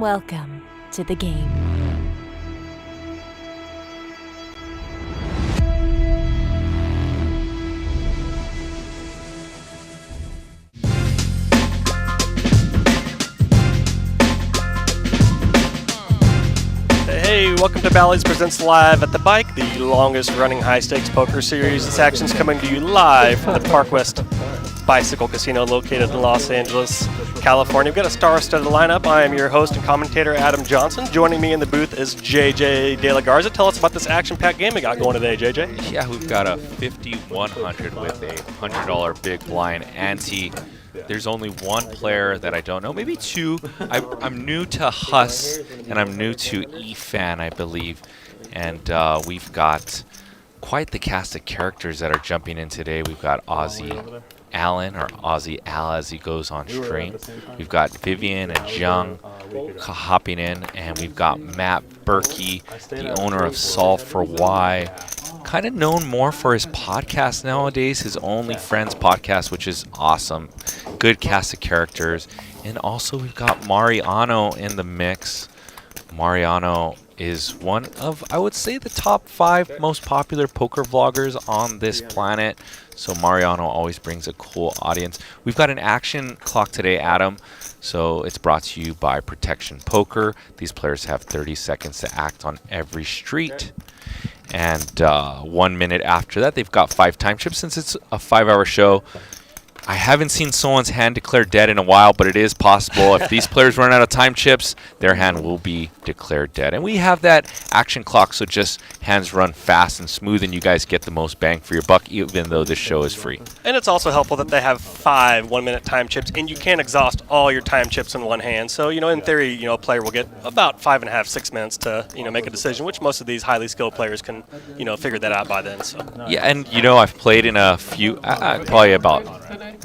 Welcome to the game. Hey, welcome to Bally's Presents Live at the Bike, the longest running high-stakes poker series. This action's coming to you live from the Park West Bicycle Casino located in Los Angeles, California. We've got a star-studded lineup. I am your host and commentator, Adam Johnson. Joining me in the booth is JJ De La Garza. Tell us about this action-packed game we got going today, JJ. Yeah, we've got a 5,100 with a $100 big blind ante. There's only one player that I don't know, maybe two. I'm new to Huss, and I'm new to E-Fan, I believe. And we've got quite the cast of characters that are jumping in today. We've got Ozzy Allen, or Ozzy Al as he goes on stream. We've got Vivian and Jung hopping in, and we've got Matt Berkey, the owner of Solve for Why. Kind of known more for his podcast nowadays, his Only Friends podcast, which is awesome. Good cast of characters. And also we've got Mariano in the mix. Mariano is one of, I would say, the top 5 most popular poker vloggers on this planet. So Mariano always brings a cool audience. We've got an action clock today, Adam. So it's brought to you by Protection Poker. These players have 30 seconds to act on every street. And 1 minute after that, they've got 5 time chips. Since it's a 5-hour show, I haven't seen someone's hand declared dead in a while, but it is possible. If these players run out of time chips, their hand will be declared dead. And we have that action clock, so just hands run fast and smooth, and you guys get the most bang for your buck, even though this show is free. And it's also helpful that they have 5 one-minute time chips, and you can't exhaust all your time chips in one hand. So, in theory, a player will get about 5.5, 6 minutes to, make a decision, which most of these highly skilled players can, figure that out by then. So. Yeah, and, I've played in a few, probably about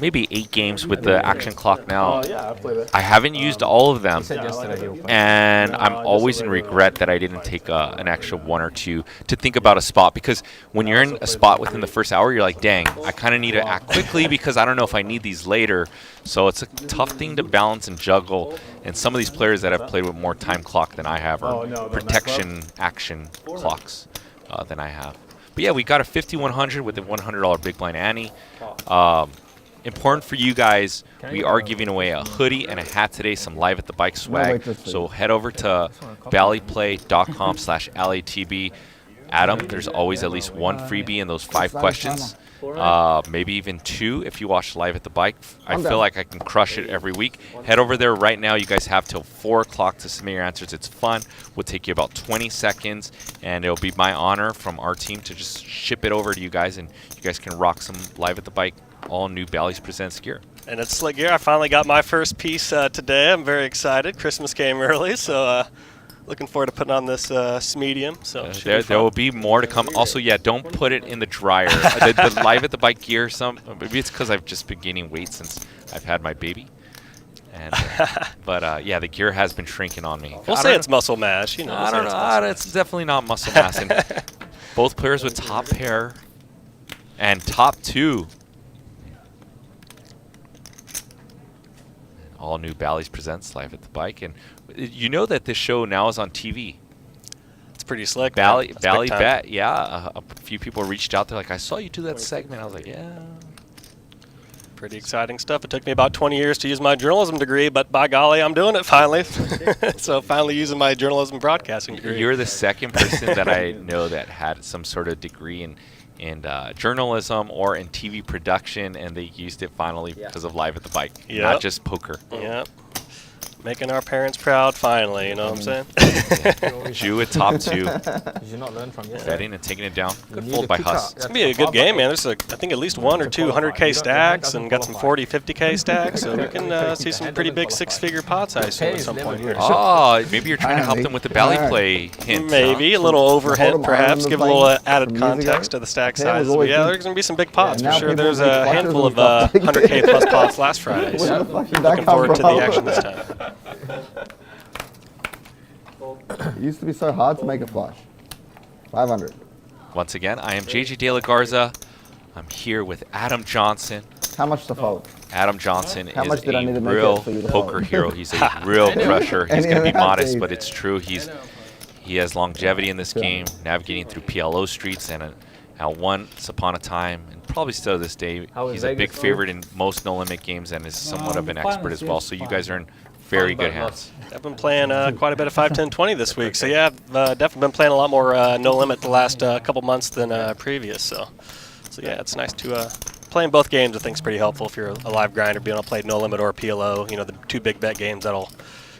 maybe 8 games with the action clock now. I haven't used all of them, and I'm always in regret that I didn't take an extra 1 or 2 to think about a spot, because when you're in a spot within the first hour, you're like, dang, I kind of need to act quickly because I don't know if I need these later. So it's a tough thing to balance and juggle, and some of these players that have played with more time clock than I have are protection action clocks than I have. But yeah, we got a 5,100 with a $100 big blind ante. Important for you guys, we are giving away a hoodie and a hat today, some Live at the Bike swag. So head over to ballyplay.com/LATB. Adam, there's always at least 1 freebie in those 5 questions. Maybe even 2 if you watch Live at the Bike. I feel like I can crush it every week. Head over there right now. You guys have till 4 o'clock to submit your answers. It's fun. We'll take you about 20 seconds, and it'll be my honor from our team to just ship it over to you guys, and you guys can rock some Live at the Bike all new Bally's Presents gear. And it's slick gear. I finally got my first piece today. I'm very excited. Christmas came early, so looking forward to putting on this medium. So there will be more to come. Also, yeah, don't put it in the dryer. the Live at the Bike gear, maybe it's because I've just been gaining weight since I've had my baby. And, but yeah, the gear has been shrinking on me. We'll say it's muscle mass. I don't know. It's definitely not muscle mass. And both players with top pair and top 2. All new Bally's Presents Live at the Bike. And you know that this show now is on TV. It's pretty slick. Bally Bet, yeah. A few people reached out. They're like, I saw you do that segment. I was like, yeah. Pretty exciting stuff. It took me about 20 years to use my journalism degree, but by golly, I'm doing it finally. So finally using my journalism broadcasting degree. You're the second person that I know that had some sort of degree in journalism or in TV production, and they used it finally because of Live at the Bike, not just poker. Yep. Making our parents proud finally, you know what I'm saying? Jew at top 2. Did you not learn from betting and taking it down? Good fold by Huss. It's going to be a good game, man. There's, I think, at least 1 or 2 100K stacks, and got some 40, 50K stacks, so we can see some pretty big 6-figure pots, I assume, at some point here. Oh, maybe you're trying to help them with the Bally Play hint. Maybe. A little over hint, perhaps. Give a little added context to the stack sizes. But yeah, there's going to be some big pots, for sure. There's a handful of 100K plus pots last Friday, so looking forward to the action this time. It used to be so hard to make a flush. 500. Once again, I am JJ De La Garza. I'm here with Adam Johnson. How much to fold? Adam Johnson How is much did I need to a make it real for you to poker fold? hero. He's a real crusher. He's Any going to be amount, modest, dude. but it's true. He has longevity in this game, navigating through PLO streets, and once upon a time, and probably still to this day, he's a big favorite in most no-limit games and is somewhat of an expert as well. So you guys are in very good hands. I've been playing quite a bit of 5, 10, 20 this week. So yeah, I've definitely been playing a lot more no limit the last couple months than previous. So yeah, it's nice to playing both games. I think is pretty helpful if you're a live grinder, being able to play no limit or PLO. You know, the 2 big bet games that'll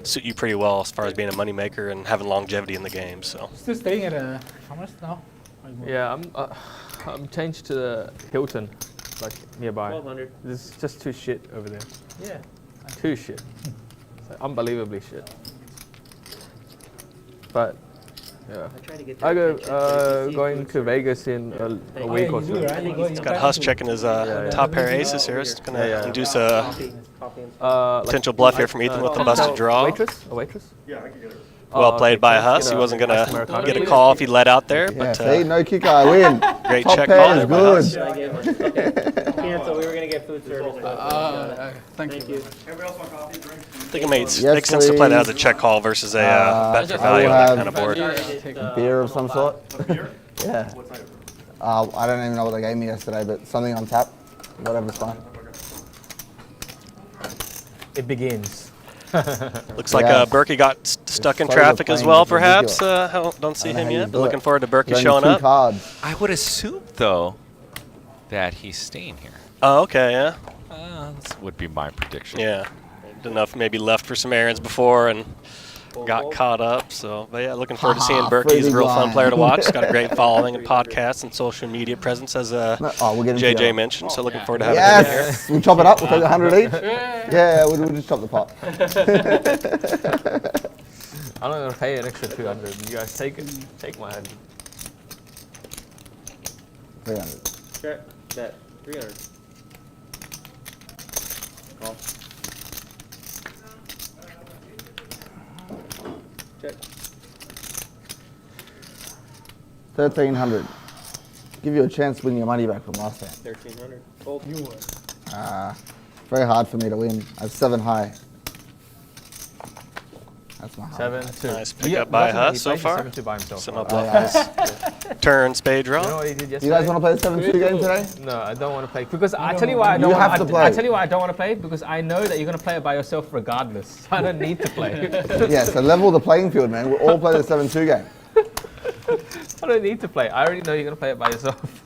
suit you pretty well as far as being a moneymaker and having longevity in the game. So Still staying at Humorous now? Yeah, I'm changed to the Hilton, like nearby. 1200. There's just too shit over there. Yeah. Too shit. It's unbelievably shit. But yeah, I try to get I that go going to Vegas in a week or so. it's got Huss checking his top pair aces here. It's going to induce a potential bluff here from Ethan with the busted draw. A waitress? Well played by Huss. He wasn't going to get a call if he led out there. Yeah, But see, no kicker, I win. great Top check pair call is there by good. Huss. Cancel. We were gonna get food service. Thank you. I think it makes sense to play that as a check call versus a bet for I value will on that have- kind of board. Beer of some sort. Yeah. I don't even know what they gave me yesterday, but something on tap. Whatever's fine. It begins. Looks like Yeah. Berkey got stuck in so traffic as playing well, is perhaps. ridiculous. Don't see I don't know him how you yet, do but looking it. forward to Berkey There's showing only 2 up. cards. I would assume, though, that he's staying here. Oh, okay, yeah. That would be my prediction. Yeah. Didn't know if maybe left for some errands before and got caught up. So, but yeah, looking forward to seeing Berkey. He's a real fun player to watch. He's got a great following and podcasts and social media presence, as We're getting JJ together. mentioned. So looking forward to having him here. Yes! We'll chop it up. We'll take 100 each. Yeah, we'll just chop the pot. I'm not gonna pay an extra 200. You guys take it. Take my 100. 300. Sure. Bet. 300. Call. Check. 1,300. Give you a chance to win your money back from last time. 1300. Fold. You won. Very hard for me to win. I have 7 high. That's my high. 7-2. Nice pick up by Huss so far. 7-2 by himself. So no bluff this turn spade You know draw. what he did yesterday? You guys want to play the 7-2 game today? No, I don't want to play because I tell you why I don't. You want, have to I play. tell you why I don't want to play because I know that you're gonna play it by yourself regardless. I don't need to play. Yeah, so level the playing field, man. We'll all play the 7-2 game. I don't need to play. I already know you're gonna play it by yourself.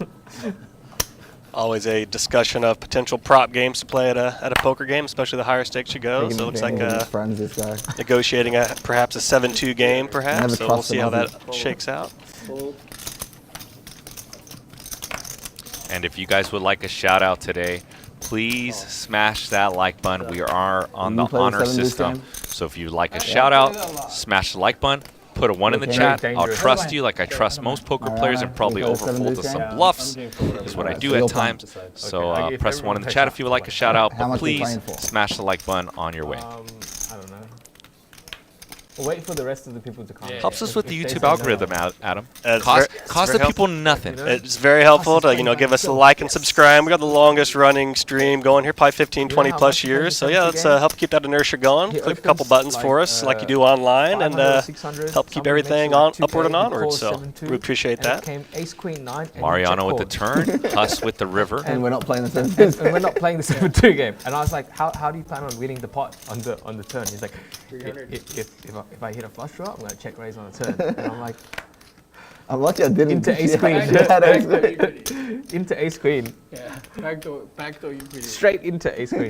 Always a discussion of potential prop games to play at a poker game, especially the higher stakes you go. Taking So it looks like advantage of his friends, this guy. negotiating perhaps a 7-2 game, perhaps. Never So we'll trust see an how that Aussie. shakes out. Fold. And if you guys would like a shout out today, please smash that like button. We are on You the play the honor 7 this system. game? So if you'd like a shout out, smash the like button. Put a 1 in the Okay. chat. Very I'll dangerous. trust you like I trust most poker Alright, players and probably you play the 7 overfold to this some game? bluffs is what I do You'll at times. So Okay, if press everyone 1 in the takes chat off, if you would like a like, shout out. how But much we please playing for? smash the like button on your way. I don't know. We'll wait for the rest of the people to come. Helps us with the If they YouTube say no. algorithm, Adam. It's Cost very the people nothing. It's very helpful to give us a like and subscribe. We got the longest running stream going here, probably 15, 20 how plus much you years. So pay yeah, for let's the game? help keep that inertia going. He Click a couple opens buttons like, for us, like you do online, and 500, 600, help keep someone everything makes it on like 2K, upward and he onward. calls So 7-2, we appreciate and that. It came ace queen 9. And Mariano with the check turn, Huss with the river. And we're not playing the 7-2 call. And we're not playing the 7-2 game. And I was like, how do you plan on winning the pot on the turn? He's like, if I hit a flush draw, I'm gonna check raise on the turn. And I'm like, I'm lucky I didn't. into ace queen. Into ace queen. Yeah, backdoor you pretty. Straight into ace queen.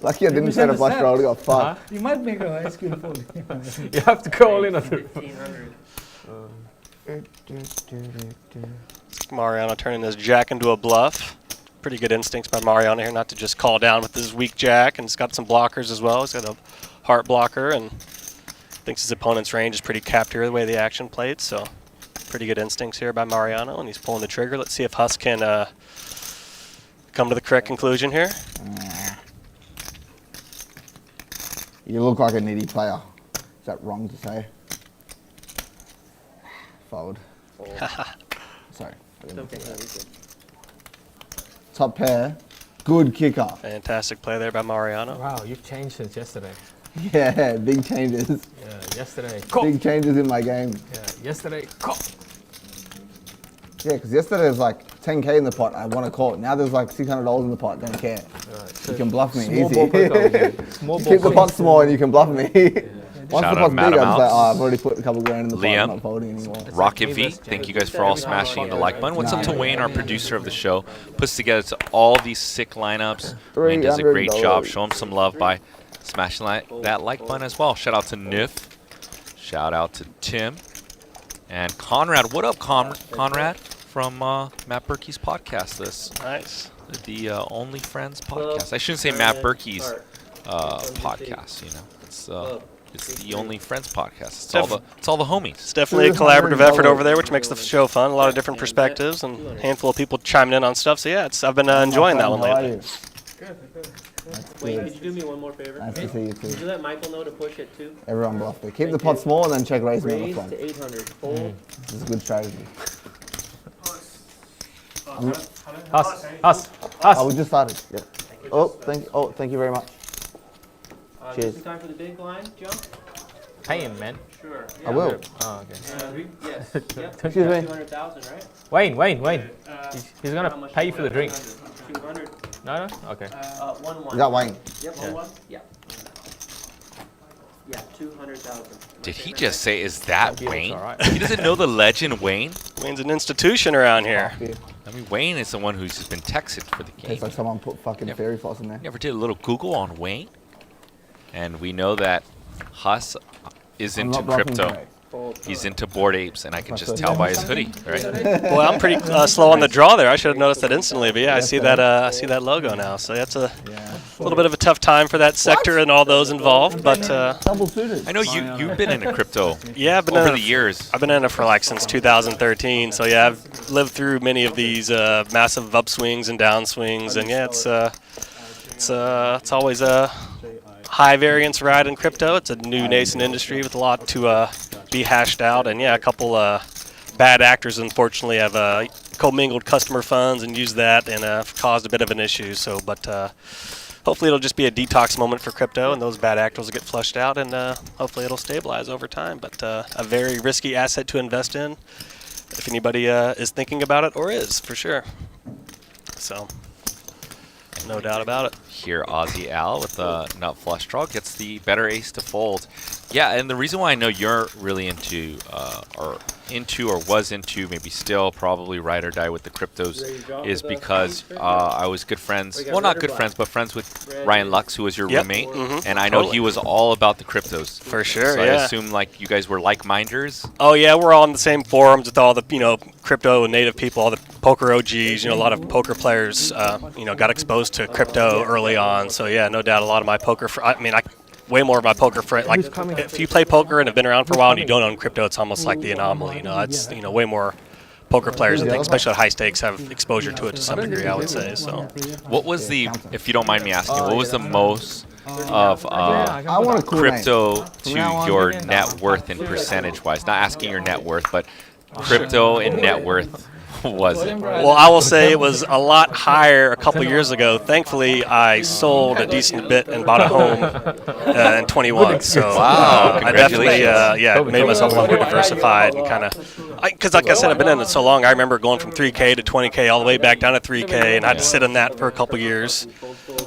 Lucky I didn't set a flush draw. I got fucked. You might make a ice cream fold. You have to go all in on the 1500. Mariano turning his jack into a bluff. Pretty good instincts by Mariano here, not to just call down with his weak jack, and he's got some blockers as well. He's got a heart blocker, and thinks his opponent's range is pretty capped here the way the action played. So pretty good instincts here by Mariano, and he's pulling the trigger. Let's see if Huss can come to the correct conclusion here. You look like a needy player. Is that wrong to say? Fold. Sorry. I didn't Okay, do that. no, you're good. Top pair. Good kicker. Fantastic play there by Mariano. Wow, you've changed since yesterday. Yeah, big changes. Yeah, yesterday. Big changes in my game. Yeah, yesterday. Call. Yeah, because yesterday was like 10K in the pot. I want to call it. Now there's like $600 in the pot. Don't care. So You can bluff me small easy. ball poker. Small ball Keep the pot small and you can bluff me. Once Shout the out pot's big, I'm Madam just like, Mouse. oh, I've already put a couple grand in the pot. Liam. I'm not folding anymore. Rocket V, thank you guys for all smashing the like button. What's up to Wayne, our producer of the show? Puts together all these sick lineups. Wayne does a great job. Show him some love by smashing that like button as well. Shout out to Nif. Shout out to Tim. And Conrad. What up, Conrad? From Matt Berkey's podcast. Nice. The Only Friends podcast. I shouldn't say Matt Berkey's podcast, you know. It's the Only Friends podcast. It's all the homies. It's definitely a collaborative effort over there, which makes the show fun. A lot of different perspectives and a handful of people chiming in on stuff. So yeah, I've been enjoying that one How are lately. you? Wait, could you do me one more favor? Nice to see you Could you too. let Michael know to push it too? Everyone bluffed it. Keep the pot small and then check raise me on the Raise front. to 800. Fold. This is a good strategy. Us. Oh, we just started. Yeah. Thank you very much. Cheers. Just in time for the big blind jump? Pay him, man. Sure. I will. Oh, okay. Yes. Yep. Excuse me. 200,000, right? Wayne. He's How gonna much pay do you you for the drink. 200. No? Okay. 1-1. Is that Wayne? Yep, 1-1. Yeah. Yeah, 200,000. Did he just say, is that He looks Wayne? alright. He doesn't know the legend Wayne? Wayne's an institution around here. Yeah. I mean, Wayne is the one who's been texted for the game. Tastes like someone put fucking fairy floss in there. You ever did a little Google on Wayne? And we know that Huss is I'm into not bluffing crypto. today. He's into Bored Apes, and I can just tell by his hoodie, right? Well, I'm pretty slow on the draw there. I should have noticed that instantly, but yeah, I see that. I see that logo now. So that's a little bit of a tough time for that sector and all those involved. But Double suited. I know you've been into crypto yeah, I've been over in the it. years. I've been in it for like since 2013. So yeah, I've lived through many of these massive upswings and downswings, and yeah, it's always a high variance ride in crypto. It's a new nascent industry with a lot to be hashed out, and yeah, a couple bad actors unfortunately have commingled customer funds and used that and caused a bit of an issue. So, but hopefully it'll just be a detox moment for crypto, and those bad actors will get flushed out, and hopefully it'll stabilize over time. But a very risky asset to invest in, if anybody is thinking about it, or is for sure. So, no doubt about it. Here, Aussie Al with the nut flush draw gets the better ace to fold. Yeah, and the reason why I know you're really into, or was into, maybe still probably ride or die with the cryptos, is because I was good friends, well, not good friends, but friends with Ryan Lux, who was your Yep. roommate, Mhm. and I know Totally. he was all about the cryptos. For sure, So I yeah. assume like you guys were like-minders. Oh yeah, we're all on the same forums with all the crypto and native people, all the poker OGs. A lot of poker players got exposed to crypto early on. So yeah, no doubt a lot of my poker. Way more of my poker friends. Like if you play poker and have been around for a while and you don't own crypto, it's almost like the anomaly. It's way more poker players, I think, especially at high stakes, have exposure to it to some degree. I would say so. What was the, if you don't mind me asking, what was the most of I want a cool crypto to now on, your net worth in percentage-wise? Not asking your net worth, but crypto and net worth. Was it? Well, I will say it was a lot higher a couple years ago. Thankfully, I sold a decent bit and bought a home in 21. So Wow, I definitely congratulations. made myself a lot more diversified and kind of, because like I said, I've been in it so long. I remember going from 3K to 20K all the way back down to 3K, and I had to sit in that for a couple years.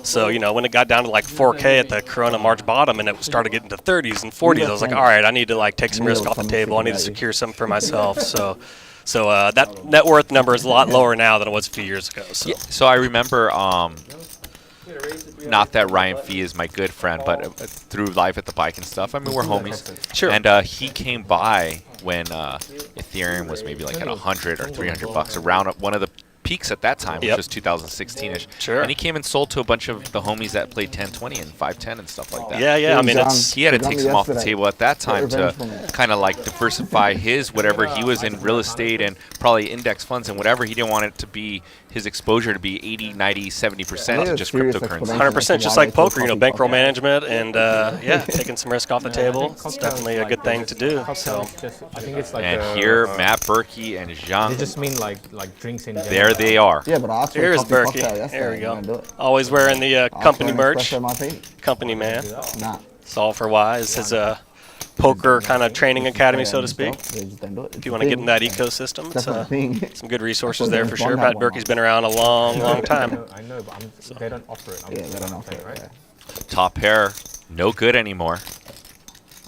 So when it got down to like 4K at the Corona March bottom and it started getting to 30s and 40s, I was like, all right, I need to take some risk off the table. I need to secure something for myself. So that net worth number is a lot lower now than it was a few years ago. So. Yeah, so I remember, not that Ryan Fee is my good friend, but through Live at the Bike and stuff, I mean, we're homies. Sure. And he came by when Ethereum was maybe like at 100 or 300 bucks, around one of the peaks at that time, which Yep. was 2016-ish. Sure. And he came and sold to a bunch of the homies that played 10-20 and 5-10 and stuff like that. Yeah. I mean, He had to take some off the yesterday. table at that time to revenge from it. kind of diversify his whatever he was in real estate and probably index funds and whatever. He didn't want it to be his exposure to be 80, 90, 70% to just Serious cryptocurrency. explanation. 100%, just like poker, bankroll management and taking some risk off the table. It's definitely a good thing to do. So I think it's like And here, Matt Berkey and They Zhang, just mean like drinks in general. they're there they are. Yeah, but I asked for a Here's coffee Berkey. cocktail yesterday. There we You go. won't do it. Always wearing the I asked company for an merch. espresso martini. Company man. Nah. Solve for Y is his poker kind of training academy, so to speak. Yeah, just don't do it. If you want to get in that ecosystem, That's not a thing. some good resources That's there what for James sure. Bond Pat had one Berkey's been around a long, long time. I know, but they don't offer it. Yeah, they don't offer it. right? Yeah. Top pair, no good anymore.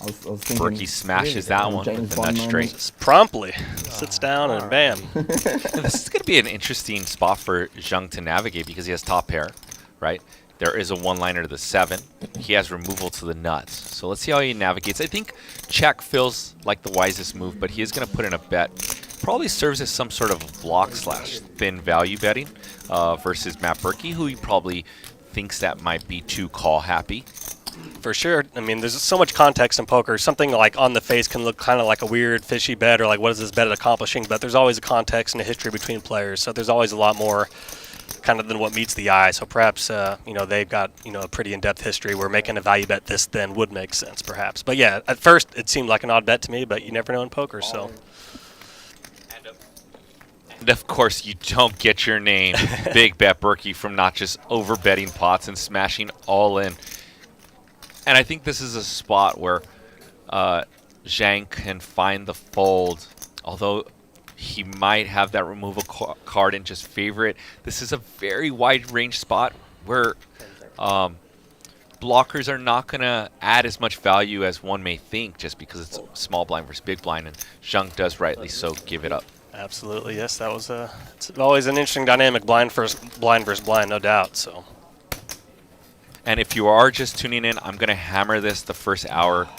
I was thinking. Berkey smashes that one James with the Bond nut straight. Just promptly sits down and bam. This is going to be an interesting spot for Zhang to navigate because he has top pair, right? There is a one-liner to the 7. He has removal to the nuts. So let's see how he navigates. I think check feels like the wisest move, but he is going to put in a bet. Probably serves as some sort of block / thin value betting versus Matt Berkey, who he probably thinks that might be too call happy. For sure. I mean, there's so much context in poker. Something like on the face can look kind of like a weird, fishy bet, or like what is this bet accomplishing? But there's always a context and a history between players. So there's always a lot more kind of than what meets the eye. So perhaps, they've got, a pretty in-depth history where making a value bet this thin would make sense, perhaps. But yeah, at first it seemed like an odd bet to me, but you never know in poker, so. And of course, you don't get your name, Big Bet Berkey, from not just over-betting pots and smashing all in. And I think this is a spot where Zhang can find the fold, although he might have that removal card and just favor it. This is a very wide range spot where blockers are not going to add as much value as one may think just because it's small blind versus big blind, and Zhang does rightly so give it up. Absolutely, yes. That was it's always an interesting dynamic, blind versus blind, no doubt. So. And if you are just tuning in, I'm going to hammer this the first hour.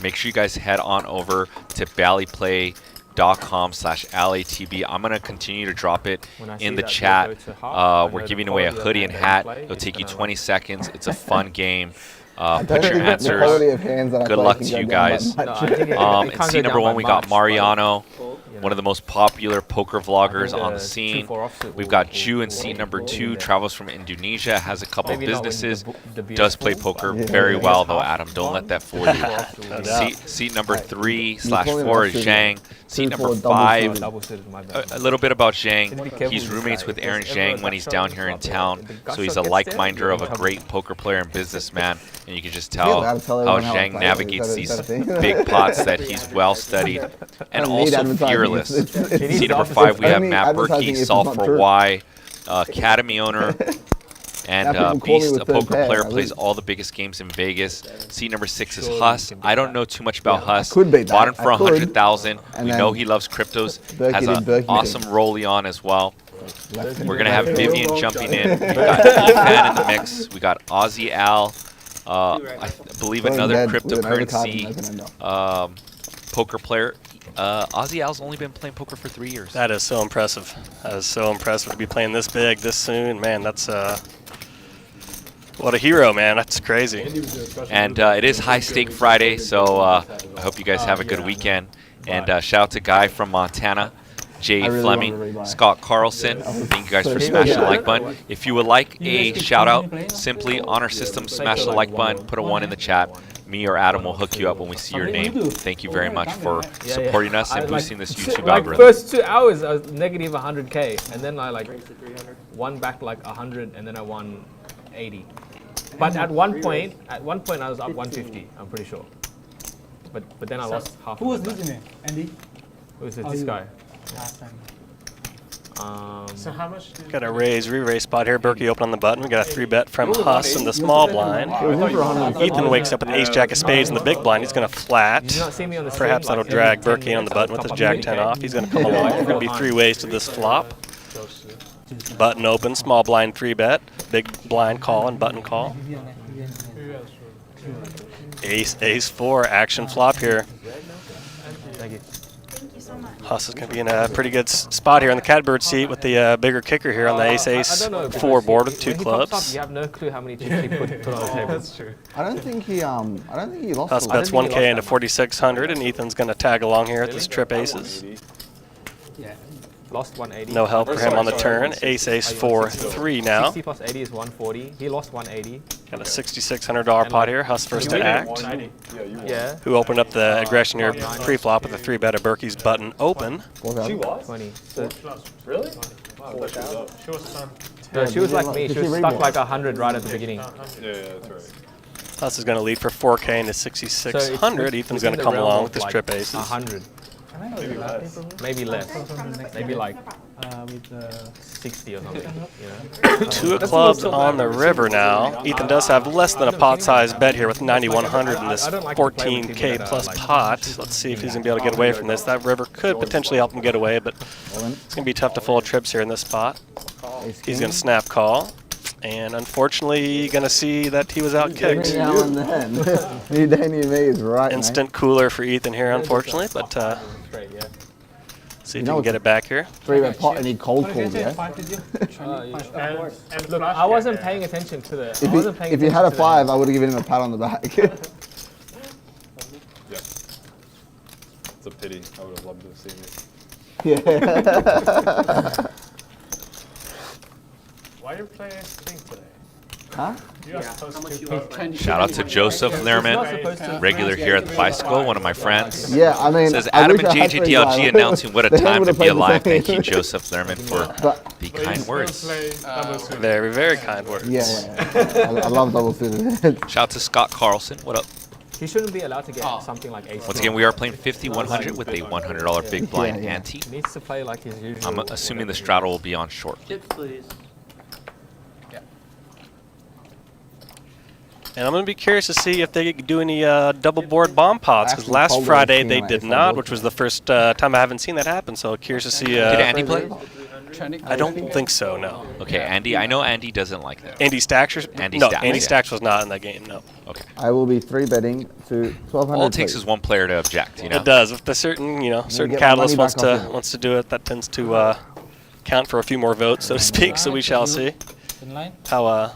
Make sure you guys head on over to ballyplay.com/LATB. I'm going to continue to drop it in the chat. We're giving away a hoodie and hat. It'll take you 20 seconds. It's a fun game. Put your answers. Good luck to you guys. In seat number 1, we got Mariano, one of the most popular poker vloggers on the scene. We've got Ju in seat number 2, travels from Indonesia, has a couple businesses, does play poker very well though, Adam. Don't let that fool you. Seat number 3/4 is Zhang. Seat number 5, a little bit about Zhang. He's roommates with Aaron Zhang when he's down here in town, so he's a like-minder of a great poker player and businessman. And you can just tell how Zhang navigates these big pots, that he's well-studied and also fearless. Seat number 5, we have Matt Berkey, Solve for Y, Academy owner, and Beast, a poker player, plays all the biggest games in Vegas. Seat number 6 is Huss. I don't know too much about Huss. Bought him for 100,000. We know he loves cryptos. Has an awesome rollie on as well. We're going to have Vivian jumping in. We've got Ethan in the mix. We got Aussie Al. I believe another cryptocurrency poker player. Aussie Al's only been playing poker for 3 years. That is so impressive. That is so impressive to be playing this big, this soon. Man, that's what a hero, man. That's crazy. And it is High Stake Friday, so I hope you guys have a good weekend. And shout out to Guy from Montana, Jay Fleming, Scott Carlson. Thank you guys for smashing the like button. If you would like a shout out, simply on our system, smash the like button, put a 1 in the chat. Me or Adam will hook you up when we see your name. Thank you very much for supporting us and boosting this YouTube algorithm. First 2 hours, I was negative 100K, and then I won back 100, and then I won 80. But at one point I was up 150. I'm pretty sure. But then I lost half. Who was losing it? Andy? Who is it? This guy. Last time. So how much? Got a re-raise spot here. Berkey open on the button. We got a 3-bet from Huss in the small blind. Ethan wakes up with ace-jack of spades in the big blind. He's going to flat. Perhaps that'll drag Berkey on the button with his jack-10 off. He's going to come along. There's going to be 3 ways to this flop. Button open, small blind 3-bet, big blind call and button call. Ace-4 action flop here. Thank you. Huss is going to be in a pretty good spot here on the catbird seat with the bigger kicker here on the ace-4 board with 2 clubs. You have no clue how many chips he put on the table. That's true. I don't think he lost. Huss bets 1K into 4,600, and Ethan's going to tag along here at this trip aces. Yeah. Lost 180. No help for him on the turn. Ace-4-3 now. 60 plus 80 is 140. He lost 180. Got a $6,600 pot here. Huss first to act. Yeah. Who opened up the aggression here pre-flop with a 3-bet of Berkey's button open. 20. So Really? No, she was like me. Did She she was read stuck it? like 100 right at the beginning. Yeah, that's right. Plus is going to lead for 4K into So it's 6,600. Ethan's within going to the come realm along of with his like trip aces. 100. Maybe less. Maybe like 60 or something. You know? Two of clubs on the river now. Ethan does have less than a pot-sized bet here with 9,100 in this 14K plus pot. Let's see if he's going to be able to get away from this. That river could potentially help him get away, but it's going to be tough to fold trips here in this spot. He's going to snap call. And unfortunately, going to see that he was out-kicked. Now and then. He didn't even is right, mate. Instant cooler for Ethan here, unfortunately, but see if he can get it back here. 3-bet pot and he cold called, yeah? Look, I wasn't paying attention to the. If you had a 5, I would have given him a pat on the back. Yeah. It's a pity. I would have loved to have seen it. Yeah. Why you play thing today? Huh? You are supposed to. Shout out to Joseph Lerman, regular here at the Bicycle, one of my friends. Yeah, I mean, Says I Adam wish and I had friends JJDLG like- announcing what a They time to would've be played the alive. same. Thank you, Joseph Lerman, for But, the kind words. Very, very kind words. yeah. I love double suited. Shout out to Scott Carlson. What up? He shouldn't be allowed to get something like ace. Once again, we are playing 5,100 with a $100 big blind Yeah. ante. He needs to play like his usual. I'm assuming the straddle will be on shortly. Chips, please. And I'm going to be curious to see if they do any double board bomb pots, because Actually, last Calder Friday was they king on did ace not, double. which was the first time I haven't seen that happen. So curious to see. Did Andy play? I don't think so. No. Okay, Andy. I know Andy doesn't like that. Andy Stacks? Andy no, Stacks, Andy yeah. Stacks was not in that game. No. Okay. I will be 3-betting to 1,200. All it takes is one player to object. You know. It does. If the certain certain get my catalyst money back off wants to do it, that tends to count for a few more votes, so to speak. So we shall see how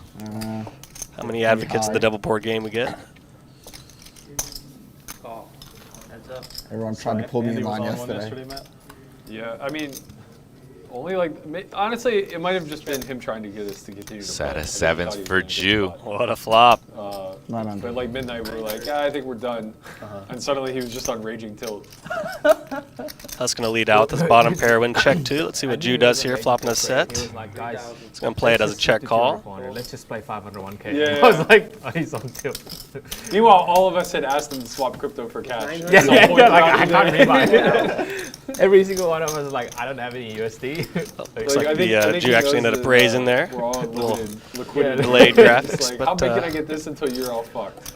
many advocates of the double board game we get. Call. Heads up. Everyone tried to pull me in line yesterday. Matt? Yeah, I mean, only honestly, it might have just been him trying to get us to continue to Set play. of sevens for Jew. What a flop. But like midnight, we were like, yeah, I think we're done. And suddenly he was just on raging tilt. That's going to lead out with this bottom pair win check two. Let's see what Jew does here, flopping a He set. was like, guys, He's going to play it as a check call. let's just play 501k. Yeah, I was like, oh, he's on tilt. Meanwhile, all of us had asked him to swap crypto for cash. Yeah, At some point like I throughout can't the read day. mine. Every single one of us is like, I don't have any USD. Looks Like, I like think- I the think Jew he actually knows ended up that, raising there. We're all Little limited liquidity. delayed It's graphics, like, but how big can I get this until you're all fucked?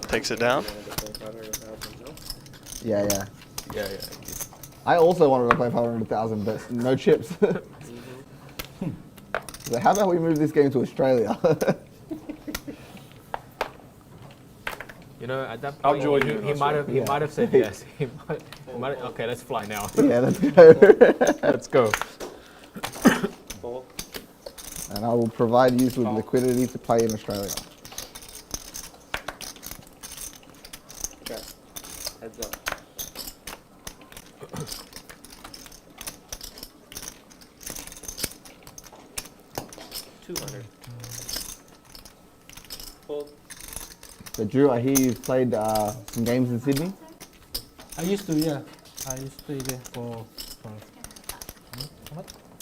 takes it down. Yeah. Yeah. I also wanted to play 500,000, but no chips. So how about we move this game to Australia? You know, at that How point, joy he you might have Yeah. said yes. He might, okay, let's fly now. Yeah, let's go. Let's go. And I will provide you with liquidity to play in Australia. Okay. Heads up. $200. Fold. So Drew, I hear you've played some games in Sydney. I used to, yeah. I used to play there for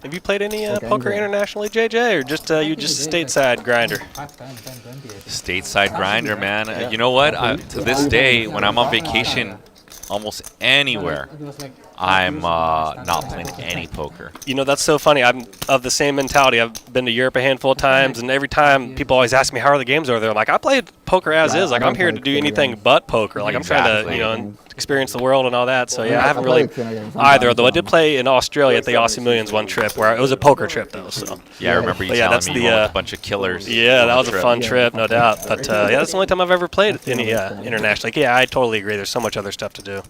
Have you played any Okay, poker yeah. internationally, JJ, or just you just stateside grinder? 5 times, 10, 20. Stateside grinder, man. You know what? To this day, when I'm on vacation, almost anywhere, It was like I'm not playing any poker. You know, that's so funny. I'm of the same mentality. I've been to Europe a handful of times, and every time people always ask me, how are the games over there? I'm like, I play poker as Yeah, is. Like, I I'm don't here play to do casino anything games. but poker. Like, I'm trying to, Exactly. experience the world and all that. So, yeah, I haven't play really casino games either, sometimes, though I did play in Australia at the Aussie Millions one trip, where it was a poker trip, though. So, Yeah, I remember you But yeah, telling that's me the, you went with a bunch of killers. yeah, on that the was a trip. fun trip, no doubt. But, yeah, that's the only time I've ever played any internationally. Like, yeah, I totally agree. There's so much other stuff to do.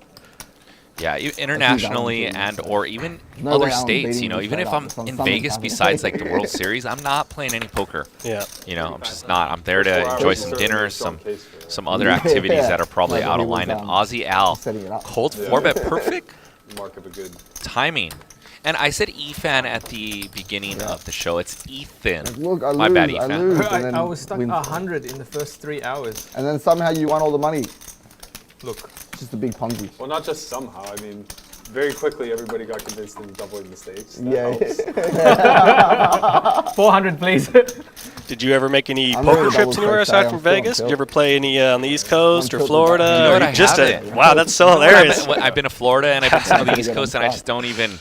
Yeah, internationally and or even No other way I'm states, beating you know, you even straight if up. I'm Some- in some Vegas time. besides like the World Series, I'm not playing any poker. Yeah. You know, I'm just not. I'm there to enjoy some dinners, some other Yeah. activities that are probably Like out he of was, line. And Aussie Al, setting it up. cold 4-bet perfect Mark up a good. timing. And I said Ethan at the beginning of the show. It's Ethan. Look, I My lose, bad, I Ethan. lose, and then I was stuck win. 100 in the first 3 hours. And then somehow you won all the money. Look, It's just a big Ponzi. Well, not just somehow. I mean, very quickly everybody got convinced in doubling the stakes. That helps. 400, please. Did you ever make any I'm poker really trips double anywhere click shy, aside I'm from still on Vegas? Did tilt. you ever play any on the East Coast or tilted Florida? back. You know Or what, I just haven't. wow, that's so I've hilarious. been to Florida and I've been to some of the Gotta East get on Coast, and I spot. just don't even.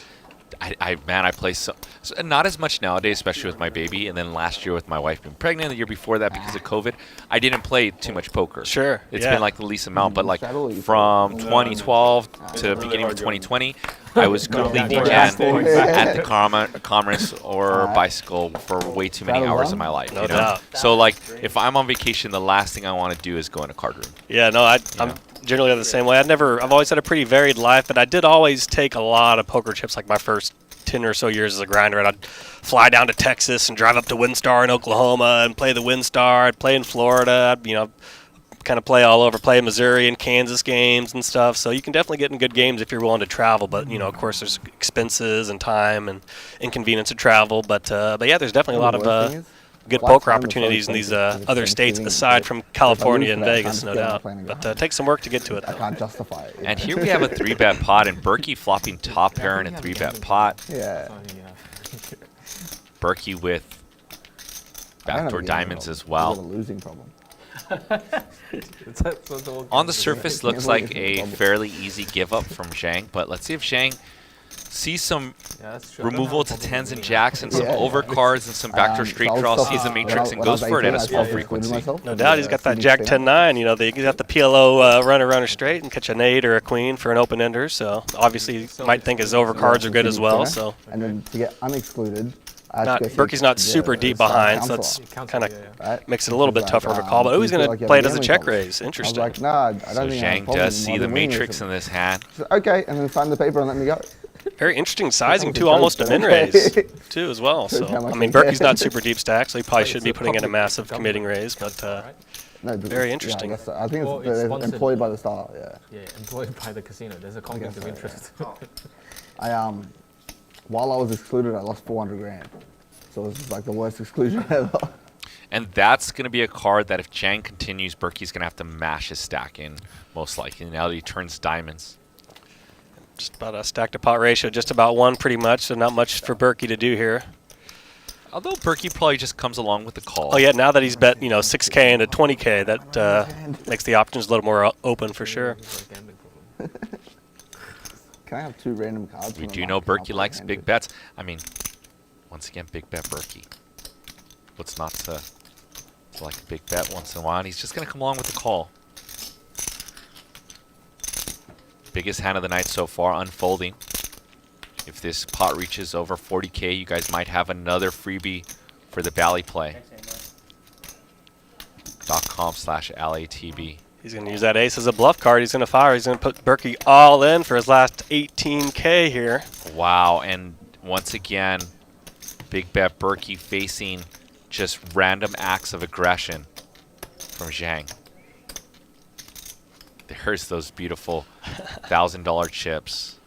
I play so not as much nowadays, especially with my baby. And then last year with my wife being pregnant, the year before that because of COVID, I didn't play too much poker. Sure, It's yeah. been like the least amount, but like Straddle, you from play? 2012 to really beginning of hard going. 2020, I was completely yeah, dead yeah. at the Commerce or bicycle for way too many Straddle hours run? of my life. No you know? doubt. So like, if I'm on vacation, the last thing I want to do is go in a card room. Yeah, no, I'm generally the same way. I've always had a pretty varied life, but I did always take a lot of poker chips. Like my first 10 or so years as a grinder, and I'd fly down to Texas and drive up to WinStar in Oklahoma and play the WinStar. I'd play in Florida. I'd, kind of play all over, play Missouri and Kansas games and stuff. So you can definitely get in good games if you're willing to travel. But of course, there's expenses and time and inconvenience to travel. But yeah, there's definitely a lot of good Black poker time is opportunities in so these expensive. other It's states Thanksgiving, aside but from if I California lose and for that, Vegas, I'm no still doubt. playing But again. takes some work to get to it, I though. can't justify it. And here we have a 3-bet pot, and Berkey flopping top pair in a 3-bet pot. Yeah. Berkey with I don't have backdoor a gambling diamonds problem. as well. I've got a losing problem. On the surface, Yeah, looks gambling like is a a problem. fairly easy give up from Zhang, but let's see if Zhang sees some removal to tens and jacks and some Yeah. overcards and some backdoor straight draw, sees the matrix and goes for it at a small frequency. No doubt, he's got that Jack 10-9. They got the PLO runner straight and catch an 8 or a queen for an open ender. So obviously, you might think his overcards are good as well. So And then to get unexcluded, I have to go Berkey's not see- super yeah, deep the side behind, so counselor, that's kind of right? makes it a little bit He's tougher of a call. But do he's you going feel like to you play have it as a gambling check problem? raise. I was Interesting. like, nah, I don't So think I have a Zhang problem. does see While the winning matrix is- in this hand. She's like, okay, and then sign the paper and let me go. Very interesting sizing Sounds too, like almost a those, min okay. raise too as well. So How much I mean, is it? Berkey's not super deep stack, so he probably shouldn't be putting in a massive committing raise. But No, Very yeah, interesting. I think Well, it's, it's they're sponsored. employed by the star. Yeah. Yeah, employed by the casino. There's a conflict of so, interest. While I was excluded, I lost 400 grand. So it was like the worst exclusion ever. And that's going to be a card that if Zhang continues, Berkey's going to have to mash his stack in, most likely, now that he turns diamonds. just about a stack to pot ratio, just about one pretty much. So not much for Berkey to do here. Although Berkey probably just comes along with the call. Oh yeah, now that he's bet 6K into 20K, that makes the options a little more open for sure. Can I have 2 random cards? We from do the know market? Berkey likes big bets. I mean, once again, big bet Berkey. What's not to like a big bet once in a while? And he's just going to come along with the call. Biggest hand of the night so far, unfolding. If this pot reaches over 40K, you guys might have another freebie for the Bally play. .com/LATB. He's going to use that ace as a bluff card. He's going to fire. He's going to put Berkey all in for his last 18K here. Wow, and once again, big bet Berkey facing just random acts of aggression from Zhang. There's those beautiful $1,000 chips.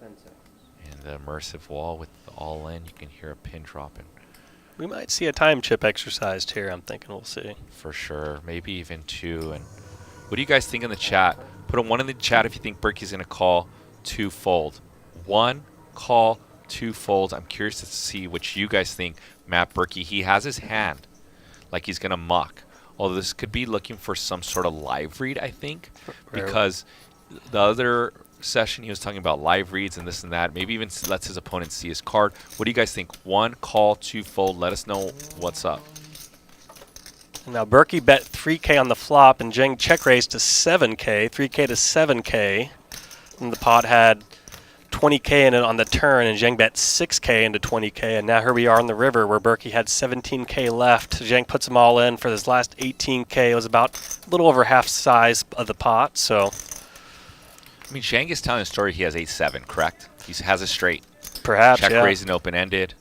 And the immersive wall with the all in, you can hear a pin dropping We might see a time chip exercised here. I'm thinking we'll see. for sure. Maybe even 2. And what do you guys think in the chat? Put a 1 in the chat if you think Berkey's going to call 2 fold. 1 call, 2 fold. I'm curious to see what you guys think. Matt Berkey, he has his hand like he's going to muck. Although this could be looking for some sort of live read, I think, because the other session he was talking about live reads and this and that. Maybe even lets his opponent see his card. What do you guys think? 1 call, 2 fold. Let us know what's up. Now Berkey bet 3K on the flop, and Zhang check raised to 7K, 3K to 7K. And the pot had 20K in it on the turn, and Zhang bet 6K into 20K. And now here we are on the river where Berkey had 17K left. Zhang puts them all in for this last 18K. It was about a little over half size of the pot. So, I mean, Zhang is telling a story. He has 8-7, correct? He has a straight. perhaps, Check yeah. raise and open-ended.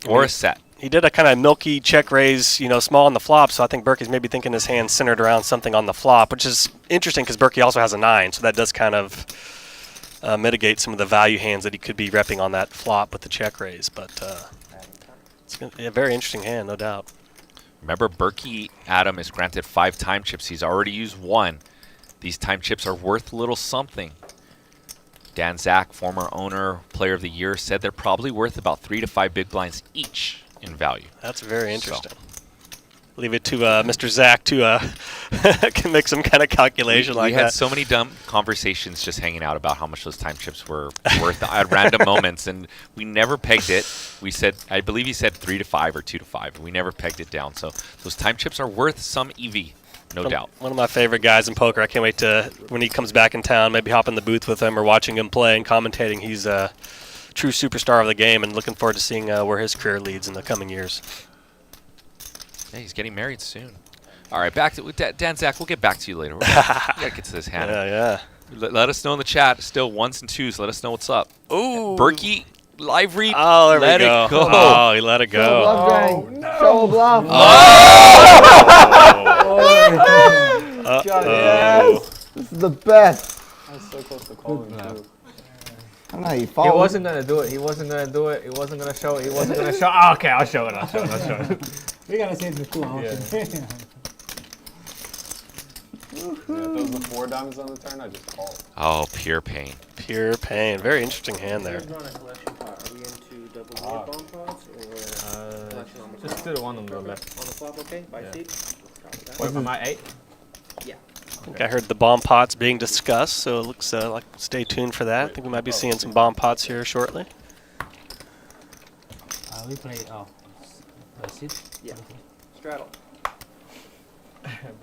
Or a set. He did a kind of milky check raise, small on the flop. So I think Berkey's maybe thinking his hand centered around something on the flop, which is interesting because Berkey also has a 9. So that does kind of mitigate some of the value hands that he could be repping on that flop with the check raise. But it's a very interesting hand, no doubt. Remember, Berkey Adam is granted 5 time chips. He's already used 1. These time chips are worth a little something. Dan Zach, former owner, player of the year, said they're probably worth about 3 to 5 big blinds each in value. That's very interesting. Leave it to Mr. Zach to can make some kind of calculation like that. We had so many dumb conversations just hanging out about how much those time chips were worth at random moments, and we never pegged it. We said, I believe he said 3 to 5 or 2 to 5. We never pegged it down. So those time chips are worth some EV, no doubt. One of my favorite guys in poker. I can't wait to, when he comes back in town, maybe hop in the booth with him or watching him play and commentating. He's a true superstar of the game, and looking forward to seeing where his career leads in the coming years. Yeah, he's getting married soon. All right, back to Dan Zach. We'll get back to you later. We gotta get to this hand. Yeah. Let us know in the chat. Still 1s and 2s. Let us know what's up. Ooh. Berkey live read. Oh, there let we go. it go. Oh, he let it go. Bluff gang. Show a bluff. Yes. This is the best. I was so close to calling too. I don't know how you He fold. wasn't gonna do it. He wasn't gonna do it. He wasn't gonna show it. He wasn't gonna show. Oh, okay, I'll show it. I'll show it. I'll show it. We're gonna say it before. Yeah, if those are 4 diamonds on the turn, I just call. Oh, pure pain. Pure pain. Very interesting hand there. We're on a collection pot. Are we into double bomb pots or collection on the Just flop? do the one on the left. On the flop, okay? By seat? Copy that. What am I 8? Yeah. I think I heard the bomb pots being discussed, so it looks like stay tuned for that. I think we might be seeing some bomb pots here shortly. We play. Oh, that's it. Yeah. Straddle.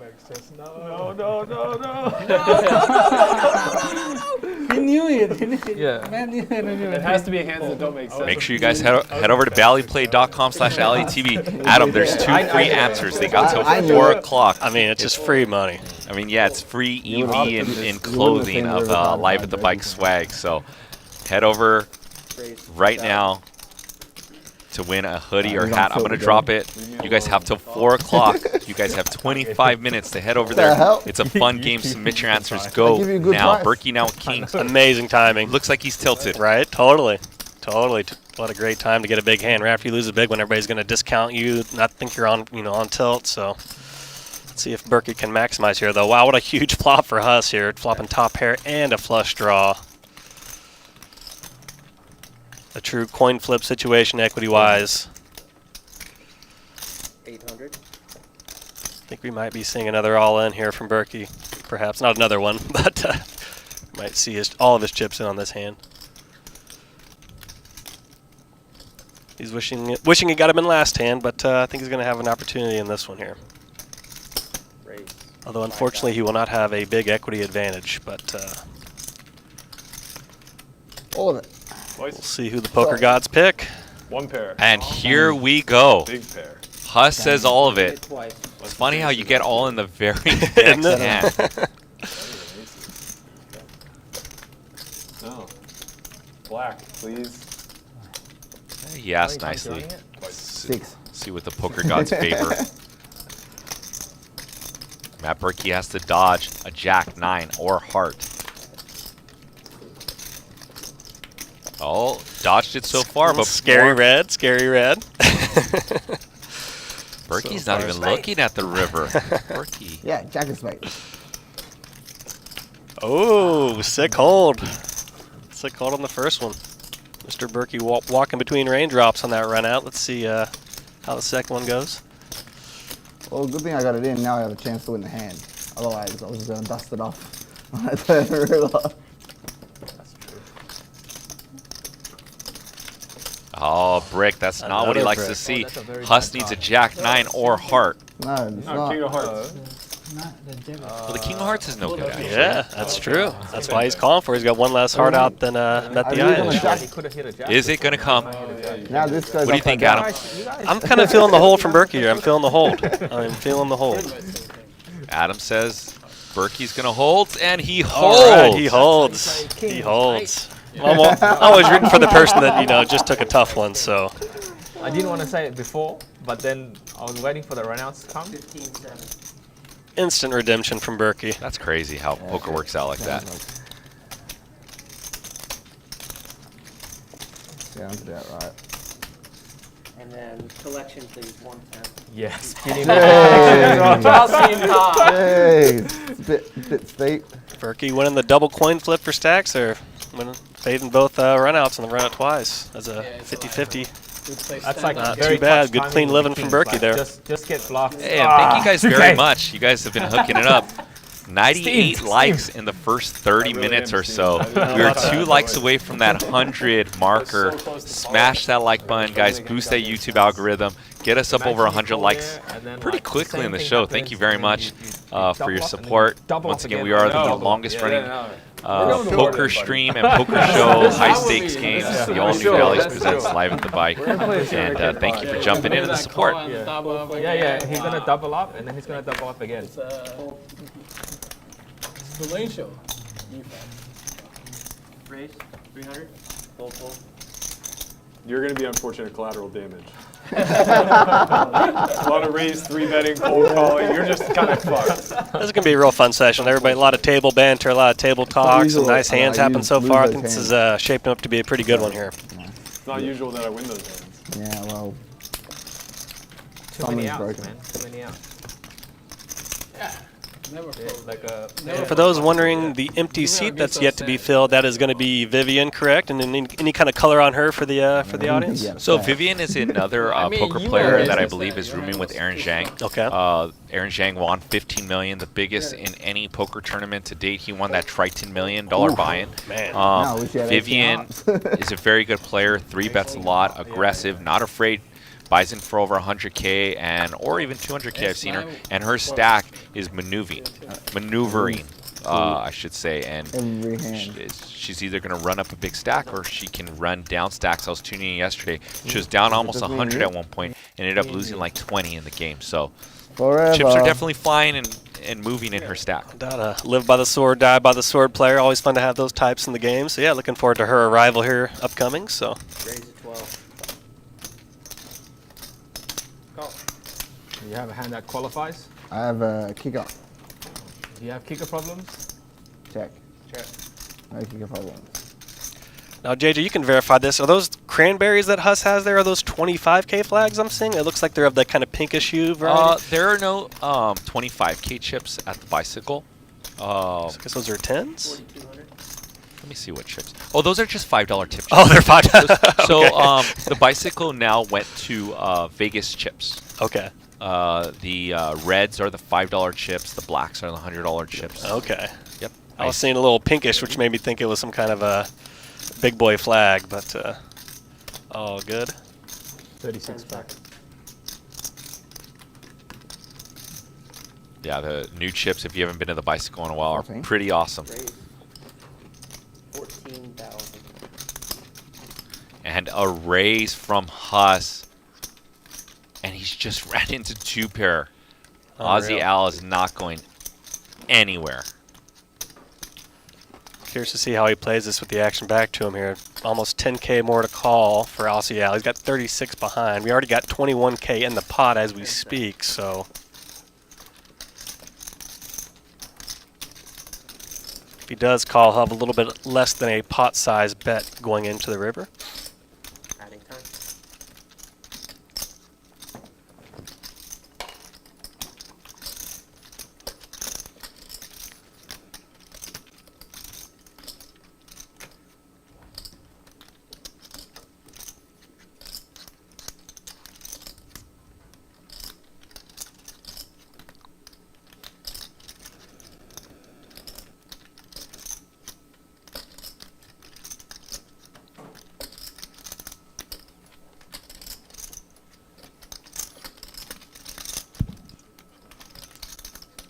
Bex says no, no, no, no. He knew it. He knew it. Yeah. Man knew it. It has to be hands that don't make sense. Make sure you guys head over to valleyplay.com/LATV. Adam, there's 2 free answers. They got till 4 o'clock. I mean, it's just free money. I mean, yeah, it's free EV in clothing of Live at the Bike swag. So head over right now to win a hoodie or hat. I'm going to drop it. You guys have till 4 o'clock. You guys have 25 minutes to head over there. It's a fun game. Submit your answers. Go now. Berkey now with kings. Amazing timing. Looks like he's tilted. Right? Totally. Totally. What a great time to get a big hand. Right after you lose a big one, everybody's going to discount you, not think you're on, on tilt. So let's see if Berkey can maximize here, though. Wow, what a huge flop for Huss here. Flopping top pair and a flush draw. A true coin flip situation equity-wise. 800. I think we might be seeing another all-in here from Berkey. Perhaps not another one, but might see all of his chips in on this hand. He's wishing he got him in last hand, but I think he's going to have an opportunity in this one here. Raise. Although unfortunately he will not have a big equity advantage, but All of it. we'll see who the poker gods pick. 1 pair. And here we go. Big pair. Huss says all of Hit it. twice. It's funny how you get all in the very next hand. No. Black, please. He asked nicely. 6. See what the poker gods favor. Matt Berkey has to dodge a jack, 9, or heart. Oh, dodged it so far, but scary red, scary red. Berkey's not even looking at the river. Berkey. Yeah, jack of spades. Oh, sick hold. Sick hold on the first one. Mr. Berkey walking between raindrops on that run out. Let's see how the second one goes. Well, good thing I got it in. Now I have a chance to win the hand. Otherwise, I was just going to dust it off when I turn the river. Oh, brick. That's not what he Another likes to brick. see. that's a very Huss bad needs a card. jack, 9, or heart. No, it's No, not. King of Hearts. Not the jack. Well, the king of hearts is no good, actually. Yeah, that's true. That's why he's calling for it. He's got one less heart out than met the really eye. wanna jack- He could have hit a jack. Is it going to come? Now this goes What do you think, upside down. Adam? You guys I'm kind of feeling the hold from Berkey here. I'm feeling the hold. I'm feeling the hold. Adam says Berkey's going to hold, and he All holds. right, he holds. He holds. I'm always rooting for the person that just took a tough one. So I didn't want to say it before, but then I was waiting for the runouts to come. 15-7. instant redemption from Berkey. That's crazy how poker works out like that. Sounds about right. And then collection, please, 110. Yes. Hey, it's a bit steep. Berkey winning the double coin flip for stacks, or fading both runouts and the runout twice as a 50-50. That's like Not very too bad. clutch Good timing clean with living the from kings, Berkey like, there. Just get bluffed. Hey, and thank you guys very 2K. much. You guys have been hooking it up. 98 Steam. likes in the first 30 really minutes am or Steam. so. I didn't know We were about 2 that. likes away from that 100 marker. Smash that like button, guys. Boost that YouTube algorithm. Get us up over 100 likes pretty quickly in the show. Thank you very much for your support. Once again, we are the longest running poker stream and poker show high stakes games. The All New Valleys presents live at the bike. And thank you for jumping in and the support. Yeah, he's gonna double up and then he's gonna double up again. It's the lane show. Raise, 300. Fold, fold. You're going to be unfortunate collateral damage. A lot of raise, 3-betting, cold calling. You're just kind of fucked. This is going to be a real fun session. Everybody, a lot of table banter, a lot of table talk, some nice hands happen so far. I think this is shaping up to be a pretty good one here. It's not usual that I win those hands. Yeah, well, Too many Someone's outs, broken. man. Too many outs. Never fold. Like a. And for those wondering, the empty seat that's yet to be filled, that is going to be Vivian, correct? And any kind of color on her for the audience? yeah, So fair. Vivian is another poker you player are that I business believe man, is you rooming know, with Aaron Zhang. Okay. Aaron Zhang won 15 million, the biggest in any poker tournament to date. He won that Triton $1 million buy-in. Man. No, we should have Vivian 18 is a very good player, 3-bets a lot, aggressive, not afraid. Buys in for over 100K or even 200K. I've seen her, and her stack is maneuvering, I should say, and Every hand. she's either going to run up a big stack or she can run down stacks. I was tuning in yesterday. She was down almost 100 at one point, and ended up losing like 20 in the game. So Forever. chips are definitely flying and moving in her stack. Live by the sword, die by the sword player. Always fun to have those types in the game. So yeah, looking forward to her arrival here upcoming. So Raise to 12. You have a hand that qualifies. I have a kicker. Do you have kicker problems? Check. No kicker problems. now, JJ, you can verify this. Are those cranberries that Huss has there? Are those 25K flags I'm seeing? It looks like they're of that kind of pinkish hue variety. There are no 25K chips at the bicycle. I guess those are 10s. 4,200. Let me see what chips. Oh, those are just $5 chips. Oh, they're $5. So Okay. the bicycle now went to Vegas chips. Okay. The reds are the $5 chips. The blacks are the $100 chips. Okay. Yep. I was seeing a little pinkish, which made me think it was some kind of a big boy flag, but all good. 36 back. Yeah, the new chips, if you haven't been to the bicycle in a while, are Okay. pretty awesome. Raise. 14,000. And a raise from Huss. And he's just ran into 2 pair. Aussie Unreal. Al is not going anywhere. Curious to see how he plays this with the action back to him here. Almost 10K more to call for Aussie Al. He's got 36 behind. We already got 21K in the pot as we speak, so. If he does call, he'll have a little bit less than a pot size bet going into the river. Adding time.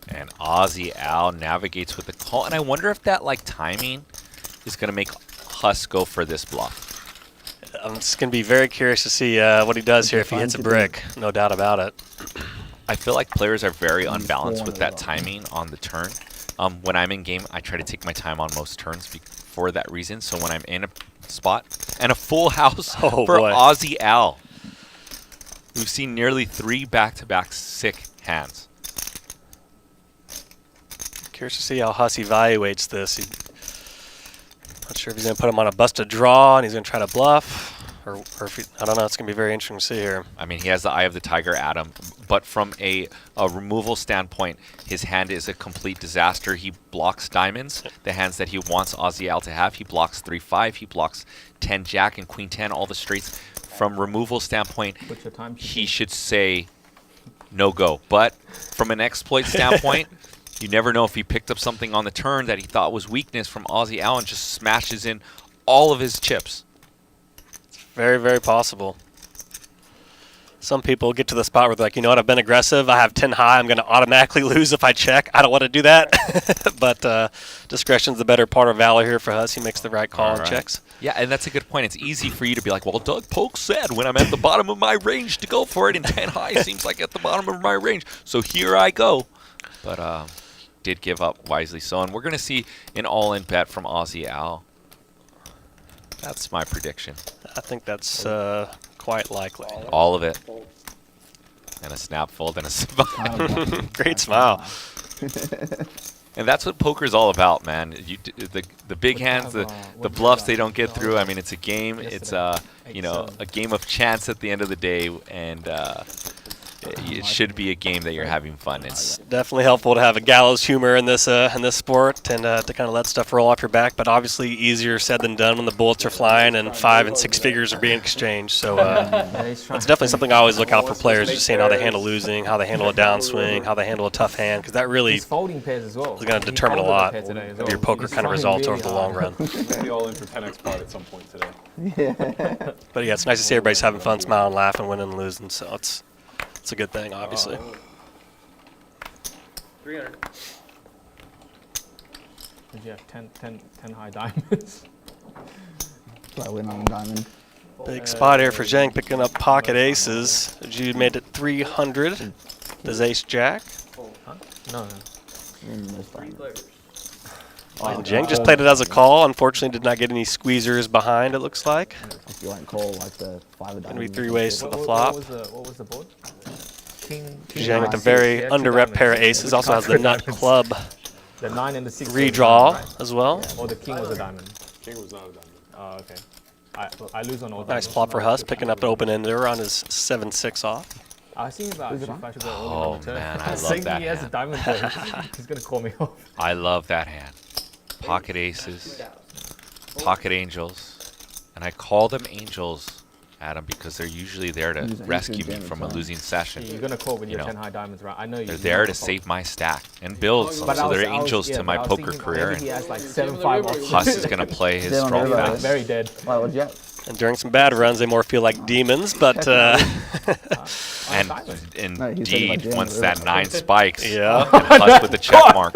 And Aussie Al navigates with the call. And I wonder if that like timing is going to make Huss go for this bluff. I'm just going to be very curious to see what he does here if he hits a brick. No doubt about it. I feel like players are very unbalanced with that timing on the turn. When I'm in game, I try to take my time on most turns for that reason. So when I'm in a spot and a full house Oh, for boy. Aussie Al, we've seen nearly 3 back-to-back sick hands. Curious to see how Huss evaluates this. Not sure if he's going to put him on a busted draw and he's going to try to bluff. or if he, I don't know. It's gonna be very interesting to see here. I mean, he has the eye of the tiger, Adam, but from a removal standpoint, his hand is a complete disaster. He blocks diamonds, the hands that he wants Aussie Al to have. He blocks 3-5, he blocks 10 Jack and Queen 10, all the straights. From removal standpoint, What's your time? he should say no go. But from an exploit standpoint, you never know if he picked up something on the turn that he thought was weakness from Aussie Al and just smashes in all of his chips. Very, very possible. Some people get to the spot where they're like, you know what, I've been aggressive. I have 10 high. I'm going to automatically lose if I check. I don't want to do that. But discretion's the better part of valor here for us. He makes the right call and checks. Yeah, and that's a good point. It's easy for you to be like, well, Doug Polk said when I'm at the bottom of my range to go for it, and 10 high seems like at the bottom of my range. So here I go. But did give up wisely so. And we're going to see an all-in bet from Aussie Al. That's my prediction. I think that's quite likely. All of it. And a snap fold and a smile. Great smile. And that's what poker's all about, man. The big hands, the bluffs they don't get through. I mean, it's a game. It's you know, a game of chance at the end of the day, and it should be a game that you're having fun. It's definitely helpful to have a gallows humor in this sport and to kind of let stuff roll off your back. But obviously, easier said than done when the bullets are flying and 5 and 6 figures are being exchanged. So it's definitely something I always look out for players, just seeing how they handle losing, how they handle a downswing, how they handle a tough hand, because that really is folding pairs as well. going to determine a lot of your poker kind of results over the long run. We'll be all in for 10x pot at some point today. Yeah. But yeah, it's nice to see everybody's having fun, smiling, laughing, winning, and losing. So it's a good thing, obviously. 300. Did you have 10 high diamonds? So I win on diamond. Big spot here for Zhang, picking up pocket aces. Jude made it 300. Does ace jack? Huh? No. And Zhang just played it as a call. Unfortunately, did not get any squeezers behind, it looks like. If you went call like the 5 of diamonds. Going to be 3 ways to the flop. What was the board? King Zhang with a very under-rep pair of aces. Also has the nut club the 9 and the 6 redraw right? as well. Or the king was a diamond. King was not a diamond. Oh, okay. I lose on all Nice diamonds. flop for Huss, picking up an open-ender on his 7-6 off. I was thinking about if I should go all in Oh, on the turn. man, I love Saying that he has a hand. diamond player. He's going to call me off. I love that hand. Pocket aces, pocket angels, and I call them angels, Adam, because they're usually there to rescue me from a losing session. You're going to call with your You know, 10 high diamonds, right? I know you. They're there to save my stack and build, so they're angels to my poker career. Maybe he And has like 7-5 off. Huss is going to play his Damn, strong everybody. fast. Very dead. Why, what'd you have? And during some bad runs, they more feel like demons, but And No, he's taking my indeed, jam, once really. that 9 spikes, yeah. and Huss with the check mark.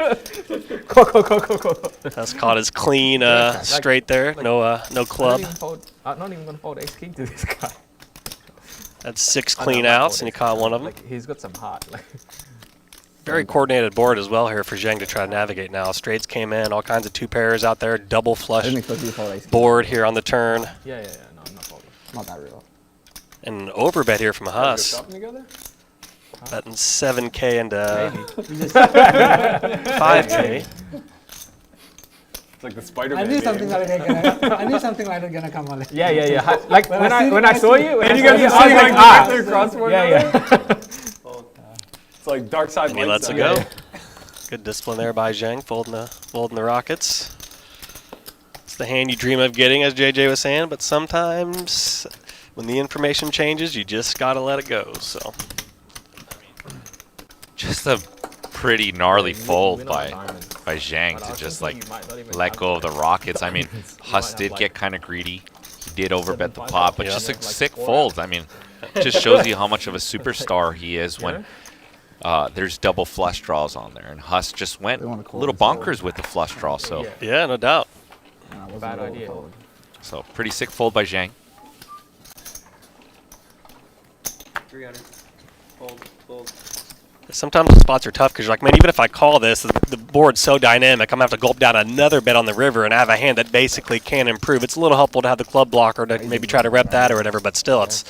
Go. That's caught his clean straight there. No club. I'm not even going to fold ace king to this guy. That's 6 clean outs, and he caught one of them. Like, he's got some heart. Like, Very coordinated board as well here for Zhang to try to navigate now. Straights came in, all kinds of 2 pairs out there, double I flush didn't expect you to fold ace. board here on the turn. yeah. No, I'm not folding. Not that real. And an overbet here from Go Huss. shopping together? Betting 7K into Maybe. 5K. It's like the Spider-Man I knew something game. like that gonna. I knew something like that gonna come on. Yeah. Like when I saw you, And you guys are I sitting was like like, directly across one yeah. It's like dark side, And he light lets it side. go. Yeah. Good discipline there by Zhang, folding the Rockets. It's the hand you dream of getting, as JJ was saying, but sometimes when the information changes, you just gotta let it go. So Just a pretty gnarly fold Win on by diamond. Zhang But I to was just thinking like you might not even let have go of the Rockets. I mean, Huss have, did like, get kind of greedy. He did overbet the 7-5 pot, but Yeah. just a Like sick 4 fold. I mean, just shows you how much of a superstar he is when there's double flush draws on there. And Huss just went They a wanna call little this fold. bonkers with the flush draw. So, Yeah. yeah, no doubt. And I wasn't Bad able to idea. fold. so pretty sick fold by Zhang. 300. Fold. Sometimes the spots are tough because you're like, man, even if I call this, the board's so dynamic, I'm going to have to gulp down another bet on the river and have a hand that basically can improve. It's a little helpful to have the club blocker to maybe try to rep that or whatever, but still, it's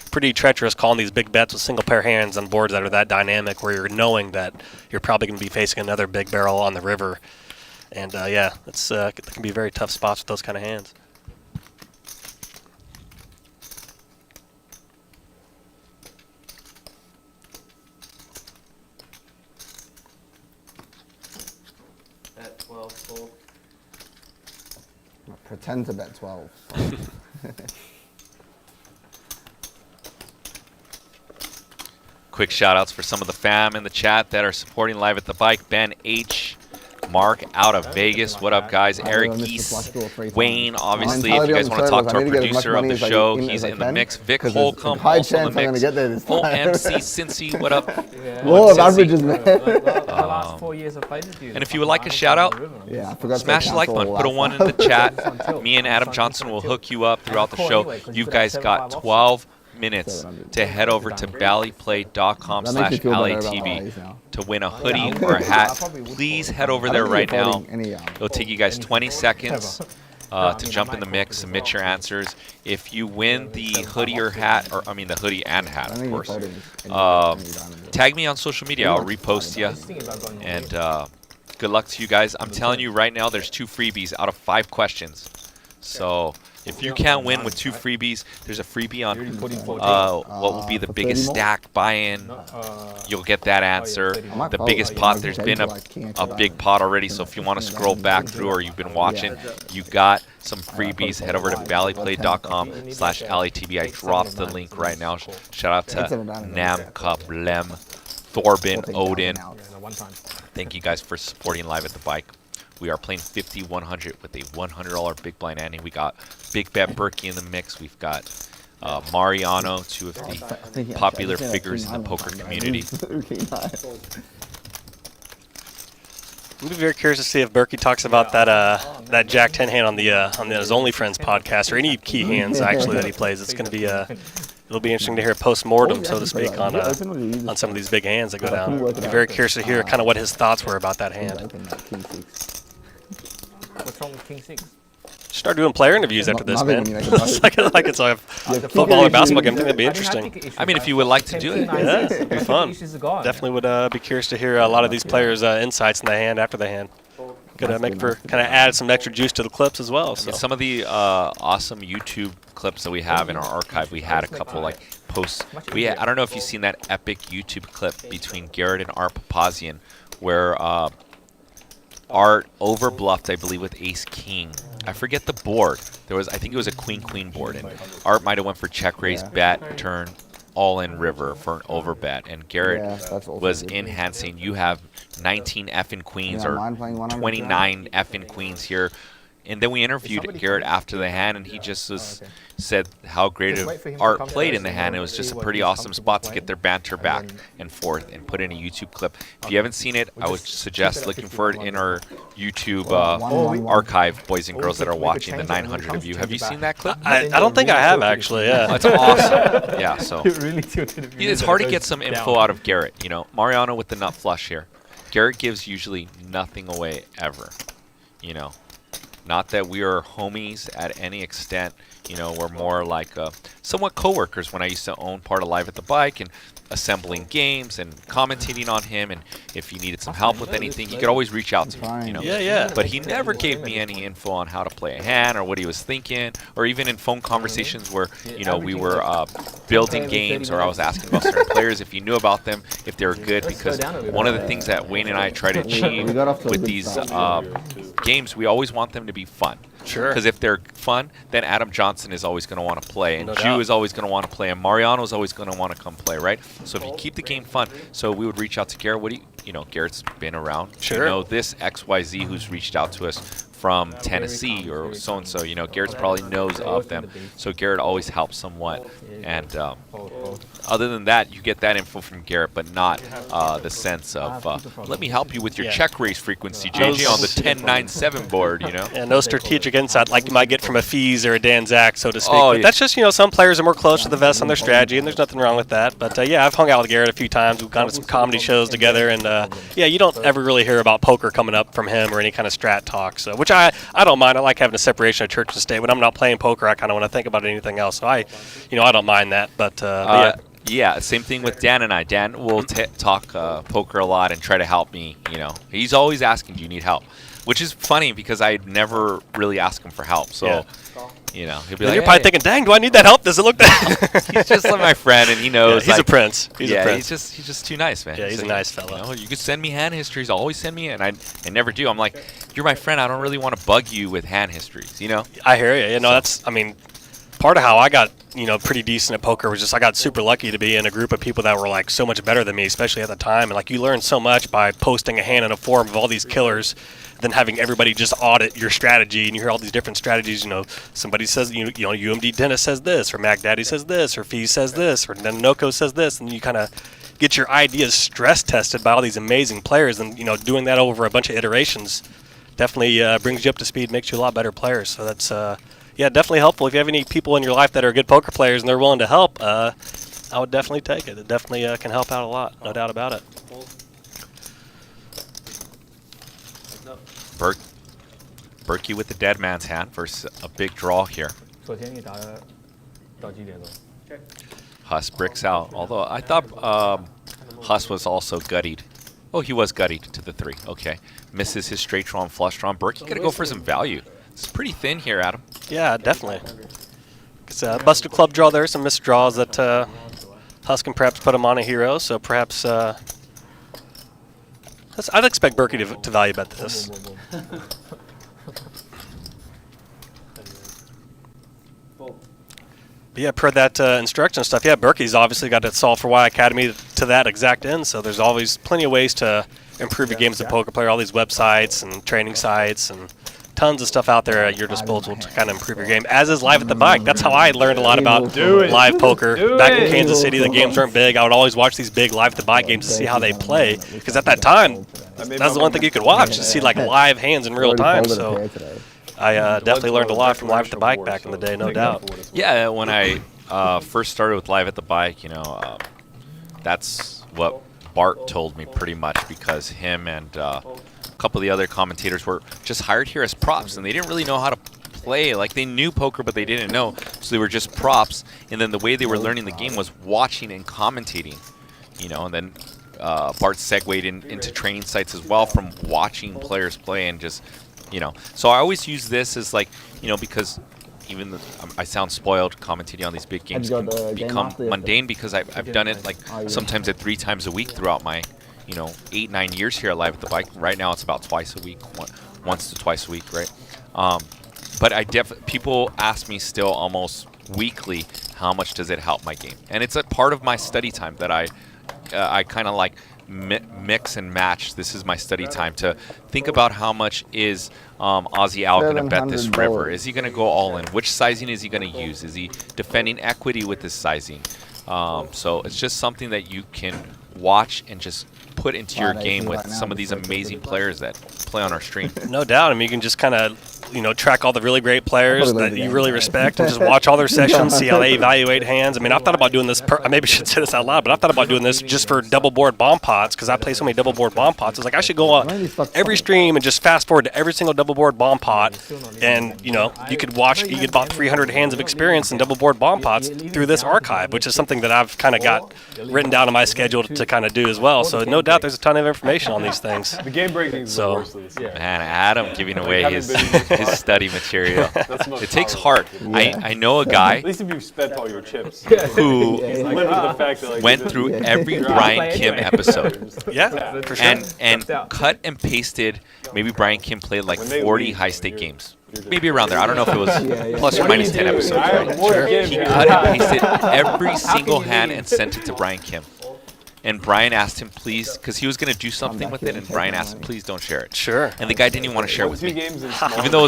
pretty treacherous calling these big bets with single pair hands on boards that are that dynamic where you're knowing that you're probably going to be facing another big barrel on the river. And, yeah, it can be very tough spots with those kind of hands. Pretend to bet 12. Quick shout outs for some of the fam in the chat that are supporting Live at the Bike. Ben H. Mark out of Vegas. What up, guys? Eric East. Wayne, obviously, if you guys want to talk to our producer of the show, he's in the mix. Vic Holcomb, also in the mix. OMC Cincy, what up? Law of averages, man. The last 4 years I've played with you. And if you would like a shout out, Yeah, I forgot to smash the like cancel button. Put a 1 in the chat. Me and Adam Johnson will hook you up throughout the show. You guys got 12 minutes to head over to ballyplay.com/LATV to win a hoodie or a hat. Please head over there right now. It'll take you guys 20 seconds to jump in the mix, submit your answers. If you win the hoodie or hat, or I mean the hoodie and hat, of course, tag me on social media. I'll repost you. And good luck to you guys. I'm telling you right now, there's 2 freebies out of 5 questions. So if you can't win with 2 freebies, there's a freebie on what will be the biggest stack buy-in. You'll get that answer. The biggest pot, there's been a big pot already, so if you want to scroll back through or you've been watching, you got some freebies. Head over to ballyplay.com/LATV. I dropped the link right now. Shout out to Nam, Cup, Lem, Thorben, Odin. Thank you guys for supporting Live at the Bike. We are playing 50-100 with a $100 big blind ante. We got Big Bet Berkey in the mix. We've got Mariano, 2 of the popular figures in the poker community. I'd be very curious to see if Berkey talks about that Jack 10 hand on his OnlyFriends podcast, or any key hands actually that he plays. It's going to be it'll be interesting to hear a post-mortem, so to speak, on some of these big hands that go down. I'd be very curious to hear kind of what his thoughts were about that hand. What's wrong with King 6? Start doing player interviews after this, man. It's like it's a football or basketball game. I think that'd be interesting. I mean, if you would like to do it. Yeah, it'd be fun. Definitely would be curious to hear a lot of these players' insights in the hand after the hand. Could make for kind of add some extra juice to the clips as well. So. Some of the awesome YouTube clips that we have in our archive, we had a couple like posts. I don't know if you've seen that epic YouTube clip between Garrett and Art Papazian, where Art overbluffed, I believe, with Ace King. I forget the board. I think it was a Queen board, and Art might have went for check raise, bet, turn, all in river for an overbet, and Garrett was in hand saying, "You have 19 effing queens or 29 effing queens here." And then we interviewed Garrett after the hand, and he just said how great Art played in the hand. It was just a pretty awesome spot to get their banter back and forth and put in a YouTube clip. If you haven't seen it, I would suggest looking for it in our YouTube archive, boys and girls that are watching, the 900 of you. Have you seen that clip? I don't think I have, actually, yeah. That's awesome. Yeah, so it's hard to get some info out of Garrett. You know, Mariano with the nut flush here. Garrett gives usually nothing away ever, you know. Not that we are homies at any extent, you know, we're more like somewhat co-workers when I used to own part of Live at the Bike and assembling games and commentating on him, and if you needed some help with anything, you could always reach out to me, you know. Yeah. But he never gave me any info on how to play a hand or what he was thinking, or even in phone conversations where, you know, we were building games, or I was asking about certain players if you knew about them, if they were good, because one of the things that Wayne and I try to achieve with these games, we always want them to be fun. Sure. Because if they're fun, then Adam Johnson is always going to want to play, and Jew is always going to want to play, and Mariano is always going to want to come play, right? So if you keep the game fun, so we would reach out to Garrett. What do you know, Garrett's been around. Sure. You know, this XYZ who's reached out to us from Tennessee or so-and-so, you know, Garrett probably knows of them. So Garrett always helps somewhat. And other than that, you get that info from Garrett, but not the sense of, let me help you with your check raise frequency, JJ, on the 10-9-7 board, you know? And no strategic insight like you might get from a Fees or a Dan Zach, so to speak. But that's just, you know, some players are more close to the vest on their strategy, and there's nothing wrong with that. But, yeah, I've hung out with Garrett a few times. We've gone to some comedy shows together, and, yeah, you don't ever really hear about poker coming up from him or any kind of strat talk, so which I don't mind. I like having a separation of church and state. When I'm not playing poker, I kind of want to think about anything else. So I don't mind that. But yeah. Yeah, same thing with Dan and I. Dan will talk poker a lot and try to help me. You know, he's always asking, "Do you need help?" Which is funny because I never really ask him for help. So, you know, he'll be like, you're probably thinking, "Dang, do I need that help? Does it look that?" He's just like my friend, and he knows. He's a prince. He's a prince. he's just too nice, man. Yeah, he's a nice fella. You know, you could send me hand histories. Always send me, and I never do. I'm like, you're my friend. I don't really want to bug you with hand histories. You know. I hear you. You know, that's. I mean, part of how I got, you know, pretty decent at poker was just I got super lucky to be in a group of people that were like so much better than me, especially at the time. And like you learn so much by posting a hand in a forum of all these killers, than having everybody just audit your strategy, and you hear all these different strategies. You know, somebody says, you know, UMD Dennis says this, or Mac Daddy says this, or Fee says this, or Nanoko says this, and you kind of get your ideas stress tested by all these amazing players. And you know, doing that over a bunch of iterations definitely brings you up to speed, makes you a lot better players. So that's yeah, definitely helpful. If you have any people in your life that are good poker players and they're willing to help, I would definitely take it. It definitely can help out a lot, no doubt about it. Berkey with the dead man's hand versus a big draw here. 昨天你打到几点钟？ Huss bricks out. Although I thought Huss was also guttied. Oh, he was guttied to the 3. Okay. Misses his straight draw and flush draw. Berkey got to go for some value. It's pretty thin here, Adam. Yeah, definitely. It's a busted club draw there, some missed draws that Huss can perhaps put him on a hero. So perhaps I'd expect Berkey to value bet this. But yeah, per that instruction stuff, yeah, Berkey's obviously got it solved for Y Academy to that exact end. So there's always plenty of ways to improve your game as a poker player. All these websites and training sites and tons of stuff out there at your disposal to kind of improve your game, as is Live at the Bike. That's how I learned a lot about live poker. Back in Kansas City, the games weren't big. I would always watch these big Live at the Bike games to see how they play, because at that time, that's the one thing you could watch, to see like live hands in real time. So I definitely learned a lot from Live at the Bike back in the day, no doubt. Yeah, when I first started with Live at the Bike, you know, that's what Bart told me pretty much, because him and a couple of the other commentators were just hired here as props, and they didn't really know how to play. Like, they knew poker, but they didn't know, so they were just props. And then the way they were learning the game was watching and commentating, you know. And then Bart segued into training sites as well from watching players play and just, you know. So I always use this as like, you know, because even I sound spoiled commentating on these big games can become mundane, because I've done it like sometimes at 3 times a week throughout my, you know, 8-9 years here at Live at the Bike. Right now it's about twice a week, once to twice a week, right? But people ask me still almost weekly, how much does it help my game? And it's a part of my study time that I kind of like mix and match. This is my study time to think about how much is Aussie Al going to bet this river. Is he going to go all in? Which sizing is he going to use? Is he defending equity with this sizing? So it's just something that you can watch and just put into your game with some of these amazing players that play on our stream. No doubt. I mean, you can just kind of, you know, track all the really great players that you really respect and just watch all their sessions, see how they evaluate hands. I mean, I've thought about doing this. I maybe should say this out loud, but I've thought about doing this just for double board bomb pots, because I play so many double board bomb pots. It's like I should go on every stream and just fast forward to every single double board bomb pot, and you know, you could get about 300 hands of experience in double board bomb pots through this archive, which is something that I've kind of got written down on my schedule to kind of do as well. So no doubt there's a ton of information on these things. The game breaking is the worst. Man, Adam giving away his study material. It takes heart. I know a guy At least if you spent all your chips. who The fact that, like, went through every Brian Kim episode. Yeah, for sure. And cut and pasted. Maybe Brian Kim played like 40 high-stake games. Maybe around there. I don't know if it was plus or minus 10 episodes. Right? Sure. He cut and pasted every single hand and sent it to Brian Kim. And Brian asked him, please, because he was going to do something with it, and Brian asked him, please don't share it. Sure. And the guy didn't even want to share it with me. Even though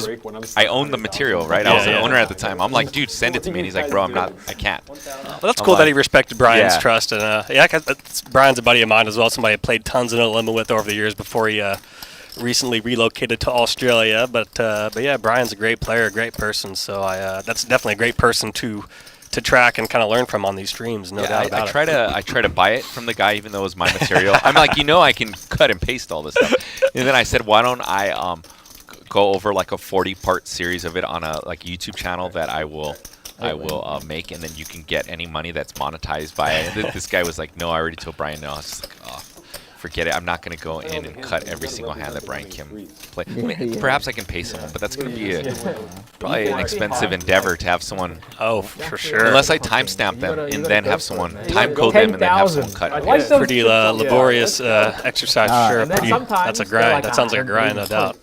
I owned the material, right? I was the owner at the time. I'm like, dude, send it to me. And he's like, bro, I can't. Well, that's cool that he respected Brian's trust. And yeah, cause Brian's a buddy of mine as well. Somebody I played tons of No Limit with over the years before he recently relocated to Australia. But yeah, Brian's a great player, a great person. So that's definitely a great person to track and kind of learn from on these streams, no doubt about it. I try to buy it from the guy, even though it was my material. I'm like, you know, I can cut and paste all this stuff. And then I said, why don't I go over like a 40-part series of it on a like YouTube channel that I will I will make, and then you can get any money that's monetized by it. And this guy was like, no, I already told Brian no. I was just like, oh, forget it. I'm not going to go in and cut every single hand that Brian Kim play. I mean, perhaps I can pay someone, but that's going to be probably an expensive endeavor to have someone. Oh, for sure. Unless I timestamp them and then have someone time code them and then have someone cut it. Pretty laborious exercise for sure. That's a grind. That sounds like a grind, no doubt.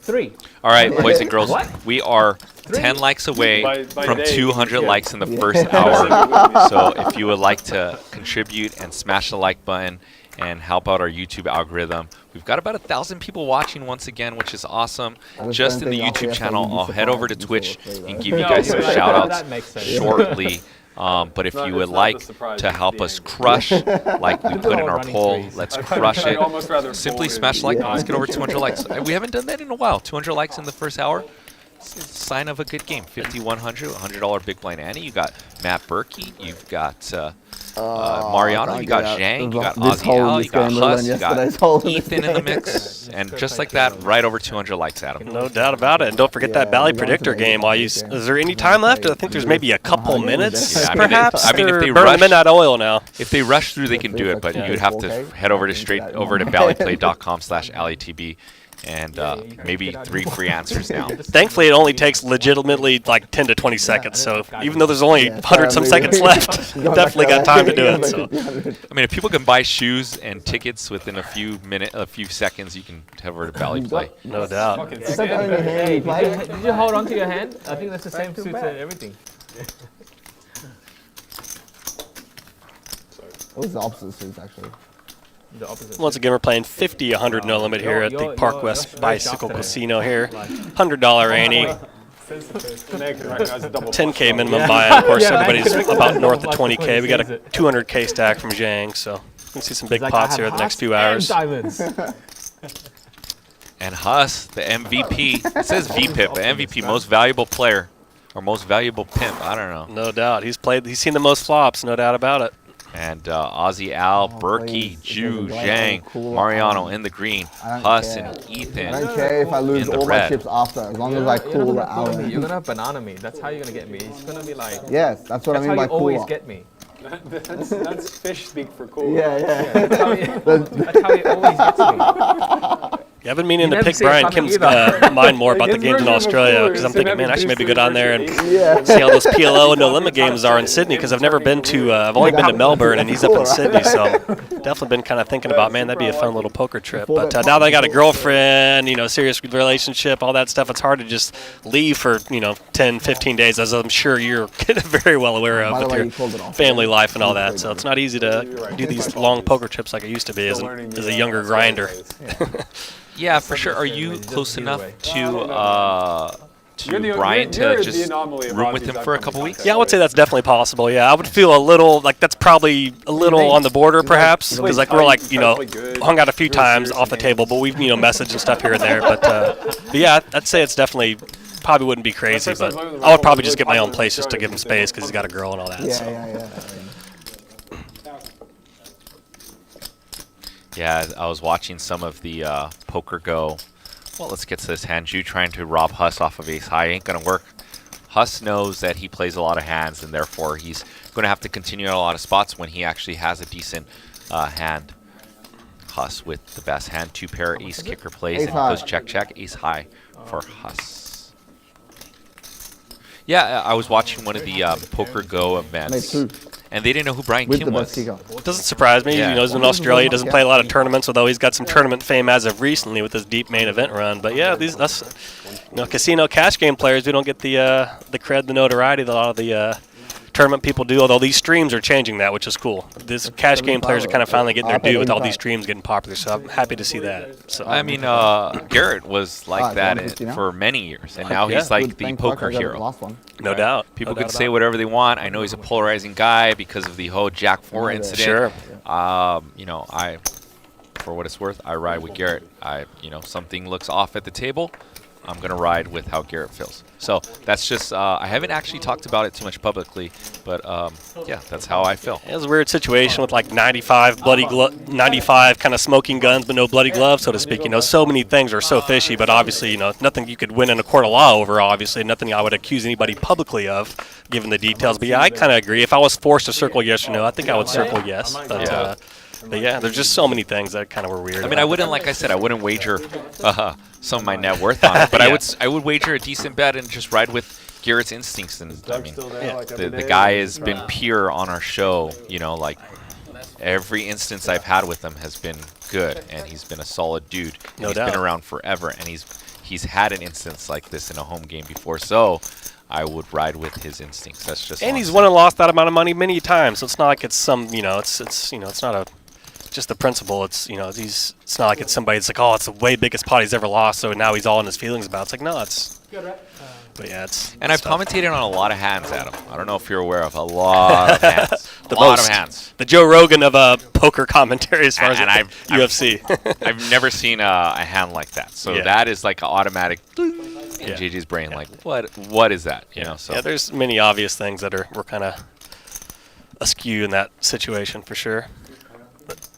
All right, boys and girls, we are 10 likes away from 200 likes in the first hour. So if you would like to contribute and smash the like button and help out our YouTube algorithm, we've got about 1,000 people watching once again, which is awesome. Just in the YouTube channel, I'll head over to Twitch and give you guys some shout-outs shortly. But if you would like to help us crush, like we put in our poll, let's crush it. Simply smash like button. Let's get over 200 likes. We haven't done that in a while. 200 likes in the first hour. It's a sign of a good game. 5,100, $100 big blind Annie. You got Matt Berkey. You've got Mariano. You got Zhang. You got Ozzy Al. You got Huss. You got Ethan in the mix. And just like that, right over 200 likes, Adam. No doubt about it. And don't forget that Bally Predictor game. Is there any time left? I think there's maybe a couple minutes, perhaps. I mean, if they burn the midnight oil now. If they rush through, they can do it. But you'd have to head over to ballyplay.com/LATB. And maybe 3 free answers now. Thankfully, it only takes legitimately like 10 to 20 seconds. So even though there's only 100-some seconds left, definitely got time to do it. So I mean, if people can buy shoes and tickets within a few seconds, you can head over to Bally Play. No doubt. Hey, did you hold on to your hand? I think that's the same suits and everything. What was the opposite suits, actually? Once again, we're playing 50, 100 no limit here at the Park West Bicycle Casino here. $100 Annie. 10K minimum buy-in. Of course, everybody's about north of 20K. We got a 200K stack from Zhang, so we can see some big pots here in the next few hours. And Huss, the MVP. It says VPIP, but MVP, most valuable player or most valuable pimp. I don't know. No doubt. He's seen the most flops, no doubt about it. And Ozzy Al, Berkey, Ju, Zhang, Mariano in the green, Huss and Ethan I don't care if I lose all my chips after, as long as I cool it out. You're gonna banana me. That's how you're gonna get me. It's gonna be like. Yes, that's what I mean by cool. That's how you always get me. That's fish speak for cool. Yeah. That's how he always gets me. Yeah, I've been meaning to pick Brian Kim's mind more about the games in Australia because I'm thinking, man, I should maybe go down there and see how those PLO and no limit games are in Sydney because I've never been to. I've only been to Melbourne and he's up in Sydney, so I've definitely been kind of thinking about, man, that'd be a fun little poker trip. But now that I got a girlfriend, serious relationship, all that stuff, it's hard to just leave for 10, 15 days, as I'm sure you're very well aware of with your family life and all that. So it's not easy to do these long poker trips like it used to be as a younger grinder. Yeah, for sure. Are you close enough to Brian to just room with him for a couple weeks? Yeah, I would say that's definitely possible. Yeah, I would feel a little like that's probably a little on the border, perhaps, because we're hung out a few times off the table, but we've messaged and stuff here and there. But yeah, I'd say it's definitely probably wouldn't be crazy, but I would probably just get my own place just to give him space because he's got a girl and all that. Yeah. Yeah, I was watching some of the Poker Go. Well, let's get to this hand. Ju trying to rob Huss off of ace high. Ain't going to work. Huss knows that he plays a lot of hands, and therefore he's going to have to continue at a lot of spots when he actually has a decent hand. Huss with the best hand. 2-pair ace kicker plays, and goes check, ace high for Huss. Yeah, I was watching one of the Poker Go events. And they didn't know who Brian Kim was. It doesn't surprise me. Yeah. He's in Australia. He doesn't play a lot of tournaments, although he's got some tournament fame as of recently with his deep main event run. But yeah, us casino cash game players, we don't get the cred, the notoriety that a lot of the tournament people do, although these streams are changing that, which is cool. These cash game players are kind of finally getting their due with all these streams getting popular, so I'm happy to see that. So I mean, Garrett was like that for many years, and now he's like the poker hero. No doubt. People can say whatever they want. I know he's a polarizing guy because of the whole Jack 4 incident. Sure. For what it's worth, I ride with Garrett. Something looks off at the table. I'm going to ride with how Garrett feels. So that's just, I haven't actually talked about it too much publicly, but yeah, that's how I feel. It was a weird situation with like 95 95 kind of smoking guns, but no bloody gloves, so to speak. You know, so many things are so fishy, but obviously, you know, nothing you could win in a court of law over, obviously, nothing I would accuse anybody publicly of, given the details. But yeah, I kind of agree. If I was forced to circle yes or no, I think I would circle yes. But yeah, there's just so many things that kind of were weird. I mean, I wouldn't, like I said, I wouldn't wager some of my net worth on it, but I would wager a decent bet and just ride with Garrett's instincts. And I mean, the guy has been pure on our show. You know, like every instance I've had with him has been good, and he's been a solid dude. And he's been around forever, and he's had an instance like this in a home game before. So I would ride with his instincts. That's just. And he's won and lost that amount of money many times, so it's not like it's some, you know, it's you know, it's not a. Just the principle. It's, you know, it's not like it's somebody that's like, oh, it's the way biggest pot he's ever lost, so now he's all in his feelings about it. It's like, no, it's. But yeah, it's. And I've commentated on a lot of hands, Adam. I don't know if you're aware of a lot of hands. A lot of hands. The Joe Rogan of poker commentary as far as UFC. I've never seen a hand like that. So that is like an automatic in JJ's brain. Like, what is that? You know. So yeah, there's many obvious things that were kind of askew in that situation for sure.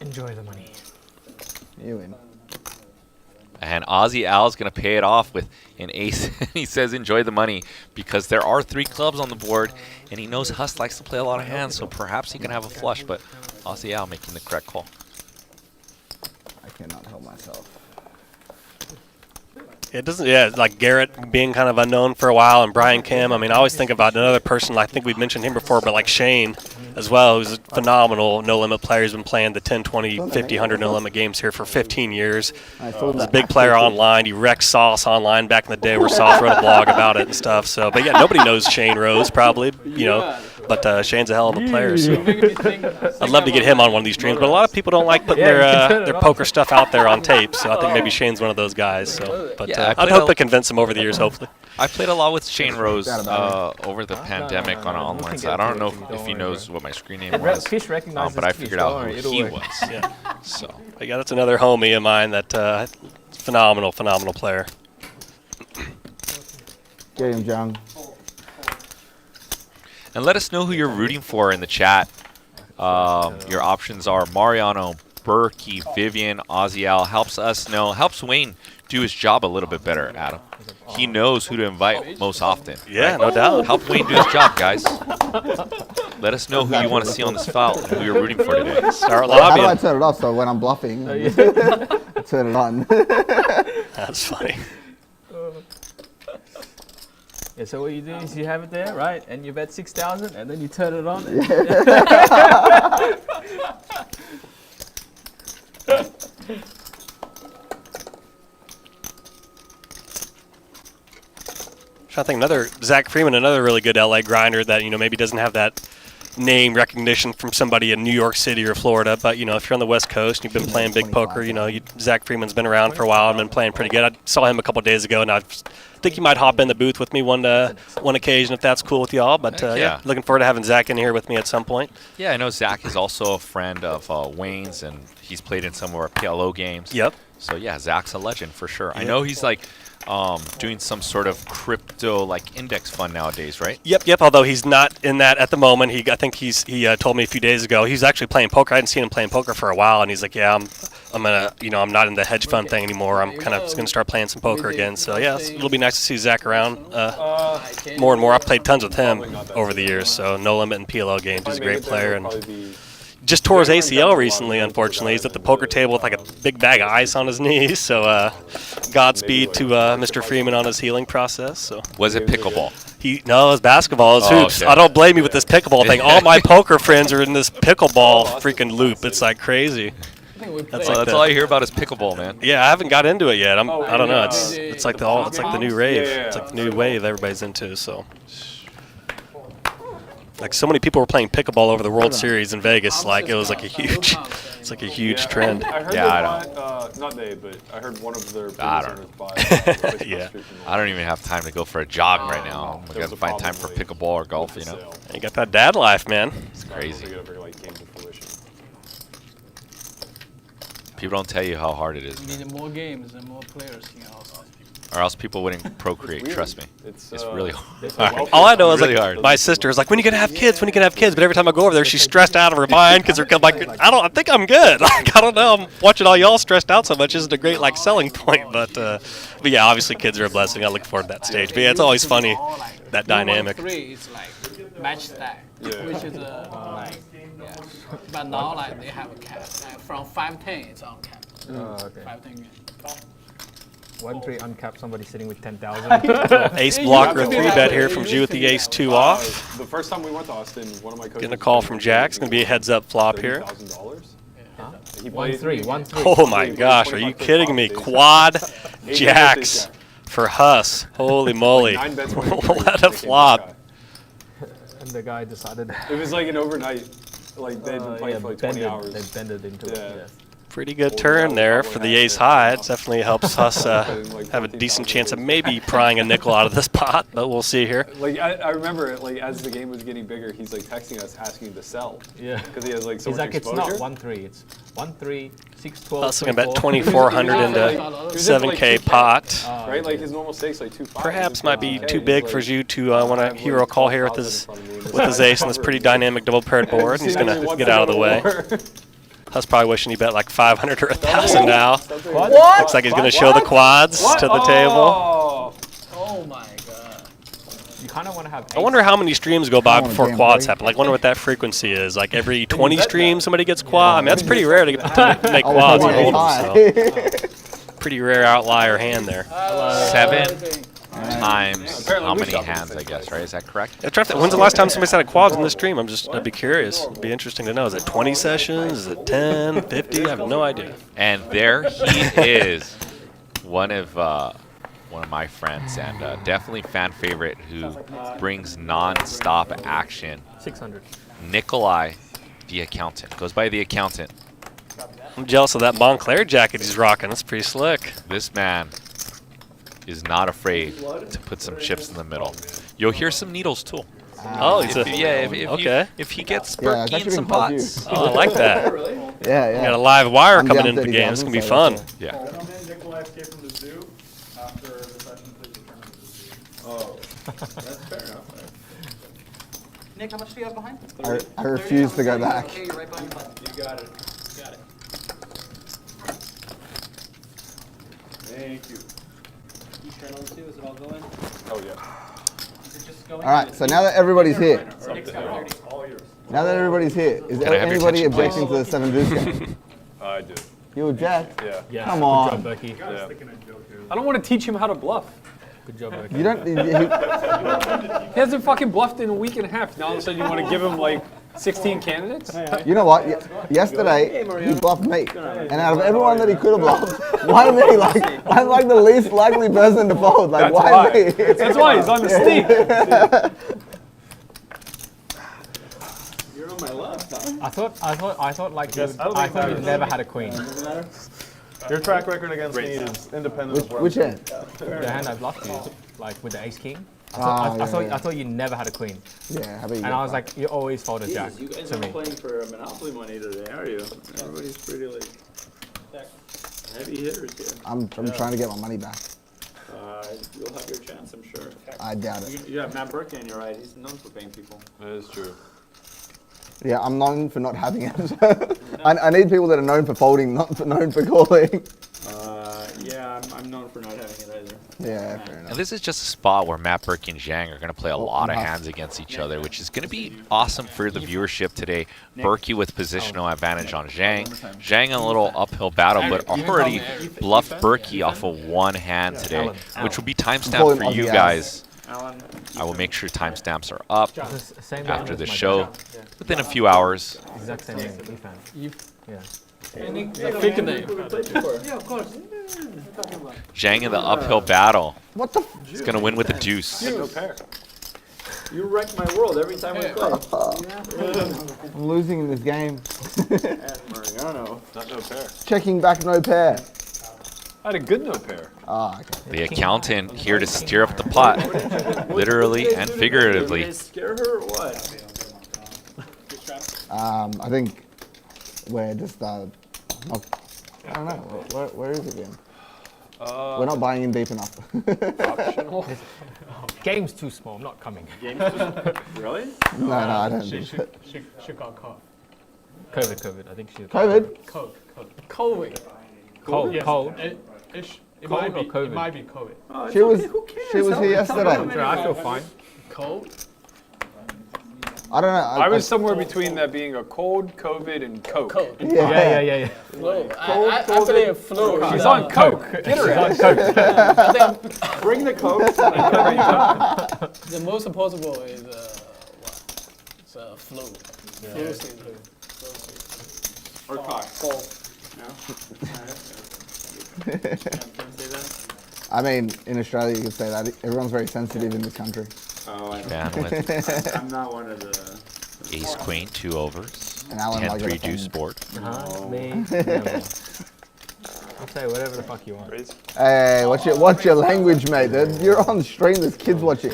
Enjoy the money. You win. And Aussie Al's going to pay it off with an ace. He says enjoy the money because there are 3 clubs on the board, and he knows Huss likes to play a lot of hands, so perhaps he can have a flush, but Aussie Al making the correct call. I cannot help myself. It doesn't, like Garrett being kind of unknown for a while, and Brian Kim. I mean, I always think about another person, I think we've mentioned him before, but like Shane as well, who's a phenomenal no-limit player. He's been playing the 10, 20, 50, 100 no-limit games here for 15 years. He's a big player online. He wrecked Sauce online back in the day where Sauce wrote a blog about it and stuff. So, but yeah, nobody knows Shane Rose probably, you know. But Shane's a hell of a player, so I'd love to get him on one of these streams. But a lot of people don't like putting their poker stuff out there on tape, so I think maybe Shane's one of those guys. So, but I'd hope to convince him over the years, hopefully. I played a lot with Shane Rose over the pandemic on an online side. I don't know if he knows what my screen name was, but I figured out who he was. So, but yeah, that's another homie of mine that phenomenal player. Get him, John. And let us know who you're rooting for in the chat. Your options are Mariano, Berkey, Vivian, Aussie Al. Helps Wayne do his job a little bit better, Adam. He knows who to invite most often. Yeah, no doubt. Help Wayne do his job, guys. Let us know who you want to see on this file and who you're rooting for today. Start lobbying. How do I turn it off so when I'm bluffing, I turn it on? That's funny. Yeah, so what you do is you have it there, right? And you bet 6,000, and then you turn it on. I think another Zach Freeman, another really good LA grinder that, you know, maybe doesn't have that name recognition from somebody in New York City or Florida, but, you know, if you're on the West Coast and you've been playing big poker, you know, Zach Freeman's been around for a while and been playing pretty good. I saw him a couple days ago, and I think he might hop in the booth with me one occasion if that's cool with y'all. But yeah, looking forward to having Zach in here with me at some point. Yeah, I know Zach is also a friend of Wayne's, and he's played in some of our PLO games. Yep. So yeah, Zach's a legend for sure. Yep. I know he's like doing some sort of crypto like index fund nowadays, right? Yep. Although he's not in that at the moment. I think he told me a few days ago he's actually playing poker. I hadn't seen him playing poker for a while, and he's like, yeah, I'm gonna, you know, I'm not in the hedge fund thing anymore. I'm kind of gonna start playing some poker again. So yeah, it'll be nice to see Zach around more and more. I've played tons with him over the years, so no limit in PLO games. He's a great player and just tore his ACL recently, unfortunately. He's at the poker table with like a big bag of ice on his knees. So Godspeed to Mr. Freeman on his healing process. So was it pickleball? No, it was basketball. It was hoops. Okay. I don't blame you with this pickleball thing. All my poker friends are in this pickleball freaking loop. It's like crazy. That's all I hear about is pickleball, man. Yeah, I haven't got into it yet. I don't know. It's like the new rave. It's like the new wave everybody's into. So. Like so many people were playing pickleball over the World Series in Vegas, like it was like a huge trend. I heard not they, but I heard one of their business owners buy. Yeah. I don't even have time to go for a jog right now. I got to find time for pickleball or golf, you know. You got that dad life, man. It's crazy. People don't tell you how hard it is. You need more games and more players, you know. Or else people wouldn't procreate. weird. It's It's really hard. All I know is Really like hard. my sister is like, when are you gonna have kids? When are you gonna have kids? But every time I go over there, she's stressed out of her mind because they're like, I think I'm good. Like, I don't know. I'm watching all y'all stressed out so much isn't a great like selling point. But yeah, obviously kids are a blessing. I look forward to that stage. But yeah, it's always funny that dynamic. 3 is like match stack, which is like yeah. But now like they have a cap. Like from 510 it's on cap. Oh, okay. 510. 1-3 uncapped. Somebody sitting with 10,000. Ace blocker 3-bet here from Jew with the ace 2 off. The first time we went to Austin, one of my coaches Getting a call from Jack. It's gonna be a heads up flop here. $30,000. He 1-3. 1-3. Oh my gosh, are you kidding me? Quad jacks for Huss. Holy moly. 9 bets. What a flop. And the guy decided. It was like an overnight. Like they'd been playing for like 20 hours. They bended into it. Yeah. Yeah. Pretty good turn there for the ace high. It definitely helps us have a decent chance of maybe prying a nickel out of this pot, but we'll see here. Like I remember, like as the game was getting bigger, he's like texting us asking to sell. Yeah. Because he has like so He's much like, exposure. it's not 1-3. It's 1-3, 6-12. Us gonna bet 2,400 into 7K pot. Right, like his normal stakes like 2.5. Perhaps might be too big for Zhu to want a hero call here with his ace on this pretty dynamic double paired board. And he's gonna get out of the way. Huss probably wishing he bet like 500 or 1,000 now. What? Looks like he's gonna show the quads to the table. Oh my god. You kind of want to have. I wonder how many streams go by before quads happen. Like, I wonder what that frequency is. Like every 20 streams, somebody gets quad. I mean, that's pretty rare to make quads and hold them. So. Pretty rare outlier hand there. 7 times how many hands, I guess, right? Is that correct? When's the last time somebody said a quads in this stream? I'd be curious. It'd be interesting to know. Is it 20 sessions? Is it 10, 50? I have no idea. And there he is, one of my friends, and definitely fan favorite who brings non-stop action. 600. Nikolai, the accountant, goes by the accountant. I'm jealous of that Montclair jacket he's rocking. That's pretty slick. This man is not afraid to put some chips in the middle. You'll hear some needles too. Oh, he's if he gets Berkey in some pots. Oh, I like that. Yeah, yeah. We got a live wire I'm coming down into the game. 30,000, It's gonna be so fun. that's Yeah. Nikolai escaped from the zoo after the session, please return to the zoo. Oh, that's fair enough. Nick, how much do you have behind? I refuse to go back. Okay, you're right behind the button. You got it. Got it. Thank you. You turn on too, is it all going? Oh yeah. Is it just going? All right, so now that everybody's here, All yours. now that everybody's here, is Can I have your anybody attention, objecting to the 7 deuce game? I do. You object? Yeah. Yeah. Come Good on. job, Berkey. Yeah. Sticking a joke here. I don't want to teach him how to bluff. Good job, Berkey. You don't. He hasn't fucking bluffed in a week and a half. Now all of a sudden you want to give him like 16 candidates? You know what? Yesterday he bluffed me, and out of everyone that he could have bluffed, why me? Like I'm like the least likely person to fold. Like That's why why. me? That's why he's on the steak. You're on my left, huh? I thought like Yes, I don't think it you matters. never had a queen. Doesn't matter? Your track record against me is independent of where Which I'm hand? The hand I bluffed you, like with the ace king. Ah, I yeah. thought you never had a queen, Yeah, how about you? and I was like, you always fold a jack You guys to aren't me. playing for Monopoly money today, are you? Everybody's pretty like heavy hitters here. I'm trying to get my money back. You'll have your chance, I'm sure. I doubt it. You have Matt Burke and you're right. He's known for paying people. That is true. Yeah, I'm known for not having it. I need people that are known for folding, not known for calling. Yeah, I'm known for not having it either. Yeah, fair enough. And this is just a spot where Matt Berkey and Zhang are going to play a lot of hands against each other, which is going to be awesome for the viewership today. Berkey with positional advantage on Zhang. Zhang in a little uphill battle, but already bluffed Berkey off of one hand today, which will be timestamped for you guys. I will make sure timestamps are up Same after as the my show jack. within a few hours. Exact same thing. Yeah. The fake name. Yeah, of course. Zhang in the uphill battle. What the? He's going to win with the deuce. No pair. You wreck my world every time we play. I'm losing in this game. And Mariano. Not no pair. Checking back, no pair. I had a good no pair. Ah, okay. The accountant here to stir up the pot, literally and figuratively. Did you scare her or what? I think we're just not, I don't know. Where is it again? We're not buying in deep enough. Optional. Game's too small. I'm not coming. Really? No, I don't think so. She got caught. COVID. I think she. COVID? COVID. Cold. Yes, Cold. It Cold might be. or COVID? It might be COVID. She was here yesterday. I feel fine. Cold. I don't know. I was somewhere between that being a cold, COVID, and Coke. Cold. Yeah. Flu. I believe flu. She's on Coke. Get her out. I think Bring the Coke. the most possible is what? It's flu. Flu season. Or cock. Cold. I mean, in Australia, you could say that. Everyone's very sensitive in this country. Oh, I know. Down with I'm not one of the. ace queen, 2 overs. And Alan like 10-3 it. deuce board. Me. Never. I'll say whatever the fuck you want. Hey, what's your language, mate? You're on stream. There's kids watching.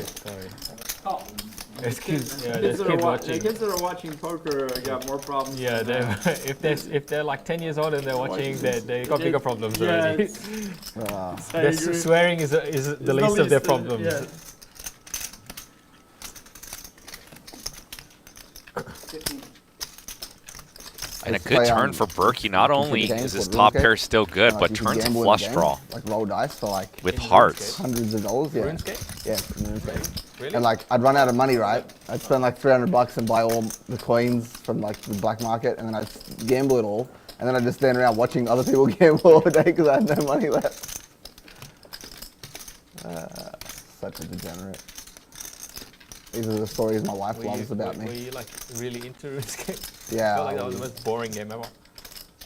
There's kids. Yeah, The there's kids kids watching. that are watching poker got more problems. Yeah, if they're like 10 years old and they're watching, they got bigger problems already. Swearing is the least of their problems. Yeah. And a good turn for Berkey. Not only is his top pair still good, but turns a flush draw Like roll dice for like with hearts. hundreds of dollars. Yeah. RuneScape? Yeah, RuneScape. Really? And like I'd run out of money, right? I'd spend like $300 and buy all the coins from like the black market, and then I'd gamble it all, and then I'd just stand around watching other people gamble all day because I had no money left. Such a degenerate. These are the stories my wife loves about me. Were you like really into RuneScape? Yeah. I felt like that was the most boring game ever.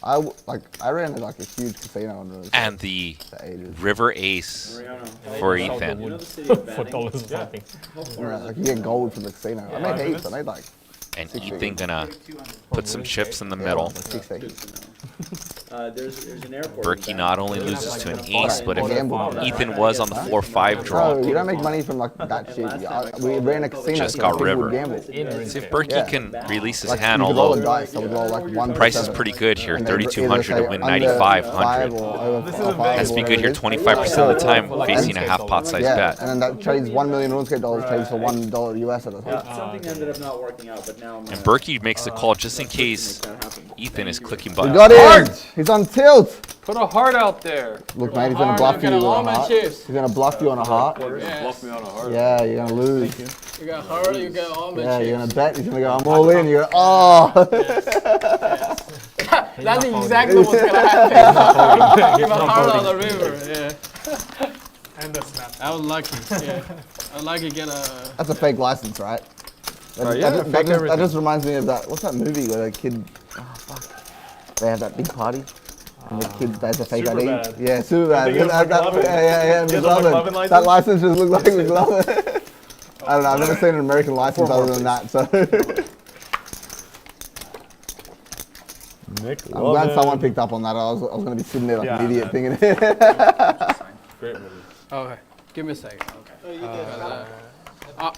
I ran like a huge casino on RuneScape. And the for ages. River Ace for Ethan. You know the city of For Banning? dollars or something. Yeah, like you get gold from the casino. I made heaps. I made like And Ethan gonna put some chips in the middle. 60. There's an airport. Berkey not only loses to an ace, but if Gamble. Ethan was on the 4-5 draw, No, you don't make money from like that shit. We ran a casino. Just so got people would river. gamble. see if Berkey Yeah. can release his Like hand, you could roll a although dice, I would roll like 1 to price is 7. pretty good here, And they either 3,200 say to win under 9,500. 5 or over 5 Has to be or good here whatever it is. 25% of the time, facing a half pot size Yeah, bet. and then that trades 1 million RuneScape dollars trades for $1 US at a time. Something ended up not working out, but now I'm And Berkey makes the call just in case Ethan is clicking We buttons. got him! He's on tilt! Put a heart out there. Look, mate, he's gonna bluff you Get on all a my heart. chips. He's gonna bluff you on a heart. Bluff me on a heart. Yeah, you're gonna lose. You got hurt. You get all my Yeah, you're chips. gonna bet. He's gonna go, I'm all in. You're gonna, oh! That's exactly what's gonna happen. Give a heart on the river. Yeah. And the snap. I was lucky. Yeah. I was lucky to get a. That's a fake license, right? yeah, fake That just reminds me of that. What's that movie where the kid? Oh fuck! They have that big party, and the kid has a fake ID. Superbad. Yeah, super I think it was McLovin. Yeah, He has a McLovin McLovin. license? That license just looked like McLovin. I don't know. I've never seen an American license other than that. So I'm glad someone picked up on that. I was gonna be sitting there like an idiot thinking. Great movie. Okay. Give me a second. Okay.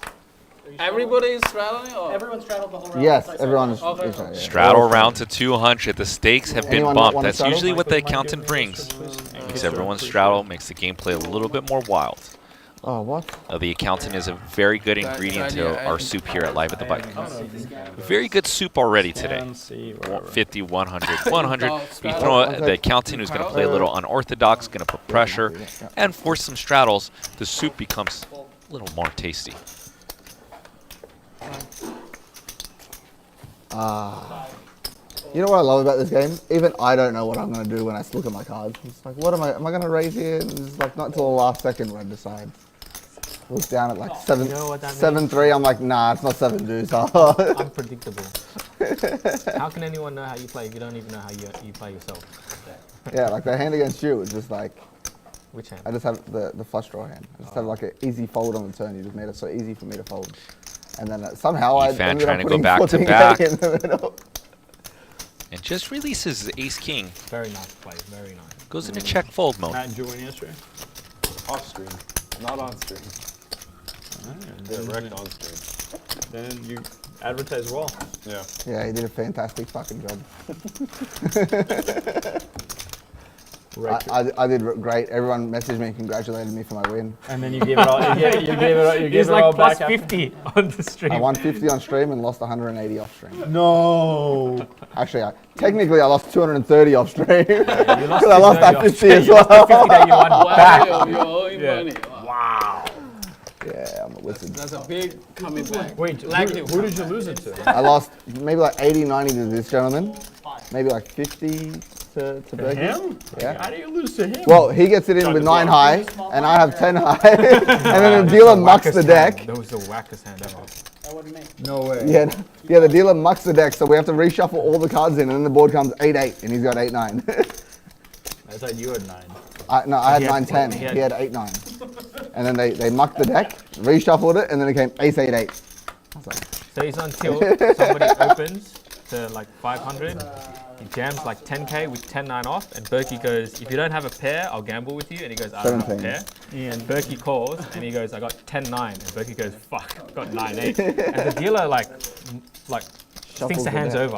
Everybody is straddling, or Everyone straddled the whole round. Yes, besides everyone is. Alan. is right, yeah. Straddle round to 200. The stakes have been Anyone bumped. wanna That's straddle? usually what the accountant brings. Makes everyone straddle, makes the gameplay a little bit more wild. Oh, what? The accountant is a very good ingredient to our soup here at Live at the Bike. Very good soup already today. 50, 100, 100. You throw the accountant who's going to play a little unorthodox, going to put pressure, and force some straddles, the soup becomes a little more tasty. You know what I love about this game? Even I don't know what I'm gonna do when I look at my cards. It's like, what am I gonna raise here? And it's like not till the last second when I decide. Look down at like 7, You know what that means? 7-3. I'm like, nah, it's not 7 deuce. Unpredictable. How can anyone know how you play if you don't even know how you play yourself? Yeah, like the hand against you is just like, Which hand? I just have the flush draw hand. I just have like an easy fold on the turn. You just made it so easy for me to fold. And then somehow I Fan ended trying up to go putting back to 14K back. in the middle. And just releases ace king. Very nice play. Very nice. Goes into check fold mode. Matt, did you win yesterday? Off stream. Not on stream. Direct on stream. Then you advertise well. Yeah. Yeah, he did a fantastic fucking job. I did great. Everyone messaged me and congratulated me for my win. And then you gave it all. You gave it all. You gave He's it all like plus back. 50 on the stream. I won 50 on stream and lost 180 off stream. No. Actually, technically I lost 230 off stream because lost I lost that 230 off 50 stream. as You lost the 50 well. that you won back. Wow, you're owing Yeah. money. Wow. Yeah, I'm a wizard. That's a big coming back. Wait, Like who did you lose it to? I lost maybe like 80, 90 to this gentleman, maybe like 50 to Berkey. Him? Yeah. How do you lose to him? Well, he gets it in with 9 high, and I have 10 high, and then the dealer mucks the deck. That was the wackest hand ever. That wasn't me. No way. Yeah, the dealer mucks the deck, so we have to reshuffle all the cards in, and then the board comes 8-8, and he's got 8-9. I thought you had 9. No, I had He had 9-10. He had 8-9. And then they mucked the deck, reshuffled it, and then it came ace-8-8. I was like, So he's on tilt. Somebody opens to like 500. He jams like 10k with 10-9 off, and Berkey goes, "If you don't have a pair, I'll gamble with you." And he goes, "I don't have a 17. pair." And Berkey calls, and he goes, "I got 10-9." And Berkey goes, "Fuck, I got 9-8." And the dealer like thinks Shuffles the the hands deck. over,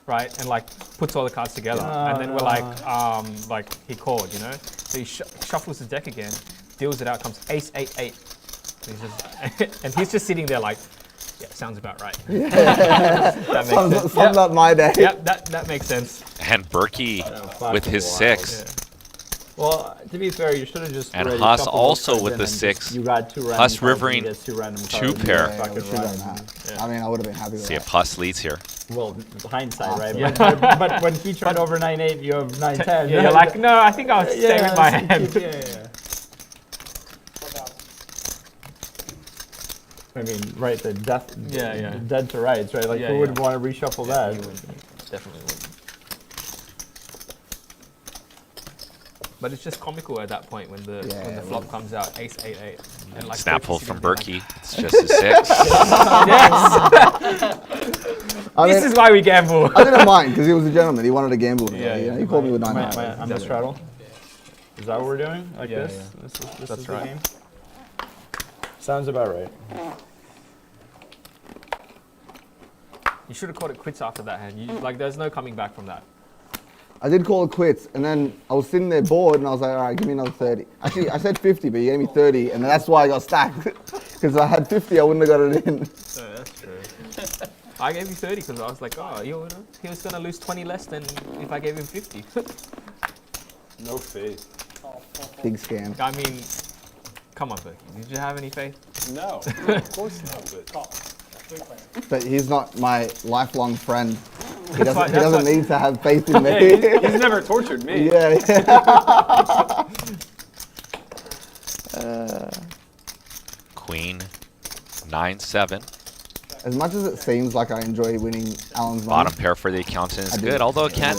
right? And like puts all the cards together. And then we're like he called, you know. So he shuffles the deck again, deals it out, comes ace-8-8. And he's just sitting there like, yeah, sounds about right. That makes sense. Sums up my day. Yep, that makes sense. And Berkey with his 6. Well, to be fair, you should have just. And already Huss shuffled also those with cards the in and 6. just- You got 2 random Huss cards, rivering you get 2 random 2 cards, pair. and fucking we should've run. done that. I mean, I would have been happy with See if that. Huss leads here. Well, hindsight, right? Yeah. But when he tried over 9-8, you have 9-10. Yeah, you're like, no, I think I'll stay with my hand. Yeah. I mean, right, the death, Yeah. dead to rights, right? Like, Yeah, who would yeah. want to reshuffle that? Definitely would. But it's just comical at that point when the flop comes out, ace-8-8. And like Snap Berkey's hold from sitting there Berkey. It's just his 6. This is why we gamble. I didn't mind because he was a gentleman. He wanted to gamble with me. Yeah, You know, yeah. he called me with 9 I'm high. the straddle. Is that what we're doing? Like Yeah, this? yeah. This That's is the right. game? Sounds about right. You should have called it quits after that hand. Like, there's no coming back from that. I did call it quits, and then I was sitting there bored, and I was like, all right, give me another 30. Actually, I said 50, but he gave me 30, and that's why I got stacked. Because if I had 50, I wouldn't have got it in. That's true. I gave you 30 because I was like, oh, he was going to lose 20 less than if I gave him 50. No faith. Big scam. I mean, come on, Berkey. Did you have any faith? No, of course not. But But he's not my lifelong friend. He That's why- doesn't need to have faith in me. yeah, he's never tortured me. Yeah. Queen, 9-7. As much as it seems like I enjoy winning Alan's money, Bottom pair for the accountant is I do. good, although it can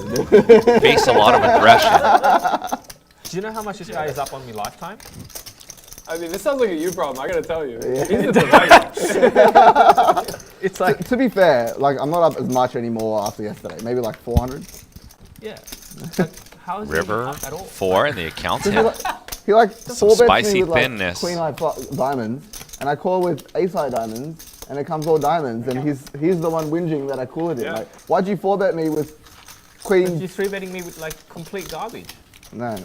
face a lot of aggression. Do you know how much this guy is up on me lifetime? I mean, this sounds like a you problem. I gotta tell you. Yeah. He's the provider. It's like, to be fair, like I'm not up as much anymore after yesterday. Maybe like 400. yeah. Like, how is he even River, up at all? 4, and the accountant. He like Some 4 bets spicy me with like thinness. queen high diamonds, and I call with ace high diamonds, and it comes all diamonds, and he's the one whinging that I call it in. Yeah. Like, why'd you 4 bet me with queen? You're 3-betting me with like complete garbage. No.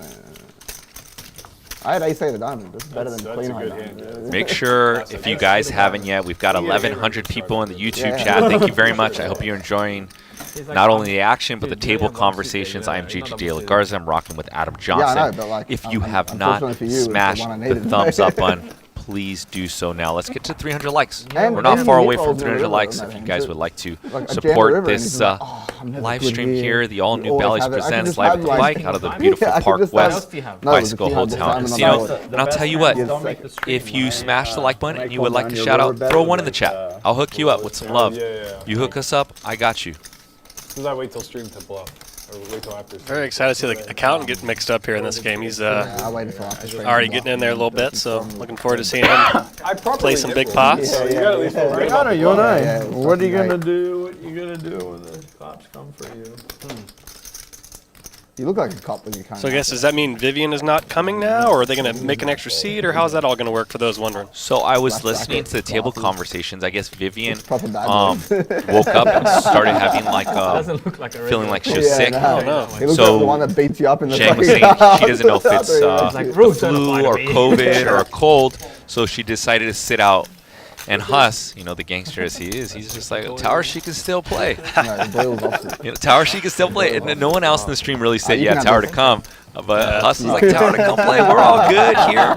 I had ace high diamonds. That's better than That's queen a high good diamonds. hand. Make sure, if you guys haven't yet, we've got 1,100 people in the YouTube chat. Thank you very much. I hope you're enjoying He's like, not I'm- only the action, but the He's doing table a box conversations. today, I am yeah, JJ not a De La box Garza. I'm rocking with Adam Yeah, I Johnson. know, but like, If you have unfortunately not for you, it's the smashed one I the needed. thumbs up button, please do so now. Let's get to 300 likes. And- We're not and far the away meatballs from in the 300 river likes. on If that you hand, guys too. would like to Like, I jammed the support river and this he's like, "Oh, I'm never live good stream here. here, the all-new You always Bally's have it." I can presents just live have, at the like- bike out of the Yeah, beautiful I could Park just What West else do you have? No, it was a Bicycle key Hotel diamond on the Casino. bottom. And I'll tell you what, Don't make the stream if you when smash the like button when and I you would come like on to your shout lower out, bed throw with, one in the like, chat. I'll hook you up with some love. Yeah. You hook us up, I got you. Does I wait till stream to bluff? Or wait till after stream? Very excited to see the accountant get mixed up here in this game. He's I waited for after stream. already getting in there a little bit, so looking forward to seeing him I properly play some big nibbled. pots. So you got at least one right. Got it, you and I. Yeah, What are you fucking gonna do? What you gonna do when the cops come for you? You look like a cop when you kind So I guess, does that mean Vivian is not coming now, or are they going to make an extra seat, or how's that all going to work for those wondering? So I was Black listening jacket, to the table glasses. conversations. I guess Vivian Proper bad woke up and started having like Doesn't look like a feeling regular like she was sick. No. no. He looks So, like the one that beats you up in the Shane was fucking saying she doesn't know if it's like, the rules don't apply flu to or me. COVID or a cold, so she decided to sit out. And Huss, you know, the gangster as he is, he's just like, Tower, she can still play. No, Doyle's opposite. You know, Tower, she can still play. And then no one else in the stream really said, you yeah, can have Tower to this. come. But Huss was like, Tower to come play. We're all good here. Yep,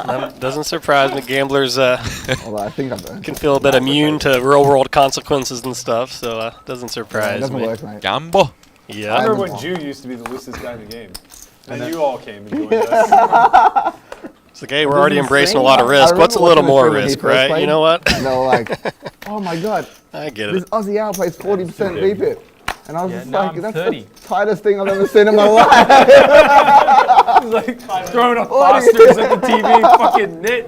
that doesn't surprise me. Gamblers Although I think I've done. can feel a bit immune to real-world consequences and stuff, so doesn't It surprise doesn't me. work, mate. Gambo. I Yeah. remember when Jew used to be the loosest guy in the game. And you all came and joined us. It's like, hey, we're already embracing a lot of risk. What's a little more risk, right? You know what? And they were like, oh my god, I get this it. Aussie Owl plays 40% VPIP. And I was just now like, I'm that's 30. the tightest thing I've ever seen in my life. He's like throwing up fosters at the TV, fucking knit.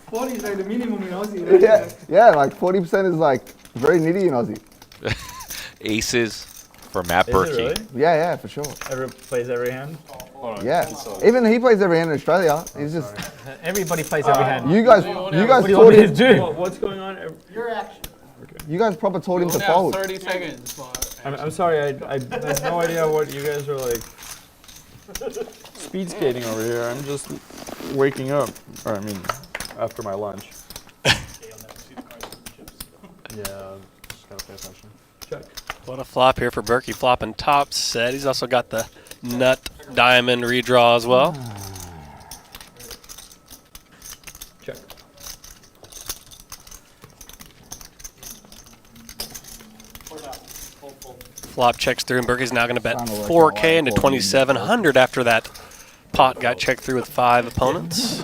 40 is like the minimum in Aussie. Right? yeah, like 40% is like very nitty in Aussie. Aces for Matt Is it Berkey. really? Yeah, for sure. Plays every hand? Hold on. Yeah, even he plays every hand in Australia. He's just Everybody plays every hand. you guys What do you taught want me to him. do? What's going on? Your action. You guys proper taught him You to only have fold. 30 seconds for I'm sorry, I have no idea what you guys are like speed skating over here. I'm just waking up. Or I mean, after my lunch. Yeah, just gotta pay attention. Check. What a flop here for Berkey, flopping top set. He's also got the nut diamond redraw as well. Check. Flop checks through, and Berkey's now going to bet Trying to work out 4K why into I'm folding 2,700 after that pot got checked through with 5 opponents.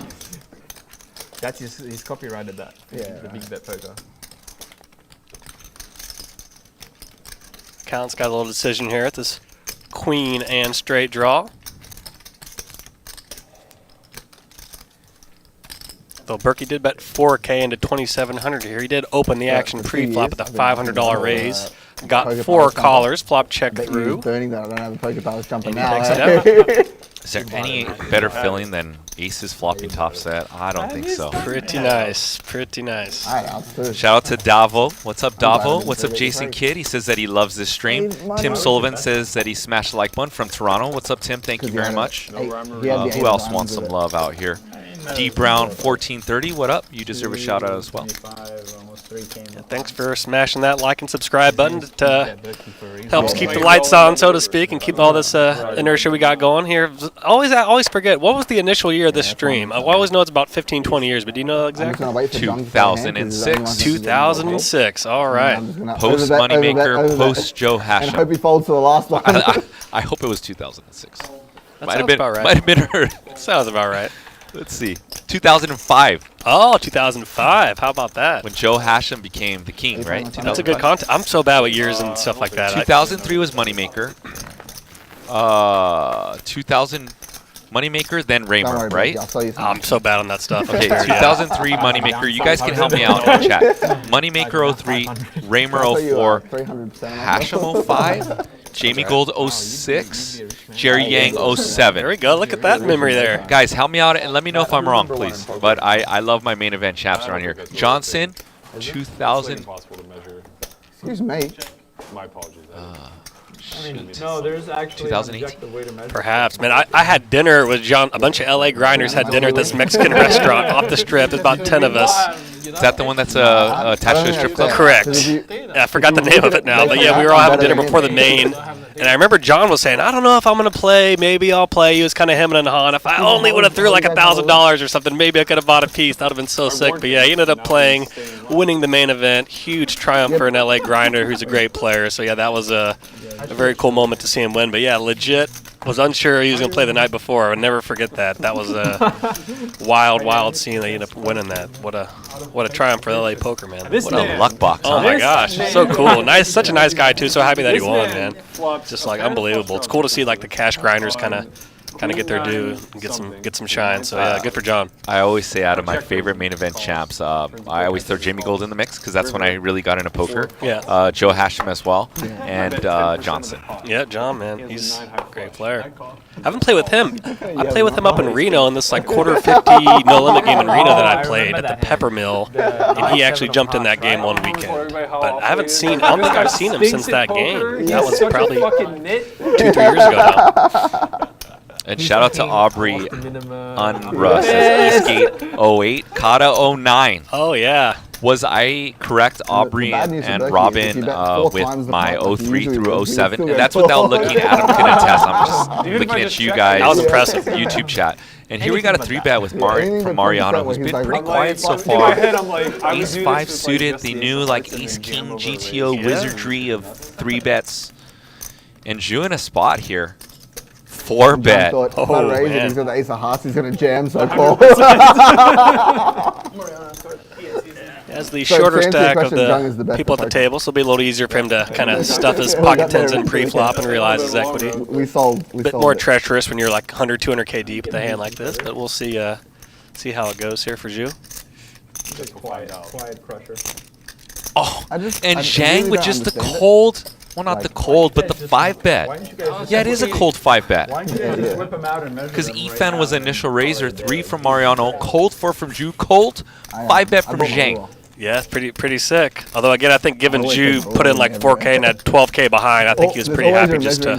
That's he's copyrighted that. Yeah. The big bet poker. Count's got a little decision here at this queen and straight draw. Though Berkey did bet 4K into 2,700 here. He did open the action for 2 pre-flop years, with a I've been $500 doing raise. poker Got palace 4 jumper. callers, flop check Bet you through. he's burning that I don't have a poker palace jumper And he now. picks it eh? Is there any better feeling than aces flopping top set? I don't think so. Pretty nice, pretty nice. I know, too. Shout out to Davo. What's up, glad I Davo? didn't What's say up, that Jason you're Kidd? He says that he loves this stream. Hey, my Tim mom- Sullivan says that he smashed the like button from Toronto. What's up, Tim? Thank you very much. Hey, rhyme or he had the Who eight else rounds wants with some it. love out here? D Brown 1430. What up? You deserve a shout out as well. 25, almost 3K. Thanks for smashing that like and subscribe button. It Berkey for a reason. helps keep the lights on, so to speak, and keep all this inertia we got going here. I always forget, what was the initial year of this stream? I always know it's about 15, 20 years, but do you know I'm just exactly? gonna wait for John to play a hand 'cause he's the only one who can get involved. 2006, all right. I'm just gonna Post overbet, Moneymaker, overbet, post Joe and hope Hashem. he folds to the last one. I hope it was 2006. That Might have sounds been. about right. Might have been her. Sounds about right. Let's see. 2005 Oh, 2005. How about that? when Joe Hashem became the king, right? That's a good content. I'm so bad with years and stuff like that. 2003 was Moneymaker. 2000 Moneymaker, then Don't worry Raymer, about right? it, I'll tell you I'm so bad on that stuff. Okay, 2003 Moneymaker. You guys can help me out in the chat. Moneymaker 03, Raymer 04, 300%. Hashem 05, Jamie Gold 06, Jerry Yang 07. There we go. Look at that memory there. Guys, help me out and let me know if I'm wrong, please. But I love my main event chaps around here. Johnson, It's 2000. impossible to measure. Excuse me. My apologies. I mean, no, there's actually an 2008. objective way to measure. Perhaps, man. I had dinner with John. A bunch of LA grinders had dinner at this Mexican restaurant off the strip. There's about 10 of us. Is that the one that's attached to a strip club? Correct. I forgot the name of it now, but yeah, we were all having dinner before the main. And I remember John was saying, I don't know if I'm going to play. Maybe I'll play. He was kind of hemming and hawing. If I only would have threw like $1,000 or something, maybe I could have bought a piece. That would have been so sick. But yeah, he ended up playing, winning the main event. Huge triumph for an LA grinder who's a great player. So yeah, that was a very cool moment to see him win. But yeah, legit. Was unsure he was going to play the night before. I would never forget that. That was a wild, wild scene. They ended up winning that. What a triumph for LA poker, man. What a luck box. Oh huh? my gosh, so cool. Nice, such a nice guy too. So happy that he won, man. Just like unbelievable. It's cool to see like the cash grinders kind of kind of get their due and get some shine. So yeah, good for John. I always say out of my favorite main event champs, I always throw Jamie Gold in the mix because that's when I really got into poker. Yeah. Joe Hashem as well, and Johnson. Yeah, John, man, he's a great player. I haven't played with him. I played with him up in Reno in this like quarter 50 no limit game in Reno that I played at the Pepper Mill, and he actually jumped in that game one weekend. But I don't think I've seen him since that game. That was probably 2-3 years ago now. And shout out to Aubrey Unruss as Eastgate 08, Kata 09. Oh yeah. Was I correct, Aubrey and Robin, with my 03 through 07? And that's without looking. Adam can attest. I'm just looking at you guys. That was impressive. YouTube chat. And here we got a 3-bet with from Mariano, who's been pretty quiet so far. Ace 5 suited, the new like Ace King GTO wizardry of 3-bets. And Ju in a spot here. 4-bet. Oh, man. He's got the Ace of Hearts. He's going to jam so close. As the shorter stack of the people at the table, so it'll be a little easier for him to kind of stuff his pocket tens in pre-flop and realize his equity. We sold. A bit more treacherous when you're like 100, 200K deep with a hand like this, but we'll see how it goes here for Ju. Quiet crusher. Oh, and Zhang with just the cold. Well, not the cold, but the 5-bet. Yeah, it is a cold 5-bet. Because Ethan was initial raiser, 3 from Mariano, cold 4 from Ju, cold 5-bet from Zhang. Yeah, it's pretty sick. Although again, I think given Ju put in like 4K and had 12K behind, I think he was pretty happy just to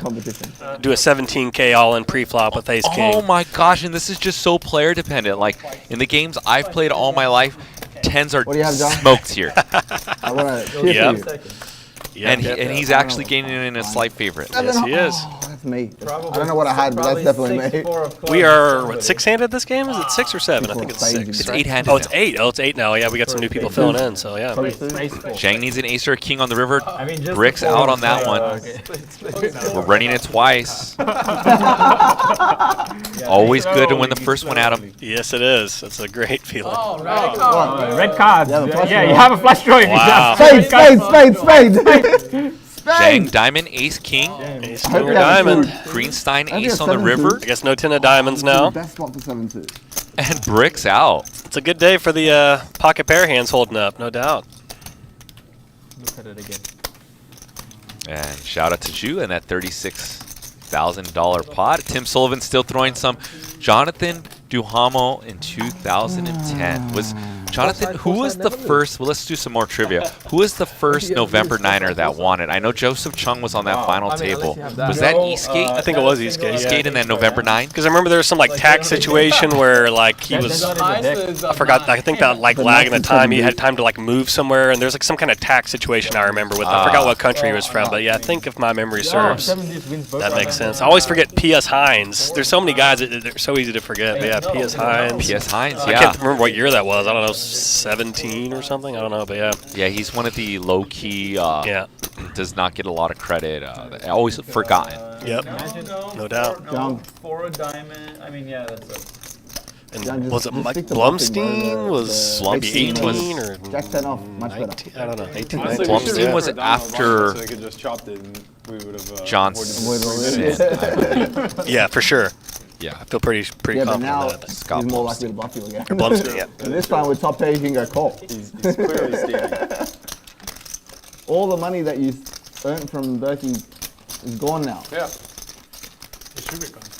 do a 17K all-in pre-flop with Ace King. Oh my gosh, and this is just so player dependent. Like in the games I've played all my life, 10s are smoked here. And he's actually gaining in a slight favorite. Yes, he is. Oh, that's me. I don't know what I had, but that's definitely me. We are, what, 6-handed this game? Is it 6 or 7? I think it's 6. It's 8-handed. Oh, it's 8. Oh, it's 8 now. Yeah, we got some new people filling in, so yeah. Zhang needs an ace or a king on the river. Bricks out on that one. We're running it twice. Always good to win the first one at him. Yes, it is. It's a great feeling. Oh, red card. Red cards. Yeah, you have a flush draw. Wow. Spade. Zhang, diamond, ace, king. Ace, king, or diamond. Greenstein, ace on the river. I guess no 10 of diamonds now. Best spot for 7-2. And bricks out. It's a good day for the pocket pair hands holding up, no doubt. Look at it again. And shout out to Ju and that $36,000 pot. Tim Sullivan still throwing some. Jonathan Duhamel in 2010. Was Jonathan, who was the first, well, let's do some more trivia. Who was the first November Niner that won it? I know Joseph Chung was on that final table. Was that Eastgate? I think it was Eastgate. Eastgate in that November 9? Because I remember there was some like tax situation where like he was, I forgot, I think that like lag in the time, he had time to like move somewhere, and there's like some kind of tax situation I remember with, I forgot what country he was from, but yeah, I think if my memory serves, that makes sense. I always forget P.S. Hines. There's so many guys that they're so easy to forget, but yeah, P.S. Hines. P.S. Hines, I can't remember what year that was. I don't know, 17 or something. I don't know, but yeah. Yeah, he's one of the low-key, does not get a lot of credit. Always forgotten. Yep, no doubt. For a diamond, I mean, yeah, that's it. And was it Mike Blumstein? Was maybe 18 or Jack 10 off, much better. 19? I don't know, 18, Honestly, 19. Blumstein was after so they could just chopped it and we would have Johnson. Yeah, for sure. Yeah, I feel pretty Yeah, but confident now in that. he's more likely to bluff you again. Or Blumstein, yeah. And this time with top pair, you can go call. He's clearly stealing. All the money that you earned from Berkey is gone now. Yeah.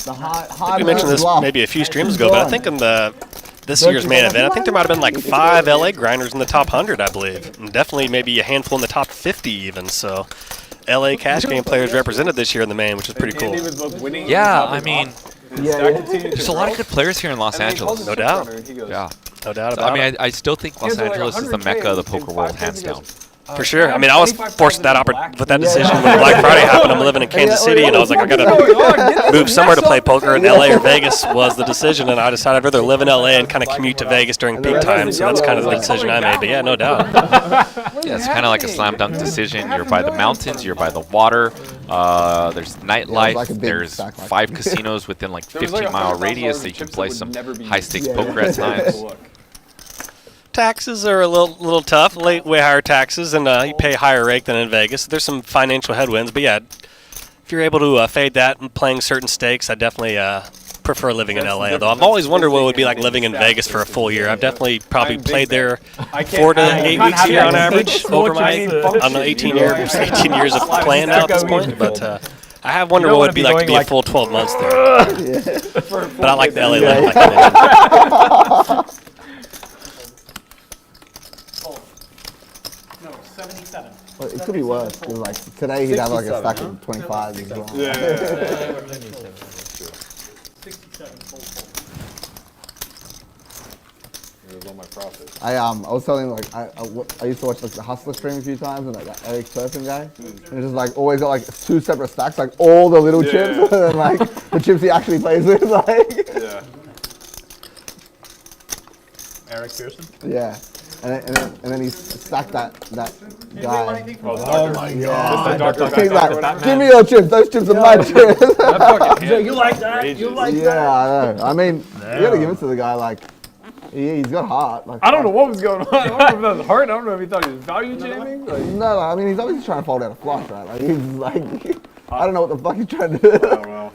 The hard We mentioned this maybe a few streams ago, but I think in this year's main event, I think there might have been like 5 LA grinders in the top 100, I believe. And definitely maybe a handful in the top 50 even, so LA cash game players represented this year in the main, which is pretty cool. Yeah, I mean, there's a lot of good players here in Los Angeles. No doubt. Yeah. No doubt about it. I mean, I still think Los Angeles is the mecca of the poker world, hands down. For sure. I mean, I was forced with that decision when Black Friday happened. I'm living in Kansas City, and I was like, I gotta move somewhere to play poker, and LA or Vegas was the decision, and I decided I'd rather live in LA and kind of commute to Vegas during peak time, so that's kind of the decision I made, but yeah, no doubt. Yeah, it's kind of like a slam dunk decision. You're by the mountains, you're by the water, there's nightlife, there's 5 casinos within like 15-mile radius that you can play some high-stakes poker at times. Taxes are a little tough, way higher taxes, and you pay higher rate than in Vegas. There's some financial headwinds, but yeah, if you're able to fade that and playing certain stakes, I definitely prefer living in LA. Although I've always wondered what it would be like living in Vegas for a full year. I've definitely probably played there 4 to 8 weeks a year on average over my 18 years of playing now at this point. But I have wondered what it would be like to be a full 12 months there. But I like the LA life, like I mentioned. No, 77. Well, it could be worse. 'Cause, like today he'd have like a stack of 25 as well. Yeah. 67 full. It was on my profit. I was telling like I used to watch like the Hustler stream a few times and like that Eric Turpin guy. And it's just like always got like 2 separate stacks, like all the little chips and then like the chips he actually plays with, like. Yeah. Eric Pearson? Yeah. And then he stacked that guy. Oh my God. He's like, give me your chips. Those chips are my chips. You like that? You like that? Yeah, I know. I mean, you gotta give it to the guy. Like, he's got heart. Like, I don't know what was going on. I don't know if that was heart. I don't know if he thought he was value jamming. Like, no, I mean, he's obviously trying to fold out a flush, right? Like, he's like, I don't know what the fuck he's trying to do. I don't know.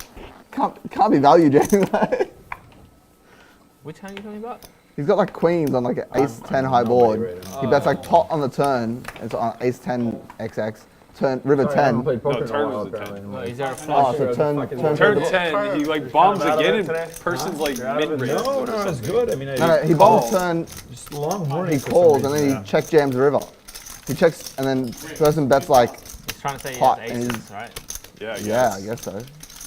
Can't be value jamming. Like. Which hand are you talking about? He's got like queens on like an ace 10 high board. He bets like top on the turn. It's on ace 10 XX. Turn river 10. No, turn was a 10. No, is there a flush? Oh, so turn. Turn 10, he like bombs again and person's like mid-range. No, it's good. I mean, No, he bombs turn. just long morning. He calls and then he check jams the river. He checks and then person bets like He's trying to say he pot has and aces, he's right? yeah, I guess so.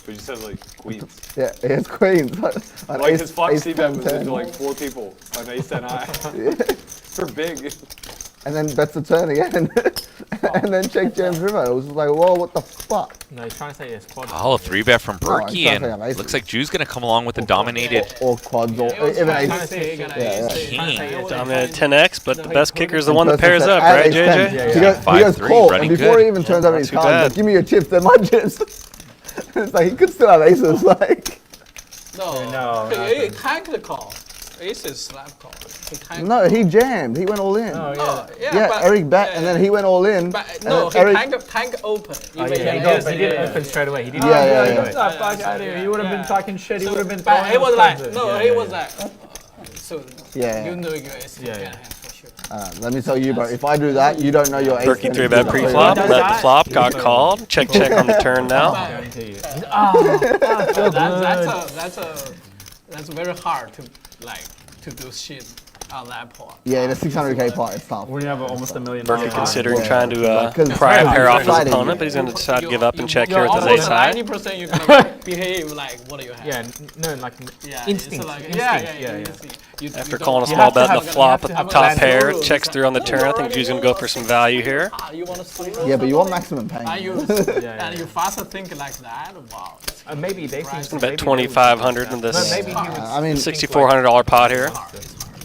But you said like queens. Yeah, he has queens. Like his flop C bet was into like 4 people on ace 10 high. For big. And then bets the turn again. And then check jams river. It was just like, whoa, what the fuck? No, he's trying to say it's quad. Oh, a 3-bet from No, Berkey, he's trying to say and I'm aces. looks like Drew's going to come along with the dominated Or quads or even ace. king. Dominated 10x, but the best kicker is the one that Person pairs says, up, "Add right, ace 10." JJ? He goes 5-3, call, and running before good. he even turns over his too cards, he's bad. like, give me your chips, they're my chips. It's like, he could still have aces, like. No, he tanked the call. Ace is slap call. No, he jammed. He went all in. Oh, Yeah, but, Eric bet, and then he went all in. But and no, then he tank open. Oh, yeah, he did open straight away. He did Yeah. Fuck out here. He would have been talking shit. He would have been But throwing he was those like, cards. no, he was like, so Yeah. you know your ace Yeah. hand for sure. Let me tell you, bro, if I do that, you don't know your ace. Berkey 3-bet pre-flop, let flop, got called. Check on the turn now. Guarantee you. That's very hard to like to do shit on that pot. Yeah, in a 600K pot, it's tough. When you have almost $1 million. Berkey considering Yeah. trying to Because pry a pair off his exciting. opponent, but he's going to decide to give up and check You're here with his almost ace high. 90% you're gonna behave like what do you have? Yeah, no, like Yeah, instinct. it's like, Instinct. yeah. After you calling a don't- small have to bet in have- the flop you with have the to have top a pair, plan. checks through on the turn. I think Drew's going to go for some value here. You want to Yeah, but you want maximum pain. and you yeah. and you faster think like that. Wow. Maybe they think. Bet 2,500 in this Maybe he was. I mean, $6,400 pot here.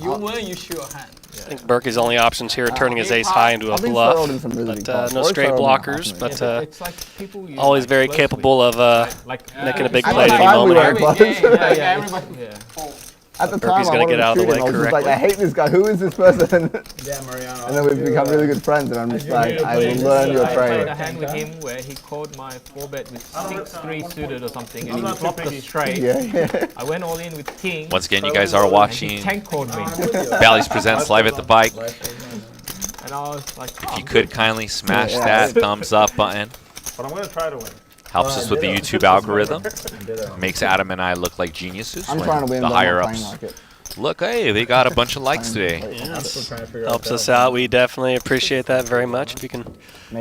You win, you shoot your hand. I think Berkey's only options here are turning his ace high into a I've been settled in bluff. some really big But pots. no Or straight settled in blockers, half but million. It's like people you always like very close capable with. of Like making a big At play the at any time, we moment were here. close. Everybody. Yeah. At the Berkey's time, I gonna wanted get to out of the shoot way him. I was just like, correctly. I hate this guy. Who is this person? Yeah, Mariano. And then we've become really good friends, and I'm just like, I will learn your I played trade. a hand with him where he called my 4-bet with 6-3 suited or something, and he flopped a straight. Yeah. I went all in with king. Once again, you guys are and he watching tank called me, Bally's Presents Live at the Bike. and I was like, If you could kindly smash that thumbs up button. But I'm going to try to win. Helps us with the YouTube algorithm. Makes Adam and I look like geniuses. I'm when trying to win, the but higher I'm not playing ups like it. look, hey, they got a bunch of likes today. Helps us out. We definitely appreciate that very much. If you can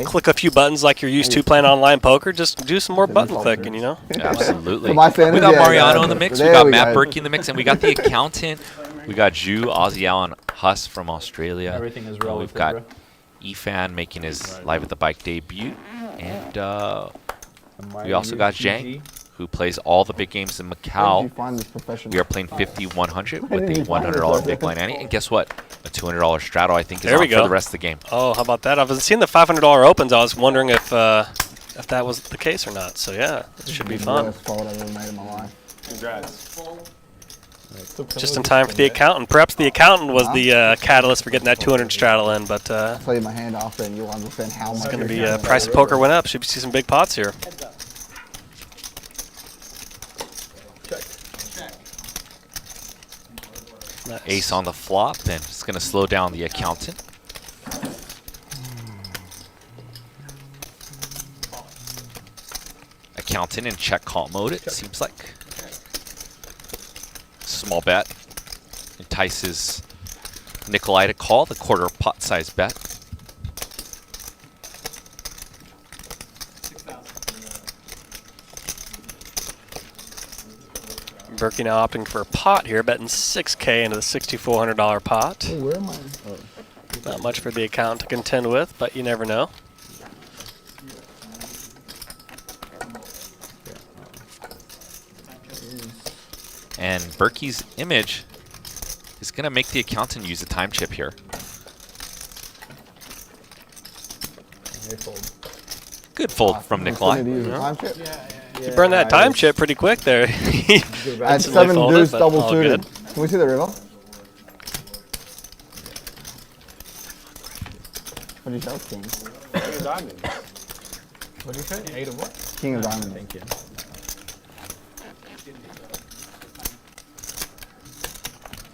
click a few buttons like you're used to playing online poker, just do some more button clicking, you know? Absolutely. For my sanity, We got yeah, Mariano yeah. in the mix. We There got we Matt go. Berkey in the mix, and we got the accountant. We got Jew, Aussie Allen Huss from Australia. Everything is We've relative, got bro. Efan making his Live at the Bike debut, and we also got Jang, who plays all the big games in Where did you Macau. find this professional? We are playing 5,100 with a $100 big blind ante, and guess what? A $200 straddle, I think, is There we on for go. the rest of the game. Oh, how about that? I was seeing the $500 opens. I was wondering if that was the case or not. So yeah, it should be fun. Worst fold I've ever made in my life. Congrats. Just in time for the accountant. Perhaps the accountant was the catalyst for getting that 200 straddle in, but I'll tell you my hand after, and you'll understand how much. it's going to be price of poker went up. Should see some big pots here. Nice. Ace on the flop, and it's going to slow down the accountant. Accountant in check call mode, it seems like. Small bet. Entices Nikolai to call the quarter pot size bet. Berkey now opting for a pot here, betting $6K into the $6,400 pot. Hey, where am I? Oh. Not much for the account to contend with, but you never know. And Berkey's image is going to make the accountant use a time chip here. Good fold from Nikolai. You burned that time chip pretty quick there. At 7 deuce double suited. Can we see the river? What do you show? King. King of diamonds. What do you say? 8 of what? King of diamonds. Thank you.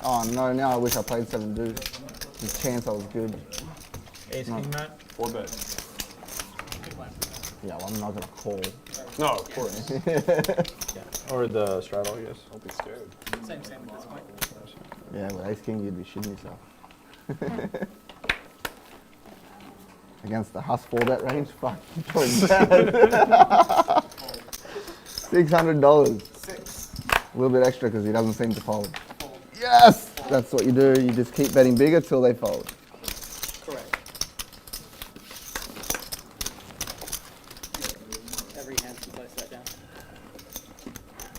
Oh no, now I wish I played 7 deuce. The chance I was good. Ace king, Matt? 4 bet. Yeah, well, I'm not gonna call. No, of course. Or the straddle, I guess. Don't be scared. Same at this point. Yeah, with ace king, you'd be shitting yourself. Against the Huss 4-bet range? Fuck, Jordan's bad. $600. A little bit extra because he doesn't seem to fold. Yes! That's what you do. You just keep betting bigger till they fold. Correct. Every hand since I sat down.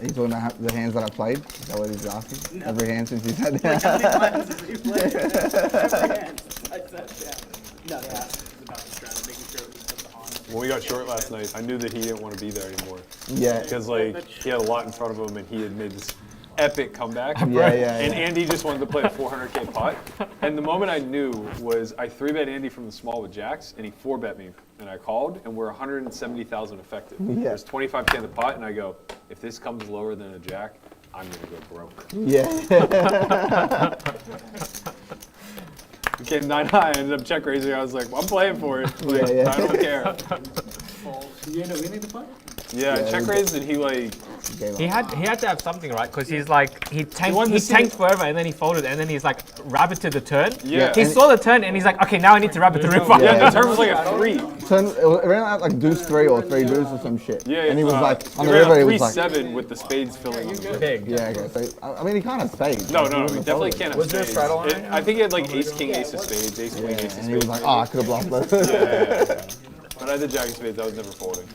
Are you talking about the hands that I played? Is that what he's asking? No. Every hand since you sat down? Like how many times have you played? Every hand since I sat down. No, they asked us about the strategy, making sure it was just on. When we got short last night, I knew that he didn't want to be there anymore. Yeah. Because like he had a lot in front of him, and he had made this epic comeback. Yeah, yeah, And yeah. Andy just wanted to play a 400K pot. And the moment I knew was I 3-bet Andy from the small with jacks, and he 4-bet me, and I called, and we're 170,000 effective. Yeah. There's 25K in the pot, and I go, if this comes lower than a jack, I'm gonna go broke. Yeah. We came 9 high, I ended up check raising. I was like, well, I'm playing for it. Like, Yeah. I don't care. You end up winning the fight? Yeah, I check raised, and he like. He had to have something, right? Because he's like he wanted to see tanked forever and then he folded and then he's like rabbited the turn. Yeah. He saw the turn and he's like, okay, now I need to rabbit the river. Yeah, the turn was like a 3. It ran out like deuce 3 or 3 deuce or some shit. Yeah, and he was like, on he the ran river, a he was like, 3-7 with the spades filling on the river. Big. yeah, okay. So, I mean, he can't have spades. No, Like, no, he he wouldn't definitely have can't have Was there a spades. straddle on it? I think he had like ace, king, ace of spades, ace, queen, folded. ace of And he was spades. like, oh, I could have bluffed this. Yeah. But I did jack of spades, I was never folding.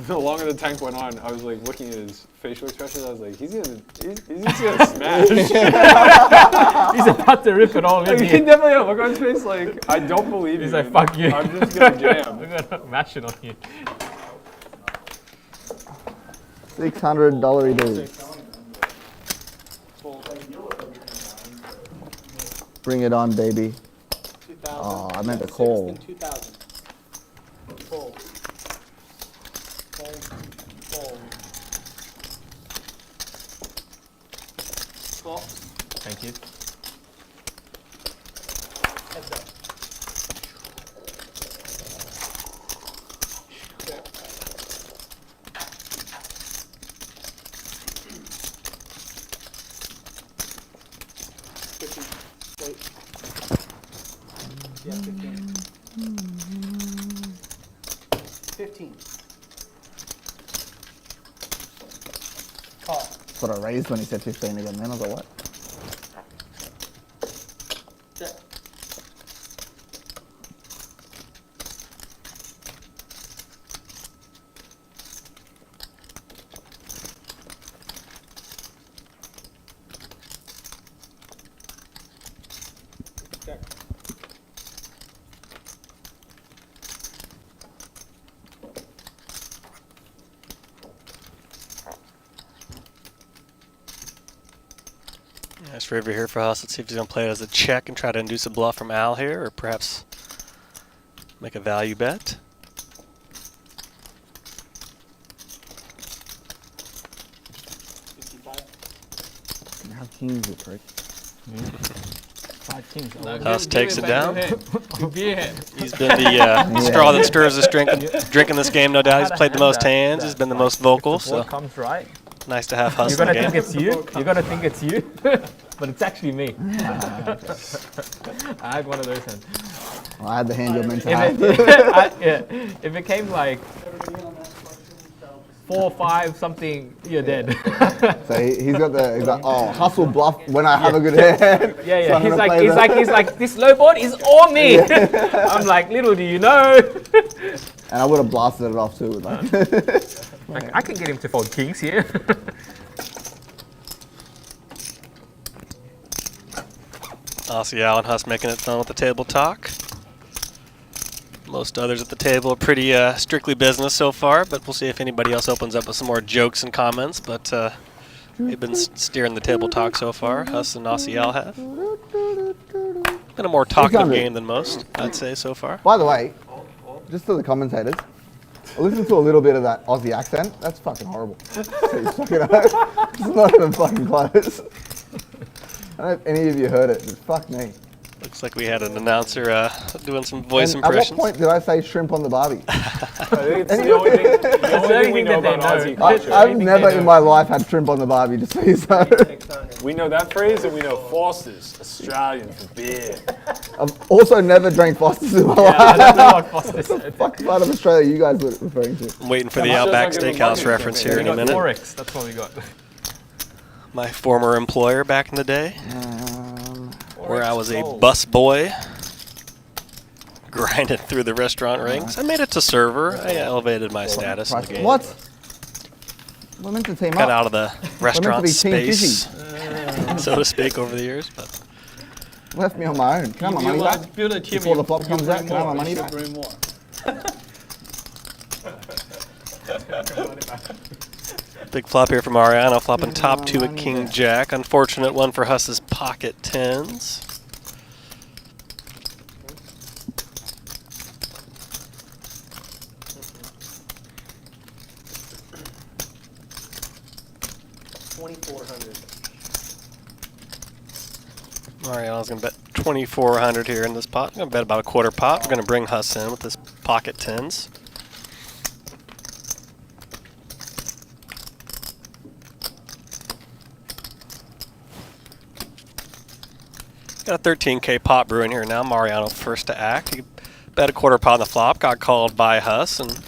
The longer the tank went on, I was like looking at his facial expressions. I was like, he's just gonna smash. He's about to rip it all Like, in he here. definitely had a look on his face like, I don't believe you. He's like, man. fuck you. I'm just gonna jam. I'm gonna mash it on you. $600 dude. Bring it on, baby. 2000. Oh, I meant to call. 2000. Fold. Fold. Fold. Call. Thank you. Heads up. Check. Wait. Yeah, 15. 15. Call. That's what I raised when he said 15 again. Then I was like, what? Check. Check. Nice river here for us. Let's see if he's going to play it as a check and try to induce a bluff from Al here, or perhaps make a value bet. kings, you prick. 5 kings. Huss takes it down. Yeah. He's been the straw that stirs this drink in this game, no doubt. He's played the most hands. He's been the most vocal. If the board So comes right, nice to have Huss you're in the gonna game. think it's you. You're gonna think it's you, but it's actually me. I had one of those hands. Well, I had the hand you're meant to If have. if it came like 4, 5, something, you're dead. So he's got oh, hustle bluff when I have a good hand. Yeah, So I'm he's gonna play like, that. this low board is all me. I'm like, little do you know. And I would have blasted it off too. Like, I can get him to fold kings here. Aussie Al and Huss making it fun with the table talk. Most others at the table are pretty strictly business so far, but we'll see if anybody else opens up with some more jokes and comments. But they've been steering the table talk so far. Huss and Aussie Al have. Been a more talkative game than most, I'd say, so far. By the way, just to the commentators, I listened to a little bit of that Aussie accent. That's fucking horrible. It's not even fucking close. I don't know if any of you heard it, but fuck me. Looks like we had an announcer doing some voice And impressions. at what point did I say shrimp on the barbie? I think it's the only thing we know about Aussie culture. I've never in my life had shrimp on the barbie, just so you know. We know that phrase, and we know Foster's, Australian for beer. I've also never drank Foster's in my life. I don't know what Foster's is. Fuck part of Australia you guys were referring to. I'm waiting for the Outback Just like Steakhouse everybody. reference here We in a got minute. Forex, that's what we got. My former employer back in the day, where I was a bus boy, grinded through the restaurant ranks. I made it to server. I elevated my status in the game. What? We're meant to team Got up. out of the restaurant be team space, so to speak, over the years. But Left me on my own. Can I have my You money want back? to build a team, Before the you- flop you comes bring out, can I have my more, money you back? bring more. big flop here from Ariano, flopping top 2 at King Jack. Unfortunate one for Huss's pocket tens. Mariano's going to bet 2,400 here in this pot. I'm going to bet about a quarter pot. We're going to bring Huss in with this pocket tens. Got a 13K pot brewing here now. Mariano first to act. He bet a quarter pot on the flop. Got called by Huss, and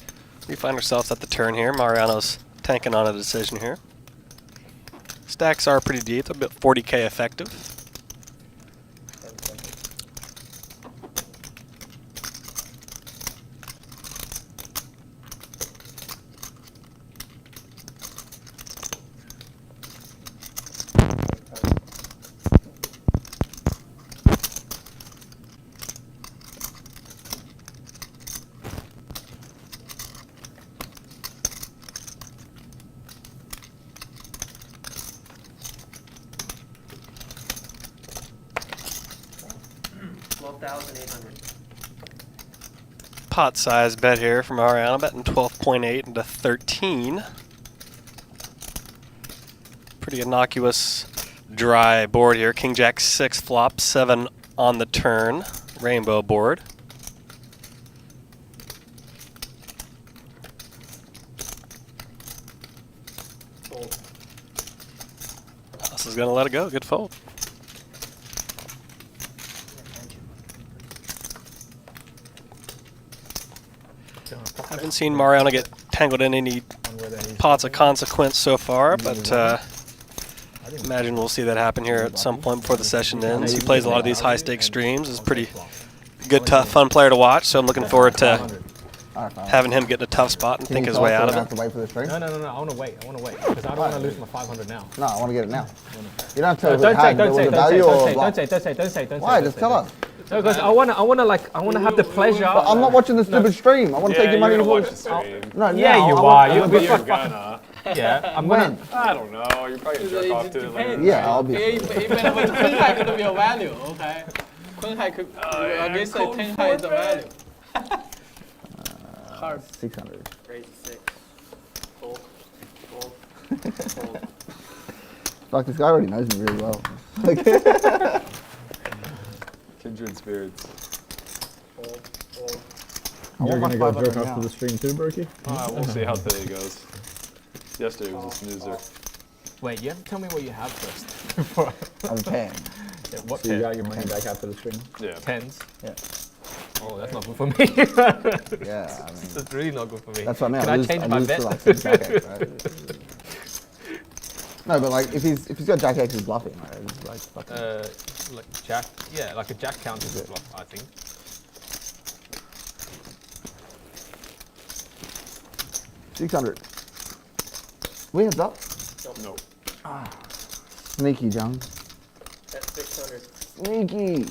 we find ourselves at the turn here. Mariano's tanking on a decision here. Stacks are pretty deep. They're about 40K effective. Pot size bet here from Ariana, betting 12.8 into 13. Pretty innocuous, dry board here. King Jack 6 flop, 7 on the turn. Rainbow board. House is going to let it go. Good fold. Haven't seen Mariano get tangled in any pots of consequence so far, but imagine we'll see that happen here at some point before the session ends. He plays a lot of these high-stakes streams. He's a pretty good, tough, fun player to watch, so I'm looking forward to having him get in a tough spot and think his way out of it. Wait for the stream? No, I want to wait. Because I don't want to lose my 500 now. No, I want to get it now. You don't have to tell us Don't what say, had, don't was say, it don't say, value or don't say, bluff? don't say. Why? Just tell us. No, because I want to have the pleasure. But I'm not watching the stupid stream. I want to take your money you're and gonna watch watch the stream. No, Yeah, now, you I are. want- You're You're gonna. Yeah, I'm When? gonna. I don't know. You're probably gonna jerk off to it later. Yeah, I'll be. Even with Queen High could be a value, okay? Queen High could, against the 10 High is a value. Hard. 600. Raise a 6. Fold. Fold. Fold. Fuck, this guy already knows me really well. Kindred spirits. You're gonna go jerk off to the stream too, Berkey? We'll see how today goes. Yesterday was a snoozer. Wait, you have to tell me what you have first. Before I'm a pan. Yeah, what So you 10? got your money back after the stream? Yeah. Tens? Yeah. Oh, that's not good for me. Yeah, I mean, That's really not good for me. that's what I mean. Can I change my lose bet? to, like, some Jack X, right? No, but like if he's got Jack X, he's bluffing, right? It's like fucking. Like Jack, yeah, like a Jack counters as bluff, I think. 600. We heads up. No. Sneaky, Jung. That's 600. Sneaky.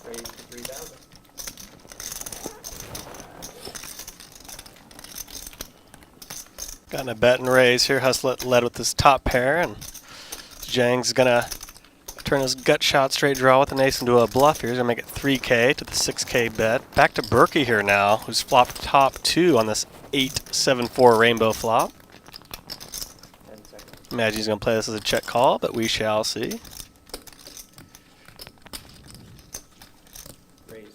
Raise to 3,000. Got a bet and raise here. Hustlet led with his top pair, and Zhang's gonna turn his gut shot straight draw with an ace into a bluff here. He's gonna make it 3K to the 6K bet. Back to Berkey here now, who's flopped top 2 on this 8-7-4 rainbow flop. 10 seconds. Imagine he's gonna play this as a check call, but we shall see. Raise.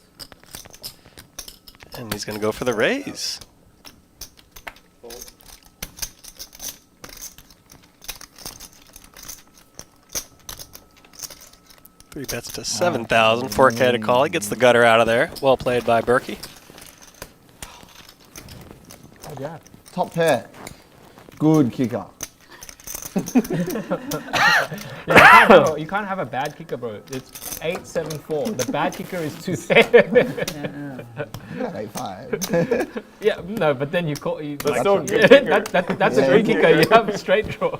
And he's gonna go for the raise. Fold. Three bets to 7,000, 4K to call. He gets the gutter out of there. Well played by Berkey. Oh, yeah. Top pair. Good kicker. You can't have a bad kicker, bro. It's 8-7-4. The bad kicker is 2. Yeah, 8-5. Yeah, no, but then you call you. That's like, still a good yeah, kicker. that's Yeah, a great yeah. kicker. You have a straight draw.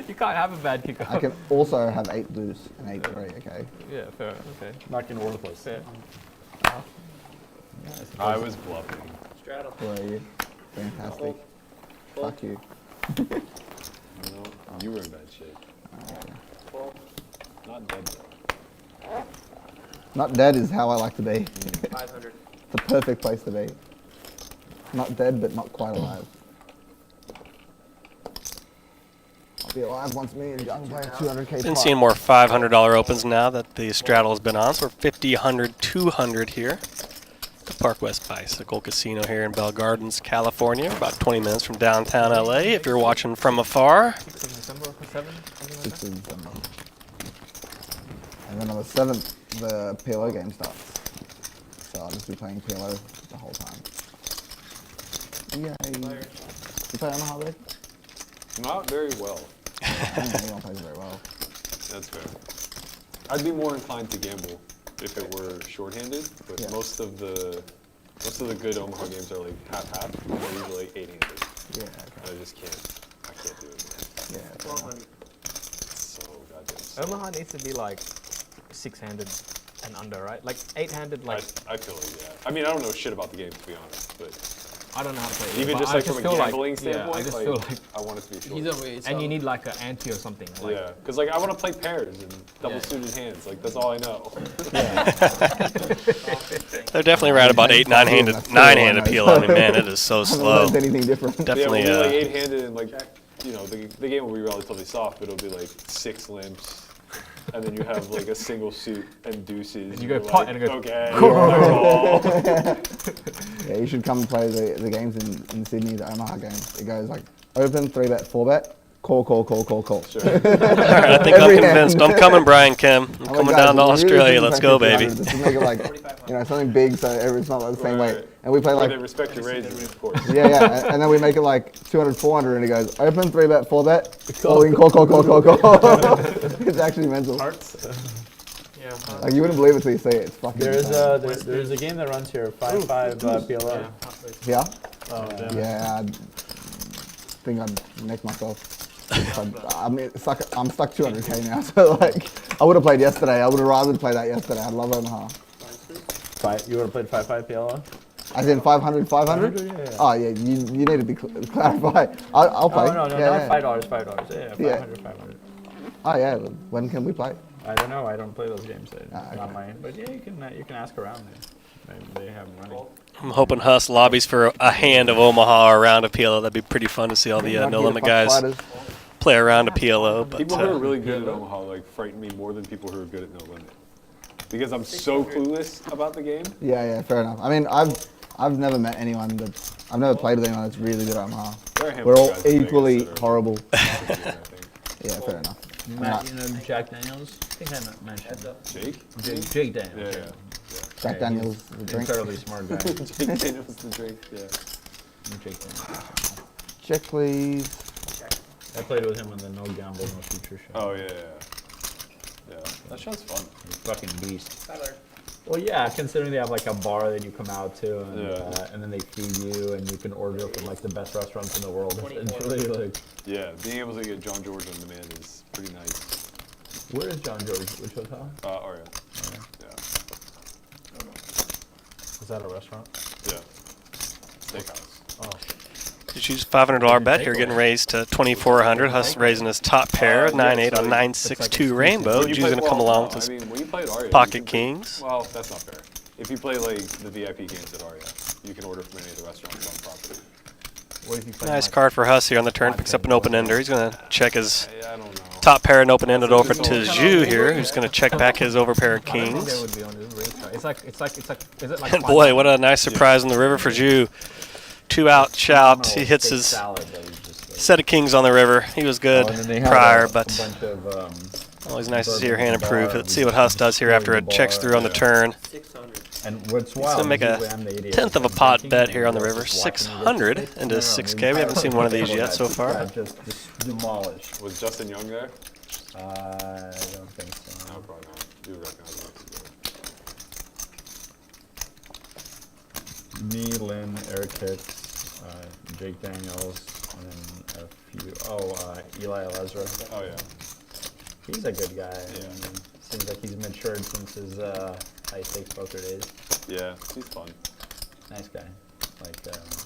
You can't have a bad kicker. I can also have 8 deuce and 8-3, okay? Yeah, fair. Okay. Not gonna work close. Fair. I was bluffing. Straddle. Where are you? Fantastic. Fold. Fuck you. No, you were in bad shape. Fold. Not dead though. Not dead is how I like to be. 500. It's the perfect place to be. Not dead, but not quite alive. I'll be alive once me and Young play a 200K Been pot. seeing more $500 opens now that the straddle has been on. So we're 50, 100, 200 here. The Park West Bicycle Casino here in Bell Gardens, California. About 20 minutes from downtown LA if you're watching from afar. 6th of December or 7? Something like 6th of December. And then on the 7th, the PLO game starts. So I'll just be playing PLO the whole time. Yay. You play on the hard leg? Not very well. I don't think anyone plays very well. That's fair. I'd be more inclined to gamble if it were shorthanded, but Yeah. most of the good Omaha games are like half-half. And they're usually like 8-handed. Yeah, I just can't. I can't do it, man. yeah. 1,200. It's so goddamn slow. Omaha needs to be like 6-handed and under, right? Like 8-handed, like I feel like, yeah. I mean, I don't know shit about the game, to be honest, but I don't know how to play it. even but just I like from a feel gambling yeah, standpoint, I just like, feel like, I want it to be short. Either way, and you need like an ante or something. Like, Yeah, because like I want to play pairs and double Yeah. suited hands. Like that's all I know. They're definitely right about 8, 9-handed, 9-handed appeal. I mean, man, it is so I haven't slow. learned anything different. Definitely. Yeah, we'll be like 8-handed and like, you know, the game will be relatively soft, but it'll be like 6 limps, and then you have like a single suit and deuces. You go you're pot like, and go, okay. Yeah, you should come and play the games in Sydney, the Omaha games. It goes like open, 3-bet, 4-bet, call. Sure. All right, I think I'm Every convinced. hand. I'm coming, Brian Kim. I'm I'm like, coming guys, down to we really Australia. shouldn't Let's play go, 300. baby. Just to make it like, you know, something big so it's not like the same weight. Right. And we play Where like, they respect your raises, of course. yeah, and then we make it like 200, 400, and it goes open, 3-bet, 4-bet, calling, call. It's actually mental. Yeah. Like you wouldn't believe it till you see it. It's fucking There's insane. there's a game that runs here, 5-5 PLO. Yeah? Oh, damn. Yeah, I think I'd neck myself. I'm stuck 200K now, so like, I would have played yesterday. I would have rather played that yesterday. I love Omaha. You would have played 5-5 PLO? As in 500? 500, yeah. Oh yeah, you need to be clarify. I'll play. Oh no, yeah, not $5. Yeah, 500. Oh yeah, when can we play? I don't know. I don't play those games. Not okay. mine. But yeah, you can ask around. They have money. I'm hoping Huss lobbies for a hand of Omaha or a round of PLO. That'd be pretty fun to see all the No Limit guys play a round of PLO. But People who are really good at Omaha like frighten me more than people who are good at No Limit. Because I'm so clueless about the game. Yeah, fair enough. I mean, I've never met anyone I've never played with anyone that's really good at Omaha. We're all equally horrible. Yeah, fair enough. Matt, you know Jack Daniels? I think I mentioned that. Jake Daniels. Yeah. Jack Daniels, the drink. Incredibly smart guy. Jake Daniels, the drink. Yeah. Jake Daniels. Check, please. I played with him on the No Gamble, No Future show. Oh yeah. That show's fun. He's a fucking beast. Well, yeah, considering they have like a bar that you come out to, and then they feed you, and you can order from like the best restaurants in the world. Essentially, like. Yeah, being able to get John George on demand is pretty nice. Where is John George? Which hotel? Aria. Yeah. Is that a restaurant? Yeah. Steakhouse. Oh. Did you choose $500 bet here, getting raised to 2,400. Huss raising his top pair, 9-8 on 9-6-2 Rainbow. Juice gonna come along with his Pocket Kings. Well, that's not fair. If you play like the VIP games at Aria, you can order from any of the restaurants on property. What if you play Nice card for Huss here on the turn. Picks up an open-ender. He's going to check his top pair and open-ended over to Zhu here, who's going to check back his overpair of kings. And boy, what a nice surprise on the river for Zhu. 2 out shout. He hits his set of kings on the river. He was good prior, but always nice to see your hand improve. Let's see what Huss does here after it checks through on the turn. And what's He's going to make a tenth of a pot bet here on the river. 600 into 6K. We haven't seen one of these yet so far. Just demolished. Was Justin Young there? I don't think so. No, probably not. You recognize him. Me, Lynn, Eric Hicks, Jake Daniels, and then a few. Eli Elezra. Oh yeah. He's a good guy. Yeah. Seems like he's matured since his high stakes poker days. Yeah, he's fun. Nice guy. Like,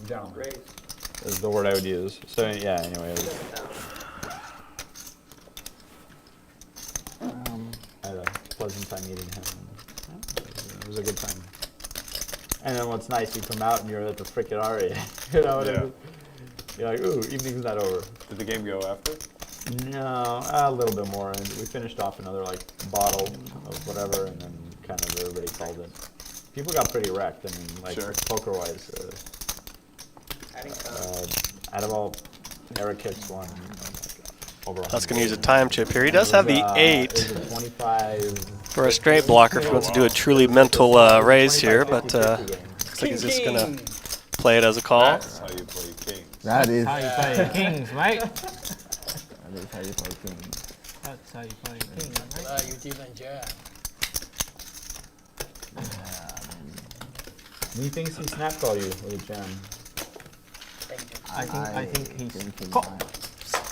gentleman. Great. Is the word I would use. So yeah. Anyway. I had a pleasant time meeting him. It was a good time. And then what's nice, you come out and you're at the frickin' Aria. You know what I mean? You're like, ooh, evening's not over. Did the game go after? No, a little bit more. And we finished off another like bottle of whatever, and then kind of everybody called it. People got pretty wrecked. I mean, like poker-wise. Out of all, Eric Hicks won. Huss going to use a time chip here. He does have the 8 for a straight blocker if he wants to do a truly mental raise here, but looks like he's just going to play it as a call. That's how you play kings. That is how you play kings, mate. That is how you play kings. That's how you play kings, mate. You didn't jab. He thinks he snap call you with a jam. I think he's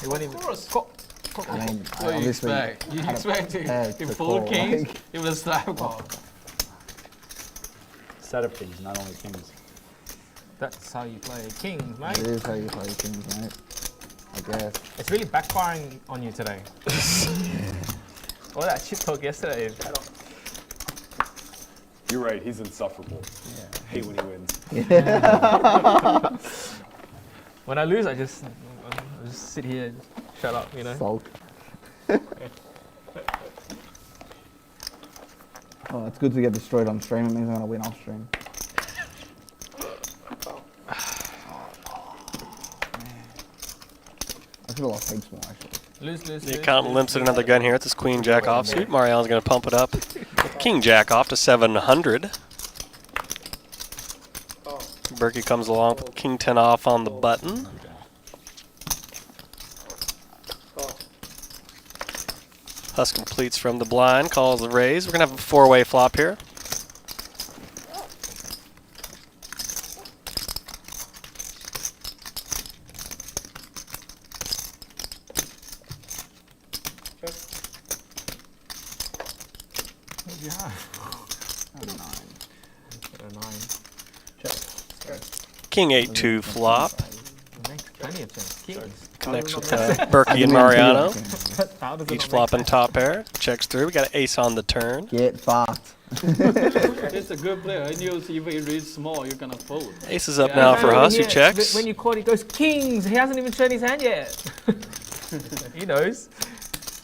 he won't even. I mean, What do you expect? You expect if full kings, it was slap call. Set of kings, not only kings. That's how you play kings, mate. It is how you play kings, mate. I guess. It's really backfiring on you today. All that shit talk yesterday. You're right, he's insufferable. Yeah. I hate when he wins. When I lose, I just sit here and shut up, you know? Sulk. Oh, it's good to get destroyed on stream. It means I'm going to win off stream. I should have lost heaps more, actually. The accountant limps at another gun here. It's his queen jack offsuit. Mariano's going to pump it up. King jack off to 700. Berkey comes along with king 10 off on the button. Huss completes from the blind, calls the raise. We're going to have a 4-way flop here. King 8-2 flop. Plenty of sense. Kings. Connects with Berkey and Mariano. How does it Each not make flopping sense? top pair. Checks through. We got an ace on the turn. Get fucked. It's a good player. He knows if he reads small, you're gonna fold. Ace is up Yeah. now Man for over Huss, who here, checks. When you call, he goes kings. He hasn't even shown his hand yet. He knows.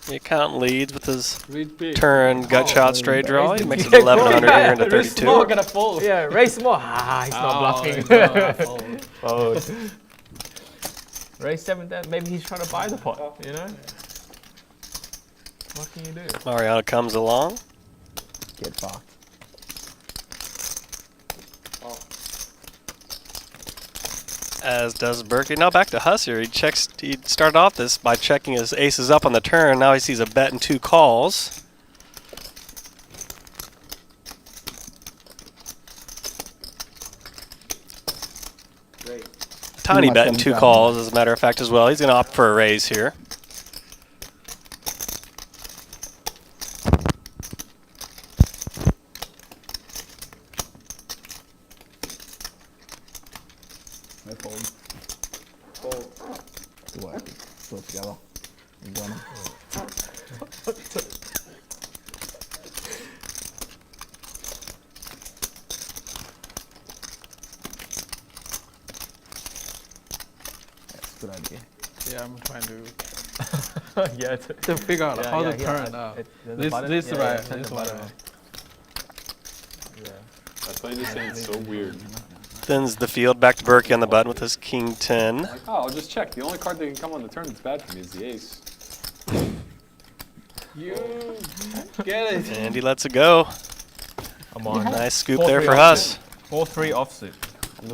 The accountant leads with his Read big. turn gut shot straight draw. He makes it Yeah, 1100 here into Read small, 32. gonna fold. Yeah, raise small. Ah, he's not bluffing. No, fold. Fold. Raise 7,000. Maybe he's trying to buy the pot. You know. What can you do? Mariano comes along. Get fucked. As does Berkey. Now back to Huss here. He checks. He started off this by checking his aces up on the turn. Now he sees a bet and 2 calls. Tiny much bet and 2 7,000. calls, as a matter of fact, as well. He's going to opt for a raise here. No fold. Fold. Good work. Still together. You've done it. That's a good idea. Yeah, I'm trying to Yeah. to figure out how to turn out. This right. This one. I played this hand so weird. Thins the field. Back to Berkey on the button with his king 10. Like, oh, I'll just check. The only card that can come on the turn that's bad for me is the ace. You get it. And he lets it go. Come on. Nice scoop 4-3 there for Huss. offsuit. 4-3 offsuit.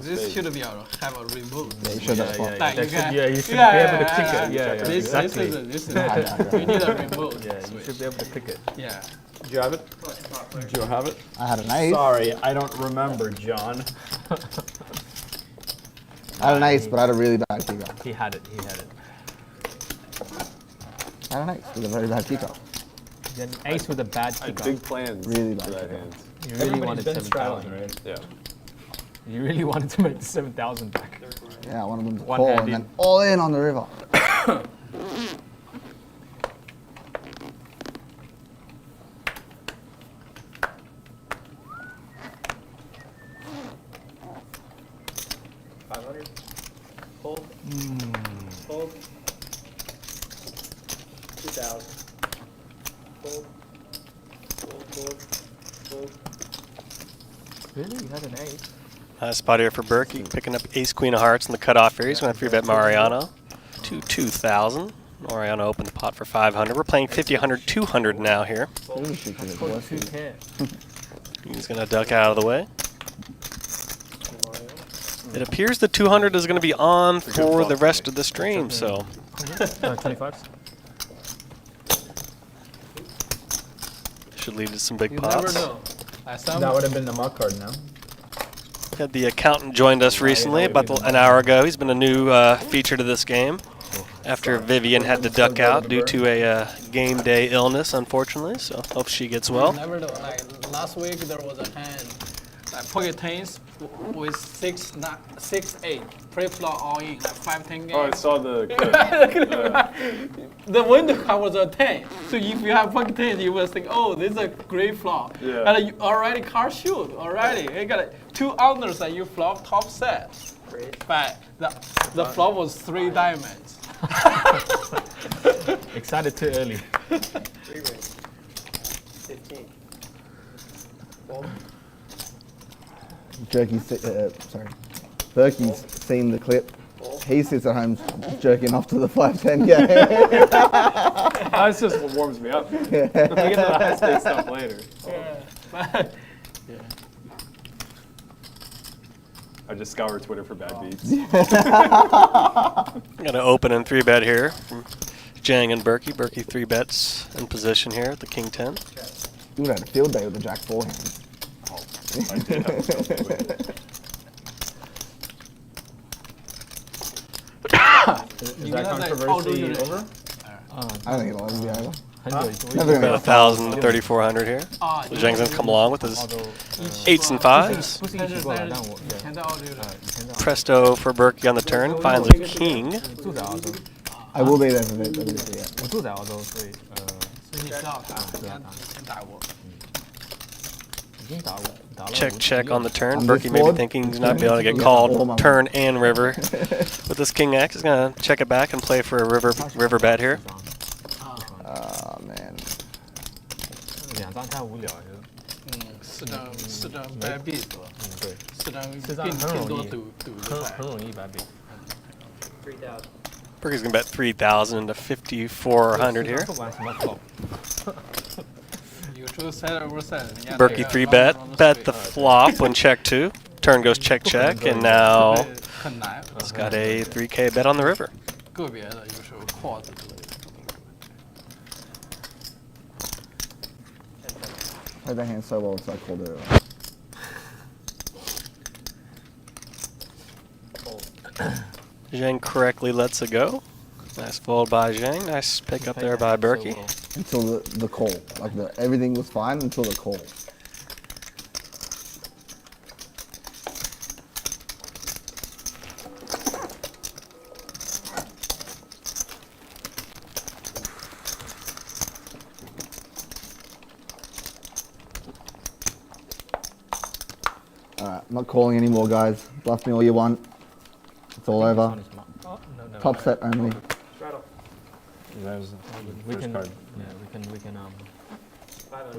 This should be have a remove. Yeah, you should have spot. Like, you can- You should yeah, be able to yeah, click yeah, it. Yeah, This exactly. is we need a remove. Yeah, you should be able to click it. Yeah. Do you have it? Do you have it? I had an ace. Sorry, I don't remember, John. I had an ace, but I had a really bad kicker. He had it. He had it. I had an ace with a very bad kicker. Then ace with a bad I had kick. big plans Really for bad that kicker. hand. You really wanted 7,000, right? Yeah. You really wanted to make the 7,000 back. Yeah, I wanted them to One call hand and in. then all in on the river. Fold. Fold. 2,000. Fold. Fold. Fold. Fold. Really? You had an ace? Nice spot here for Berkey. Picking up ace queen of hearts in the cutoff here. He's going to 3-bet Mariano to 2,000. Mariano opened the pot for 500. We're playing 50, 100, 200 now here. He's going to duck out of the way. It appears the 200 is going to be on for the rest of the stream, so 25s. should lead to some big You never pots. know. That would have been the muck card now. Had the accountant joined us recently, about an hour ago. He's been a new feature to this game after Vivian had to duck out due to a game day illness, unfortunately. So hope she gets well. You never know. Like last week, there was a hand, like pocket tens with 6-8 pre-flop all in, like 5-10 games. Oh, I saw the. The window card was a 10. So if you have pocket 10, you will think, oh, this is a great flop. Yeah. And you already card shoot already. You got 2 unders and you flop top set. But the flop was 3 diamonds. Excited too early. 3 rings. 15. Fold. Berkey's seen the clip. He sits at home jerking off to the 5-10 game. That's just what warms me up. We get to the high stakes stuff later. Yeah. I just scour Twitter for bad beats. Got to open and 3-bet here from Jang and Berkey. Berkey 3-bets in position here at the king 10. You would have had a field day with the jack 4 hand. I did have a field day with it. Is that controversy over? I think it'll be over. About 1,000 to 3,400 here. So Zhang's gonna come along with his 8s and 5s. Presto for Berkey on the turn. Finds a king. I will be there for this. Yeah. 我住在澳洲，所以所以你知道他先打我。已经打了 Check on the turn. On Berkey this maybe board? thinking he's not be able to get Yeah, called all my turn and river. With this king X, he's gonna check it back and play for a river bet here. Oh man. 2张太无聊了。四张白币是吧？对，四张4张很容易，很容易白币。 Berkey's gonna bet 3,000 into 5,400 here. 不管什么 flop。 有时候 side over side， Berkey 3-bet, bet the flop when check 2. Turn goes check check, and now 很难。 he's got a 3K bet on the river. 个别的有时候 call 之类的。 Played that hand so well, so I called it. Zhang correctly lets it go. Nice fold by Zhang. Nice pick up there by Berkey. Until the call. Like everything was fine until the call. Alright, I'm not calling anymore, guys. Bluff me all you want. It's all over. Top set only. That was the We first can, card. yeah, we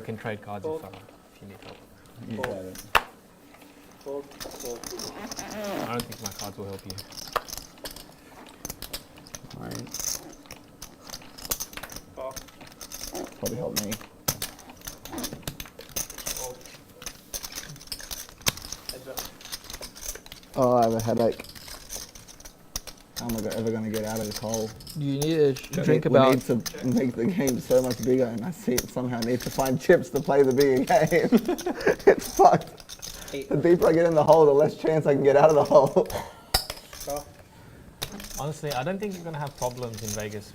can trade cards if you need help. You got it. I don't think my cards will help you. Alright. Probably help me. Oh, I have a headache. How am I ever going to get out of this hole? You need to We need to make the game so much bigger, and I see it somehow need to find chips to play the bigger game. It's fucked. The deeper I get in the hole, the less chance I can get out of the hole. Honestly, I don't think you're gonna have problems in Vegas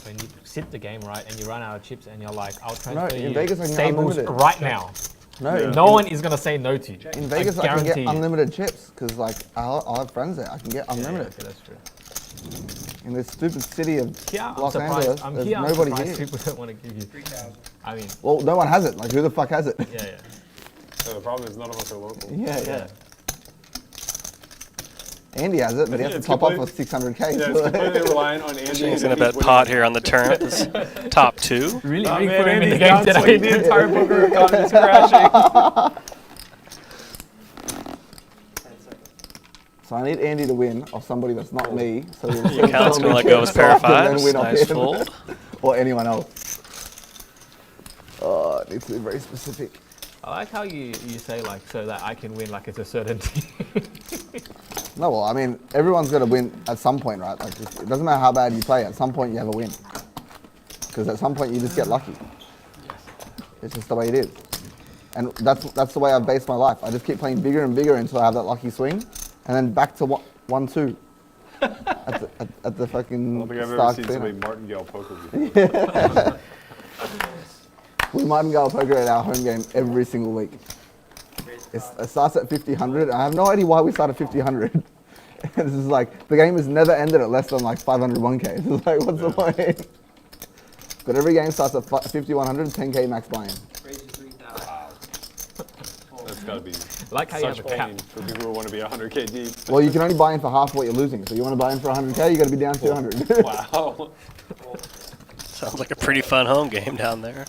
when you sit the game right and you run out of chips and you're like, I'll transfer in you Vegas I can get stables unlimited. right now. No, No one is gonna say no to you. In Vegas, I can guarantee get you. unlimited chips because, like, I'll have friends there. I can get Yeah, unlimited. okay, that's true. In this stupid city of Yeah, Los I'm surprised. Angeles, I'm there's here. I'm nobody surprised here. people don't want to give you 3,000. I mean, Well, no one has it. Like, who the fuck has it? yeah. So the problem is none of us are local. Yeah. Andy has it, but he has to It's top up for complete- 600K. Yeah, it's completely reliant on Andy. He's gonna bet pot here on the turn with his top 2. Really Oh, big man, for him in the Andy's game today. the entire poker economy is crashing. So I need Andy to win off somebody that's not me. So The account's gonna let go of his pair of fives. Nice fold. Or anyone else. Oh, it needs to be very specific. I like how you say like so that I can win like it's a certainty. No, well, I mean, everyone's got to win at some point, right? Like, it doesn't matter how bad you play. At some point, you have a win. Because at some point, you just get lucky. It's just the way it is. And that's the way I've based my life. I just keep playing bigger and bigger until I have that lucky swing, and then back to 1-2 at the fucking I don't think I've ever start seen spinner. somebody martingale poker before. We martingale poker at our home game every single week. It starts at 50-100. I have no idea why we start at 50-100. This is like, the game has never ended at less than like 501K. It's like, what's the point? But every game starts at 50-100, 10K max buy-in. That's got to be Like how you such have a cap. pain for people who want to be 100K deep. Well, you can only buy in for half what you're losing. So you want to buy in for 100K, you got to be down 200. Wow. Sounds like a pretty fun home game down there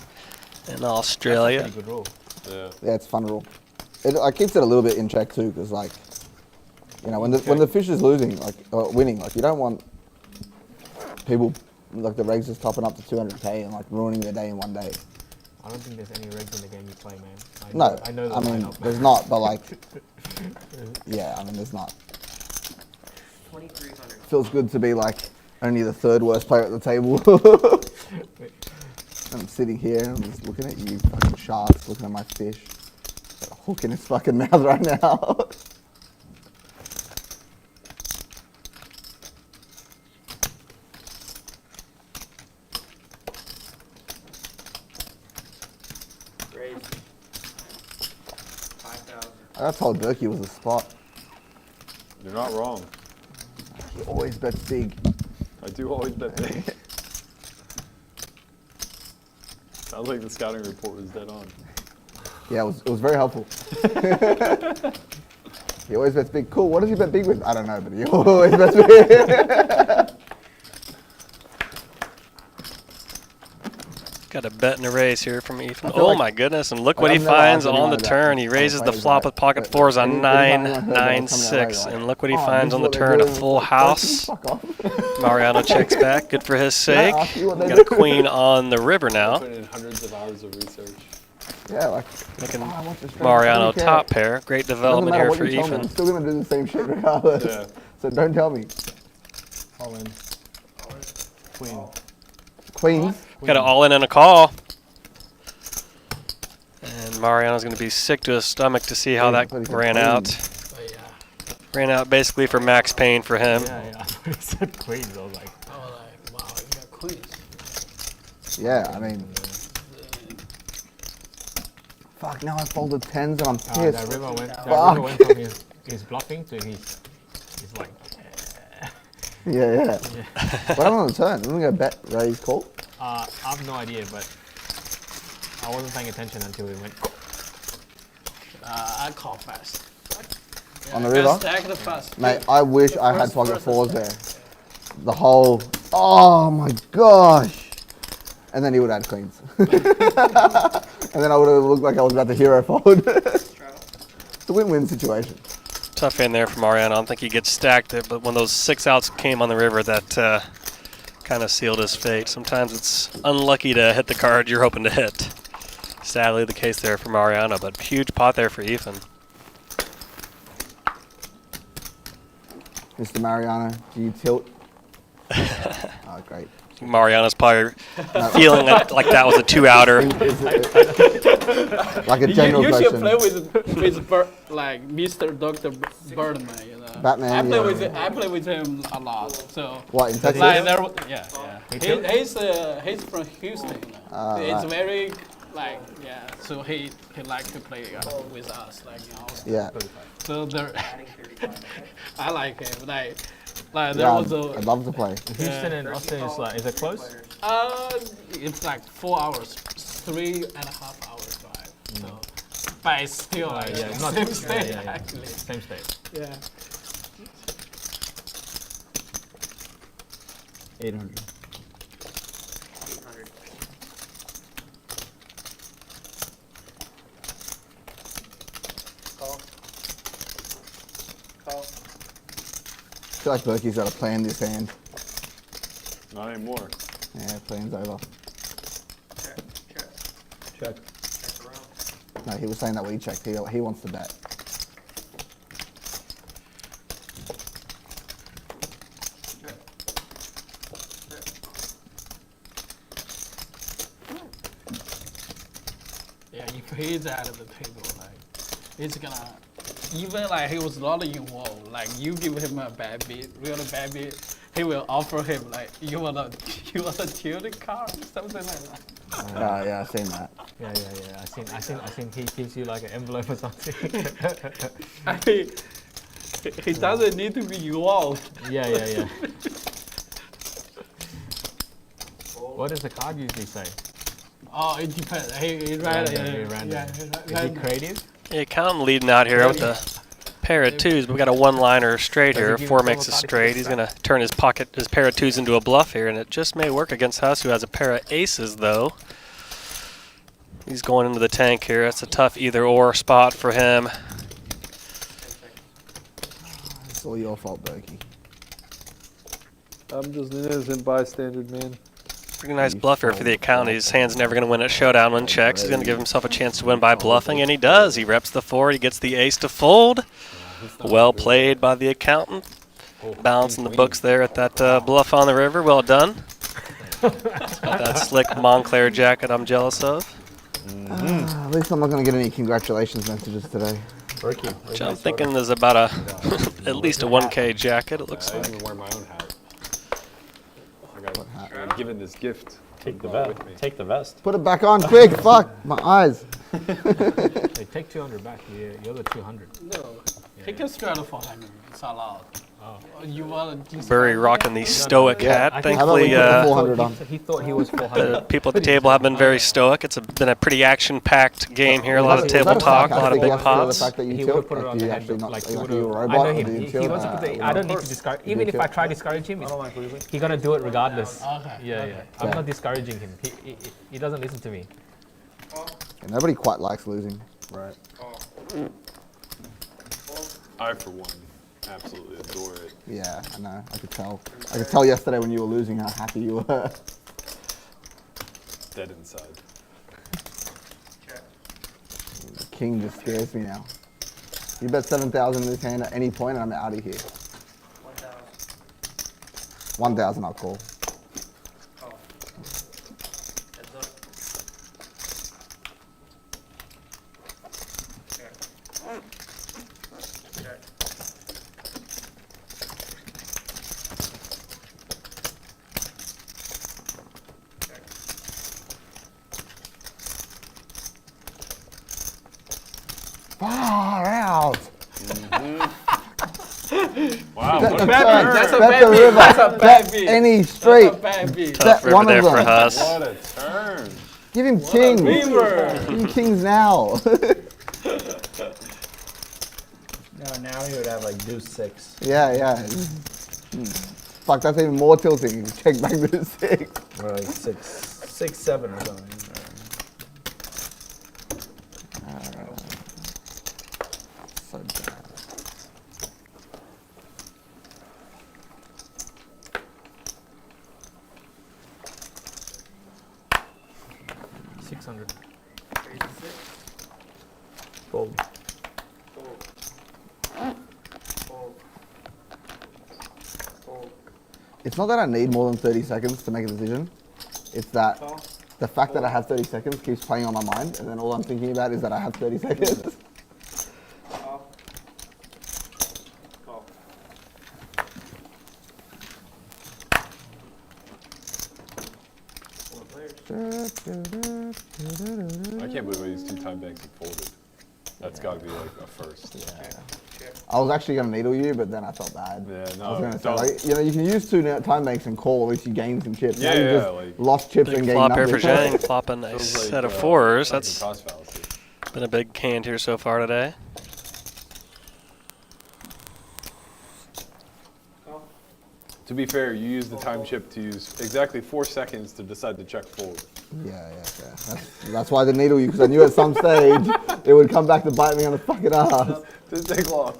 in Australia. Pretty good rule. Yeah. Yeah, it's fun rule. It keeps it a little bit in check too, because like, you know, when the fish is losing, like winning, like you don't want people like the regs just topping up to 200K and like ruining their day in one day. I don't think there's any regs in the game you play, man. I know the I mean, lineup. there's not, but like, yeah, I mean, there's not. 2,300. Feels good to be like only the third worst player at the table. I'm sitting here, I'm just looking at you fucking sharks, looking at my fish. Got a hook in his fucking mouth right now. Raise. 5,000. I told Berkey was a spot. You're not wrong. He always bets big. I do always bet big. Sounds like the scouting report was dead on. Yeah, it was very helpful. He always bets big. Cool. What does he bet big with? I don't know, but he always bets big. Got a bet in a raise here from Ethan. I feel Oh like- my goodness, and look like what he I've never finds asked on anyone the that turn. He before raises the plays flop that, with pocket but fours on anytime 9, anyone heard that 9, was coming their way, 6. like, And look what he "Oh, finds this on is the what they're turn, a doing." full It's like, house. fuck off. Mariano checks back, good for his Can I sake. ask you what they Got a do? queen on the river now. Put in hundreds of hours of research. Yeah, like Making I want this strategy. Mariano I don't care. top pair. Great Doesn't development matter here what for you tell me, I'm Ethan. still gonna do the same shit regardless. Yeah. So don't tell me. All in. Queen. Queens. Got an all in and a call. And Mariano's going to be sick to his stomach to see how Yeah, that I thought he said ran queen. out. But yeah, Ran out basically for max pain for him. Yeah, yeah. I thought he said queens. I was like, I was like, wow, you got queens. Yeah, I mean. Fuck, now I folded tens and I'm that pissed. river went. That Fuck. river went from his bluffing to his like. Yeah. What happened on the turn? Didn't we go bet, raise, call? I have no idea, but I wasn't paying attention until we went. I call fast. Yeah, On the I river? Stack the fast. Mate, I wish I had First- pocket first fours stack. there. The whole, oh my gosh. And then he would add queens. And then I would have looked like I was about to hero fold. It's a win-win situation. Tough in there for Mariano. I don't think he gets stacked there, but when those 6 outs came on the river, that kind of sealed his fate. Sometimes it's unlucky to hit the card you're hoping to hit. Sadly, the case there for Mariano, but huge pot there for Ethan. Mr. Mariano, do you tilt? Oh, great. Mariano's probably feeling like that was a 2-outer. Like a general You should question. play with like Mr. Dr. Birdman, you know. Batman, I play yeah. I play with him a lot. So What, in Texas? like he's from Houston. It's right. very like so he likes to play with us like Yeah. So there I like him like there Yeah, was I'd love to play. Houston and Austin is it close? it's like 4 hours, 3.5 hours drive. So but it's still like Yeah, not same state yeah. actually. Same state. Yeah. 800. I feel like Berkey's got to plan this hand. Not anymore. Yeah, plan's over. Check. No, he was saying that when he checked. He wants to bet. Yeah, if he's out of the table, like, he's gonna, even like he was not involved, like you give him a bad beat, really bad beat, he will offer him like, you wanna tilt card, something like that. Yeah, I've seen that. Yeah. I seen he gives you like an envelope or something. I mean, he doesn't need to be involved. Yeah. What does the card usually say? Oh, it depends. He ran it. Random. Yeah, Is he creative? Yeah, count him leading out here with a pair of 2s, but we got a 1-liner straight here. 4 makes a straight. He's gonna turn his pair of 2s into a bluff here, and it just may work against Huss, who has a pair of aces though. He's going into the tank here. That's a tough either-or spot for him. It's all your fault, Berkey. I'm just an innocent bystander, man. Pretty nice bluffer for the account. His hand's never going to win at showdown when checks. He's going to give himself a chance to win by bluffing, and he does. He reps the 4. He gets the ace to fold. Well played by the accountant. Balancing the books there at that bluff on the river. Well done. Got that slick Montclair jacket I'm jealous of. At least I'm not going to get any congratulations messages today. Which I'm thinking is about at least a 1K jacket, it looks I like. even wear my own hat. I got given this gift. Take the vest. Take the vest. Put it back on quick. Fuck, my eyes. Hey, take 200 back. You're the 200. No, he can straddle for him. It's allowed. You want to Burry rocking the stoic hat. How about Thankfully, we put the 400 on? He thought he was the 400. people at the table have been very stoic. It's been a pretty action-packed game here. A lot of table talk, a lot of big pots. The fact that you He tilt, would put it on do the you head, actually not, like like he you would a have. robot, I know or him. do you He tilt? wants to put the. I don't need to discourage. Even if I try to discourage him, he's gonna do it regardless. Okay. Yeah. I'm not discouraging him. He doesn't listen to me. Yeah, nobody quite likes losing. Right. I, for one, absolutely adore it. Yeah, I know. I could tell. I could tell yesterday when you were losing how happy you were. Dead inside. The king just scares me now. You bet 7,000 in this hand at any point, and I'm out of here. 1,000, I'll call. Far out. Wow, Bet what the a turn, turn. That's a bet bad the beat. river, That's a bad bet beat. any straight. Bad beat. Tough Bet river one there of for them. Huss. What a turn. Give him kings. River. Give him kings now. No, now he would have like deuce 6. Yeah. Fuck, that's even more tilting. Check back to the 6. Or like 6, 7 or something. So bad. $600. Fold. It's not that I need more than 30 seconds to make a decision. It's that the fact that I have 30 seconds keeps playing on my mind, and then all I'm thinking about is that I have 30 seconds. I can't believe these 2 time banks have folded. That's got to be like a first. I was actually going to needle you, but then I felt bad. Yeah, I was no, going to say, don't. like, you can use 2 time banks and call, at least you gain some chips. Now Yeah, you yeah, just like- lost chips and Big gained flop here nothing. for Zhang, flopping a Feels like, set of fours. fucking That's cost fallacy. been a big hand here so far today. To be fair, you use the time chip to use exactly 4 seconds to decide to check fold. Yeah. That's why I didn't needle you, because I knew at some stage it would come back to bite me on the fucking ass. Didn't take long.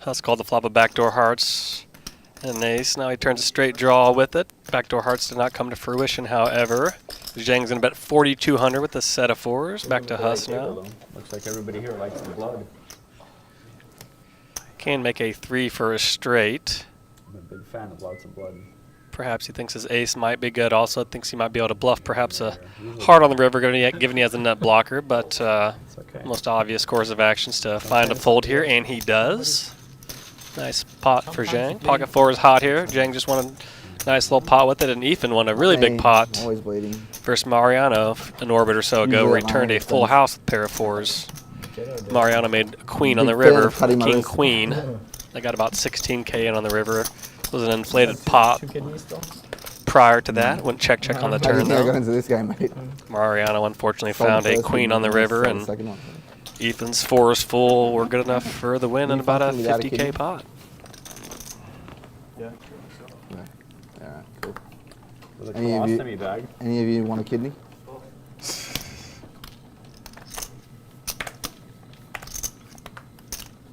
Huss called the flop of backdoor hearts and an ace. Now he turns a straight draw with it. Backdoor hearts did not come to fruition, however. Zhang's going to bet 4,200 with a set of fours. Back to Huss now. Looks like everybody here likes the blood. Can make a 3 for a straight. I'm a big fan of lots of blood. Perhaps he thinks his ace might be good. Also thinks he might be able to bluff perhaps a heart on the river, given he has a nut blocker. But most obvious course of action is to find a fold here, and he does. Nice pot for Zhang. Pocket 4 is hot here. Zhang just won a nice little pot with it, and Ethan won a really big pot Always bleeding. versus Mariano an orbit or so ago, where he turned a full house with a pair of 4s. Mariano made a queen on the Big fan river, of cutting my king wrist. queen. They got about 16K in on the river. It was an inflated pot. Prior to that, went check on the How do turn you think I got though. into this game, mate? Mariano unfortunately Sold the found a first queen one, on the river, sold the and second one. Ethan's 4s full were good enough for the win and about a fucking without a 50K kidney? pot. Yeah. Alright, cool. With a Any of you- colostomy bag. Any of you want a kidney?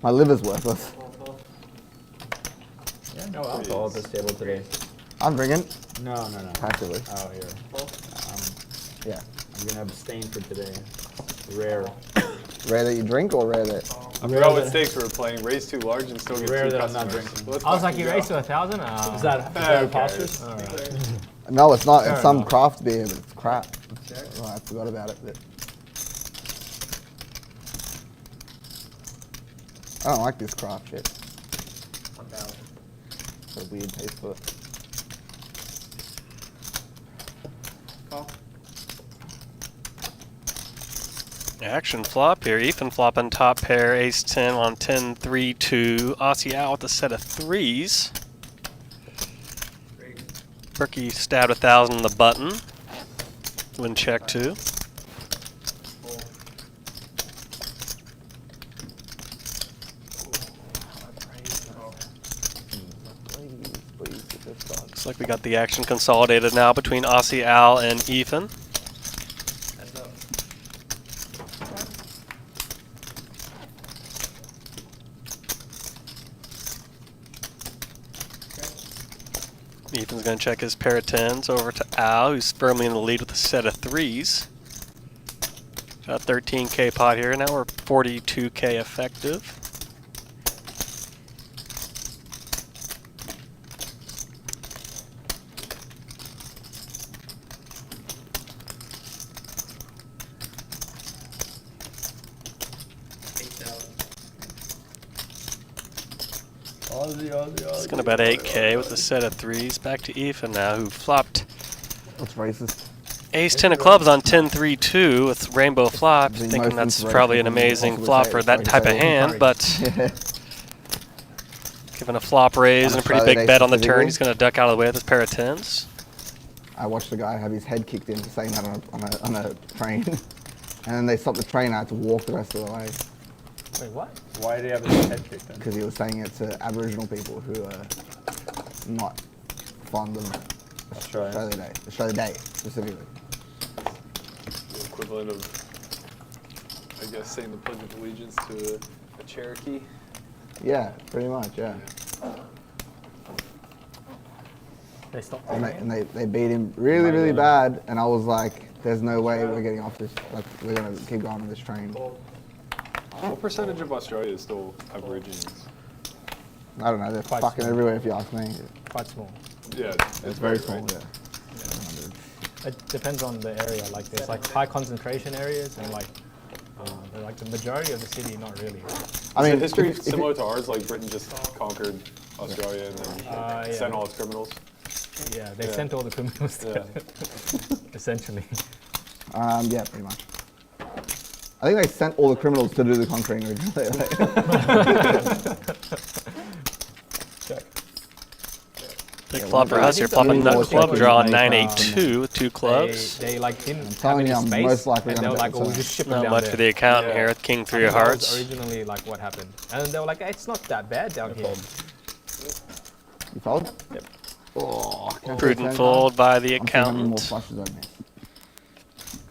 My liver's worthless. Yeah, no alcohol at this table today. I'm drinking. No. Passively. Oh, here. Yeah. I'm gonna abstain for today. Rare. Rare that you drink or rare that? I forgot what stakes we were playing. Raise too large and still get Rare 2 that I'm not customers. drinking. Let's I was like, fucking you go. raised to 1,000? Is that imposters? No, it's not. It's some enough. craft beer, but it's crap. Oh, I forgot about it. But I don't like this craft shit. 1,000. It's a weird taste to it. Call. Action flop here. Ethan flopping top pair, ace 10 on 10-3-2. Aussie out with a set of threes. Berkey stabbed 1,000 on the button. Win check two. Looks like we got the action consolidated now between Aussie Al and Ethan. Ethan's going to check his pair of tens over to Al, who's firmly in the lead with a set of threes. Got a 13K pot here. Now we're 42K effective. It's going to bet 8K with a set of threes. Back to Ethan now, who flopped. That's racist. Ace 10 of clubs on 10-3-2 with rainbow flop. Thinking that's probably an amazing flop for that type of hand, but given a flop raise and a pretty big bet on the turn, he's going to duck out of the way with his pair of tens. I watched a guy have his head kicked in for saying that on a train, and then they stopped the train. I had to walk the rest of the way. Wait, what? Why did he have his head kicked in? Because he was saying it to Aboriginal people who are not fond of Australia Day specifically. The equivalent of, I guess, saying the Pledge of Allegiance to a Cherokee. Yeah, pretty much, yeah. They stopped. And they beat him really, really bad, and I was like, there's no way we're getting off this, like, we're going to keep going on this train. What percentage of Australia is still Aborigines? I don't know, they're Quite fucking small. everywhere if you ask me. Quite small. Yeah, It's very small, right? yeah. It depends on the area. Like there's like high concentration areas and like the majority of the city, not really. I mean, is the history if similar to ours? Like Britain just conquered Australia and then Yeah. sent all its criminals? Yeah, they sent all the criminals there, essentially. Yeah, pretty much. I think they sent all the criminals to do the conquering originally. Big flop for us here, flopping nut club draw on 9-8-2 with two clubs. They like didn't have telling any you, I'm space, most likely and they gonna were like, bet "Oh, we so. just ship them Not down much there." for the accountant Yeah. here with king 3 of That was hearts. originally like what happened, and they were like, "It's not that bad down here." You fold? Yep. Oh, can I Prudent say fold by the I'm thinking how many more accountant. flushes I missed.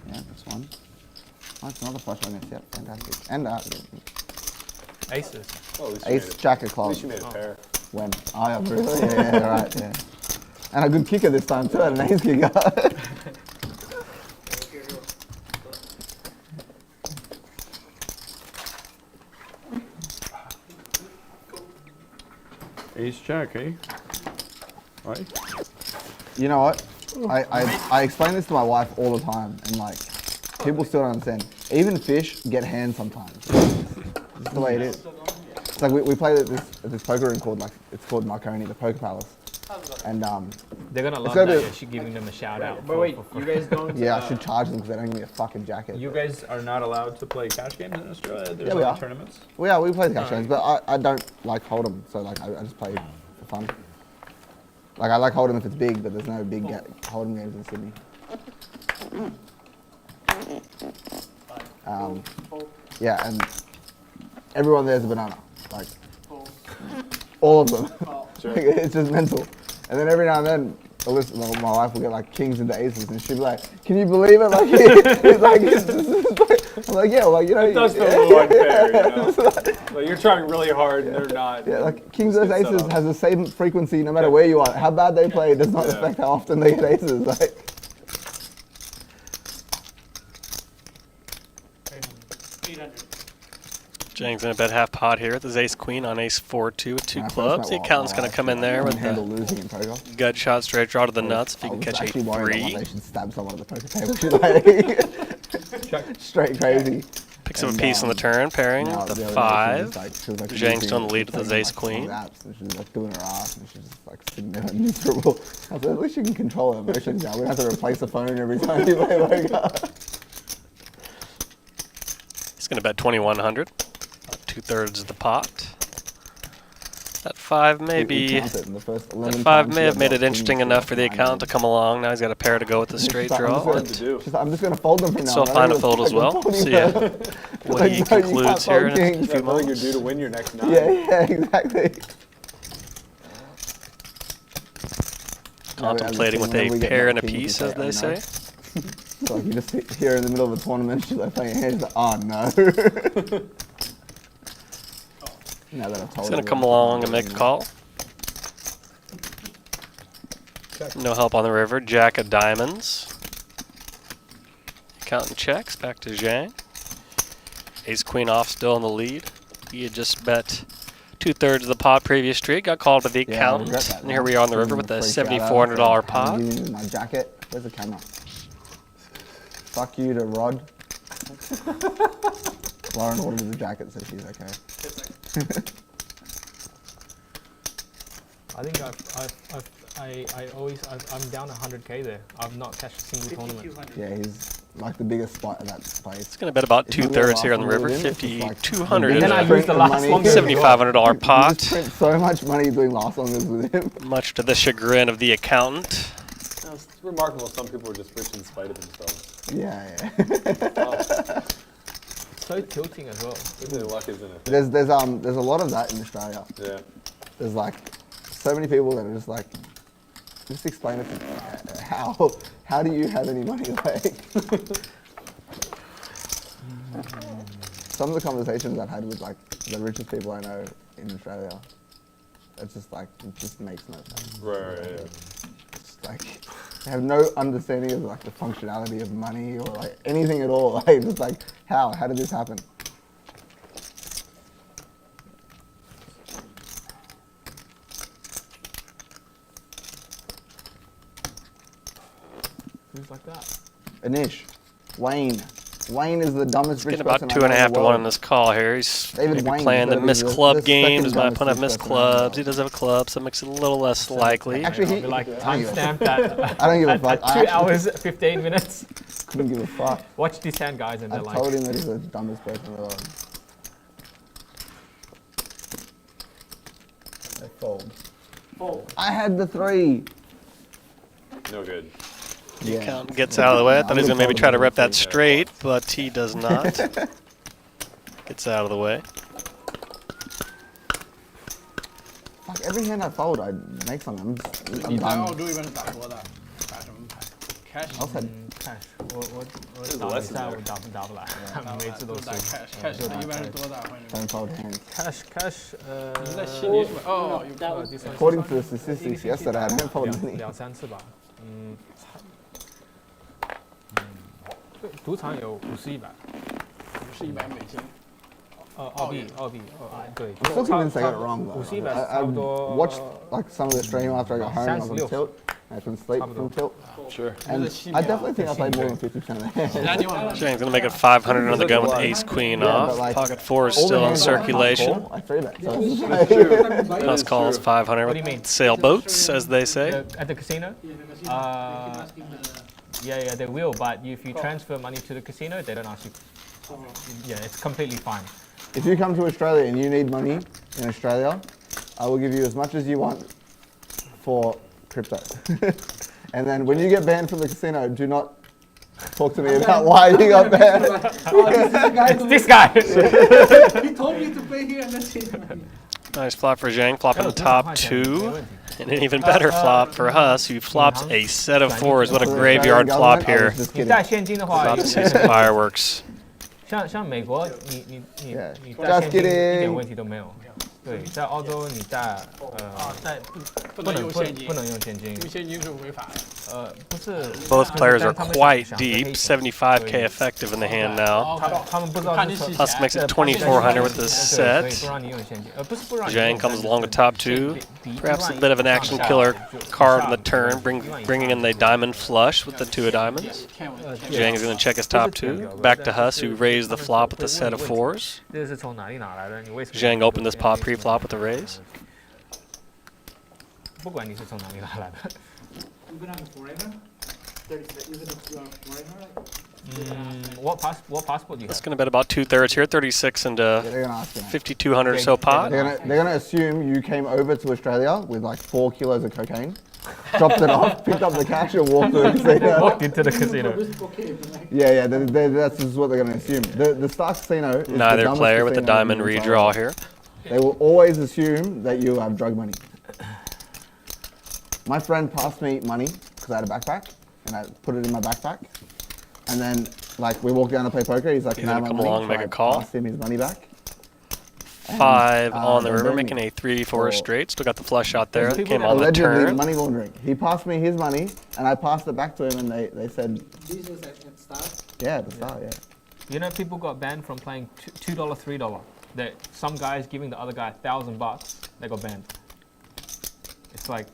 Yeah, that's one. Oh, it's another flush I missed. Yep, fantastic. And Aces. Oh, at least you ace, made it. jack of At clubs. least you made a pair. When? Oh, yeah, really? Yeah, right, yeah. And a good kicker this time too, an ace kicker. Ace jack, eh? Right? You know what? I explain this to my wife all the time, and like, people still don't understand. Even fish get hands sometimes. It's the way it is. It's like we play at this poker room called it's called Marconi, the Poker Palace. And They're gonna love gonna that. be- You're giving them a shout out. But wait, you guys don't. yeah, I should charge them because they don't give me a fucking jacket. You guys are not allowed to play cash games in Australia. There's Yeah, we no are. tournaments. Well, yeah, we play the cash games, but I don't like hold'em, so like I just play for fun. Like I like hold'em if it's big, but there's no big hold'em games in Sydney. Yeah, and everyone there's a banana, like all of them. Sure. It's just mental. And then every now and then, Alyssa, my wife will get like kings into aces, and she'll be like, "Can you believe it?" Like, I'm like, "Yeah, well, you know." It does feel a little unfair, you know? Like you're trying really hard and they're not. Yeah, like kings versus Just get set aces up. has the same frequency no matter where you are. How bad they play does not Yeah. affect how often they get aces. Like, Jang's gonna bet half pot here with his ace queen on ace 4-2 with two when I first clubs. The met accountant's my gonna wife, come in I there with couldn't handle the losing in poker. gut shot straight draw to the nuts if you I can was catch a actually worried about 3. they should stab someone at the poker table. She's like, straight crazy. Picks up a And, piece on the turn, pairing now with the the other day 5. she was like Zhang's losing, still in the lead with playing, his ace like, queen. apps, and she was like doing her ass, and she's just like sitting there miserable. I was like, at least you can control her emotions now. We don't have to replace the phone every time you play poker. Gonna bet 2,100. 2/3 of the pot. That 5 may be. That 5 may have made it interesting enough for the account to come along. Now he's got a pair to go with the straight draw. I'm just going to fold them from now. Still find a fold as well. See what he concludes here in a few I feel like you're moments. due to win your next 9. Yeah, exactly. Contemplating with a pair and a piece, as they say. So you just sit here in the middle of a tournament, she's like playing hands, like, oh no. Now that I've told He's gonna you, come along and make a call. No help on the river. Jack of diamonds. Accountant checks. Back to Zhang. Ace queen off, still in the lead. He had just bet 2/3 of the pot previous street. Got called by the accountant. And here we are on the river with a $7,400 pot. My jacket. Where's the camera? Fuck you to Rod. Lauren ordered the jacket, so she's okay. I think I'm down 100k there. I've not cashed a single tournament. Yeah, he's like the biggest spot at that place. It's gonna bet about 2/3 here on the river. 5,200 And then I used the last one. $7,500 pot. He spent so much money doing last longers with him. Much to the chagrin of the accountant. It's remarkable some people are just rich in spite of themselves. Yeah. So tilting as well. Their luck is in it. There's a lot of that in Australia. Yeah. There's like so many people that are just like, just explain it to me. How do you have any money like? Some of the conversations I've had with like the richest people I know in Australia, it's just like, it just makes no sense. Right, yeah. It's like, they have no understanding of like the functionality of money or like anything at all. Like, it's like, how did this happen? Who's like that? Anish, Wayne is the dumbest rich Getting person about 2.5 I know in to the 1 in world. this call here. He's David maybe Wayne's playing the gotta be miss the club second games. My dumbest opponent rich miss person I know in the clubs. world. He does have a club, so it makes it a little less likely. Actually, I'll be like timestamp I that. don't give a fuck. At 2 hours, 15 minutes. Couldn't give a fuck. Watch this hand, guys, and I they're like. told him that he's the dumbest person in the world. They fold. I had the 3. No good. The accountant gets out of the way. I thought he was going to maybe try to rep that straight, but he does not. Gets out of the way. Fuck, every hand I fold, I make something. I'm 你打澳 done. 洲一般是打多大？打什么牌 ？cash。 I'll say cash，我打比赛我打不来，每次都是。打 cash，cash 一般是多大？ Don't fold hands. cash， 你在悉尼是吧？哦，有 According to the statistics yesterday, I don't fold many. 2、3次吧。赌场有50、100， 50、100美金。澳币，对。 I still convinced I got it wrong though. 50、100 I 差不多。 watched like some of the stream after I got home. I was on tilt. I couldn't sleep from tilt. Sure. And I definitely think I played more than 50% of the hands. Zhang's going to make it 500 on the gun with ace queen off. Pocket 4 is still in circulation. I threw that. So it's like House calls 500 What do you mean? with sailboats, as they say. At the casino? Yeah, they will. But if you transfer money to the casino, they don't ask you. Yeah, it's completely fine. if you come to Australia and you need money in Australia, I will give you as much as you want for crypto. And then when you get banned from the casino, do not talk to me about why you got banned. It's this guy. He told me to play here and that's it. Nice flop for Zhang, flopping the top 2. And an even better flop for Huss, who flops a set of 4s. What a graveyard flop here. 你带现金的话， About to see some fireworks. 像美国，你带现金一点问题都没有。对，在澳洲你带不能用现金，不能用现金，用现金是违法的。不是。 Both players are quite deep, 75k effective in the hand now. 他们不知道。 Huss makes it 2,400 with the set. 不让你用现金，不是不让你。 Zhang comes along with top 2. Perhaps a bit of an action killer card on the turn, bringing in the diamond flush with the 2 of diamonds. Zhang is going to check his top 2. Back to Huss, who raised the flop with a set of 4s. 这是从哪里拿来的？你为什么 Zhang opened this pot pre-flop with a raise. 不管你是从哪里拿来的。 You've been on it forever? 30 seconds. You've been on forever? What passport do you That's have? going to bet about 2/3 here, 36 and They're gonna ask you. 5,200 or so pot. They're gonna assume you came over to Australia with like 4 kilos of cocaine, dropped it off, picked up the cash, and walked to the casino. Walked into the casino. Yeah, that's just what they're gonna assume. The Star Casino is the Neither dumbest player with the casino diamond in the entire redraw world. here. They will always assume that you have drug money. My friend passed me money because I had a backpack, and I put it in my backpack. And then, like, we walked down to play poker. He's like, He's "Can I have gonna my come money?" along and So make I a call. passed him his money back. 5 on the and river, then making a 3-4 for- straight. Still got the flush out there. There's people Came that on the Allegedly turn. money laundering. He passed me his money, and I passed it back to him, and they said, These was at start. "Yeah, the Star, yeah." You know, people got banned from playing $2, $3. That some guys giving the other guy $1,000, they got banned. It's like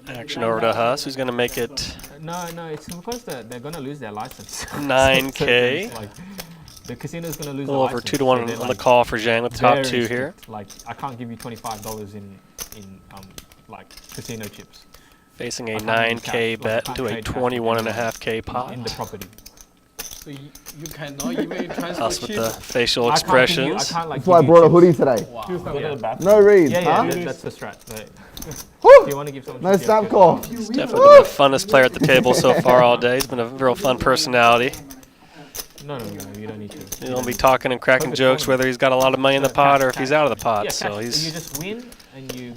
Action over to Huss, who's going to make it no, it's because they're gonna lose their license. 9K. Like, the casino's gonna lose A little their over license. 2 to 1 so they're, on like, the call for Zhang with the top very 2 here. strict. Like, I can't give you $25 in like casino chips Facing a I can't use 9K cash, bet like, into I a can't trade cash 21.5K pot. in the property. So you cannot even transfer Us with chip. the facial I expressions. can't like. That's why I give you brought a chips. hoodie today. Wow. No reads, Yeah, huh? that's the strat. But Woo! do you want to give someone No chips? snap Yeah, call. He's definitely been the funnest player at the table so far all day. He's been a real fun personality. No, you don't need to. He's going to be talking and cracking Focus jokes on- whether he's got a lot of money in the pot or if he's out of the pot. Yeah, So cash. You he's just win and you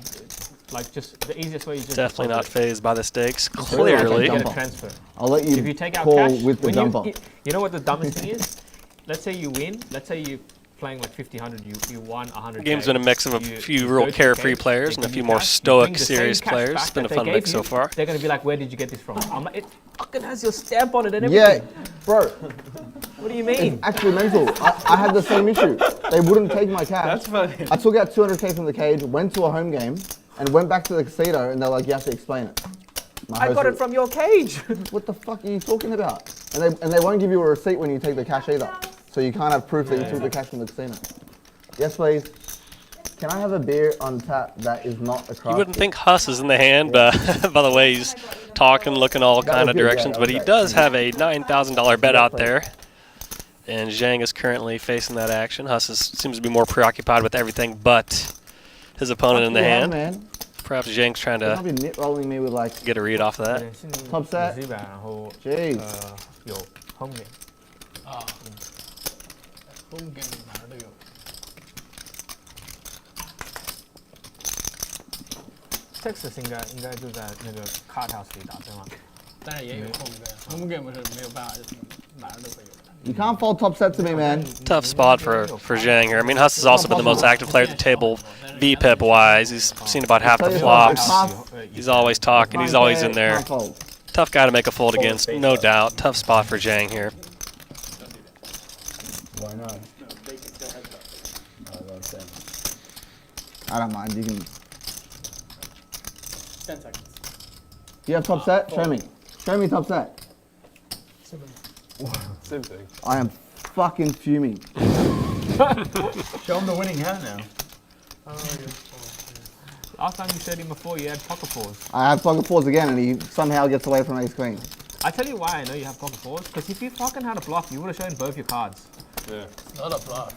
like just the easiest way is just definitely not deposit. phased by the stakes. really like Clearly. a Get a jumper. transfer. I'll let If you you take out call cash, with the when jumper. you know what the dumbest thing is? Let's say you win. Let's say you playing like 50, 100. You won 100. The game's been a mix of a few real carefree players and a few more stoic, stoic, serious players. It's been a fun mix so far. They're gonna be like, "Where did you get this from?" I'm like, "It fucking has your stamp on it and Yeah, everything." bro, What do you mean? it's actually mental. I had the same issue. They wouldn't take my cash. That's funny. I took out 200K from the cage, went to a home game, and went back to the casino, and they're like, "You have to explain it." My I host got it was, from your cage. "What the fuck are you talking about?" And they won't give you a receipt when you take the cash either. So you can't have proof that you took the cash from the casino. Yes, please. Can I have a beer on tap that is not a craft? You wouldn't think Huss is in the hand, but by the way he's talking, looking all That kind was of good, yeah, directions. that But was he right. does have a $9,000 bet out Exactly. there. And Zhang is currently facing that action. Huss seems to be more preoccupied with everything but his opponent in the Yeah, hand. man. Perhaps Zhang's trying Don't to be nit rolling me with like, get a read off of that. Top set. 然后 jeez. 有 home game。啊，home game 哪儿都有。 Texas 应该就在那个 card house 里打对吗？但是也有 home game，home game 是没有办法，哪儿都会有的。 You can't fold top set to me, man. Tough spot for Zhang here. I mean, Huss has also been the most active player at the table, VPIP wise. He's seen about half the flops. He's always talking. He's always in there. Can't fold. Tough guy to make a fold against, no doubt. Tough spot for Zhang here. Why not? I don't mind. You can. 10 seconds. Do you have top set? Show me. Show me top set. Same thing. I am fucking fuming. Show him the winning hand now. Last time you showed him before, you had pocket fours. I have pocket fours again, and he somehow gets away from ace queen. I tell you why I know you have pocket fours. Because if you fucking had a bluff, you would have shown both your cards. Yeah. It's not a bluff.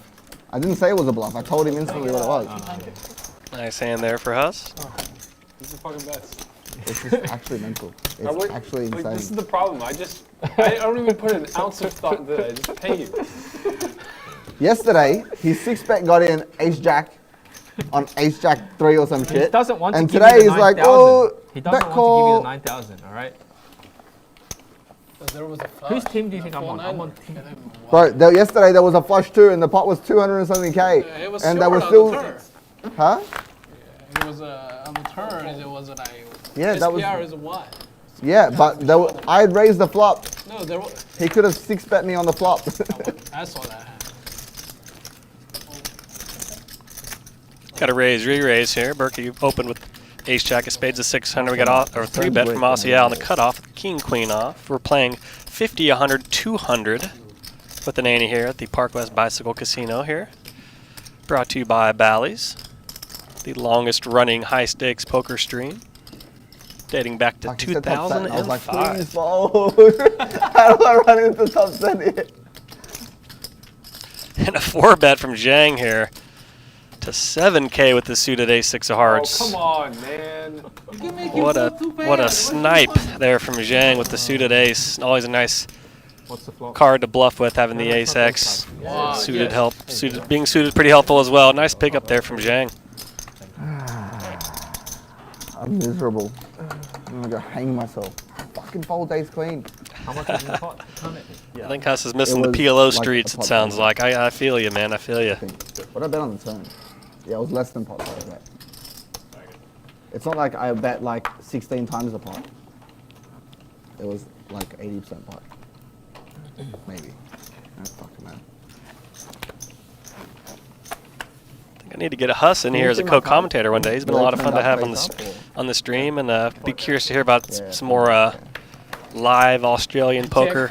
I didn't say it was a bluff. I told him instantly what it was. Nice hand there for Huss. He's the fucking best. It's just actually mental. I would- It's actually like, insane. this is the problem. I don't even put an ounce of thought into it. I just pay you. Yesterday, his 6-bet got in ace jack on ace jack 3 or some He shit. doesn't want And to give today you the he's like, 9,000. oh, He doesn't bet want call. to give you the 9,000, alright? There was a flush. Whose team do you think I'm on? 4-9. I'm on team. Bro, yesterday there was a flush too, and the pot was 270K. Yeah, it was and short they were on still, the turn. huh? It was on the turn. It was like Yeah, that was- SPR is 1. Yeah, but I had raised the flop. No, there was. He could have 6-bet me on the flop. I saw that. Got a raise, re-raise here. Berkey opened with ace jack of spades of 600. We got off, or 3-bet from Asiel on the cutoff. King queen off. We're playing 50, 100, 200 with the nanny here at the Park West Bicycle Casino here. Brought to you by Bally's, the longest running high stakes poker stream. dating back to Like you said, top set, and I was like, 2005. please fold. How do I run into the top set here? And a 4-bet from Zhang here to 7K with the suited ace-6 of Oh, hearts. come on, man. What a snipe there from Zhang with the suited ace. Always a nice What's the flop? card to bluff with, having the ace-x. Suited help. Being suited pretty helpful as well. Nice pickup there from Zhang. I'm miserable. I'm gonna go hang myself. Fucking fold ace queen. How much is in the pot? I think Huss is missing the was PLO like streets, a it pot sounds size. like. I feel you, man. I feel you. What did I bet on the turn? Yeah, it was less than pot size bet. It's not like I bet like 16 times the pot. It was like 80% pot. Maybe. Oh, fucking man. I need to get a Huss in here as a co-commentator one day. He's been a lot of fun to have on the stream, and be curious to hear about some more live Australian poker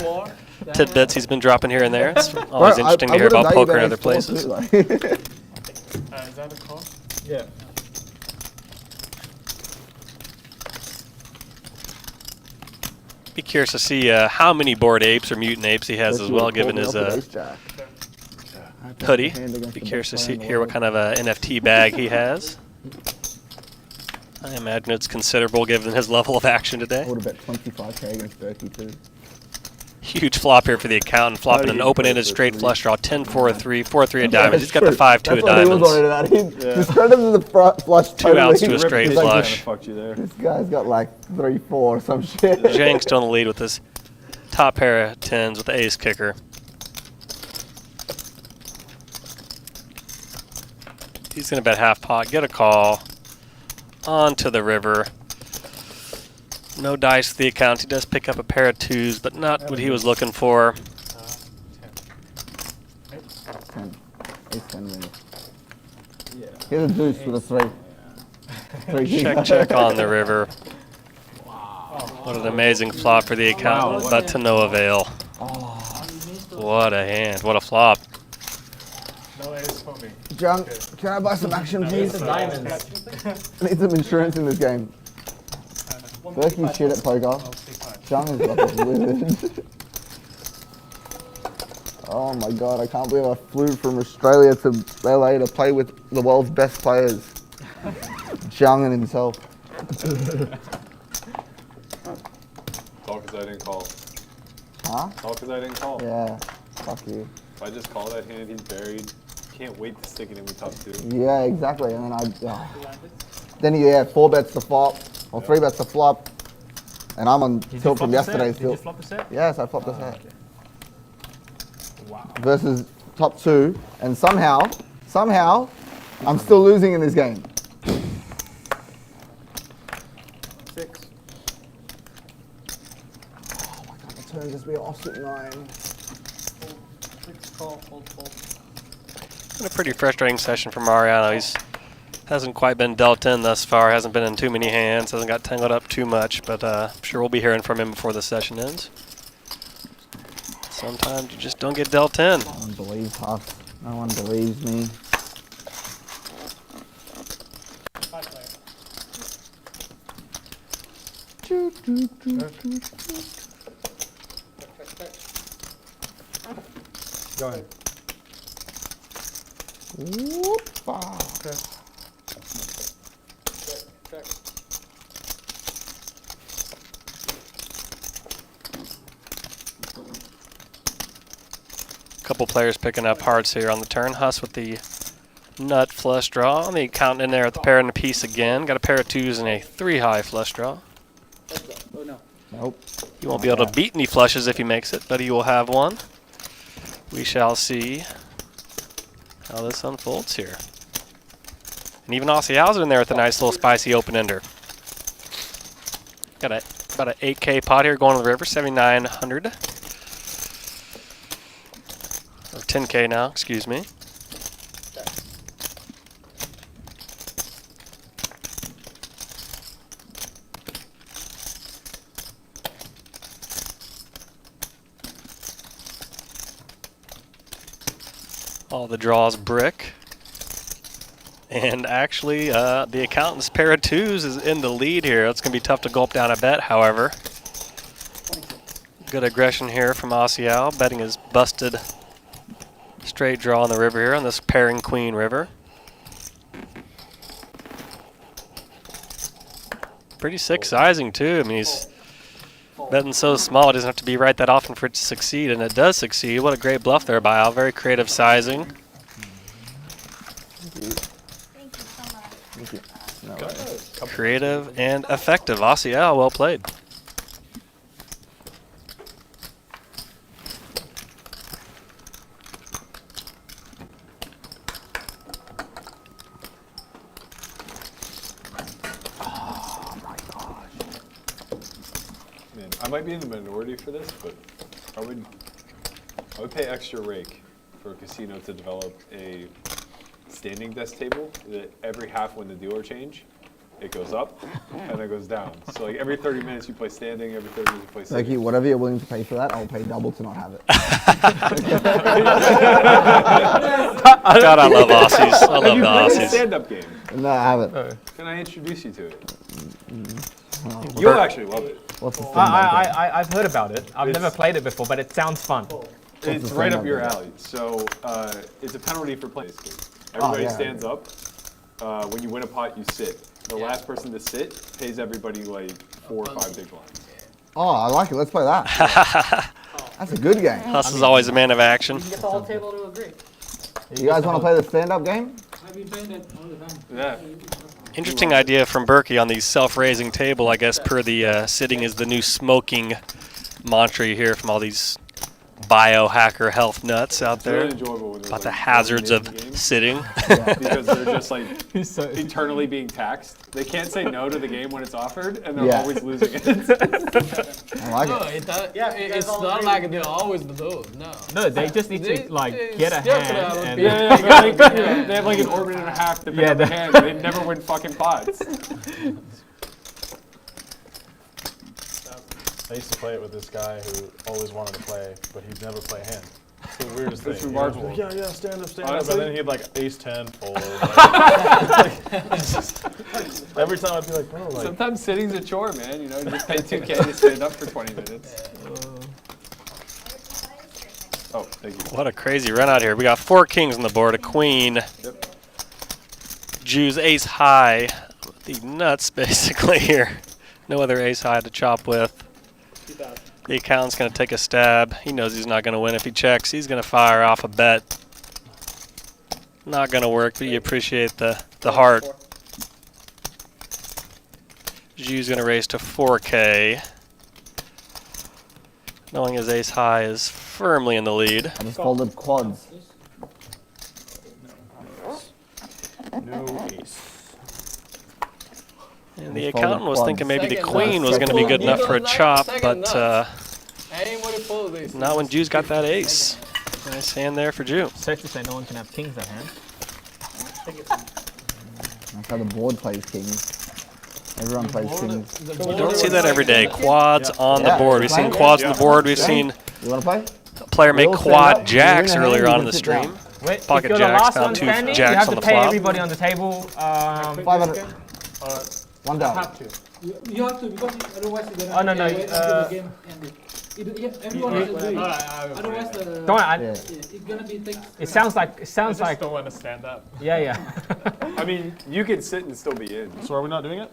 tidbits he's been dropping here and there. It's always interesting to hear about poker in other places. Is that a call? Yeah. Be curious to see how many bored apes or mutant apes he has as well, given his hoodie. Be curious to hear what kind of NFT bag he has. I imagine it's considerable given his level of action today. I would have bet 25K against 32. Huge flop here for the accountant, flopping an open-ended straight flush draw, 10-4-3, 4-3 of diamonds. He's got the 5-2 of diamonds. That's what he was worried about. He discredited the flush. 2 outs to a straight flush. Fucked you there. This guy's got like 3-4 or some shit. Zhang's still in the lead with his top pair of 10s with the ace kicker. He's going to bet half pot, get a call, onto the river. No dice for the account. He does pick up a pair of 2s, but not what he was looking for. 10. Ace 10 wins. Here's a deuce with a 3. Check on the river. What an amazing flop for the accountant, but to no avail. What a hand. What a flop. No ace for me. Junk, can I buy some action, please? Diamonds. I need some insurance in this game. Berkey's shit at poker. Jung is like a wizard. Oh my god, I can't believe I flew from Australia to LA to play with the world's best players. Jung and himself. All because I didn't call. Huh? All because I didn't call. Yeah, fuck you. If I just call that hand, he's buried. Can't wait to stick it in with top 2. Yeah, exactly. And then then he 4 bets the flop, or 3 bets the flop. And I'm on tilt from yesterday still. Did you flop a set? Yes, I flopped the set. Okay. Wow. Versus top 2, and somehow, I'm still losing in this game. 6. Oh my god, the turn just be offsuit 9. 6 call, fold. Been a pretty frustrating session for Mariano. He's hasn't quite been dealt in thus far. Hasn't been in too many hands. Hasn't got tangled up too much. But I'm sure we'll be hearing from him before the session ends. Sometimes you just don't get dealt in. No one believes us. No one believes me. Go ahead. Couple players picking up hearts here on the turn. Huss with the nut flush draw. On the accountant in there at the pair and a piece again. Got a pair of 2s and a 3-high flush draw. Oh no. Nope. He won't be able to beat any flushes if he makes it, but he will have one. We shall see how this unfolds here. And even Aussie Hauser in there with a nice little spicy open-ender. Got about an 8K pot here going to the river, 7,900. Or 10K now, excuse me. All the draws brick. And actually, the accountant's pair of twos is in the lead here. It's going to be tough to gulp down a bet, however. Good aggression here from Ossial, betting his busted straight draw on the river here on this pairing queen river. Pretty sick sizing, too. I mean, he's betting so small, it doesn't have to be right that often for it to succeed, and it does succeed. What a great bluff there by Al. Very creative sizing. Thank you. No worries. Creative and effective. Ossial, well played. Man, I might be in the minority for this, but I would pay extra rake for a casino to develop a standing desk table that every half when the dealer change, it goes up and it goes down. So like every 30 minutes you play standing, every 30 minutes you play standing. Loki, whatever you're willing to pay for that, I'll pay double to not have it. God, I love Aussies. I love the Aussies. Stand-up game. No, I haven't. Can I introduce you to it? You'll actually love it. What's the stand-up game? I've heard about it. I've never played it before, but it sounds fun. It's right up your alley. So it's a penalty for play. Everybody stands up. When you win a pot, you sit. The last person to sit pays everybody like 4 or 5 big blinds. Oh, I like it. Let's play that. That's a good game. Huss is always a man of action. You can get the whole table to agree. You guys want to play the stand-up game? I've been playing that all the time. Yeah. Interesting idea from Berkey on the self-raising table. I guess per the sitting is the new smoking mantra you hear from all these biohacker health nuts out there Really enjoyable when about there's, the like, hazards of game. sitting. Because they're just like eternally being taxed. They can't say no to the game when it's offered, and they're always losing it. I like No, it. it's not like they're always lose. No. No, they just need to like get a hand. And They have like an orbit and a half to pick up a hand. They never win fucking pots. I used to play it with this guy who always wanted to play, but he'd never play a hand. It's the weirdest thing. remarkable. Yeah, stand up. Honestly? And then he'd like ace 10 fold. Every time I'd be like, bro, like. Sometimes sitting's a chore, man. You know, you just pay 2K to stand up for 20 minutes. Oh, thank you. What a crazy run out here. We got 4 kings on the board, a queen. Yep. Jew's ace high. The nuts basically here. No other ace high to chop with. The accountant's going to take a stab. He knows he's not going to win if he checks. He's going to fire off a bet. Not going to work, but you appreciate the heart. Jew's going to raise to 4K. Knowing his ace high is firmly in the lead. I just folded quads. No ace. And the accountant was thinking maybe the queen was going to be good enough for a chop, but not when Jew's got that ace. Nice hand there for Jew. Safe to say no one can have kings at hand. That's how the board plays kings. Everyone plays kings. You don't see that every day. Quads on the board. We've seen quads on the board. We've seen You want to play? a player make We'll stand quad up. jacks You're in a earlier hand, on you in the can sit down. stream. Wait, Pocket if you're the jacks, last now one 2 standing, you jacks have on to the pay flop. everybody on the table. 500. One down. You have to because otherwise you're gonna Oh, no, no, wait until uh, the game ended. Everyone has to agree. Otherwise the Don't worry, it's gonna be it sounds like. Don't want to stand up. Yeah. I mean, you can sit and still be in. So are we not doing it?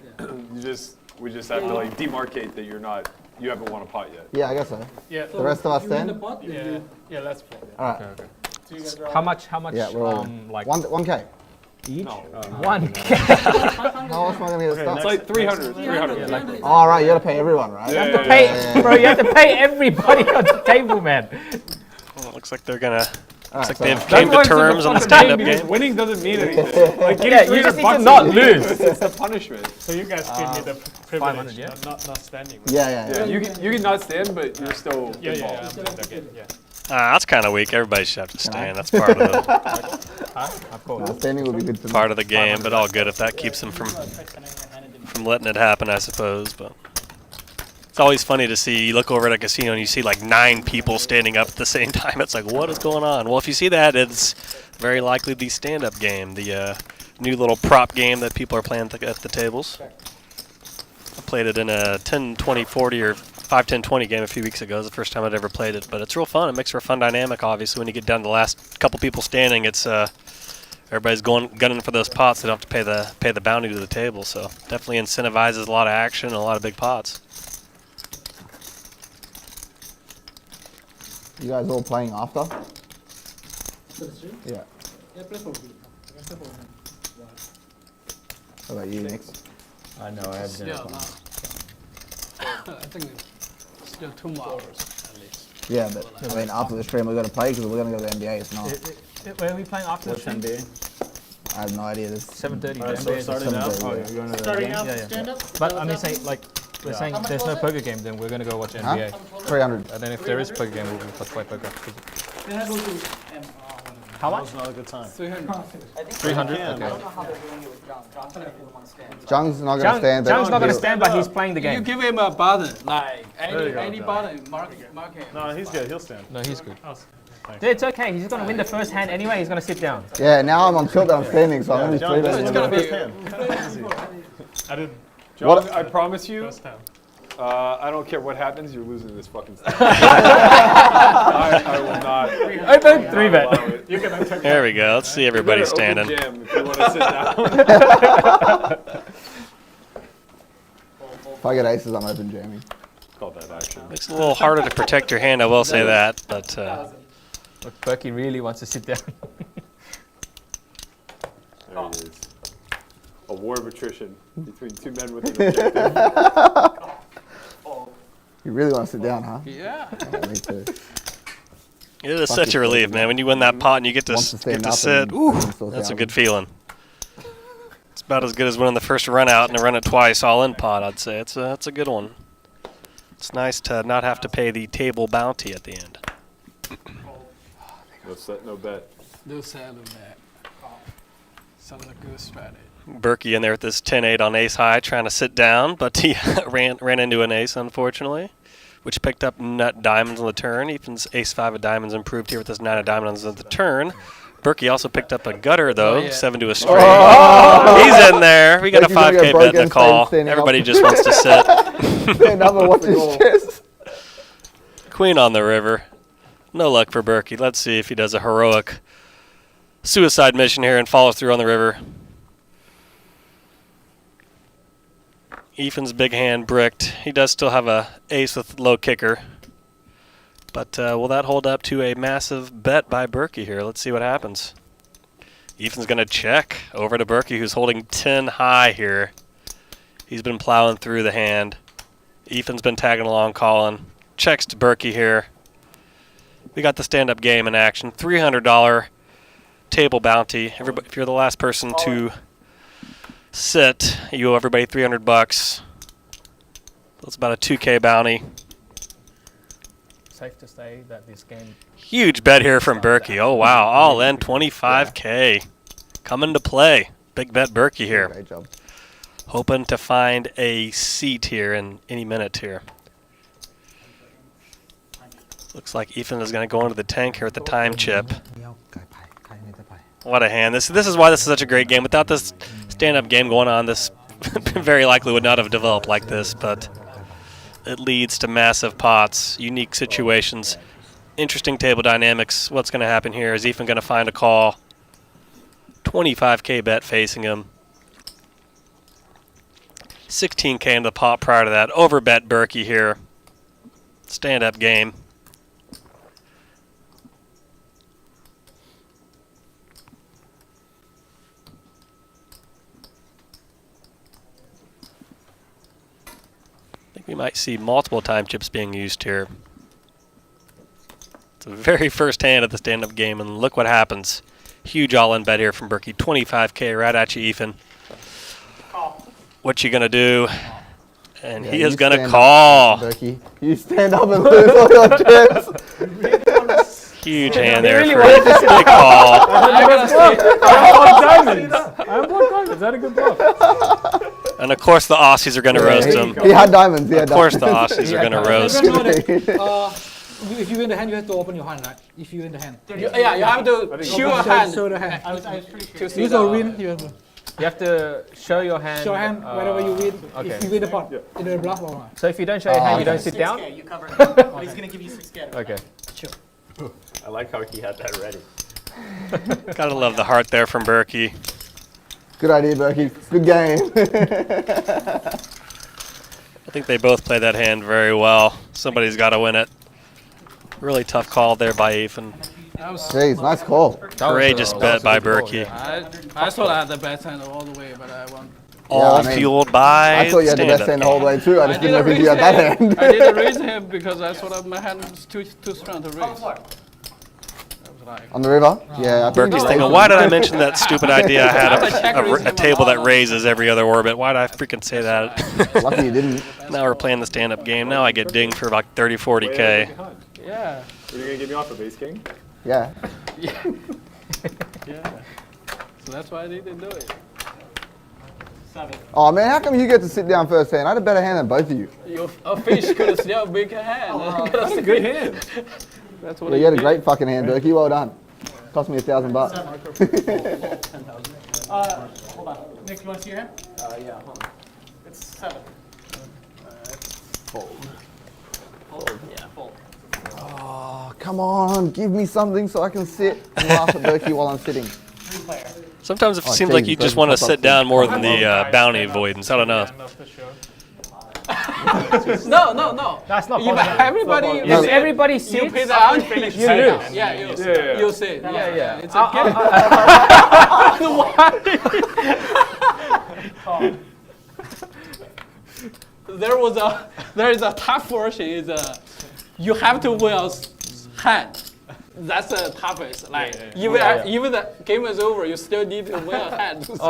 We just have to like demarcate that you haven't won a pot yet. Yeah, I guess so. Yeah. The rest of us you win the stand? pot, Yeah, let's play. All right. How much? Yeah, we're all like 1K. each? No. 1K. How much am I going to get It's stuff? like 300. 300. All right, you got to pay everyone, right? You have to pay, bro. You have to pay everybody on the table, man. Well, it looks like they're gonna. All Looks right, like they've so came to terms on the stand-up Because game. winning doesn't mean anything. Like Yeah, getting you just 300 need to bucks not is lose. It's the punishment. So you guys give me the 500, privilege yeah? of not standing. Right? Yeah. You can not stand, but you're still Yeah, involved. I'm in the game. Yeah. That's kind of weak. Everybody should have to stand. That's part of Standing would be good for me. the game, but all good if that keeps him from letting it happen, I suppose. But it's always funny to see. You look over at a casino and you see like 9 people standing up at the same time. It's like, what is going on? Well, if you see that, it's very likely the stand-up game. The new little prop game that people are playing at the tables. I played it in a 10-20-40 or 5-10-20 game a few weeks ago. It's the first time I'd ever played it, but it's real fun. It makes for a fun dynamic, obviously. When you get down to the last couple people standing, it's everybody's gunning for those pots. They don't have to pay the bounty to the table, so definitely incentivizes a lot of action and a lot of big pots. You guys all playing after? Yeah. How about you, Nick? I know, I have dinner Still plans. not. I think it's still 2 more hours at least. Yeah, but I mean, after the stream, we're going to play because we're going to go to the NBA. It's not. Where are we playing after the stream? I have no idea. This 7:30. Alright, so starting now? Oh, you're going to the Starting game? out Yeah. stand up. But I mean, saying like we're saying there's no poker game, then we're gonna go watch NBA. 300. And then if there is poker game, we'll play poker. Then I go to How much? Now's not a good time. 300. 300. Yeah. Okay. Jung's not going to stand. but John's not gonna he'll- stand, but he's playing the You game. give him a button, like There you go, any John. button, mark him. No, he's good. He'll stand. No, he's good. Dude, it's okay. He's gonna win the first hand anyway. He's gonna sit down. Yeah, now I'm on tilt that I'm standing, so I'm going to John, be It's straight gonna be. I did John, What- I promise you, first time. I don't care what happens, you're losing this fucking stuff. I will not. I bet 3-bet. allow it. You can untuck There we go. Let's see everybody You better standing. open jam if you want to sit down. If I get aces, I'm open jamming. Call that action. Makes it a little harder to protect your hand, I will say that, but But Berkey really wants to sit down. There it is. A war of attrition between two men with an objective. You really want to sit down, huh? Yeah. Yeah, me too. it is such a relief, man. When you win that pot and you get to Wants to stand up sit, and ooh, still that's a down. good feeling. It's about as good as winning the first run out and a run it twice all in pot, I'd say. It's a good one. It's nice to not have to pay the table bounty at the end. No set, no bet. Do salad that. Sounds like a good strategy. Berkey in there with this 10-8 on ace high, trying to sit down, but he ran into an ace, unfortunately, which picked up nut diamonds on the turn. Ethan's ace 5 of diamonds improved here with this 9 of diamonds on the turn. Berkey also picked up a gutter, though, Oh, yeah. 7 to a straight. He's in there. We got a Berkey's gonna 5K get bet in the broken, call. standing up. Everybody just wants to sit. Stand up and watch his chest. Queen on the river. No luck for Berkey. Let's see if he does a heroic suicide mission here and follows through on the river. Ethan's big hand bricked. He does still have a ace with low kicker. But will that hold up to a massive bet by Berkey here? Let's see what happens. Ethan's going to check over to Berkey, who's holding 10 high here. He's been plowing through the hand. Ethan's been tagging along, calling. Checks to Berkey here. We got the stand-up game in action. $300 table bounty. Everybody, if you're the last person to sit, you owe everybody $300. That's about a 2K bounty. Safe to say that this game. Huge bet here from Berkey. Oh wow, all in 25K. Coming to play. Big bet Berkey here. Great job. Hoping to find a seat here in any minute here. Looks like Ethan is going to go into the tank here with the time chip. What a hand. This is why this is such a great game. Without this stand-up game going on, this very likely would not have developed like this, but it leads to massive pots, unique situations, interesting table dynamics. What's going to happen here? Is Ethan going to find a call? 25K bet facing him. 16K into the pot prior to that. Overbet Berkey here. Stand-up game. We might see multiple time chips being used here. It's the very first hand of the stand-up game, and look what happens. Huge all-in bet here from Berkey. 25K right at you, Ethan. What you gonna do? And Yeah, he you is gonna stand up, call. Berkey. You stand up and lose all your chips. Huge hand there really for wanted to sit big call. I'm block diamonds. I'm block diamonds. Is that a good bluff? And of course the Aussies are gonna roast him. He had diamonds. He had Of course the diamonds. Aussies are gonna roast. If you win the hand, you have to open your hand, right? If you win the hand. Yeah, you have to show a hand. Show the hand. To see Use the- or win. You have to. You have to show your hand. Show hand wherever you win. Okay. If you win the pot, in the bluff or not. So if you don't show your hand, you don't sit down? 6K, you cover him. But he's going to give you 6K. Okay. I like how he had that ready. Gotta love the heart there from Berkey. Good idea, Berkey. Good game. I think they both play that hand very well. Somebody's got to win it. Really tough call there by Ethan. Jeez, nice call. Courageous bet by Berkey. I thought I had the best hand all the way, but I won. All I mean, fueled by I thought you had the best hand the whole way too. I just didn't know if you had that hand. I didn't raise him because I thought my hand was too strong to raise. On the river? Yeah. I think Berkey's you thinking, raised why it. did I mention that stupid idea I had of a him table a that lot. raises every other orbit? Why did I freaking say that? Lucky you didn't. Now we're playing the stand-up game. Now I get dinged for about 30, 40K. Yeah. Are you gonna give me off a base king? Yeah. Yeah. So that's why I didn't do it. 7. Oh man, how come you get to sit down first hand? I had a better hand than both of you. A fish could have still big hand. That's a good hand. That's what Yeah, you had a great fucking hand, Berkey. Well done. Cost me $1,000. Hold on. Nick, you want to see your hand? Yeah, hold on. It's 7. Fold. Fold. Yeah, fold. Oh, come on. Give me something so I can sit and laugh at Berkey while I'm sitting. 3-player. Sometimes it Oh, seems like geez, you just Berkey want to popped up sit too. down more than the bounty avoidance. I don't know. No. That's not If possible. everybody, If everybody you sits, pay the hand, you you lose. Yeah, you say. Yeah. It's a game. There is a tough version. Is you have to win a hand. That's the toughest. Like even the game is over, you still need to win a hand to see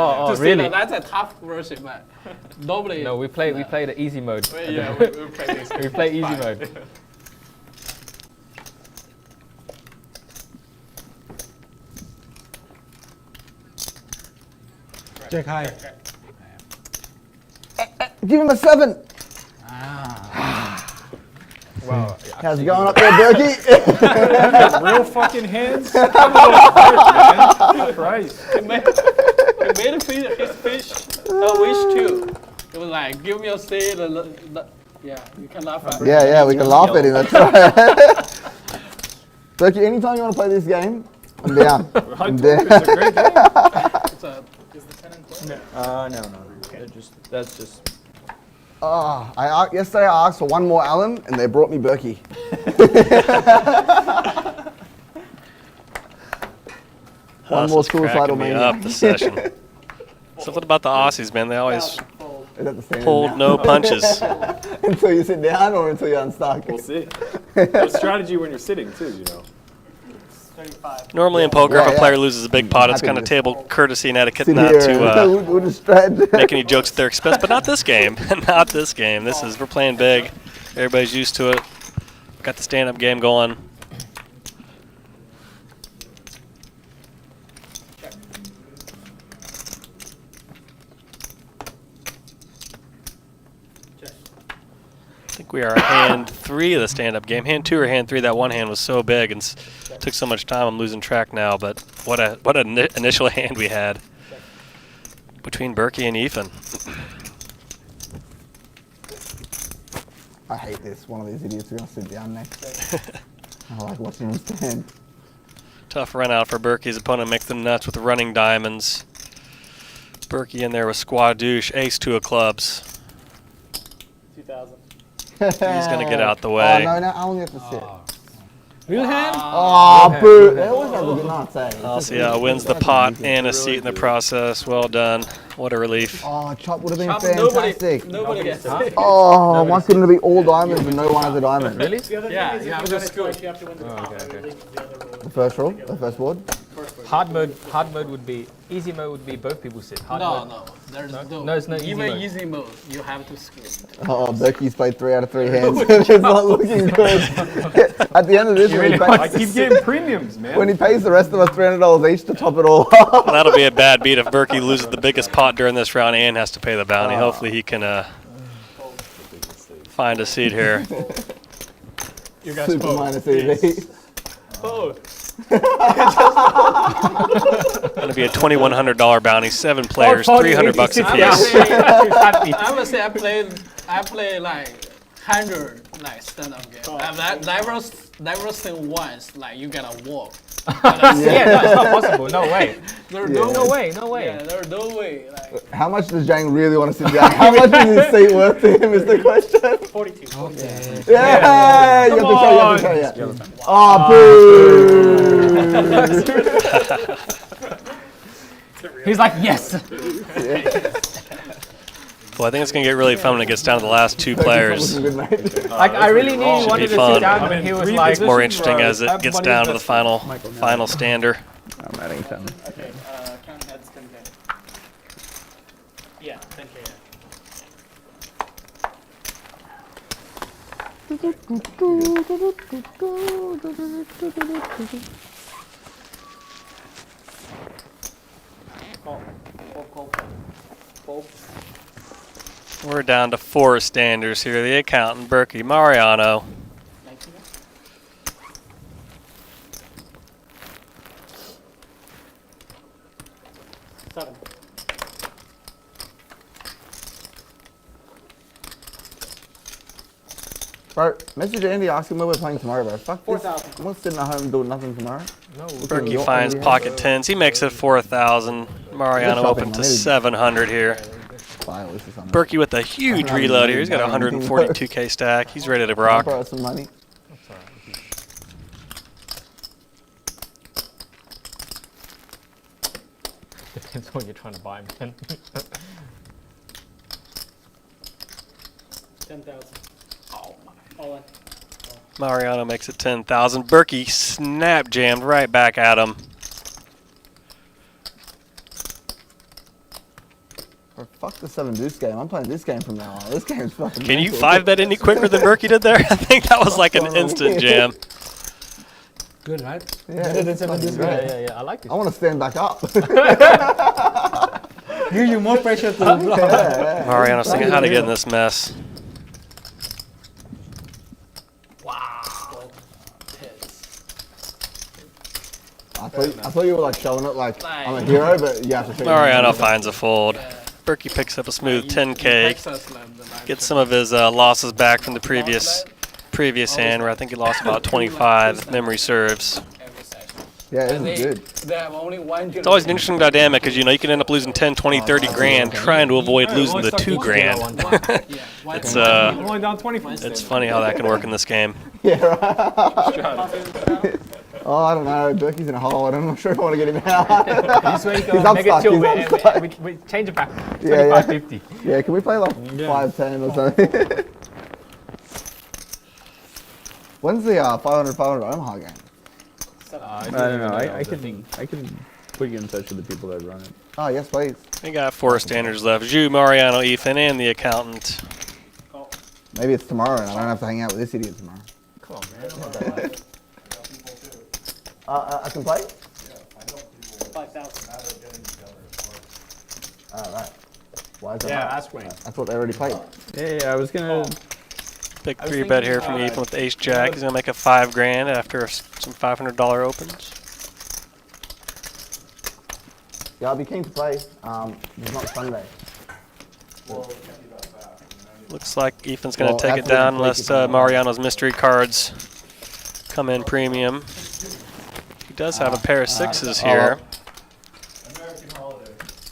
really? that. That's a tough version, but nobody. No, we play the easy mode. Yeah, we play this. We play easy mode. Check high. Give him a 7. Wow. How's it going up there, Berkey? Real fucking hands? Come on, man. Christ. It made his fish a wish too. It was like, give me a seed. Yeah, you can laugh at it. Yeah, we can laugh at him. That's right. Berkey, anytime you want to play this game, I'm down. I'm down. It's a great game. Is the 10 and 12? No. That's just. Yesterday I asked for one more alum and they brought me Berkey. One more Huss is cracking suicidal me mania. up this session. Something about the Aussies, man. They always Is that the standard hold now? no punches. Until you sit down or until you're unstuck? We'll see. There's strategy when you're sitting too, you know. 35. Normally in poker, if Yeah, a player loses a big pot, it's kind of happy table courtesy and etiquette Sit not here to and we'll just dread. make any jokes at their expense. But not this game. Not this game. We're playing big. Everybody's used to it. Got the stand-up game going. I think we are at hand 3 of the stand-up game. Hand 2 or hand 3, that one hand was so big and took so much time. I'm losing track now, but what an initial hand we had between Berkey and Ethan. I hate this. One of these idiots are going to sit down next. I like watching him stand. Tough run out for Berkey's opponent. Makes them nuts with the running diamonds. Berkey in there with squad douche, ace 2 of clubs. 2000. He's going to get out the Oh, way. no, I only have to sit. Real hand? Oh, boo. They always have a good night, eh? Alcia wins the pot and a seat in the process. Well done. What a relief. Oh, chop would have been Chop, fantastic. Nobody gets it. Oh, why couldn't it be all diamonds and no one has a diamond? Really? The other Yeah, thing is yeah, if it you was win it good. twice, you have to win the top. okay. The other roll. The first roll, the first board. Hard mode would be easy mode would be both people sit. Hard mode. No, there's No, it's no easy even mode. easy mode. You have to split. Oh, Berkey's played 3 out of 3 hands. It's not looking good. At the end of this, I keep getting premiums, man. when he pays the rest of us $300 each to top it all up. That'll be a bad beat if Berkey loses the biggest pot during this round and has to pay the bounty. Hopefully he can find a seat here. You guys Super minus EV. Oh, Gonna be a $2,100 bounty. 7 players, 300 bucks I apiece. would say I play like 100 like stand-up game. I've never seen once like you gotta walk. Yeah, no, it's not possible. No way. There's No way. No way. Yeah, there's no way. Like, How much does Jang really want to sit down? How much is his seat worth to him is the question. 42. Okay. Yeah, you have to show, yeah. Oh, boo! He's like, yes. Well, I think it's gonna get really fun when it gets down to the last 2 players. Like, I really knew you wanted to fun. sit down, and he was like, It's more interesting as it gets down to the final stander. I'm adding 10. Okay, count heads 10K. Yeah, 10K. Call. We're down to 4 standers here. The accountant, Berkey, Mariano. 19. 7. Bro, message Andy, ask him where we're playing tomorrow, bro. Fuck this. 4,000. I'm not sitting at home doing nothing tomorrow. Berkey finds pocket 10s. He makes it 4,000. Mariano open to 700 here. Berkey with a huge reload here. He's got a 142K stack. He's ready to rock. Borrow some money. depends on what you're trying to buy, man. 10,000. Oh my. All in. Mariano makes it 10,000. Berkey snap jammed right back at him. Bro, fuck the 7 deuce game. I'm playing this game from now on. This game's fucking. Can you mental. 5-bet any quicker than Berkey did there? I think that was like an instant jam. Good, right? Yeah, Better than 7 deuce game. Yeah, I like this. I want to stand back up. Give you more pressure to bluff. Yeah. Mariano's thinking how to get in this mess. I thought you were like showing it like I'm a hero, but you have to show. Mariano finds a fold. Berkey picks up a smooth 10K. Gets some of his losses back from the previous hand, where I think he lost about 25, if memory serves. Yeah, this is good. They have only one. It's always an interesting dynamic because, you know, you can end up losing 10, 20, 30 grand trying to avoid losing the 2 grand. It's only down 25. it's funny how that can work in this game. Yeah, right. Oh, I don't know. Berkey's in a hole. I'm not sure if I want to get him out. This way you He's go up negative stuck, 2. he's up stuck. We change it back. Yeah, 25.50. Yeah, can we play like 5-10 or something? When's the 500 Omaha game? I don't know. I can put you in touch with the people that run it. Oh, yes, please. We got 4 standards left. Zhu, Mariano, Ethan, and the accountant. Maybe it's tomorrow and I don't have to hang out with this idiot tomorrow. Come on, man. I can play? 5,000. Oh, right. Why is that? Yeah, that's great. I thought they already played. Yeah, I was gonna. Big 3-bet here from Ethan with Ace Jack. He's gonna make a 5 grand after some $500 opens. Yeah, I'll be keen to play. It's not Sunday. Looks like Ethan's gonna Well, take it after the down week unless is on. Mariano's mystery cards come in premium. He does have a pair of 6s here.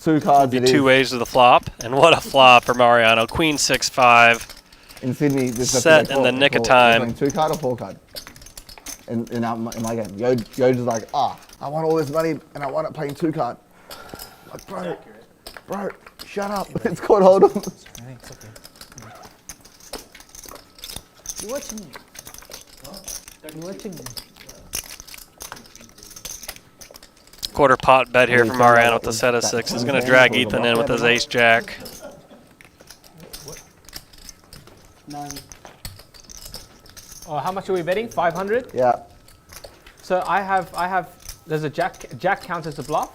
2 cards it is. 2 ways to the flop, and what a flop for Mariano. Queen 6-5. In Sydney, this is Set in the nick of time. 2 card or 4 card? In my game. Yoj is like, I want all this money and I want it playing 2 card. Like, bro, shut up. It's called Hold'em. You watching me? You watching me? Quarter pot bet here from Mariano with a set of 6. He's going to drag Ethan in with his Ace Jack. 9. Oh, how much are we betting? 500? Yeah. So I have, there's a jack counts as a bluff?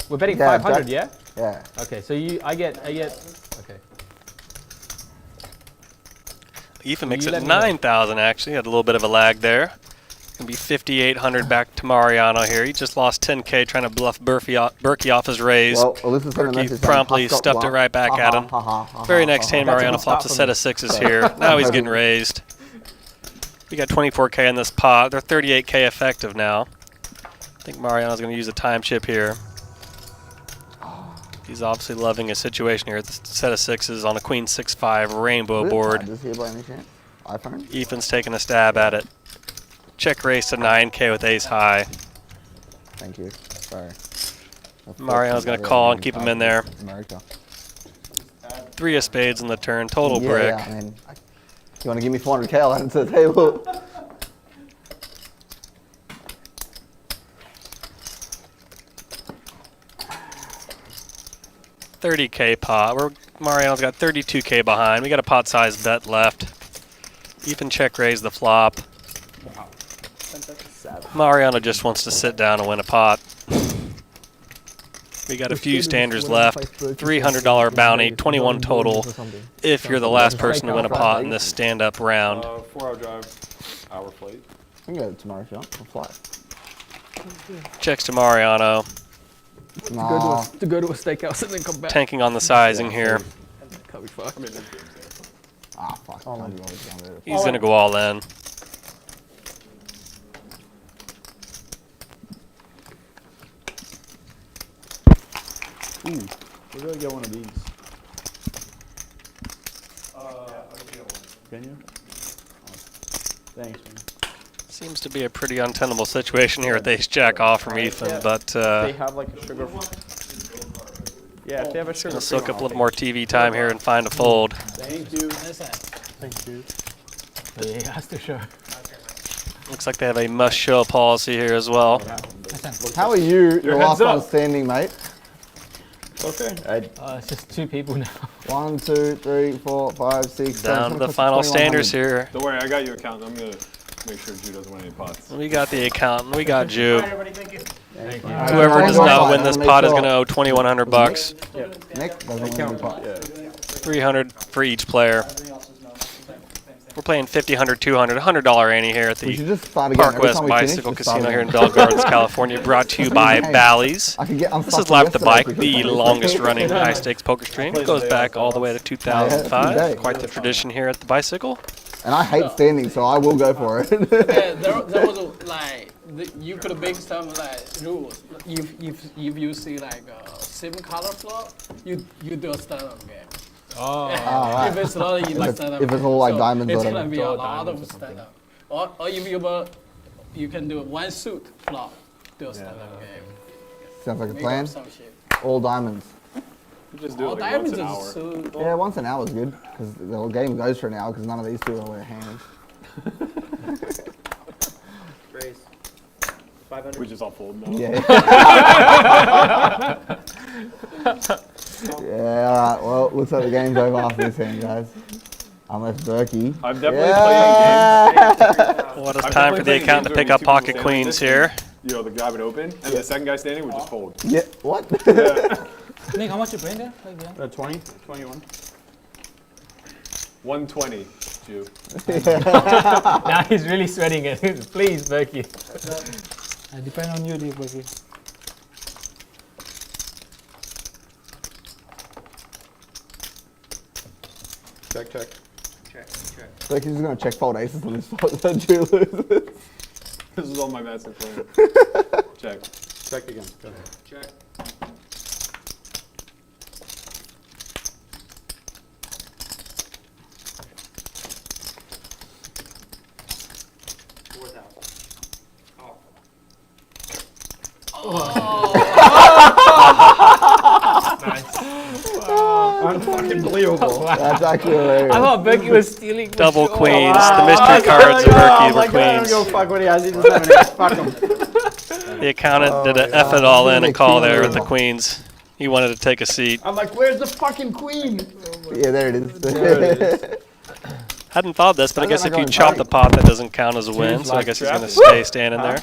We're betting Yeah, 500, jack- yeah? Yeah. Okay, so I get, okay. Ethan makes You it let me know. 9,000 actually. Had a little bit of a lag there. Gonna be 5,800 back to Mariano here. He just lost 10K trying to bluff Berkey off his raise. Well, Alyssa sent a message Berkey saying, promptly "Husk got stuffed it one." right back at him. Very next hand, Mariano flops a set of 6s here. Now he's getting raised. We got 24K in this pot. They're 38K effective now. I think Mariano's going to use a time chip here. He's obviously loving his situation here. The set of 6s on a queen 6-5 rainbow board. Here by any chance? iPhone? Ethan's taking a stab at it. Check raise to 9K with ace high. Thank you. Sorry. Mariano's going to call and keep him in there. America. 3 of spades in the turn. Total brick. Yeah, I mean, you want to give me 400K, I'll add it to the table. $30K pot. Mariano's got 32K behind. We got a pot size bet left. Ethan check raise the flop. Mariano just wants to sit down and win a pot. We got a few standards left. $300 bounty, 21 total. If you're the last person to win a pot in this stand-up round. 4-hour drive, hour flight. We can go tomorrow if you want. We'll fly. Checks to Mariano. Nah. To go to a steakhouse and then come back. Tanking on the sizing here. Can't be fucked. Ah, fuck. He's going to go all in. Ooh, where do I get one of these? Can you? Thanks, man. Seems to be a pretty untenable situation here with ace-jack off from Ethan, but They have like a sugar. Yeah, if they have a sugar. gonna soak up a little more TV time here and find a fold. Thank you. Thank you. Yeah, he has to show. Looks like they have a must-show policy here as well. How are you? Your last heads up. one standing, mate. Okay. It's just 2 people now. 1, 2, 3, 4, 5, 6, 7. Down to the final standers here. Don't worry, I got you account. I'm gonna make sure Drew doesn't win any pots. We got the accountant. We got Jew. Everybody, thank you. Thank you. Whoever does not win this pot is gonna owe 2,100 bucks. Nick doesn't win any pot. 300 for each player. We're playing 50, 100, 200, $100 ante here at We should the just start again. Park Every West time we finish, Bicycle just start Casino here in again. Bell Gardens, California. Brought to you by Bally's. I could get This is Live at the Bike, the longest running high stakes poker stream. It goes back all the way to 2005. Quite the tradition here at the Bicycle. And I hate standing, so I will go for it. Yeah, there was you could make some like rules. If you see like a 7 color flop, you do a stand-up game. Oh. right. If it's not, you If stand-up. if it's all like So diamonds it's or gonna whatever. be a All lot of diamonds or stand-up. Or if you can do 1 suit flop, do a stand-up game. Sounds like a Make plan. up some shit. All diamonds. You just do All it like once diamonds an is hour. suit. Yeah, once an hour is good, because the whole game goes for an hour, because none of these two are wear hands. Raise. 500. We just all fold now. Yeah. Yeah, alright, well, looks like the game's over after this hand, guys. Unless Berkey. I'm definitely playing games. What a I'm time for the definitely playing accountant to games pick where up we two pocket people queens stand like here. this, you know, the guy would open, and the second guy standing would just fold. Yeah, what? Nick, how much you playing there? Again? 20, 21. 120, Jew. Now he's really sweating it. Please, Berkey. I depend on you, Deep Berkey. Check, check. Berkey's just going to check fold aces on this spot, so Drew loses. This is all my massive plan. Check. Check again. Go. Check. Unfucking That's actually hilarious. I thought Berkey was stealing. for Double sure. queens. The mystery cards of Berkey were queens. fuck what he has. He doesn't have any. Fuck him. The accountant did an F it all in and call there with the queens. He wanted to take a seat. I'm like, where's the fucking queen? Yeah, there it is. Hadn't thought this, but I Why guess is that if you not chop going the pot, that doesn't count as a win. So I guess he's going to stay standing there.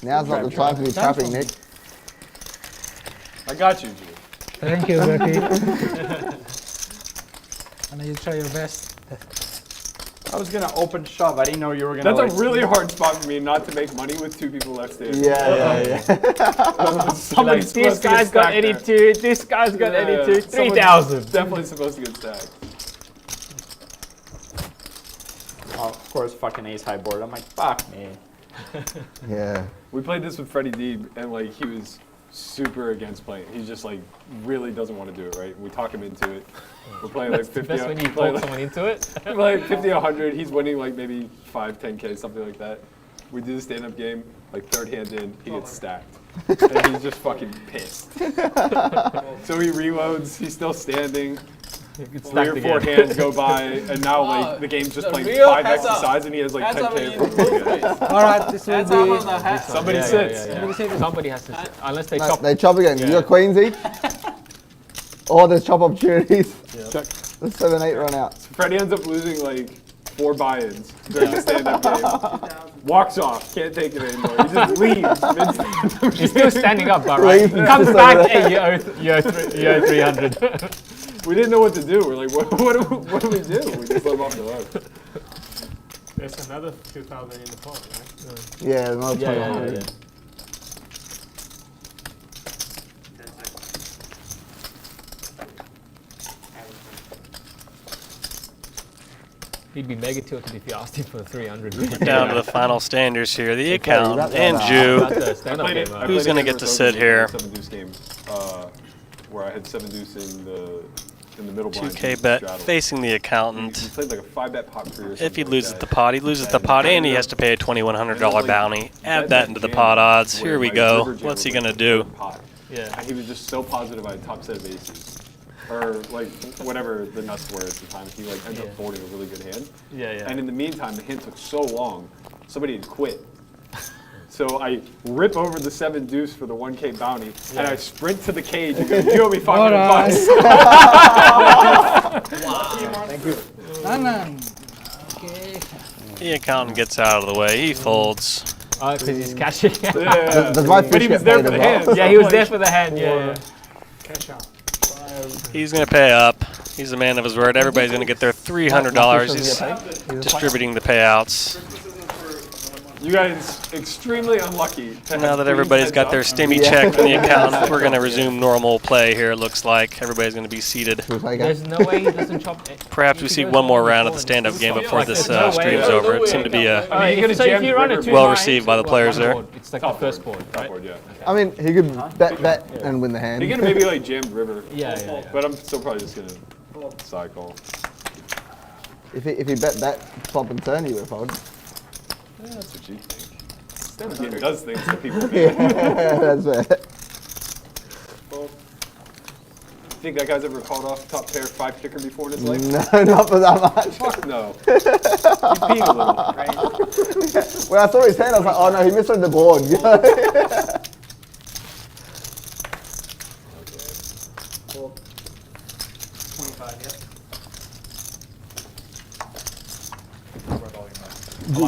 Now's not the time to be trapping, Nick. I got you, Jew. Thank you, Berkey. And you try your best. I was gonna open shove. I didn't know you were gonna. That's like, a really hard spot for me not to make money with 2 people left standing. Yeah. Somebody's Like, this supposed to get guy's got stacked there. 82, this guy's got 82, 3,000. Definitely supposed to get stacked. Oh, of course, fucking ace high board. I'm like, fuck me. Yeah. We played this with Freddie Deeb, and like he was super against playing. He just like really doesn't want to do it, right? We talk him into it. We're playing like 50. That's when you play talk like, someone into it. we're like 50, 100. He's winning like maybe 5, 10K, something like that. We do the stand-up game, like 3rd hand in, he gets stacked. And he's just fucking pissed. So he reloads, he's still standing. 3 or 4 hands go by, and now like the game's just playing 5x the size, and he has like 10K. All right, this will be. Somebody sits. Somebody has to sit. Unless they chop. They chop again. You got queens each? Oh, there's chop opportunities. Check. There's 7, 8 run out. Freddie ends up losing like 4 buy-ins during the stand-up game. Walks off, can't take it anymore. He just leaves mid-stand-up. He's still standing up, but right? He comes back, hey, you owe 300. We didn't know what to do. We're like, what do we do? We just let him off the hook. There's another 2,000 in the pot, right? Yeah, another 2,000. Yeah. He'd be mega tilted if you asked him for 300. Down to the final standers here. The accountant and Jew. Who's going to get to sit here? 7 deuce game, where I had 7 deuce in the middle blind. 2K bet Straddle. facing the accountant. He played like a 5-bet pot pre or something. If he like loses that. the pot, he loses the pot, and he has to pay a $2,100 bounty. Add that into the pot odds. Here we go. What's he going to do? Yeah. And he was just so positive I had top set of aces. Or like whatever the nuts were at the time. He like ended up folding a really good hand. Yeah. And in the meantime, the hand took so long, somebody had quit. So I rip over the 7 deuce for the 1K bounty, and I sprint to the cage and go, you owe me 500 bucks. Thank you. Okay. The accountant gets out of the way. He folds. Oh, because he's cashing. Does my But fish he was get there paid for the as well? hand. Yeah, he was there for the hand. Yeah. Cash out. He's going to pay up. He's a man of his word. Everybody's going to get their $300. He's distributing the payouts. You guys extremely unlucky. Now that everybody's got their stimmy check from the accountant, we're going to resume normal play here, it looks like. Everybody's going to be seated. There's no way he doesn't chop. Perhaps we see one more round of the stand-up game before this stream's over. It seemed to be So if you run it too well high, received by the players there. It's like the first board, right? Board, yeah. I mean, he could bet and win the hand. He could maybe like jammed river. Yeah. But I'm still probably just gonna side call. If he bet flop and turn, he would fold. Yeah, that's what you think. Stand game does things that people think. Yeah, that's it. Think that guy's ever called off top pair 5 kicker before in his life? No, not for that much. Fuck no. He's peeing a little, right? When I saw his hand, I was like, oh no, he misread the board. You know? Cool. 25, yep.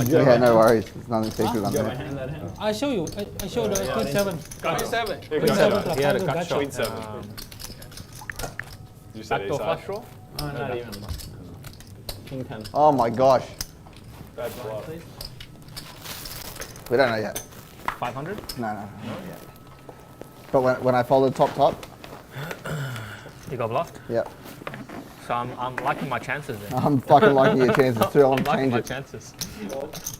Yeah, no worries. There's nothing secret on there. I show you. I show the queen 7. Got it. 7. Queen Queen 7. 7 He had a plus cut 5 shot. Queen 7. You said Backdoor ace flush high. draw? Not even. King 10. Oh my gosh. Bad flop. We don't know yet. 500? No, not yet. But when I folded top, You got bluffed? yeah. So I'm liking my chances there. I'm fucking liking your chances too. I'm I'm liking my change it. chances.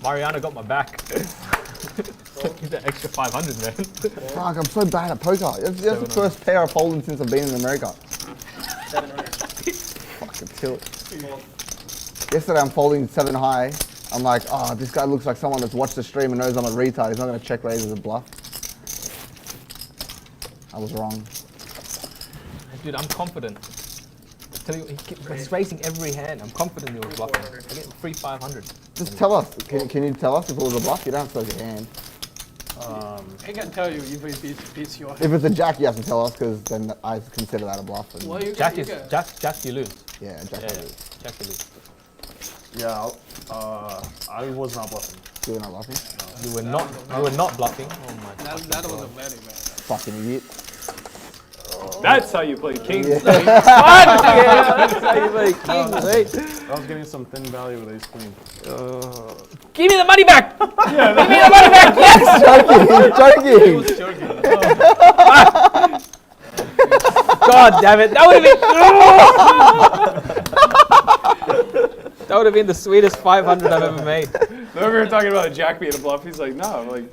Mariano got my back. Give that extra 500, man. Fuck, I'm so bad at poker. That's the first pair I've folded since I've been in America. 700. Fucking tilt. Yesterday I'm folding 7 high. I'm like, oh, this guy looks like someone that's watched the stream and knows I'm a retard. He's not going to check raise as a bluff. I was wrong. Dude, I'm confident. Tell you, he's raising every hand. I'm confident he was bluffing. I get free 500. Just tell us. Can you tell us if it was a bluff? You don't have to tell your hand. I can tell you if it beats your hand. If it's a jack, you have to tell us because then I consider that a bluff. And Well, you Jack can, is you can. Jack you lose. yeah, jack. Yeah. Jack you lose. Yeah, I was not bluffing. You were not bluffing. You were not bluffing. Oh my god. That was a very bad. Fucking idiot. That's how you play kings. That's how you play kings, mate. I was getting some thin value with ace queen. Give me the money back! Give me the money back! Yes! Joking. God damn it! That would have been the sweetest 500 I've ever made. Remember we were talking about a jack being a bluff? He's like, no. I'm like,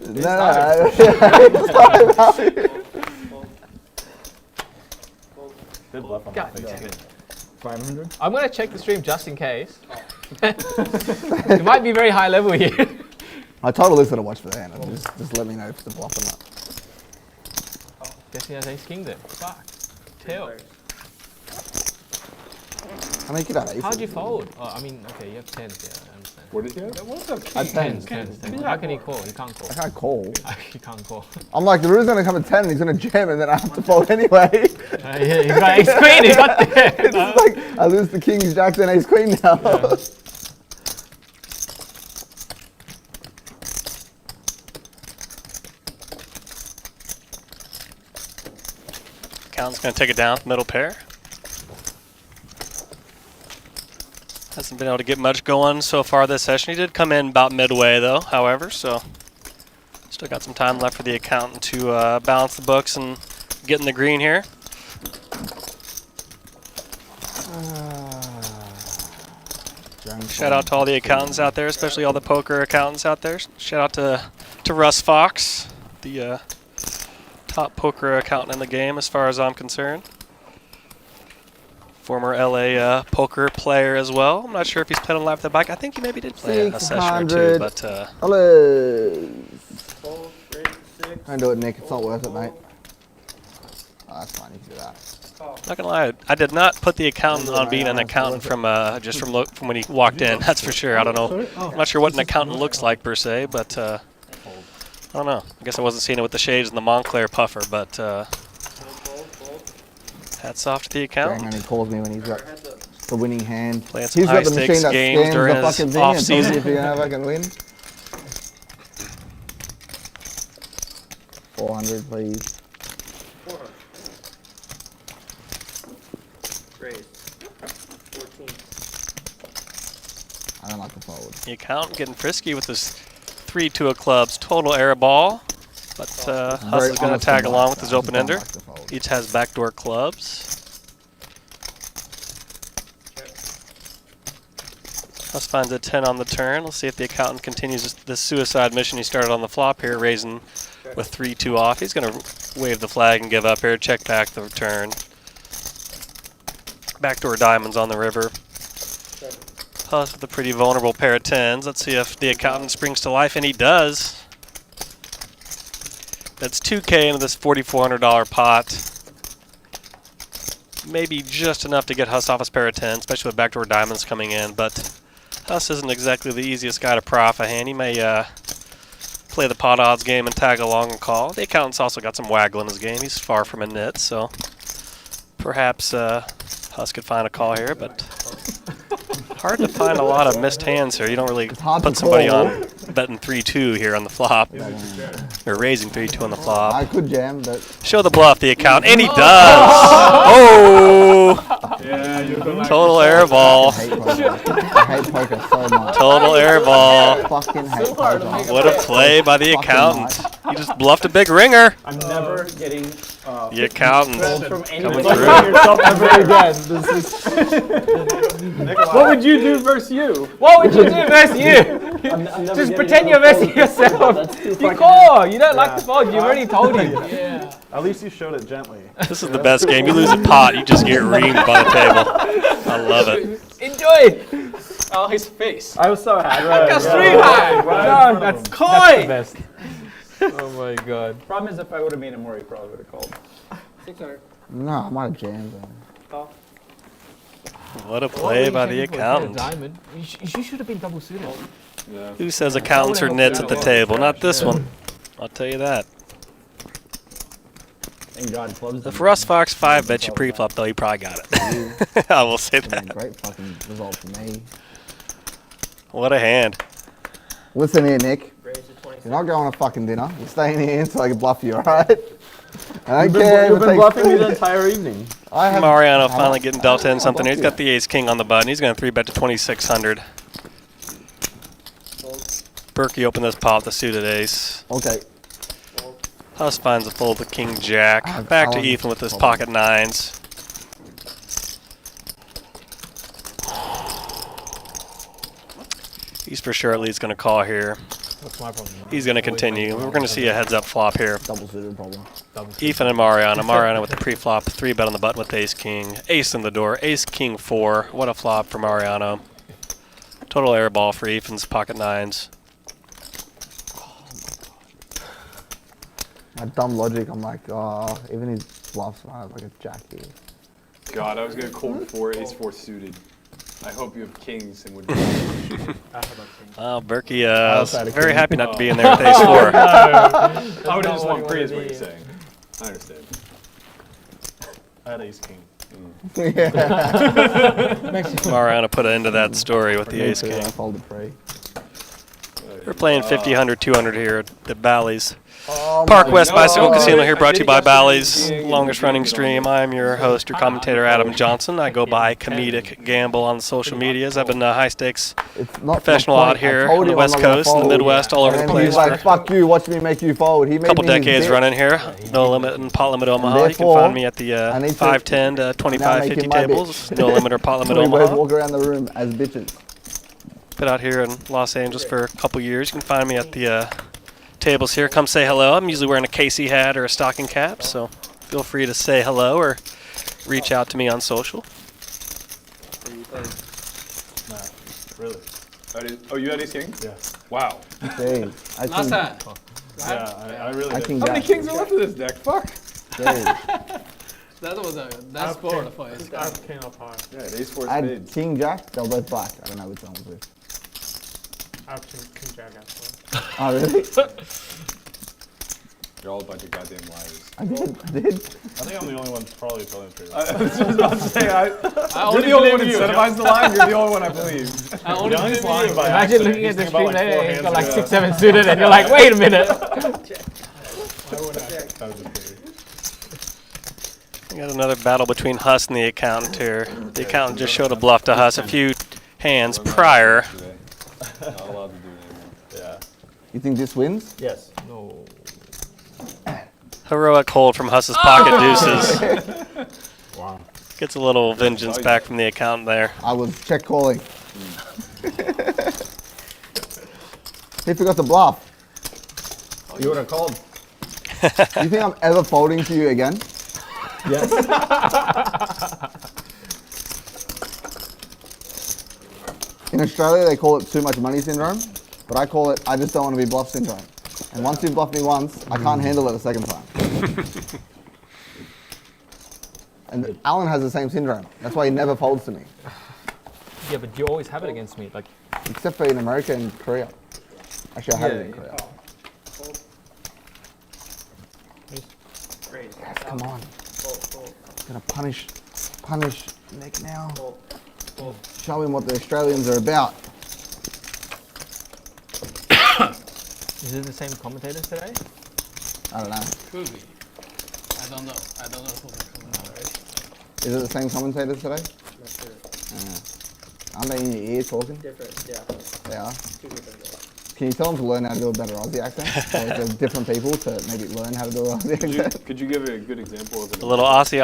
Did bluff on my face. 500? I'm gonna check the stream just in case. It might be very high level here. I told Alyssa to watch for the hand. Just let me know if it's a bluff or not. Guess he has ace king then. Fuck. Tail. I mean, you could have aces. How'd you fold? Oh, I mean, okay, you have tens. Yeah, I understand. what did you have? What's up, I king? Tens. How can he call? He can't call. I can't call. He can't call. I'm like, the rook's gonna come at 10 and he's gonna jam and then I have to fold anyway. Yeah, he's got ace queen. He got there. It's like, I lose the kings, jacks, and ace queen now. Yeah. Accountant's going to take it down with middle pair. Hasn't been able to get much going so far this session. He did come in about midway though, however, so still got some time left for the accountant to balance the books and get in the green here. Shout out to all the accountants out there, especially all the poker accountants out there. Shout out to Russ Fox, the top poker accountant in the game as far as I'm concerned. Former LA poker player as well. I'm not sure if he's played on Live at the Bike. I think he maybe did play a session or two, but Don't do it, Nick. It's not worth it, mate. Oh, that's fine. You can do that. not gonna lie, I did not put the accountant on being an accountant from from when he walked in. That's for sure. I don't know. I'm not sure what an accountant looks like per se, but I don't know. I guess I wasn't seeing it with the shades and the Montclair puffer, but hats off to the accountant. And he calls me when he's got the winning hand. Playing some He's got the high-stakes machine that games scans during the his fucking thing and tells me off-season. if you're gonna fucking win. 400, please. 400. Raise. 14. I don't like the fold. The accountant getting frisky with this 3-2 of clubs. Total error ball, but Huss is going to tag along with his open ender. Each has backdoor clubs. Huss finds a 10 on the turn. Let's see if the accountant continues this suicide mission he started on the flop here, raising with 3-2 off. He's going to wave the flag and give up here, check back the return. Backdoor diamonds on the river. Huss with a pretty vulnerable pair of 10s. Let's see if the accountant springs to life, and he does. That's 2K into this $4,400 pot. Maybe just enough to get Huss off his pair of 10s, especially with backdoor diamonds coming in, but Huss isn't exactly the easiest guy to prof a hand. He may play the pot odds game and tag along and call. The accountant's also got some waggle in his game. He's far from a nit, so perhaps Huss could find a call here, but hard to find a lot of missed hands here. You don't really put somebody on betting 3-2 here on the flop, or raising 3-2 on the flop. I could jam, but Show the bluff, the account, and he does. Oh! Total air ball. I hate poker so much. Total air ball. I fucking hate poker. What a play by the accountant. He just bluffed a big ringer. I'm never getting The accountant from coming anybody through. yourself ever again. This What would you do versus you? What would you do versus you? Just pretend you're messing yourself. You call. You don't like the fold. You've already told him. Yeah. At least you showed it gently. This is the best game. You lose a pot, you just get reamed by the table. I love it. Enjoy. Oh, his face. I was so happy. Like a stream high. Right. No, that's That's coy. the best. Oh my god. Problem is, if I would have made it more, he probably would have called. 600. No, I might have jammed then. Call. What a play by the accountant. Diamond. You should have been double suited. Yeah. Who says accountants are nits at the table? Not this one. I'll tell you that. Thank God, clubs. If Russ Fox 5 bet you pre-flop, though, he probably got it. I will say I mean, that. great fucking result for me. What a hand. Listen here, Nick. Raise to 26. You're not going to fucking dinner. You're staying here until I can bluff you, alright? I don't care if You've it been takes bluffing me the 3. entire evening. I have Mariano I'm finally not- getting dealt in something here. He's got you. the ace king on the button. He's going to 3-bet to 2,600. Berkey opened this pot with the suited ace. Okay. Huss finds a fold with king jack. Back to Ethan with his pocket nines. He's for sure at least going to call here. What's my problem? He's going to continue. We're going to see a heads up flop here. Double suited problem. Ethan and Mariano. Mariano with the pre-flop 3-bet on the button with ace king. Ace in the door. Ace king 4. What a flop for Mariano. Total air ball for Ethan's pocket nines. My dumb logic, I'm like, even his bluffs might have like a jack here. God, I was gonna call 4 ace 4 suited. I hope you have kings and would. Well, Berkey very happy not to be in there with ace 4. I would have just won pre is what you're saying. I understand. I had ace king. Mariano put an end to that story with the ace king. I folded pre. We're playing 50, 100, 200 here at the Bally's. Oh Park my West Bicycle God. Casino here, brought to you by Bally's, longest running stream. I'm your host, your commentator, Adam Johnson. I go by Comedic Gamble on the social medias. I've been a high stakes It's not professional the out point. I here told on the him West I'm not gonna Coast, in the fold. Midwest, all over And the then he's place. like, fuck you, watch me make you fold. He made Couple me his decades bitch. running here. No limit and pot limit Omaha. You can therefore, find me at the I need to 510 to 25, now 50 make him my tables. bitch. No limit or pot limit We both Omaha. walk around the room as bitches. Been out here in Los Angeles for a couple years. You can find me at the tables here. Come say hello. I'm usually wearing a Casey hat or a stocking cap, so feel free to say hello or reach out to me on social. Really? Oh, you had ace king? Yeah. Wow. Jeez. I Last think, time. Yeah, I really I did. think How many jack. kings are left of this deck? Fuck. Jeez. That's bored for his I have king up high. Yeah, ace 4 I had spades. king jack, they were both black. I don't know which one was which. I have king jack as well. Oh, really? You're all a bunch of goddamn liars. I did. I think I'm the only one probably telling the truth. I was just about to say, you're only the only one who believe you. incentivizes the line. You're the only one I believe. I only He's believe lying you. by Imagine accident. looking He's at the thinking stream about, like, there, 4 he's hands got like ago. 6, 7 suited, and you're like, wait a minute. Why would I? That was just weird. We got another battle between Huss and the accountant here. The accountant just showed a bluff to Huss a few hands prior. Not allowed to do that anymore. Yeah. You think this wins? Yes. No. Heroic hold from Huss's pocket deuces. Wow. Gets a little vengeance back from the accountant there. I was check calling. He forgot to bluff. You would have called. You think I'm ever folding to you again? Yes. In Australia, they call it too much money syndrome, but I call it I just don't want to be bluff syndrome. And once you bluff me once, I can't handle it a second time. And Alan has the same syndrome. That's why he never folds to me, Yeah, but you always have it against me. Like, except for in America and Korea. Actually, I had it in Korea. Yes, come on. Gonna punish Nick now. Show him what the Australians are about. is it the same commentators today? I don't know. Could be. I don't know. I don't know who they're coming out, right? Is it the same commentators today? Aren't they in your ear talking? Different, yeah. They are. Two different girls. Can you tell them to learn how to do a better Aussie accent? Or if they're different people to maybe learn how to do an Aussie accent? Could you give a good example of A little Aussie,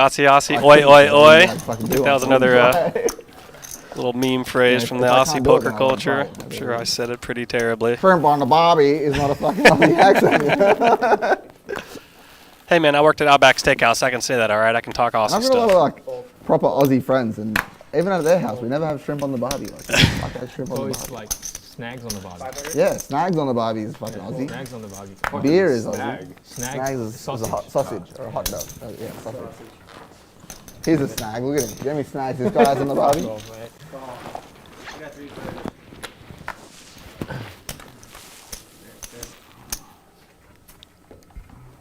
oi, oi, oi. I think that was another little meme phrase Yeah, from if the I Aussie can't do it, poker then I won't culture. try it. I'm sure I said it pretty terribly. Shrimp on the barbie is not a fucking Aussie accent. Hey man, I worked at Outback Steakhouse. I can say that, all right? I can talk Aussie I've got a lot stuff. of like proper Aussie friends, and even at their house, we never have shrimp on the barbie. Like, fuck that shrimp on the Always barbie. like snags on the barbie. Yeah, snags on the barbie is fucking Aussie. Snags on the barbie. Beer is Aussie. Snag. Snags Snags is a hot sausage or a hot dog. Yeah, sausage. Here's a snag. Look at him. Jeremy snags his guys on the barbie. I got 3 players.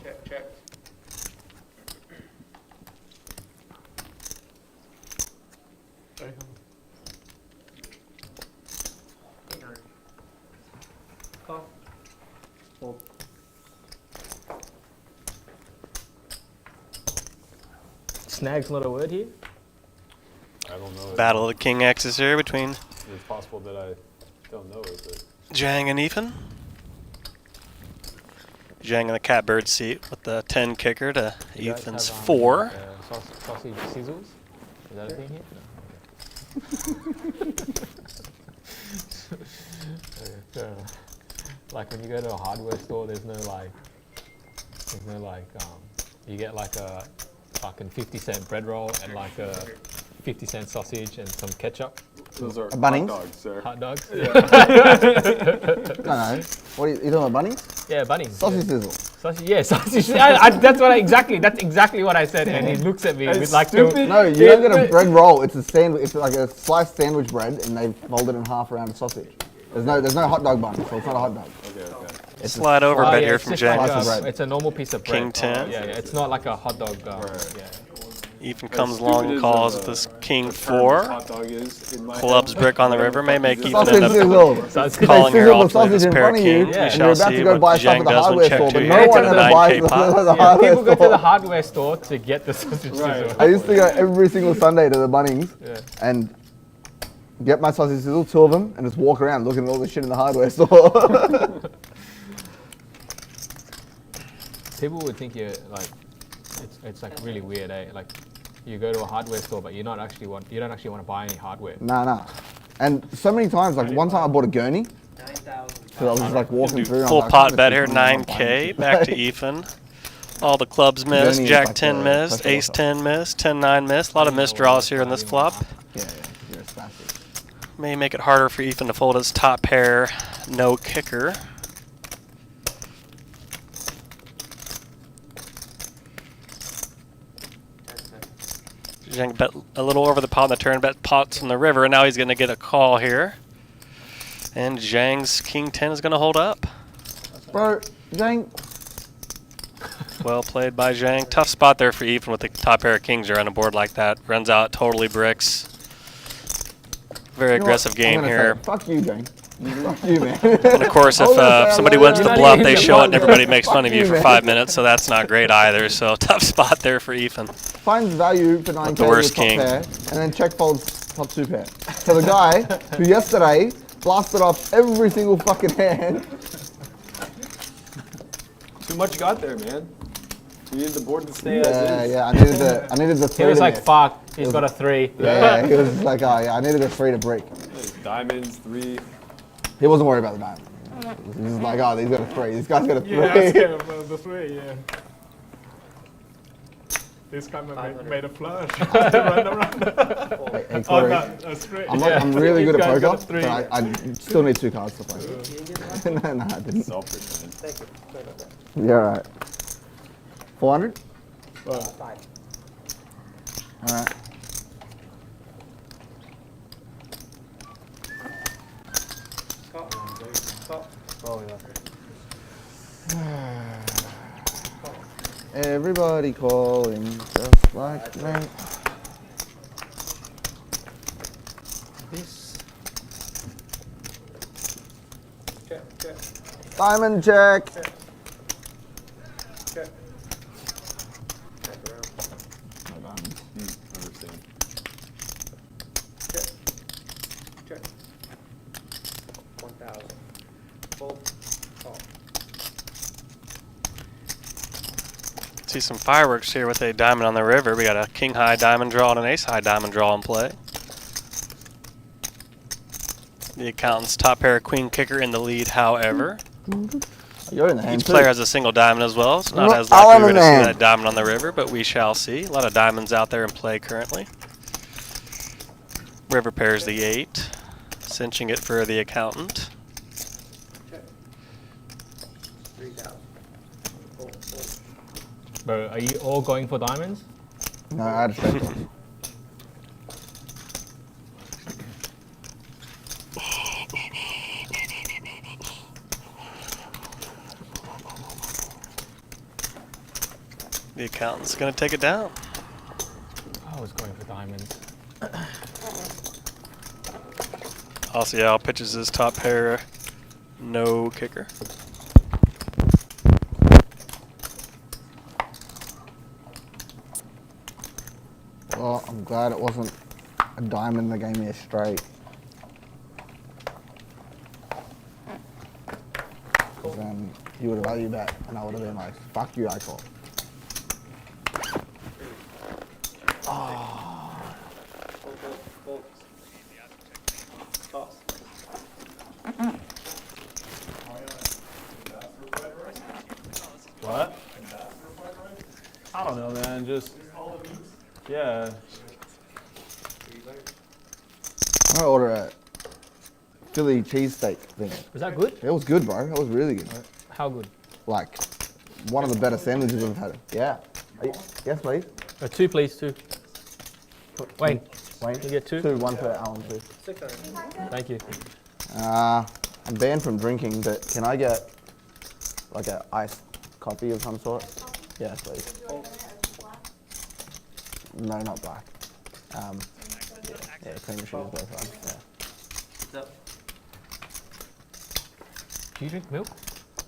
Check, check. Call. Fold. snag's not a word here? I don't know. Battle of the King X's here between It's possible that I don't know it, but Zhang and Ethan. Zhang in the catbird seat with the 10 kicker to You guys Ethan's have, 4. sausage sizzles? Is that a thing here? No. Like when you go to a hardware store, there's no like, you get like a fucking 50-cent bread roll and like a 50-cent sausage and some ketchup. those are Bunnings? hot dogs, sir. Hot dogs? No. What are you talking about, Bunnings? Yeah, Bunnings. Sausage yeah. sizzle. Sausage, yeah, sausage. That's exactly what I said, and he looks at me with like the. No, you don't get a bread roll. It's a sandwich. It's like a sliced sandwich bread, and they fold it in half around a sausage. There's no hot dog bun, so it's not a hot dog. Okay. It's Slide over a bit yeah, here it's from just Zhang. like Slice of bread. it's a normal piece of bread. King 10. Yeah, it's not like a hot dog. Yeah. Ethan comes stupid along and as calls the- with this King the term 4. hot dog is in my Clubs head. brick on the river may make Ethan Sausage end up sizzle. So it's They calling here sizzle the ultimately sausage this in pair front of of you, kings. Yeah. We and shall you're about see to go what buy stuff Zhang at the does when hardware check store, two but here. no Get one to the ever 9K buys the pot. at the Yeah, hardware people go to the store. hardware store to get the sausage sizzle. I used to go every single Sunday to the Bunnings Yeah. and get my sausage sizzle, 2 of them, and just walk around looking at all the shit in the hardware store. People would think you're like, it's like really weird, eh? Like, you go to a hardware store, but you don't actually want to buy any hardware. Nah. And so many times, like one time I bought a gurney, 9,000. so I was just like walking through. and I Full was like, pot "I'm bet gonna here, spend money on 9K. buying Back to shit." Ethan. All the clubs missed. Journey is Jack like 10 a missed. pressure Ace washer. 10 missed. 10-9 missed. A lot of missed draws here in this flop. Yeah, you're a spastic. May make it harder for Ethan to fold his top pair. No kicker. Zhang bet a little over the pot on the turn, bet pots from the river, and now he's going to get a call here. And Zhang's King 10 is going to hold up. Bro, Jane, Well played by Zhang. Tough spot there for Ethan with the top pair of kings around a board like that. Runs out, totally bricks. Very you know aggressive what? game I'm gonna here. say, fuck you, Jane. Fuck you, man. And of course, I if was gonna say, somebody I love wins you. the You're not bluff, even they a show it and bluff. everybody makes fun Fuck of you you, for man. 5 minutes, so that's not great either. So tough spot there for Ethan. Finds value for 9K the worst with top king. pair, and then check folds top 2 pair. So the guy who yesterday blasted off every single fucking hand. Too much got there, man. You need the board to stay Yeah, as is. yeah, I needed the 3 He was to like, make. fuck, he's got a 3. Yeah, he was like, oh yeah, I needed a 3 to break. Diamonds, 3. He wasn't worried about the diamond. He was like, oh, he's got a 3. This guy's got a 3. The 3, yeah. This guy made a flush to run around. Hey, Corey, straight. I'm really good at This guy's got poker, a 3. but I still need 2 cards to play. No, I didn't. Selfish, man. Yeah, alright. 400? 5. Alright. Everybody calling just like me. Check. Diamond check. Check. Understand. Check. 1,000. Full. Call. See some fireworks here with a diamond on the river. We got a king high diamond draw and an ace high diamond draw in play. The accountant's top pair queen kicker in the lead, however. You're in the hand Each player too. has a single diamond as well. It's not Well, as likely I'm we're in going to the see hand. that diamond on the river, but we shall see. A lot of diamonds out there in play currently. River pairs the 8, cinching it for the accountant. 3,000. Full. Bro, are you all going for diamonds? No, I had a straight toss. The accountant's going to take it down. I was going for diamonds. Osial pitches his top pair, no kicker. glad it wasn't a diamond that gave me a straight. 'Cause then you would have value bet, and I would have been like, fuck you, I call. Toss. What? I don't know, man. Just yeah. I'm gonna order a Philly cheesesteak thing. Was that good? It was good, bro. It was really good. How good? Like, one of the better sandwiches I've had. Yeah. Yes, please. 2, please, 2. Wayne, Wayne, can you get 2? 2, 1 for Alan, please. 600. Thank you. I'm banned from drinking, but can I get like a iced coffee of some sort? Yes, please. No, not black. Yeah, cream and sugar is both fine. What's up? Do you drink milk?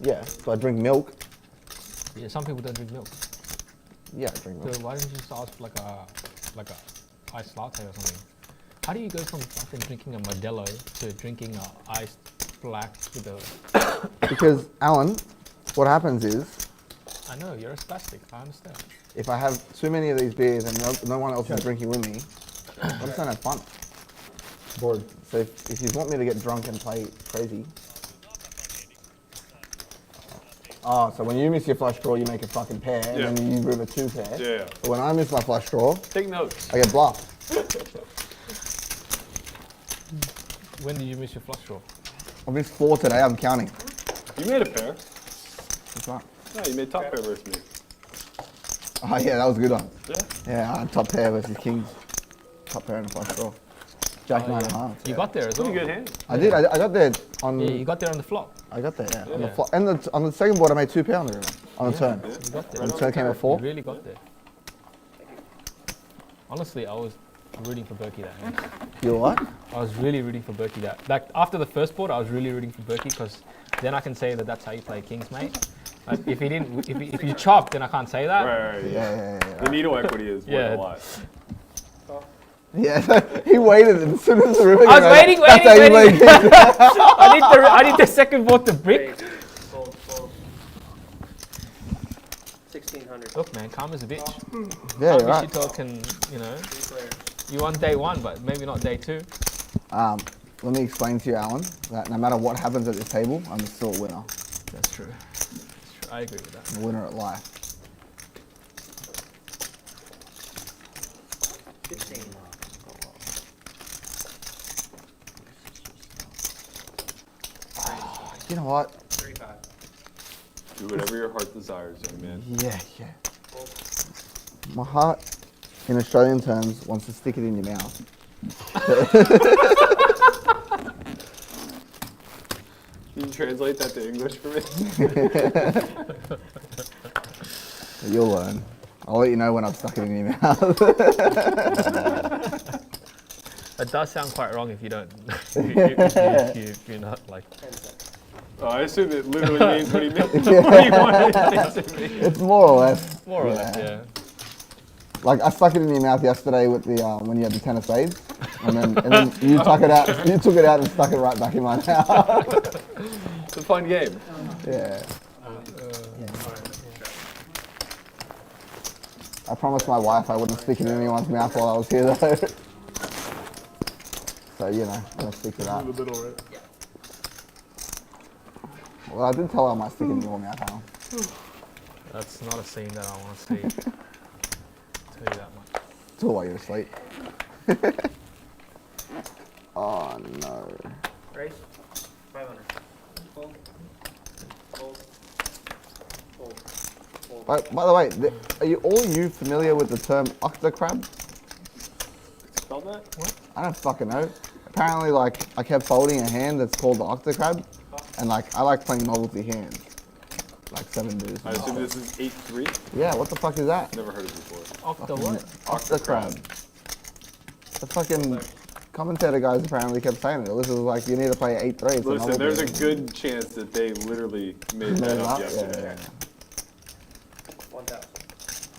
Yeah. So I drink milk. Yeah, some people don't drink milk. Yeah, I drink milk. So why don't you just ask for like a iced latte or something? How do you go from fucking drinking a Modelo to drinking a iced black with a... Because, Alan, what happens is, I know, you're a spastic, I understand. if I have too many of these beers and no one else is drinking with me, I just don't have fun. Bored. So if you want me to get drunk and play crazy... Oh, so when you miss your flush draw, you make a fucking pair, and then you rip a 2 pair. Yeah. But when I miss my flush draw, Take notes. I get bluffed. When did you miss your flush draw? I missed 4 today, I'm counting. You made a pair. That's right. Yeah, you made top pair versus me. Oh yeah, that was a good one. Yeah. Yeah, I had top pair versus kings. Top pair and a flush draw. Jack 9.5. You got there as well. Pretty good hand. I did. I got there on. Yeah, you got there on the flop. I got there. Yeah. On the flop, and on the second board, I made 2 pair on the river on the turn. You got there. And the turn came at 4. You really got there. Honestly, I was rooting for Berkey that hand. You were what? I was really rooting for Berkey that. Like after the first board, I was really rooting for Berkey because then I can say that that's how you play kings, mate. Like if he didn't, if you chopped, then I can't say that. Right. Yeah. The needle equity is worth a lot. Yeah, he waited as soon as the river I was came waiting. out, that's how you play kings. I need the second board to brick. Fold. 1600. Look, man, karma's a bitch. Yeah, you're right. Ishito can, you know, you won day 1, but maybe not day 2. Let me explain to you, Alan, that no matter what happens at this table, I'm still a winner. That's true. I agree with that. I'm a winner at life. 15. You know what? 35. Do whatever your heart desires, young man. Yeah. My heart, in Australian terms, wants to stick it in your mouth. Can you translate that to English for me? You'll learn. I'll let you know when I've stuck it in your mouth. It does sound quite wrong if you don't. if you're not like. Oh, I assume it literally means what he meant. It's more or less. More or less, yeah. Like I stuck it in your mouth yesterday with the when you had the 10 of spades, and then you took it out. You took it out and stuck it right back in my mouth. It's a fun game. Yeah. I promised my wife I wouldn't stick it in anyone's mouth while I was here though. So you know, I'm gonna stick to that. Well, I did tell her I might stick it in your mouth, Alan. That's not a scene that I want to see. Tell you that much. Till while you're asleep. Oh no. Raise. 500. Fold. By the way, are you familiar with the term octocrab? Spell that? What? I don't fucking know. Apparently, like, I kept folding a hand that's called the octocrab, and like, I like playing novelty hands. Like 7 dudes. I assume this is 8-3? Yeah, what the fuck is that? Never heard of it before. Off the what? Octocrab. The fucking commentator guys apparently kept saying it. This was like, you need to play 8-3. Listen, there's a good chance that they literally made that up yesterday. Yeah. 1000.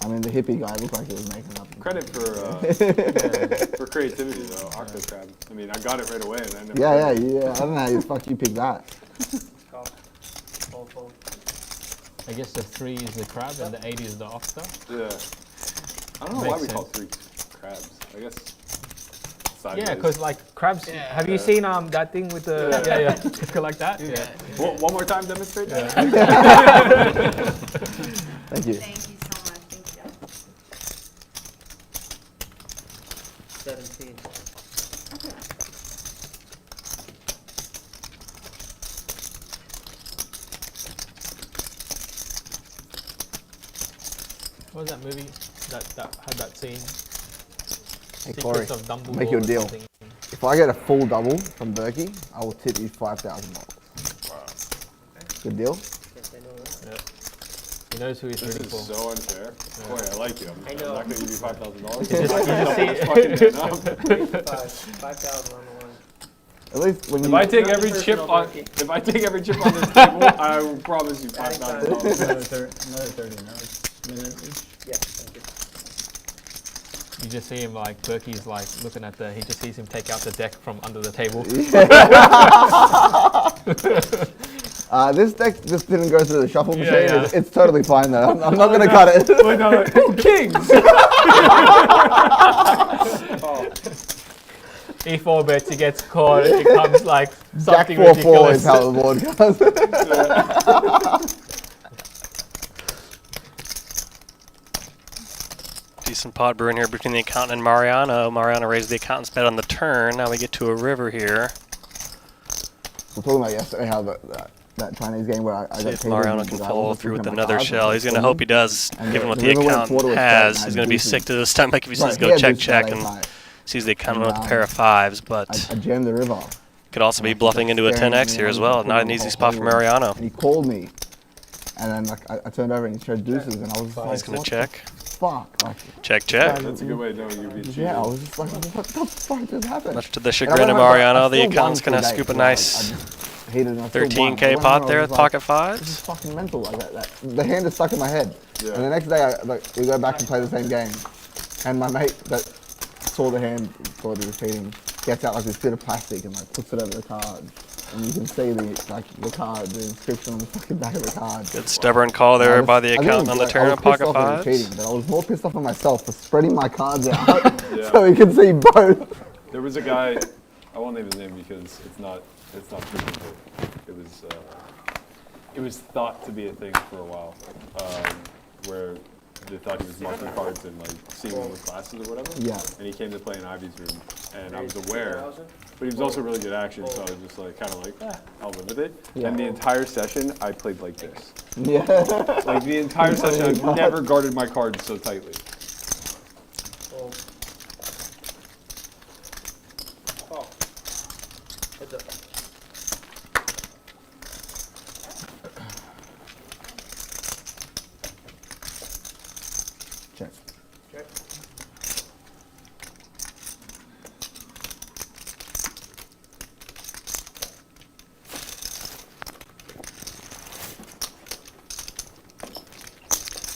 I mean, the hippie guy looked like he was making up. Credit for creativity though, octo crab. I mean, I got it right away, and I never. Yeah. I don't know how the fuck you picked that. I guess the 3 is the crab and the 80 is the octa. Yeah. I don't know why we call 3 crabs. I guess. Sideways. Yeah, because like crabs. Have you seen that thing with the go like that? Yeah. One more time, demonstrate that. Thank you. Thank you so much. Thank you. 17. What was that movie that had that scene? Hey Corey, Secrets of Dumbledore make your or deal. something. If I get a full double from Berkey, I will tip you $5,000. Wow. Good deal? Yes, I know that. Yeah. He knows who he's This rooting is for. so unfair. Corey, I like you. I'm not going to give you $5,000. $5,000 on the line. At least when If you... I take every chip on this table, I will promise you $5,000. Another 30 minutes each. Yeah, thank you. You just see him like Berkey's like looking at he just sees him take out the deck from under the table. This deck just didn't go through the shuffle machine. yeah. It's totally fine though. I'm not going to cut it. Kings! E4 bets, he gets caught, it comes like Jack something 4-4 ridiculous. is how the board goes. Decent pot brewing here between the accountant and Mariano. Mariano raised the accountant's bet on the turn. Now we get to a river here. We're talking about yesterday how that Chinese game where I See got if paid Mariano because can I follow wasn't through with looking at my another cards, shell. I He's was going to hope he filming. does, And given what the the river went accountant quarter with has. straight, He's and I going to be had sick to this time, like if he Right, says he go had check, this check, guy and high. sees the accountant And, with a pair of fives, I but jammed the river. could also be bluffing into a 10x here as well. Not an easy spot for Mariano. And he called me, and then like I turned over and he showed deuces, and I was just like, He's going what to check. the fuck? Like, Check, check. That's a good way of knowing you'd be cheating. yeah, I was just like, what the fuck just happened? Much to the And I chagrin went of home, but I Mariano, the still won accountant's going to 3 days, scoop a you know, nice I just hated it, and I still won. I 13K went home pot and I there was with like, pocket This is fives. fucking mental. Like the hand is stuck in my head. Yeah. And the next day, we go back and play the same game, and my mate that saw the hand, thought he was cheating, gets out like this bit of plastic and like puts it over the card, and you can see the card, the inscription on the fucking back of the card. Good stubborn call there by the accountant on the turn of pocket fives. Cheating, but I was more pissed off at myself for spreading my cards out so he could see both. There was a guy, I won't name his name because it's not proven, but it was thought to be a thing for a while, where they thought he was marking cards and like seeing them with glasses or whatever. Yeah. And he came to play in Ivy's room, and I was aware, but he was also really good action, so I was just like kind of like, I'll live with it. Yeah. And the entire session, I played like this. Yeah. Like the entire session, I've never guarded my cards so tightly. Check.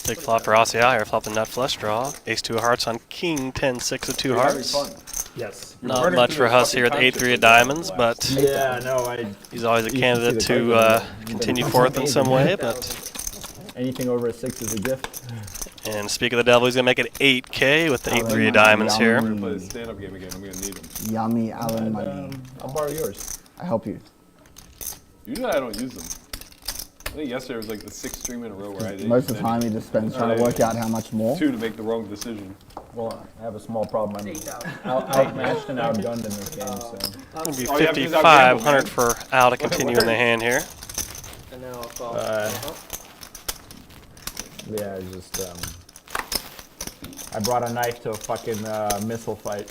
Big flop for Aussie here, flop the nut flush draw. Ace 2 of hearts on king, 10, 6 of 2 hearts. Yes. Not much for Huss here at the 8-3 of diamonds, but Yeah, no, he's always a You can candidate see the to card. continue forth in some way. But anything over a 6 is a gift. and speak of the devil, he's gonna make it 8K with the 8-3 of diamonds here. I'm gonna play the stand-up game again. I'm gonna need them. Yummy Allen money. I'll borrow yours. I help you. Usually I don't use them. I think yesterday was like the 6th stream in a row where I didn't. Most of the time he just spends trying to work out how much more. 2 to make the wrong decision. Well, I have a small problem. I'm outmatched and outgunned in this game, so. It'll be Oh, yeah, because I'll 5,500 for Al to continue in the hand here. And now I'll call. Yeah, I just, I brought a knife to a fucking missile fight.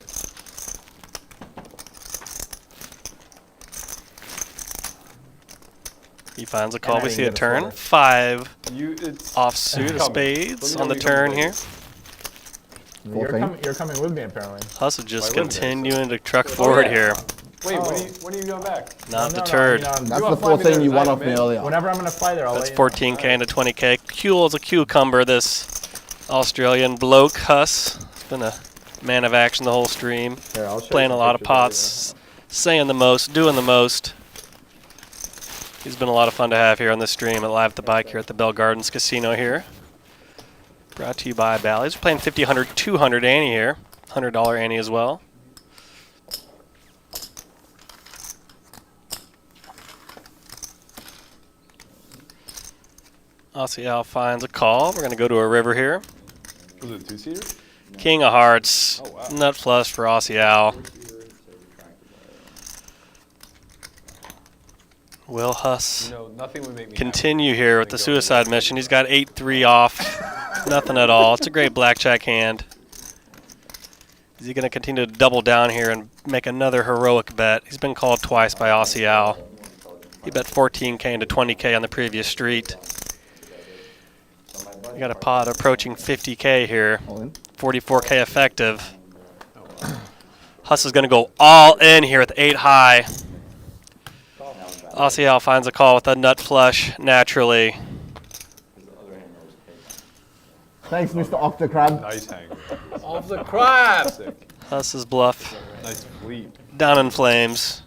He finds a call. I We didn't see a get a turn. sweater. 5 It's offsuit of coming. spades Let me on know the when you come turn to here. You're coming with me, apparently. Huss is just Well, I live there, continuing to truck forward here. Wait, when are you going back? Not No, deterred. I mean, That's You the wanna fly me 14 there you won tonight, off me man? earlier. whenever I'm gonna fly there, I'll That's let you know. 14K into 20K. Cool as a cucumber, this Australian bloke Huss. Been a man of action the whole stream. Here, I'll show you Playing a some lot of pictures pots, saying the most, doing the most. He's been a lot of fun to have here on the stream at Live at the Bike here at the Bell Gardens Casino here. Brought to you by Bally's. We're playing 50, 100, 200 Annie here. $100 Annie as well. Aussie Al finds a call. We're going to go to a river here. Was it a two-seater? King of Hearts. Oh, wow. Nut flush for Aussie Al. Will Huss You know, nothing would make me continue here with the suicide mission? He's got 8-3 off. Nothing at all. It's a great blackjack hand. Is he going to continue to double down here and make another heroic bet? He's been called twice by Aussie Al. He bet 14K into 20K on the previous street. You got a pot approaching 50K here. 44K effective. Huss is going to go all in here with 8 high. Aussie Al finds a call with a nut flush naturally. Thanks, Mr. Octocrab. Nice hang. Off the crab. Huss's bluff Nice leap. down in flames.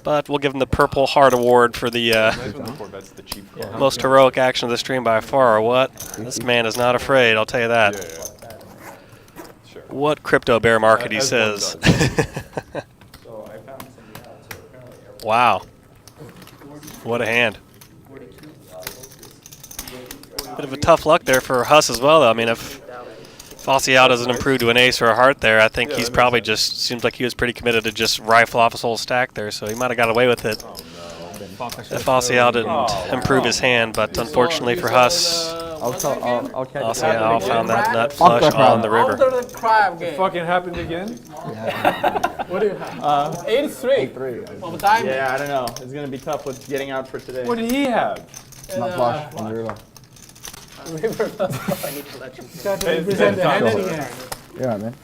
But we'll give him the Purple Heart Award for the Nice when the 4-bet's the cheap card. most heroic action of the stream by far, or what? This man is not afraid, I'll tell you that. Yeah. Sure. What crypto bear market he As one says. does. Wow. What a hand. Bit of a tough luck there for Huss as well, though. I mean, if Aussie Al doesn't improve to an ace or a heart there, I think he's probably just, seems like he was pretty committed to just rifle off his whole stack there, so he might have got away with it if Aussie Al didn't improve his hand, but unfortunately for Huss, I'll catch Aussie Al found that nut flush on the river. Under the crab game. Fucking happened again? What do you have? 83. All the time? Yeah, I don't know. It's gonna be tough with getting out for today. What did he have? Nut flush on the river. I need to let you Present the hand again. Yeah, man.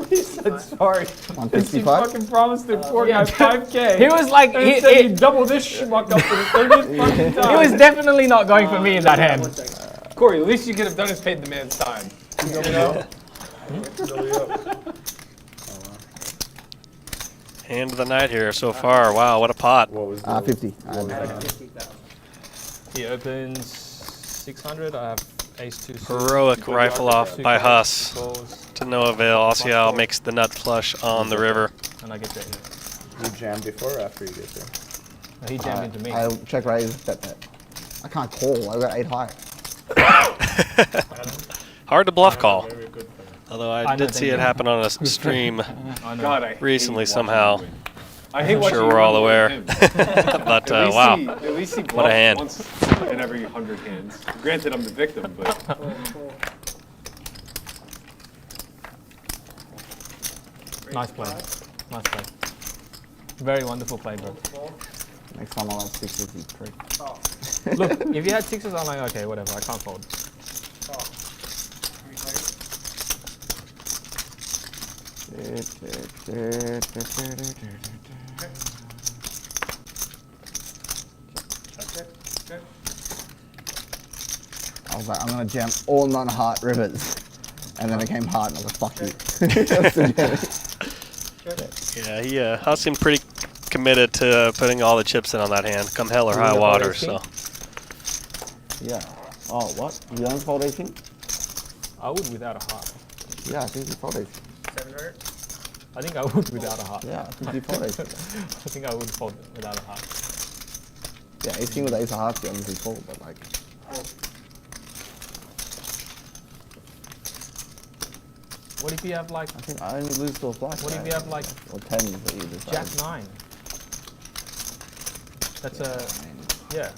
He said sorry. 155? Fucking promised the poor guy 5K. He was like, And he said he'd double this schmuck up for the 30th fucking time. he was definitely not going for me in that hand. Corey, at least you could have done is paid the man's time. You know? Hand of the night here so far. Wow, what a pot. What was the 50. He opens 600. I have ace 2. Heroic rifle off by Huss. To no avail. Aussie Al makes the nut flush on the river. And I get that. you jam before or after you get there? He jammed into me. I'll check raise, bet. I can't call. I got 8 high. Hard to bluff call. Although I I know, did see thank it you. happen on a stream I know. God, I hate recently watching somehow. you win. I hate I'm watching sure you we're all win aware. him. But At least wow. at least he What a hand. bluffs once in every 100 hands. Granted, I'm the victim, but Nice play. Nice play. Very wonderful play, bro. Next time I'll have 653. Look, if you had 6s, I'm like, okay, whatever. I can't fold. I was like, I'm gonna jam all non-heart rivers. And then it came heart and I was like, fuck you. Yeah, he Huss seemed pretty committed to putting all the chips in on that hand, come hell or high water. So Yeah. Oh, what? You don't fold 18? I would without a heart. Yeah, I think you fold 18. 700. I think I would without a heart. Yeah, I think you fold 18. I think I would fold without a heart. Yeah, 18 with ace of hearts, you honestly fold, but like. What if you have like? I think I only lose to a flush. What if you have like or 10s that you just Jack 9? That's a yeah.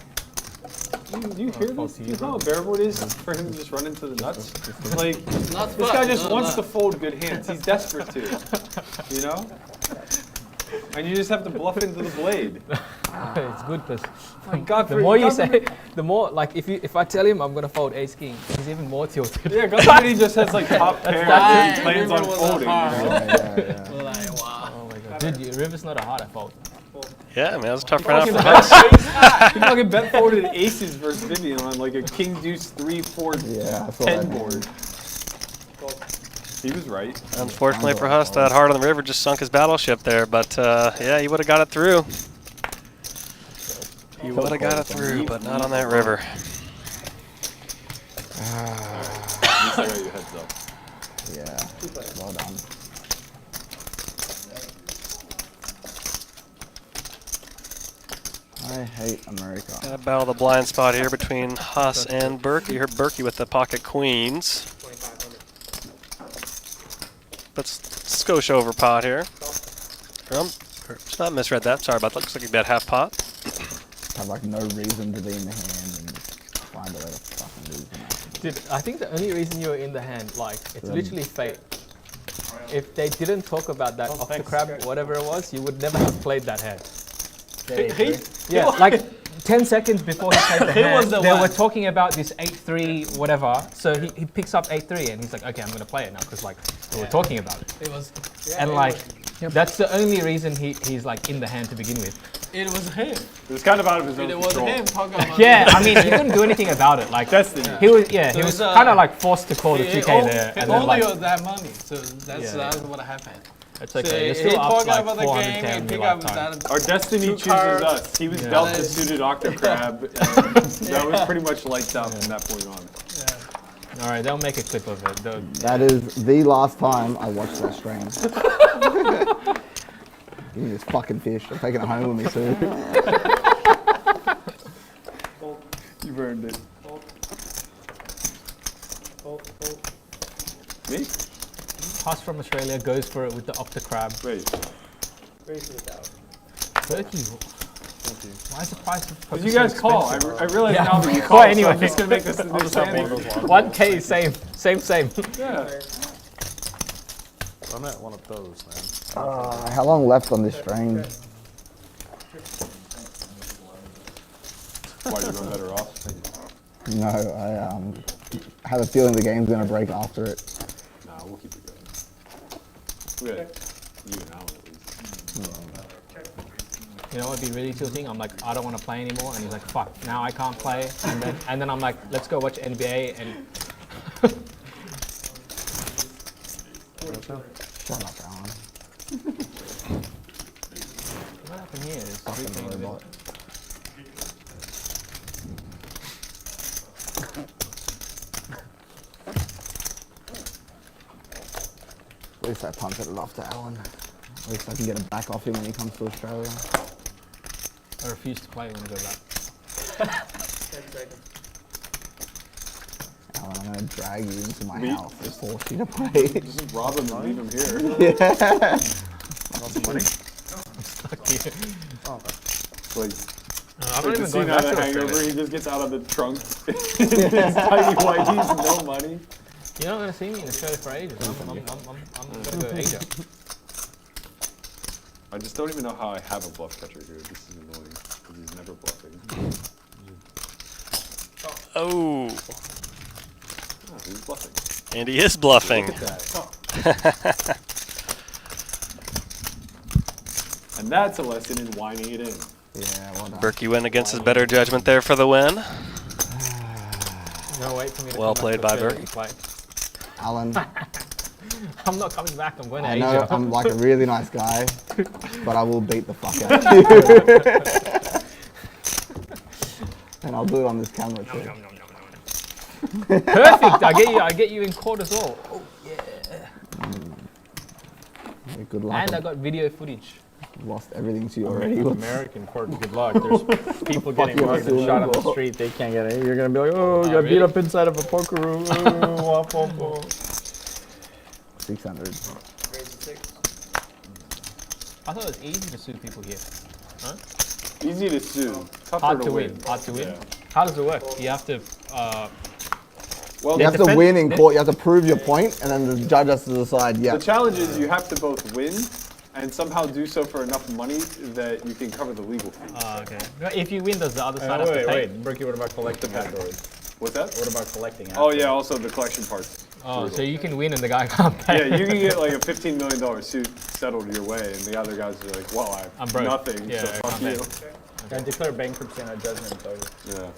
do you hear this? Do you know how unbearable it is for him to just run into the nuts? Like, this guy just wants to fold good hands. He's desperate to, you know? And you just have to bluff into the blade. It's good because God, the more you say, the more like if I tell him I'm gonna fold ace king, he's even more tilted. Yeah, God forbid he just has like top pair and he plans on folding. You know? Yeah. Like, wow. Oh my god, dude, river's not a heart. I fold. Yeah, man, that was a tough run out Fucking for Huss. He fucking bet forwarded aces versus Vivian on like a king deuce 3-4 Yeah, I saw that 10 board. He was right. Unfortunately for Huss, that heart on the river just sunk his battleship there, but yeah, he would have got it through. He would have got it through, but not on that river. You still got your heads up. Yeah, well done. I hate America. Got a battle of the blind spot here between Huss and Berkey. You heard Berkey with the pocket queens. Let's Scotia over pot here. I misread that. Sorry about that. Looks like you bet half pot. Have like no reason to be in the hand and find a way to fucking lose. Dude, I think the only reason you're in the hand, like, it's literally fate. If they didn't talk about that off the crab, whatever it was, you would never have played that hand. Yeah, like 10 seconds before he played the hand, they were talking about this 8-3 whatever. So he picks up 8-3 and he's like, okay, I'm gonna play it now because like they were talking about it. It was, And like that's the only reason he's like in the hand to begin with. it was him. It was kind of out of his own It was control. him talking about Yeah, I mean he couldn't do anything about it. Like Destiny. he was So he was it's, kind of like forced to call the He 2K there, and then only like got that money, so that's Yeah. what happened. it's So okay. You're he still up talking like about the game, 410 he in pick your up lifetime. that. Our destiny Two chooses cards. us. He was Yeah. dealt the That is- suited octocrab, and that was pretty much lights out from that point on. All right, they'll make a clip of it. That is the last time I watched that stream. Give me this fucking fish. I'm taking it home with me soon. You've earned it. Me? Huss from Australia goes for it with the octocrab. Wait. Berkey, why is the price of poker Did you so guys call? I expensive? realize Yeah, now that you well, call, so anyway. I'm just going to make this understanding. 1K, same. Yeah. I'm at one of those, man. How long left on this stream? Why, you're better off? No, I have a feeling the game's gonna break after it. Nah, we'll keep it going. We got you and Alan at least. You know what would be really tilting? I'm like, I don't want to play anymore, and he's like, fuck, now I can't play. And then I'm like, let's go watch NBA, and Shut up, Alan. what happened here? There's Fucking three things. robot. At least I punted it off to Alan. At least I can get it back off him when he comes to Australia. I refuse to play when I go back. Alan, I'm gonna drag you into my house and force you to play. Just rob him and leave him here. Yeah. Want some money? Fuck you. Like, I'm not even scene going out back of to Hangover, Australia. he just gets out of the trunk. His tiny whiteies, no money. You're not going to see me in Australia for ages. I'm going to go to Asia. I just don't even know how I have a bluff catcher here. This is annoying, because he's never bluffing. Oh, Oh, he's bluffing. and he is bluffing. Look at that. And that's a lesson in whining it in. Yeah, well done. Berkey went against his better judgment there for the win. No, wait for me to Well come back played by to Australia Berkey. to play. Alan, I'm not coming back. I'm going to I Asia. know I'm like a really nice guy, but I will beat the fuck out of you. And I'll do it on this camera too. Perfect. I get you in court as well. Oh, Yeah, good luck. and I got video footage. Lost everything to you already. Whoops. American court, good luck. There's people getting you, murdered and I'll shot on do the it. street. They can't get it. You're gonna be like, oh, you got beat really? up inside of a poker room. Oh, wop, wop, wop. 600. I thought it was easy to sue people here. Easy to sue, tougher Hard to to win. win. Hard to win. Yeah. How does it work? You have to. Well, You have to defend- win in court. You have to prove your point, and then the judge has to decide. Yeah. the challenge is you have to both win and somehow do so for enough money that you can cover the legal fees. Okay. If you win, does the other side have to Wait, pay? Berkey, what about collecting afterwards? What's that? What about collecting Oh afterwards? yeah, also the collection parts. Oh, so you can win and the guy can't pay. Yeah, you can get like a $15 million suit settled your way, and the other guys are like, well, I'm I broke. have nothing, Yeah, so I fuck can't you. pay. And declare bankruptcy and a judgment over. Yeah.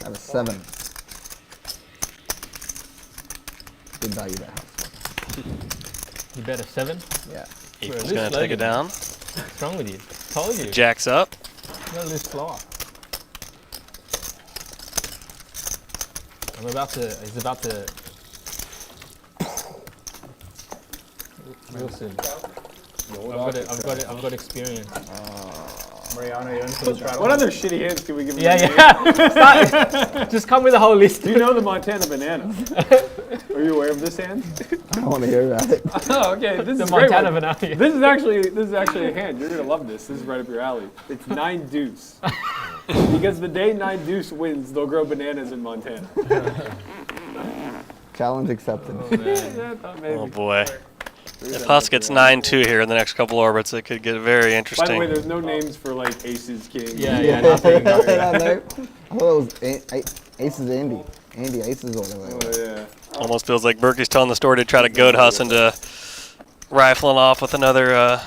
I have a 7. Good value that house. You bet a 7? Yeah. Ethan's going to take it down. What's wrong with you? Told you. Jack's up. You gotta lose slower. He's about to. Wilson. I've got experience. Mariano, you're into the straddle. What other shitty hands can we give him? Yeah. Just come with a whole list. Do you know the Montana banana? Are you aware of this hand? I don't want to hear about it. Oh, okay. This The is a great Montana one. banana. This is actually a hand. You're gonna love this. This is right up your alley. It's 9 deuce. Because the day 9 deuce wins, they'll grow bananas in Montana. Challenge accepted. Oh boy. If Huss gets 9-2 here in the next couple orbits, it could get very interesting. By the way, there's no names for like aces, kings. Yeah, nothing. I thought it was Aces Andy. Andy Aces or whatever. Oh, yeah. Almost feels like Berkey's telling the story to try to goad Huss into rifling off with another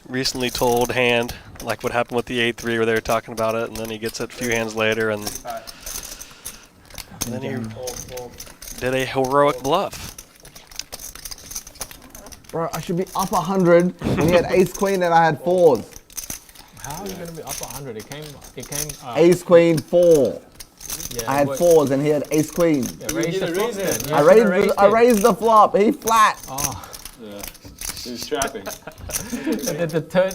recently told hand, like what happened with the 8-3 where they were talking about it, and then he gets it a few hands later, and then he did a heroic bluff. Bro, I should be up 100 when he had Ace Queen and I had 4s. How are you gonna be up 100? It came. Ace Queen 4. Yeah, I had 4s and he had Ace Queen. Yeah, raise the flop then. I raised the flop. He flat. Oh. Yeah. He's trapping. the turn.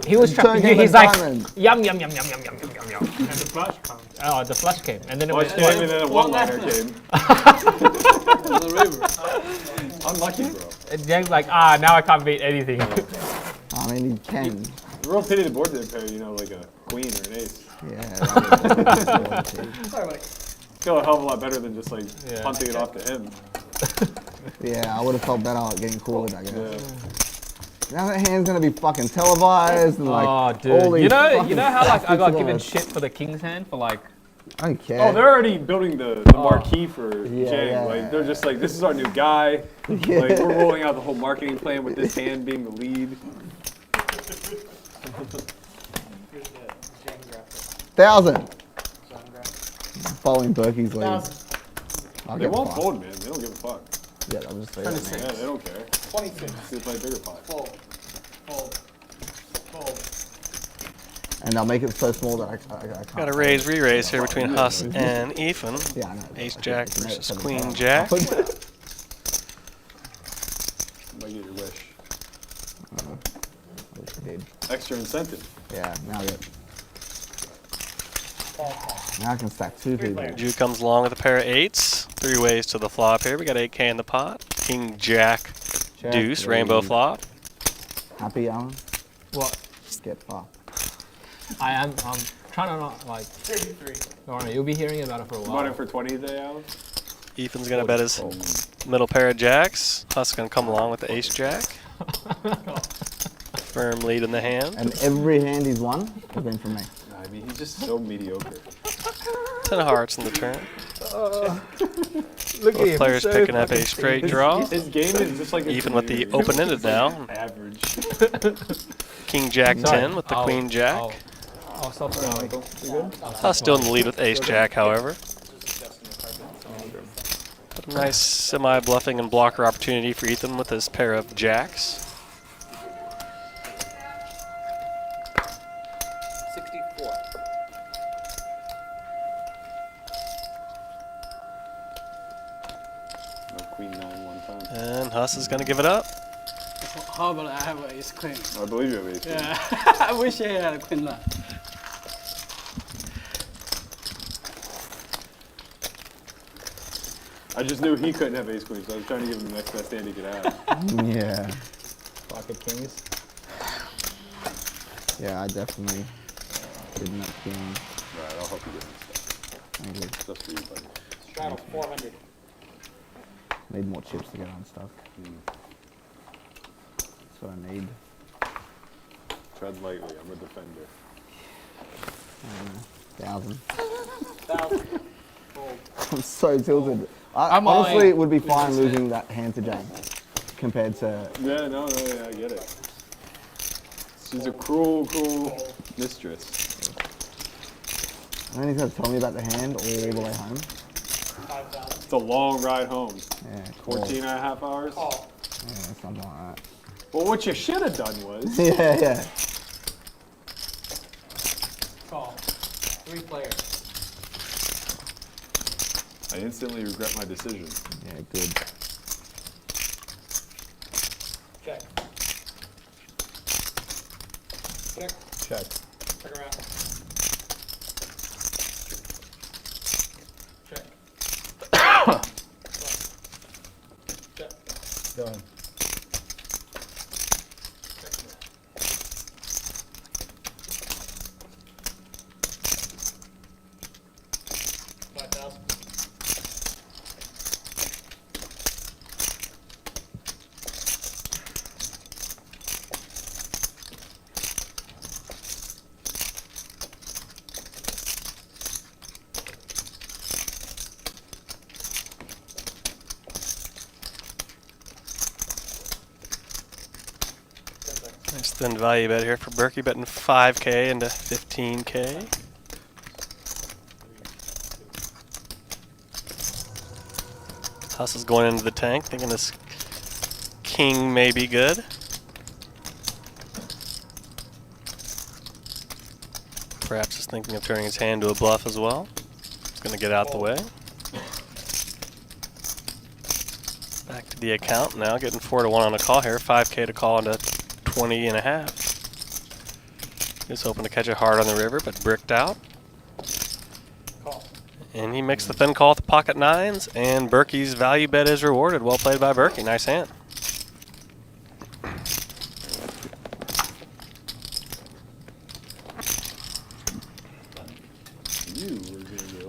He was trapping. Turn He's came like diamond. yum. And And the flash comes. Oh, the flush came, and then it Well, was. and then a one-liner came. The river. Unlucky, bro. And James like, now I can't beat anything. I mean, he can. The real pity the board didn't pair, you know, like a queen or an ace. Yeah. Feel a hell of a lot better than just like Yeah. punting it off to him. Yeah, I would have felt better getting cool with that guy. Yeah. Now that hand's gonna be fucking televised and like Oh, dude. all these You know fucking how like I got tactics given are- shit for the king's hand for like. I don't care. Oh, they're already building the marquee for Jang. yeah. Like they're just like, this is our new guy. Like we're rolling out the whole marketing plan with this hand being the lead. 1,000. Following Berkey's lead. I'll They get won't five. fold, man. They don't give a fuck. Yeah, I'm just saying. Yeah, they don't care. 26. They play bigger pot. Fold. And I'll make it so small that I can't. Got a raise, re-raise here between Huss and Ethan. Yeah, I know. Ace Jack I versus said Queen pounds. Jack. Might get your wish. I wish I did. Extra incentive. Yeah, now I get. Now I can stack 2 people. Jew comes along with a pair of 8s. 3 ways to the flop here. We got 8K in the pot. King Jack, Check, Deuce, rainbow raise. flop. Happy, Alan? What? Get fucked. I'm trying to not like. 33. Alright, you'll be hearing about it for a while. Running for 20 today, Alan? Ethan's gonna bet his middle pair of jacks. Huss gonna come along with the Ace Jack. Firm lead in the hand. And every hand he's won has been from me. I mean, he's just so mediocre. 10 of hearts in the turn. Look Both players picking up a straight draw. His game is just like Even with the open-ended now. Average. King Jack Sorry, 10 with the Queen Jack. I'll stop now. Huss still in the lead with Ace Jack, however. A nice semi-bluffing and blocker opportunity for Ethan with his pair of jacks. 64. No queen 9 one time. And Huss is going to give it up. How about I have an ace queen? I believe you have ace queen. Yeah, I wish I had a queen nine. I just knew he couldn't have ace queen, so I was trying to give him the next best hand he could have. Yeah. Pocket kings. Yeah, I definitely did not king. Right, I'll help you get this stuff. Thank you. Stuff's for you, buddy. Straddle 400. Need more chips to get on stuff. That's what I need. Tread lightly. I'm a defender. 1,000. 1,000. Fold. I'm so tilted. I'm Honestly, all in. it would be fine losing that hand to Jane compared to. Yeah, no, yeah, I get it. She's a cruel, cruel mistress. And then he's got to tell me about the hand all the way home. 5,000. It's a long ride home. Yeah, cool. 14 and a half hours. Call. Yeah, something like that. Well, what you should have done was. Yeah. Call. 3 players. I instantly regret my decision. Yeah, good. Check. Check. Check. Check around. Check. Check. Done. Nice thin value bet here for Berkey, betting 5K into 15K. Huss is going into the tank, thinking this king may be good. Perhaps is thinking of turning his hand to a bluff as well. He's going to get out the way. Back to the account now, getting 4 to 1 on a call here. 5K to call into 20 and a half. He's hoping to catch it hard on the river, but bricked out. Call. And he makes the thin call with the pocket nines, and Berkey's value bet is rewarded. Well played by Berkey. Nice hand.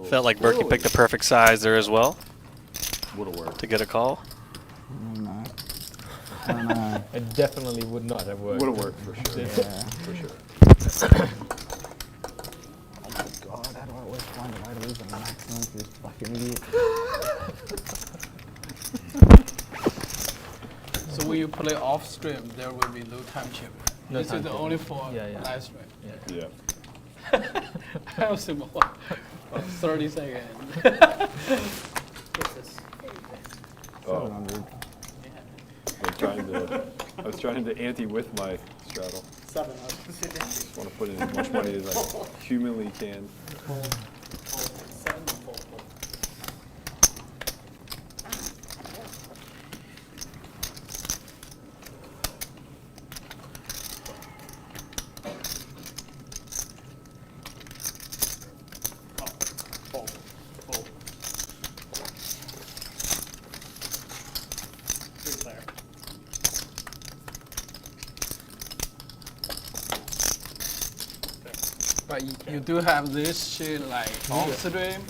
Felt like Berkey picked the perfect size there as well Would have worked. to get a call. No. I don't know. It definitely would not have worked. Would have worked for sure. Yeah. For sure. Oh my god, how do I always find a way to lose a maximum for this fucking idiot? So when you play off stream, there will be no time chip. No This time is chip. only for Yeah, yeah. live stream. Yeah. I have some 30 seconds. What's this? Oh, 700. I was trying to ante with my straddle. 7. Just want to put in as much money as I humanly can. 7. Fold. Fold. Fold. 3 player. But you do have this shit like off stream.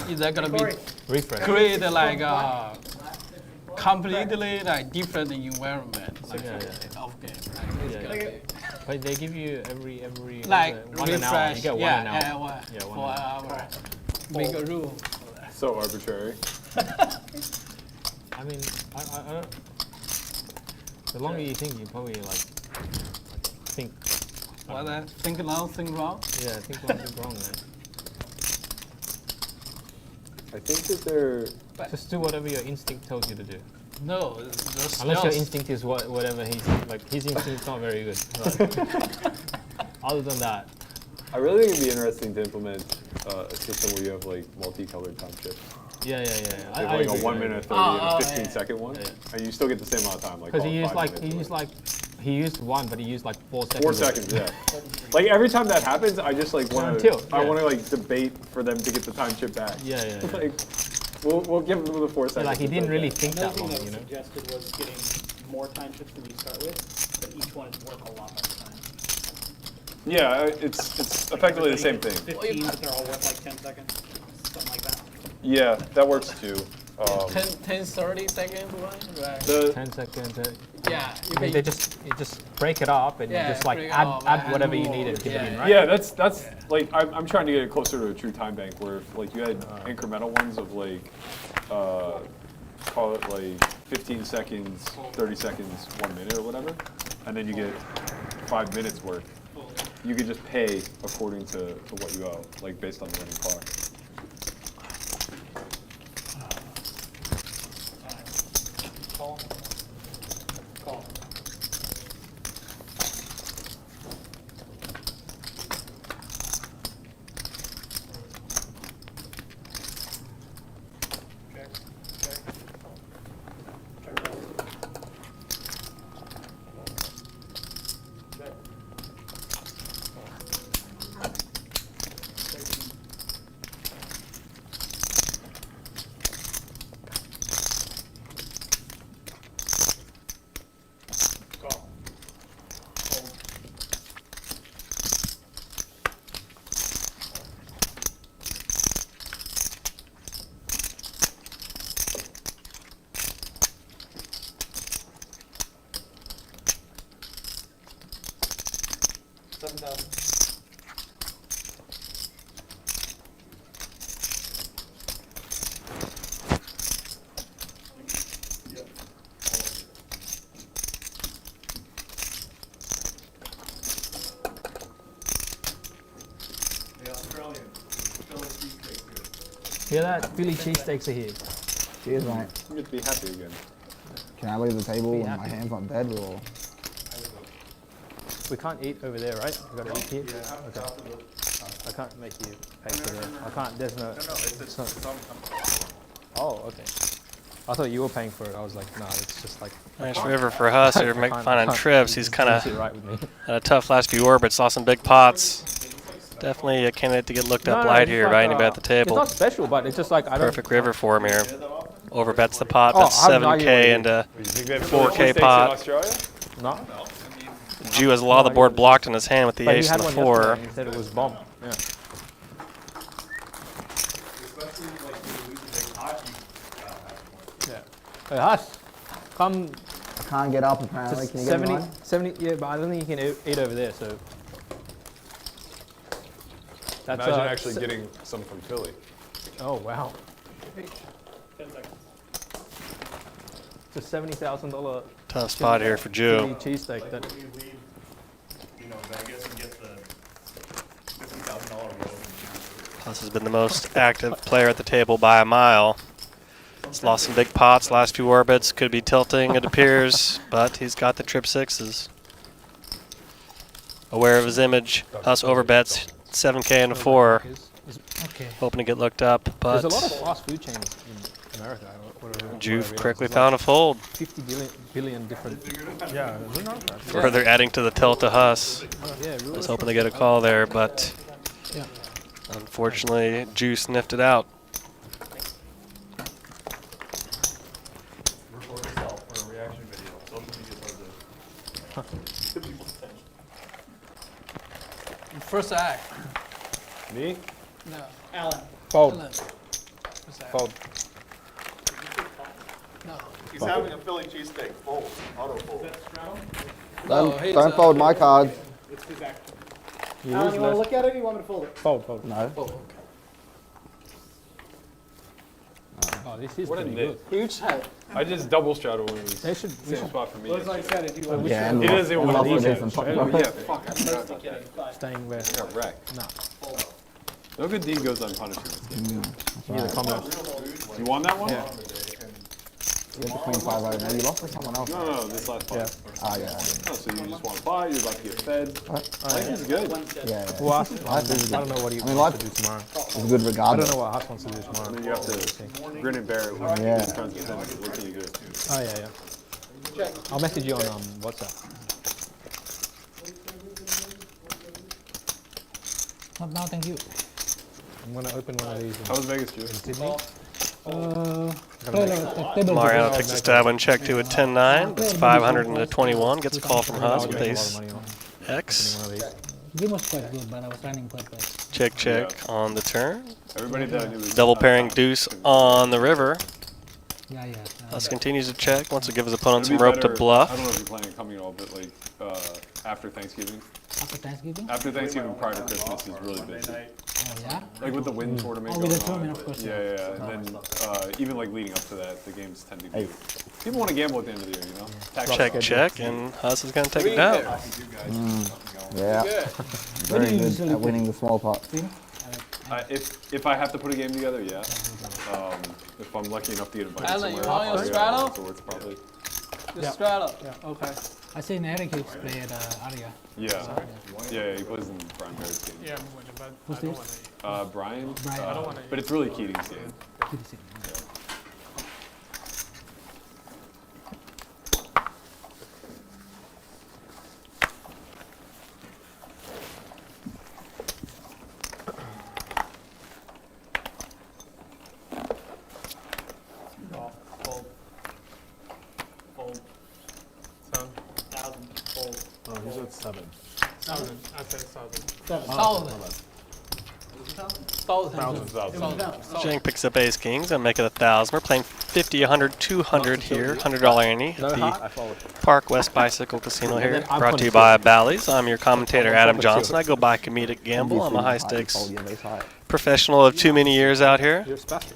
Is that gonna be Refresh. create like completely like different environment like off game? Like, it's Yeah, gonna yeah. be But they give you every like one an hour. refresh. You get one yeah, an hour. yeah, one, Yeah, one for an an hour. Make a rule. So arbitrary. I mean, I don't. The longer you think, you probably think. What that? Think now, think wrong. Yeah, think one thing wrong, man. I think that they're. Just do whatever your instinct tells you to do. No, just Unless your instinct is whatever his instinct's not very good. Like, other than that, I really think it'd be interesting to implement a system where you have like multicolored time chips. yeah. You have I like agree, a 1 I minute, 30, agree. and a 15-second one, Yeah. and you still get the same amount of time. Like Because call it 5 minutes or he used one, but he used like 4 seconds. 4 seconds, yeah. Like every time that happens, I just like want Until, to. I yeah. want to like debate for them to get the time chip back. Yeah. Like we'll give them the 4 seconds. Like he didn't really think Another that thing long, that was you know. suggested was getting more time chips than you start with, but each one is worth a lot less time. Yeah, it's effectively the same thing. 15, but they're all worth like 10 seconds, something like that. Yeah, that works too. 10, 30 seconds one, right? The 10 seconds. Yeah, you I mean, can. you just break it up and Yeah, you just like break it add up, add add whatever you more. need and give it in, Yeah. right? yeah, that's like I'm trying to get it closer to a true time bank where if like you had incremental ones of like call it like 15 seconds, 30 seconds, 1 minute or whatever, and then you get 5 minutes worth. You could just pay according to what you owe, like based on the winning clock. Call. Call. Check. Check. Check. Check. Call. Hold. $7,000. Yep. The Australian Philly cheesesteak good. Hear that? Philly cheesesteaks are here. Cheers, mate. You get to be happy again. Can I leave the table Be when my happy. hands on dead or? We can't eat over there, right? We gotta eat here. Okay. I can't make you pay for the. I can't. There's no. It's on. Oh, okay. I thought you were paying for it. I was like, no, it's just like. Nice river for Huss here, finding trips. He's kind Doesn't of sit right with me. had a tough last few orbits, lost some big pots. Definitely a candidate to get looked up light it's here, like, right? Anybody at the It's table. not special, but it's just like I don't. Perfect river for him here. Overbets the pot. Oh, That's I have no 7K idea into You think they have 4K cheesesteaks in pot. Australia? No. Jew has a lot of the board blocked in his hand with the But he ace had and the one 4. yesterday and he said it was bomb. Yeah. Especially like when you lose a big pot, you gotta have one. Yeah. Hey, Huss, come I can't get up apparently. to Can you get me 70, one? 70, yeah, but I don't think you can eat over there, so. That's Imagine actually getting some from Philly. Oh, wow. 10 seconds. It's a $70,000 Tough spot here for Philly Jew. cheesesteak. That, When you leave, you know, Vegas and get the $50,000 roll. Huss has been the most active player at the table by a mile. He's lost some big pots, last few orbits. Could be tilting, it appears, but he's got the trip sixes. Aware of his image, Huss overbets 7K and a 4. okay. Hoping to get looked up, but There's a lot of fast food chains in America. Jew correctly found a fold. 50 billion different. Yeah, Further adding to the tilt to Huss. Yeah, really. Was hoping to get a call there, but Yeah. unfortunately, Jew sniffed it out. Record yourself for a reaction video. Social media does it. First eye. Me? No. Alan. Fold. Alan. First eye. Fold. No. He's having a Philly cheesesteak. Fold. Auto fold. Don't fold my cards. It's his action. You Alan, lose you want to less. look at it or you want me to fold it? Fold, fold. No. Oh, this is What a pretty nit. good. Huge head. I just double straddle when it was They should. same spot for me. Looks like yesterday. said it. You want Yeah, and It is in one of these. and fucking Oh, about yeah, it. fuck. I forgot about that. Staying where. I got wrecked. No. No good deed goes unpunished in this game. You need the comments. You won that one? Yeah. You had the queen 5 over there. You lost to someone else. No, this last Yeah. fight. Ah, yeah. Oh, so you just want to buy, you're about to get fed. Life is good. Yeah. Who asked? I Life is don't know what he I mean, wants life to do tomorrow. is good I don't regardless. know what Huss wants to do tomorrow. And then you have to grin and bear it when Yeah. you're friends with him. What can you do? Oh yeah, yeah. I'll message you on WhatsApp. Not now, thank you. I'm gonna open one of these How was Vegas, Drew? in Sydney. Table. Mariano takes a stab and check to a 10-9. That's 500 into 21. Gets a call from Huss with ace X. One of these. Game was quite good, but I was running quite fast. Check, check on the turn. Everybody that I knew was Double pairing deuce on the river. Yeah, yeah. Hus continues to check, wants to give his opponent It'd some be rope to better- bluff. I don't know if you're planning on coming at all, but like after Thanksgiving. After Thanksgiving? After Thanksgiving, prior to Christmas is really busy. Oh, yeah? Like with the win tournament. Oh, with the going on. tournament, of course, Yeah, yeah. yeah. And then even like leading up to that, the games tend to be. People want to gamble at the end of the year, you know. Tax Check, schedule. check, and Hus is going to take it down. Yeah. Very good at winning the small pot. If I have to put a game together, yeah. If I'm lucky enough to get invited Alan, somewhere, you want your yeah, straddle? so it's probably. The Straddle. Okay. I seen Eric play at Aria. Yeah, he plays in Brian Barrett's game. Yeah, I'm winning, but Who's I don't this? want to. Brian. Brian. I don't wanna But it's really Keating's game. Fold. Fold. 7,000. Fold. Oh, he's at 7. 1,000. I said 1,000. 1,000. Jang picks up ace kings and make it 1,000. We're playing 50, 100, 200 here. $100 ante at the Park West Bicycle Casino here. Brought to you by Bally's. I'm your commentator, Adam Johnson. I go by Comedic Gamble. I'm a high stakes professional of too many years out here. You're spastic.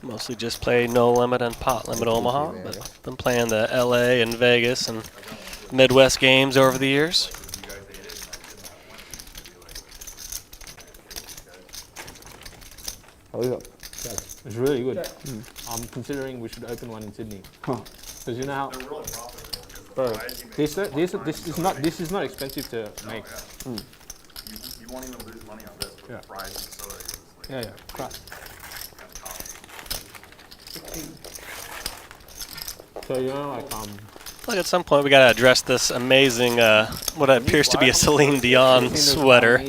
Mostly just play No Limit and Pot Limit Omaha, but been playing the LA and Vegas and Midwest games over the years. It's really good. I'm considering we should open one in Sydney. Because you know how. Bro, this is not expensive to make. You won't even lose money on this with Yeah. fries and soda. Yeah. Crap. So you know, Like at some point we gotta address this amazing, what appears to be a Celine Dion sweater.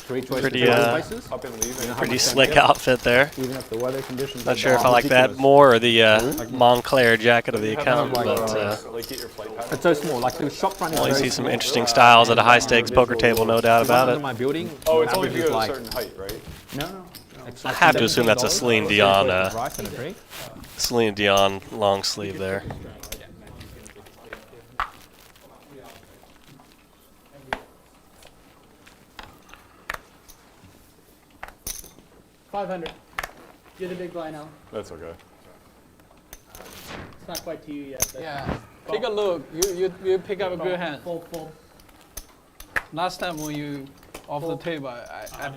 Pretty, pretty slick outfit there. Even if the weather conditions. Not sure if I like that more or the Montclair jacket of the account, but it's so small. Like the shop front is well, you very see some small. interesting styles at a high stakes poker table, no doubt about In it. my building. Oh, it's only if average you is go like a certain height, right? No. I have to assume that's a Celine Dion, rice and a drink. Celine Dion long sleeve there. $500. You're the big blind now. That's okay. It's not quite to you yet. But Yeah. Take a look. You pick up a good hand. Fold. Last time when you off the table, I had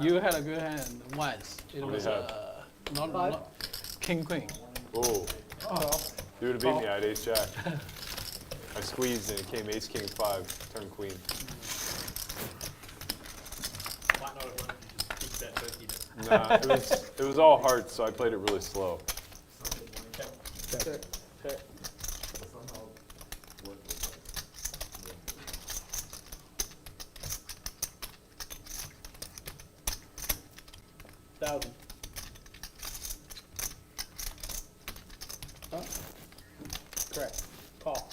you had a good hand once. It What was do you have? not king queen. Oh. You would have beat me. I had ace jack. I squeezed and it came ace king 5, turn queen. Nah, it was all hearts, so I played it really slow. Check. $1,000. Huh? Correct. Call.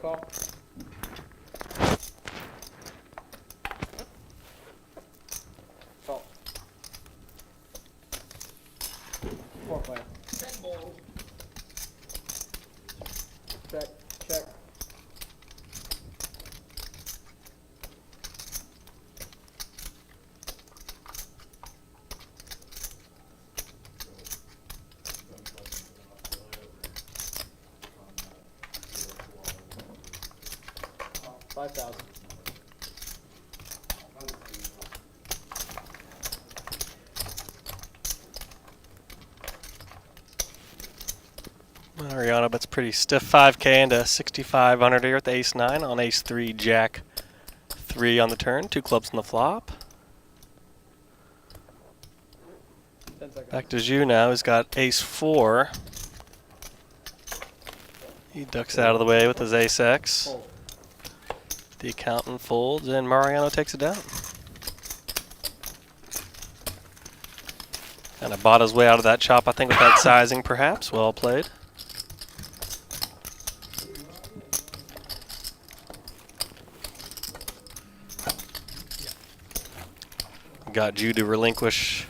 Call. Call. 4 player. Check. $5,000. Mariano, but it's pretty stiff 5K into 6,500 here at the ace 9 on ace 3, jack 3 on the turn, 2 clubs on the flop. 10 seconds. Back to Zhu now. He's got ace 4. He ducks out of the way with his ace X. Fold. The accountant folds and Mariano takes it down. Kind of bought his way out of that chop, I think, with that sizing perhaps. Well played. got Jude to relinquish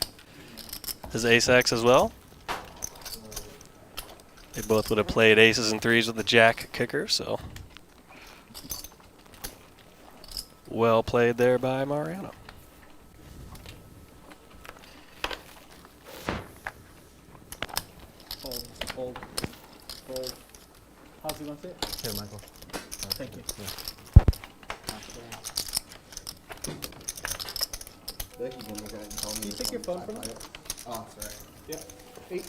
his ace-x as well. They both would have played aces and threes with the jack kicker, so well played there by Mariano. Fold, fold, fold. How's he want it? Here, Michael. Thank you. Can you take your phone from me? Oh, sorry. Yeah. 8.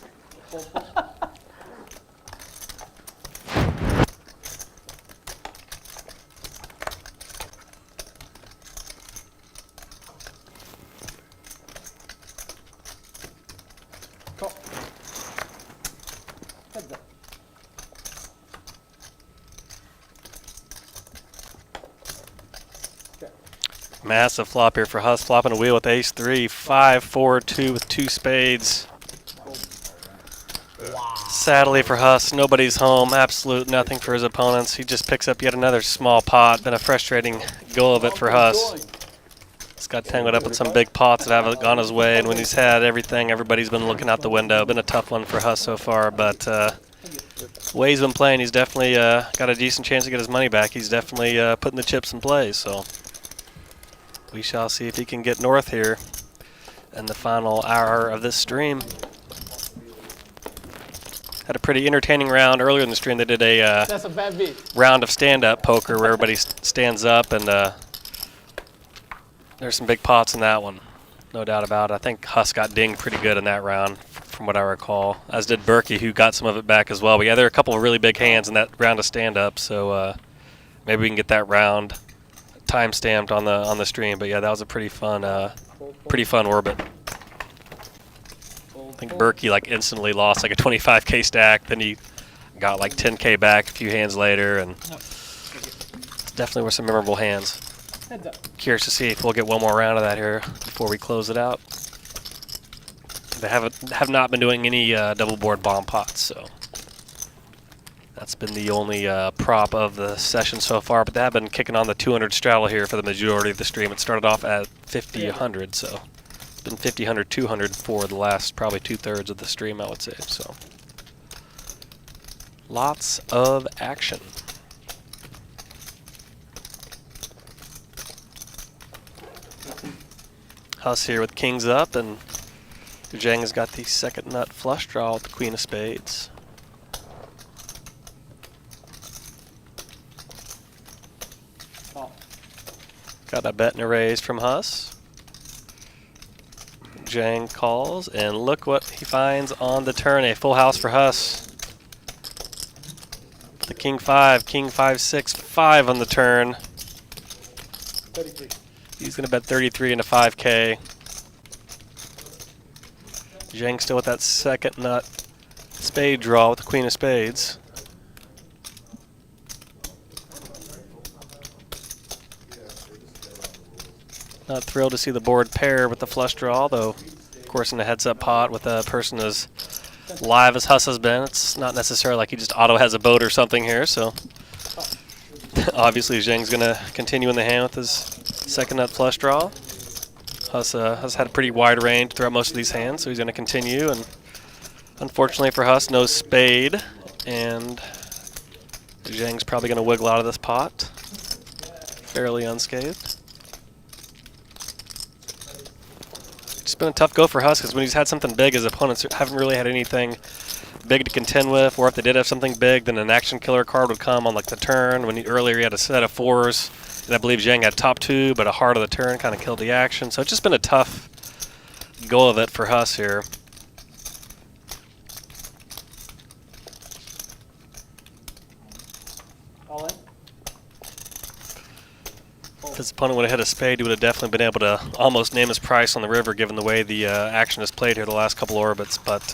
Fold, fold. Call. Heads up. Massive flop here for Huss, flopping a wheel with ace 3, 5, 4, 2 with 2 spades. Sadly for Huss, nobody's home, absolute nothing for his opponents. He just picks up yet another small pot. Been a frustrating go of it for Huss. He's got tangled up with some big pots that haven't gone his way, and when he's had everything, everybody's been looking out the window. Been a tough one for Huss so far, but the way he's been playing, he's definitely got a decent chance to get his money back. He's definitely putting the chips in play, so we shall see if he can get north here in the final hour of this stream. Had a pretty entertaining round earlier in the stream. They did a That's a bad beat. round of stand-up poker where everybody stands up, and there's some big pots in that one, no doubt about it. I think Huss got dinged pretty good in that round, from what I recall, as did Berkey, who got some of it back as well. But yeah, there are a couple of really big hands in that round of stand-up, so maybe we can get that round time-stamped on the stream. But yeah, that was a pretty fun orbit. I think Berkey like instantly lost like a 25K stack, then he got like 10K back a few hands later, and definitely were some memorable hands. Heads up. Curious to see if we'll get one more round of that here before we close it out. They have not been doing any double board bomb pots, so that's been the only prop of the session so far. But they have been kicking on the 200 straddle here for the majority of the stream. It started off at 50, 100, so it's been 50, 100, 200 for the last probably 2/3 of the stream, I would say. So lots of action. Huss here with kings up, and Zhang has got the second nut flush draw with the queen of spades. Got a bet and a raise from Huss. Zhang calls, and look what he finds on the turn. A full house for Huss. The king 5, 6, 5 on the turn. 33. He's going to bet 33 into 5K. Zhang still with that second nut spade draw with the queen of spades. Not thrilled to see the board pair with the flush draw, though, of course, in a heads-up pot with a person as live as Huss has been, it's not necessarily like he just auto has a boat or something here, so obviously Zhang's going to continue in the hand with his second nut flush draw. Huss has had a pretty wide range throughout most of these hands, so he's going to continue, and unfortunately for Huss, no spade, and Zhang's probably going to wiggle out of this pot fairly unscathed. It's been a tough go for Huss, because when he's had something big, his opponents haven't really had anything big to contend with, or if they did have something big, then an action killer card would come on like the turn. When earlier he had a set of 4s, and I believe Zhang had top 2, but a heart of the turn kind of killed the action. So it's just been a tough go of it for Huss here. All in. If his opponent would have hit a spade, he would have definitely been able to almost name his price on the river, given the way the action has played here the last couple orbits. But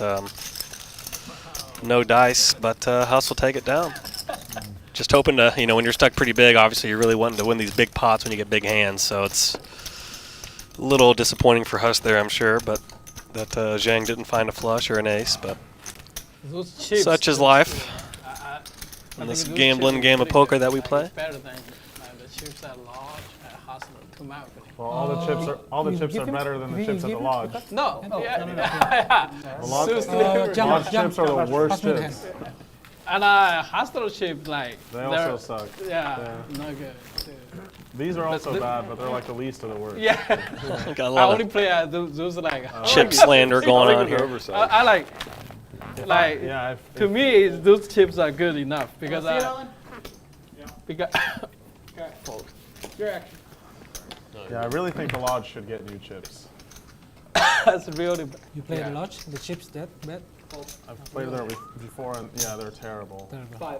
no dice, but Huss will take it down. Just hoping to, when you're stuck pretty big, obviously you're really wanting to win these big pots when you get big hands. So it's a little disappointing for Huss there, I'm sure, but that Zhang didn't find a flush or an ace. But such is life in this gambling game of poker that we play. Better than the chips are large, hustler to my opinion. Well, all the chips are better than the chips at the lodge. No, The lodge, seriously. lodge chips are the worst chips. And hustler chips, like, They also suck. Yeah, no good. Too. These are also bad, but they're like the least of the worst. Yeah. Got a I lot only of play those like chip slander going on here. I like Yeah, to me those chips are good enough because because yeah, I really think the lodge should get new chips. that's really You play the lodge, the chips that bad? I've played there before, and yeah, they're terrible. 5.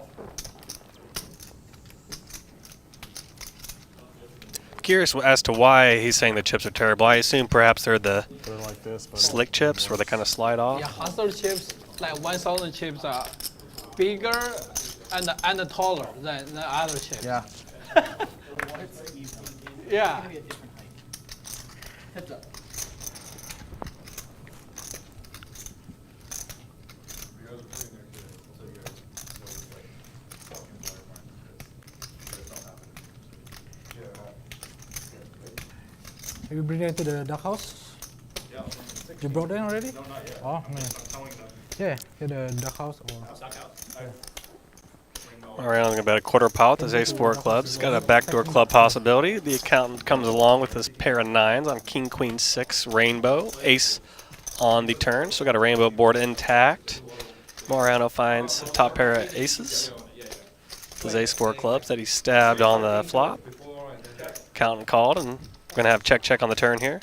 Curious as to why he's saying the chips are terrible. I assume perhaps they're the They're like this, but slick chips where they kind of slide off. yeah, hustler chips like 1,000 chips are bigger and taller than the other chips. Yeah. Yeah. Heads up. Have you bring them to the doghouse? Yeah. You brought them already? No, not yet. Oh man. I'm telling them. Yeah, to the doghouse or. Around about a quarter pot with his ace-4 clubs. He's got a backdoor club possibility. The accountant comes along with his pair of 9s on king, queen, 6, rainbow, ace on the turn. So got a rainbow board intact. Mariano finds a top pair of aces. His ace-4 clubs that he stabbed on the flop. Accountant called, and we're going to have check on the turn here.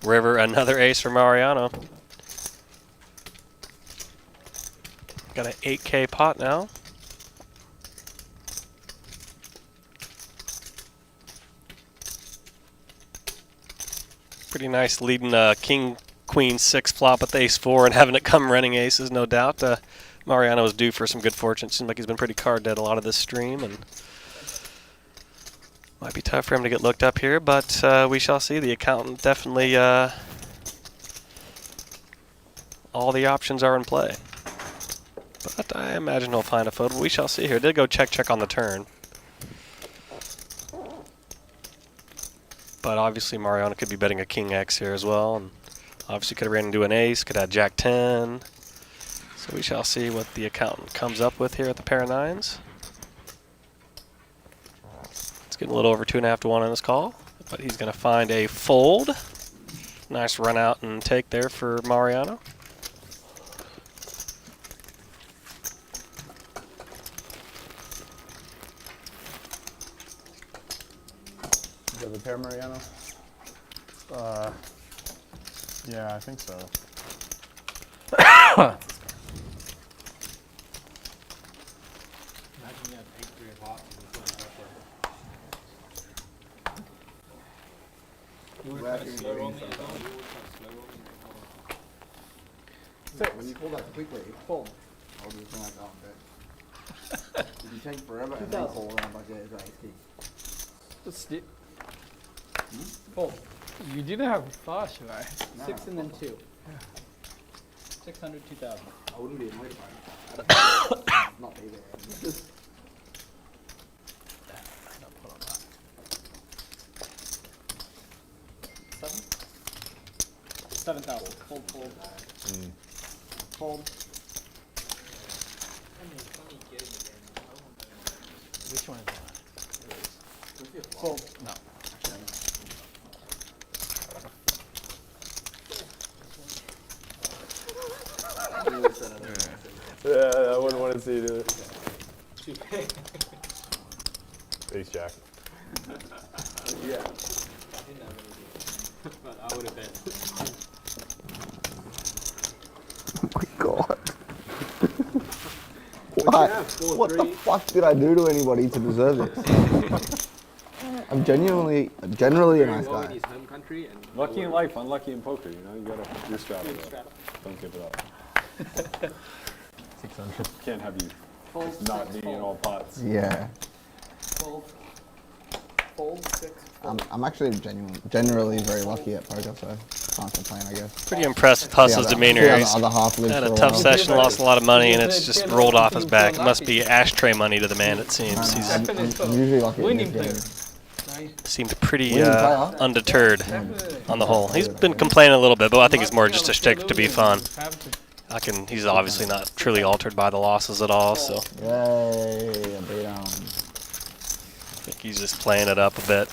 River, another ace for Mariano. Got an 8K pot now. Pretty nice leading king, queen, 6 flop with ace-4 and having it come running aces, no doubt. Mariano is due for some good fortune. Seems like he's been pretty card dead a lot of this stream, and might be tough for him to get looked up here, but we shall see. The accountant definitely, all the options are in play. But I imagine he'll find a photo. We shall see here. Did go check on the turn. But obviously Mariano could be betting a king X here as well, and obviously could have ran into an ace, could have jack 10. So we shall see what the accountant comes up with here at the pair of 9s. It's getting a little over 2.5 to 1 on this call, but he's going to find a fold. Nice run out and take there for Mariano. You have a pair, Mariano? Yeah, I think so. When you pull that quickly, fold. I'll just bring that down a bit. If you take forever and then pull around like that, it's like Fold. You didn't have flush, right? 6 and then 2. 600, 2,000. I wouldn't be annoyed by it. Not be there. 7,000. Fold, fold. Fold. Which one is that? Fold. No. Yeah, I wouldn't want to see it. Ace jack. Yeah. But I would have bet. Oh my god. Why? What the fuck did I do to anybody to deserve this? I'm generally a nice guy. His home country and Lucky in life, unlucky in poker. You know, you gotta your straddle. Don't give it up. 600. Can't have you fold, just not 6, being in all pots. Yeah. Fold. Fold, 6. I'm actually generally very lucky at poker, so can't complain, I guess. Pretty impressed with Huss's demeanor. He's other half had a tough session, lost a lot of money, and it's just rolled off his back. It must be ashtray money to the man, it seems. He's I'm usually lucky at winning this game. seemed pretty Winning player. undeterred on the whole. He's been complaining a little bit, but I think it's more just a shtick to be fun. He's obviously not truly altered by the losses at all, so Yay, I beat him. I think he's just playing it up a bit.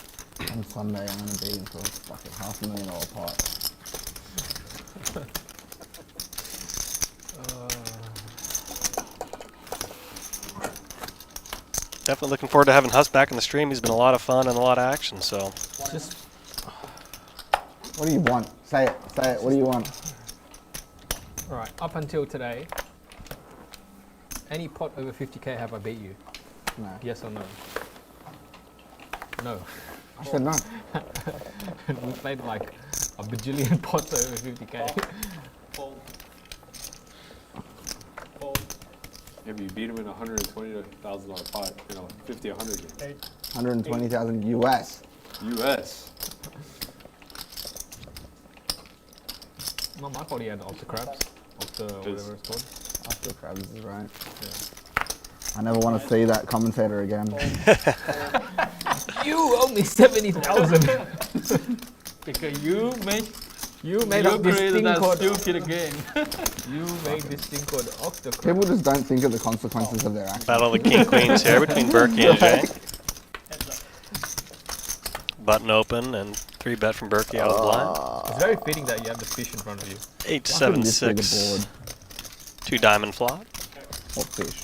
On Sunday, I'm going to beat him for a fucking $500,000 pot. Definitely looking forward to having Huss back in the stream. He's been a lot of fun and a lot of action, so. Just What do you want? Say it. Say it. What do you want? all right. Up until today, any pot over 50k have I beat you? No. Yes or no? No. I said no. We played like a bajillion pots over 50k. If you beat him in a $120,000 pot, you know, 50, 100 game. 120,000 US. US. Not my fault he had Octa Crabs. Octa whatever it's called. After Crabs is right. Yeah. I never want to see that commentator again. You owe me 70,000. Because you made up this created thing that called stupid game. You made this thing called Octa Crabs. People just don't think of the consequences of their actions. Battle of the King Queens here between Berkey and Jay. Button open and 3-bet from Berkey out of the blind. It's very fitting that you have the fish in front of you. 8, 7, 6. 2 diamond flop. What fish?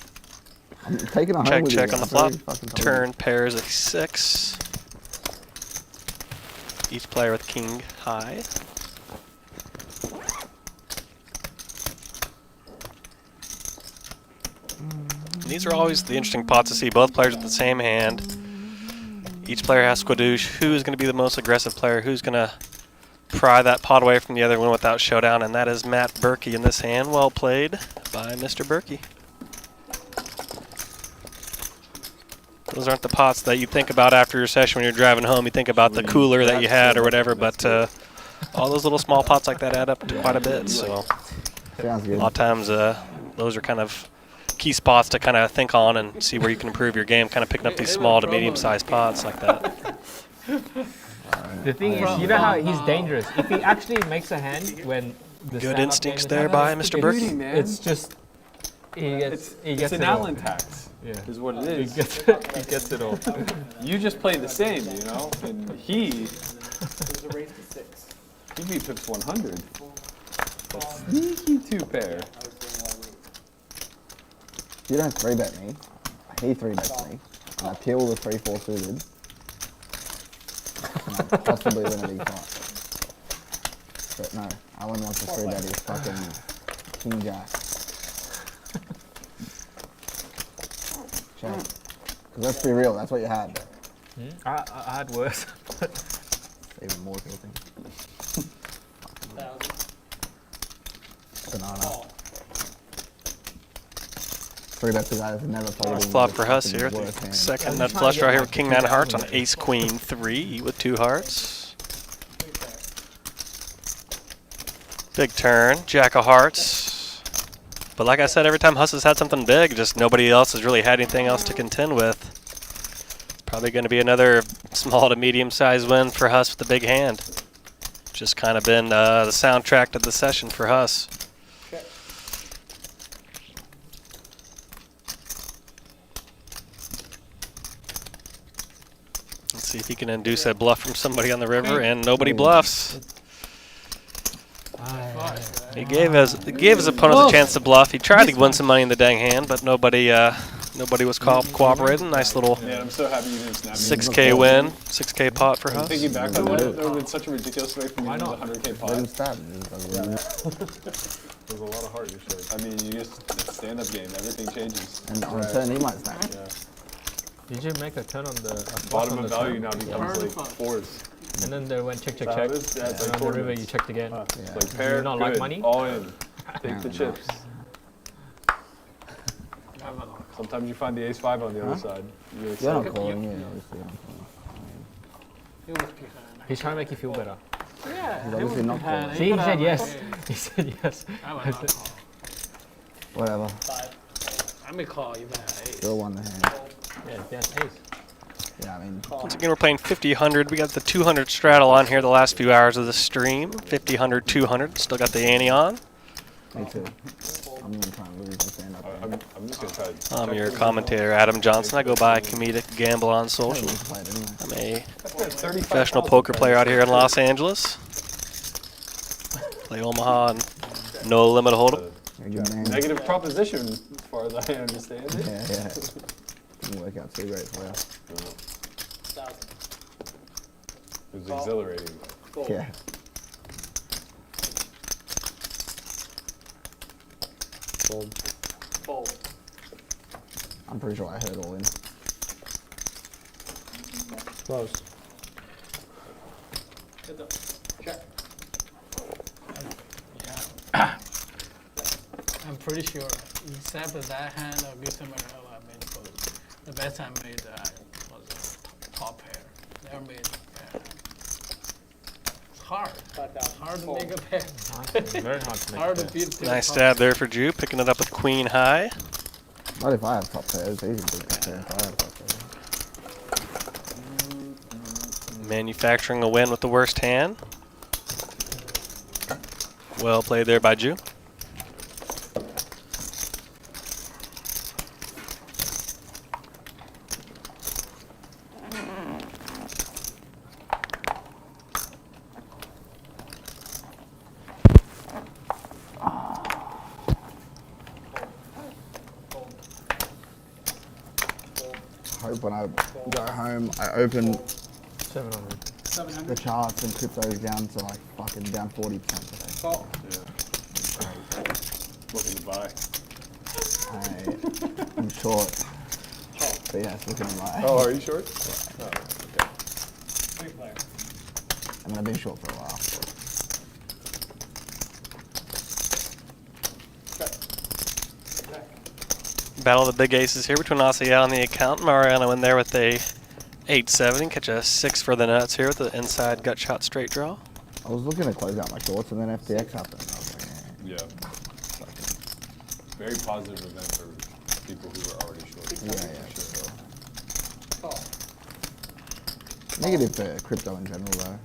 I'm taking a home Check, with check you, on the I'm flop. very fucking tired. Turn pairs at 6. Each player with king high. And these are always the interesting pots to see. Both players with the same hand. Each player has squadouche. Who's going to be the most aggressive player? Who's going to pry that pot away from the other one without showdown? And that is Matt Berkey in this hand. Well played by Mr. Berkey. Those aren't the pots that you think about after your session when you're driving home. You think about the cooler that you had or whatever, but all those little small pots like that add up to quite a bit. So Sounds a good. lot of times those are kind of key spots to kind of think on and see where you can improve your game, kind of picking up these small to medium-sized pots like that. The thing is, you know how he's dangerous. If he actually makes a hand when the Good stand-up instincts game is there by Mr. Beauty, Berkey. man. It's just he gets It's an it all. Allen tax. Yeah. Is what it He is. gets it all. You just play the same, you know, and There's a race to 6. he beat Pips 100. That's sneaky 2-pair. You don't 3-bet me. He 3-bets me. And I peel the 3-4 suited. And I possibly win a big pot. But no, Alan wants to 3-bet his fucking King Jack. Check. Because let's be real, that's what you had. I had worse. Even more tilting. Banana. 3-bet the guy that's never played. Nice him flop with for Huss fucking here. worst hand. Second nut flush right here with King 9 of hearts on Ace Queen 3 with 2 hearts. Big turn, Jack of hearts. But like I said, every time Huss has had something big, just nobody else has really had anything else to contend with. It's probably going to be another small to medium-sized win for Huss with the big hand. Just kind of been the soundtrack to the session for Huss. Let's see if he can induce a bluff from somebody on the river, and nobody bluffs. He gave his opponents a chance to bluff. He tried to win some money in the dang hand, but nobody was cooperating. Nice little Man, I'm so happy you didn't snap me. 6K win, 6K pot for Huss. Thinking back on that, that would have been such a ridiculous way for me to lose a 100K pot. Let him stab. There's a lot of heart you showed. I mean, you just, it's a stand-up game. Everything changes. And on a turn, he might snap. Yeah. Did you make a turn on the Bottom on of the value turn? now becomes like 4s. And then they went check, check, That's how check. it is. Yeah, it's And like on the river, tournaments. you checked again. Yeah. Like pair, you not good, like money? all in. Take the Yeah, chips. Sometimes you find the ace-5 on the other side. You're You're not excited. calling, yeah, obviously. He's trying to make you feel better. He's obviously not calling. See, he said yes. He said yes. Whatever. I may call you back. Still won the hand. Yeah, that's ace. Yeah, I mean, Once again, we're playing 50, 100. We got the 200 straddle on here the last few hours of the stream. 50, 100, 200. Still got the ante on. me too. I'm gonna try and lose and stand up. I'm just gonna try to I'm check your the commentator, Adam Johnson. I go by Comedic Gamble on social. I'm a professional poker player out here in Los Angeles. Play Omaha and no limit hold'em. negative proposition, as far as I understand it. Yeah. Didn't work out too great for you. It was exhilarating. Yeah. Fold. I'm pretty sure I heard all in. Close. Check. Yeah. I'm pretty sure, except that hand or good somewhere else I made close. The best I made was a top pair. Never made pair. It's hard. Hard to make a pair. Very hard to make Hard a to pair. beat. Nice stab there for Jew, picking it up with Queen High. Not if I have top pairs. Easy to beat top pairs. I have top pairs. Manufacturing a win with the worst hand. Well played there by Jew. Hope when I go home, I open 700. the charts and crypto's down to like fucking down 40% today. Call. Looking to buy. I'm short. So yeah, it's looking to buy. Oh, are you short? Yeah. Oh, okay. Big player. I mean, I've been short for a while. Battle of the big aces here between Asiel and the account. Mariano in there with a 8-7. Catch a 6 for the nuts here with the inside gut shot straight draw. I was looking to close out my shorts and then FTX happened. I was like, Yeah. Very positive event for people who are already short. yeah, Sure. Call. Negative for crypto in general though.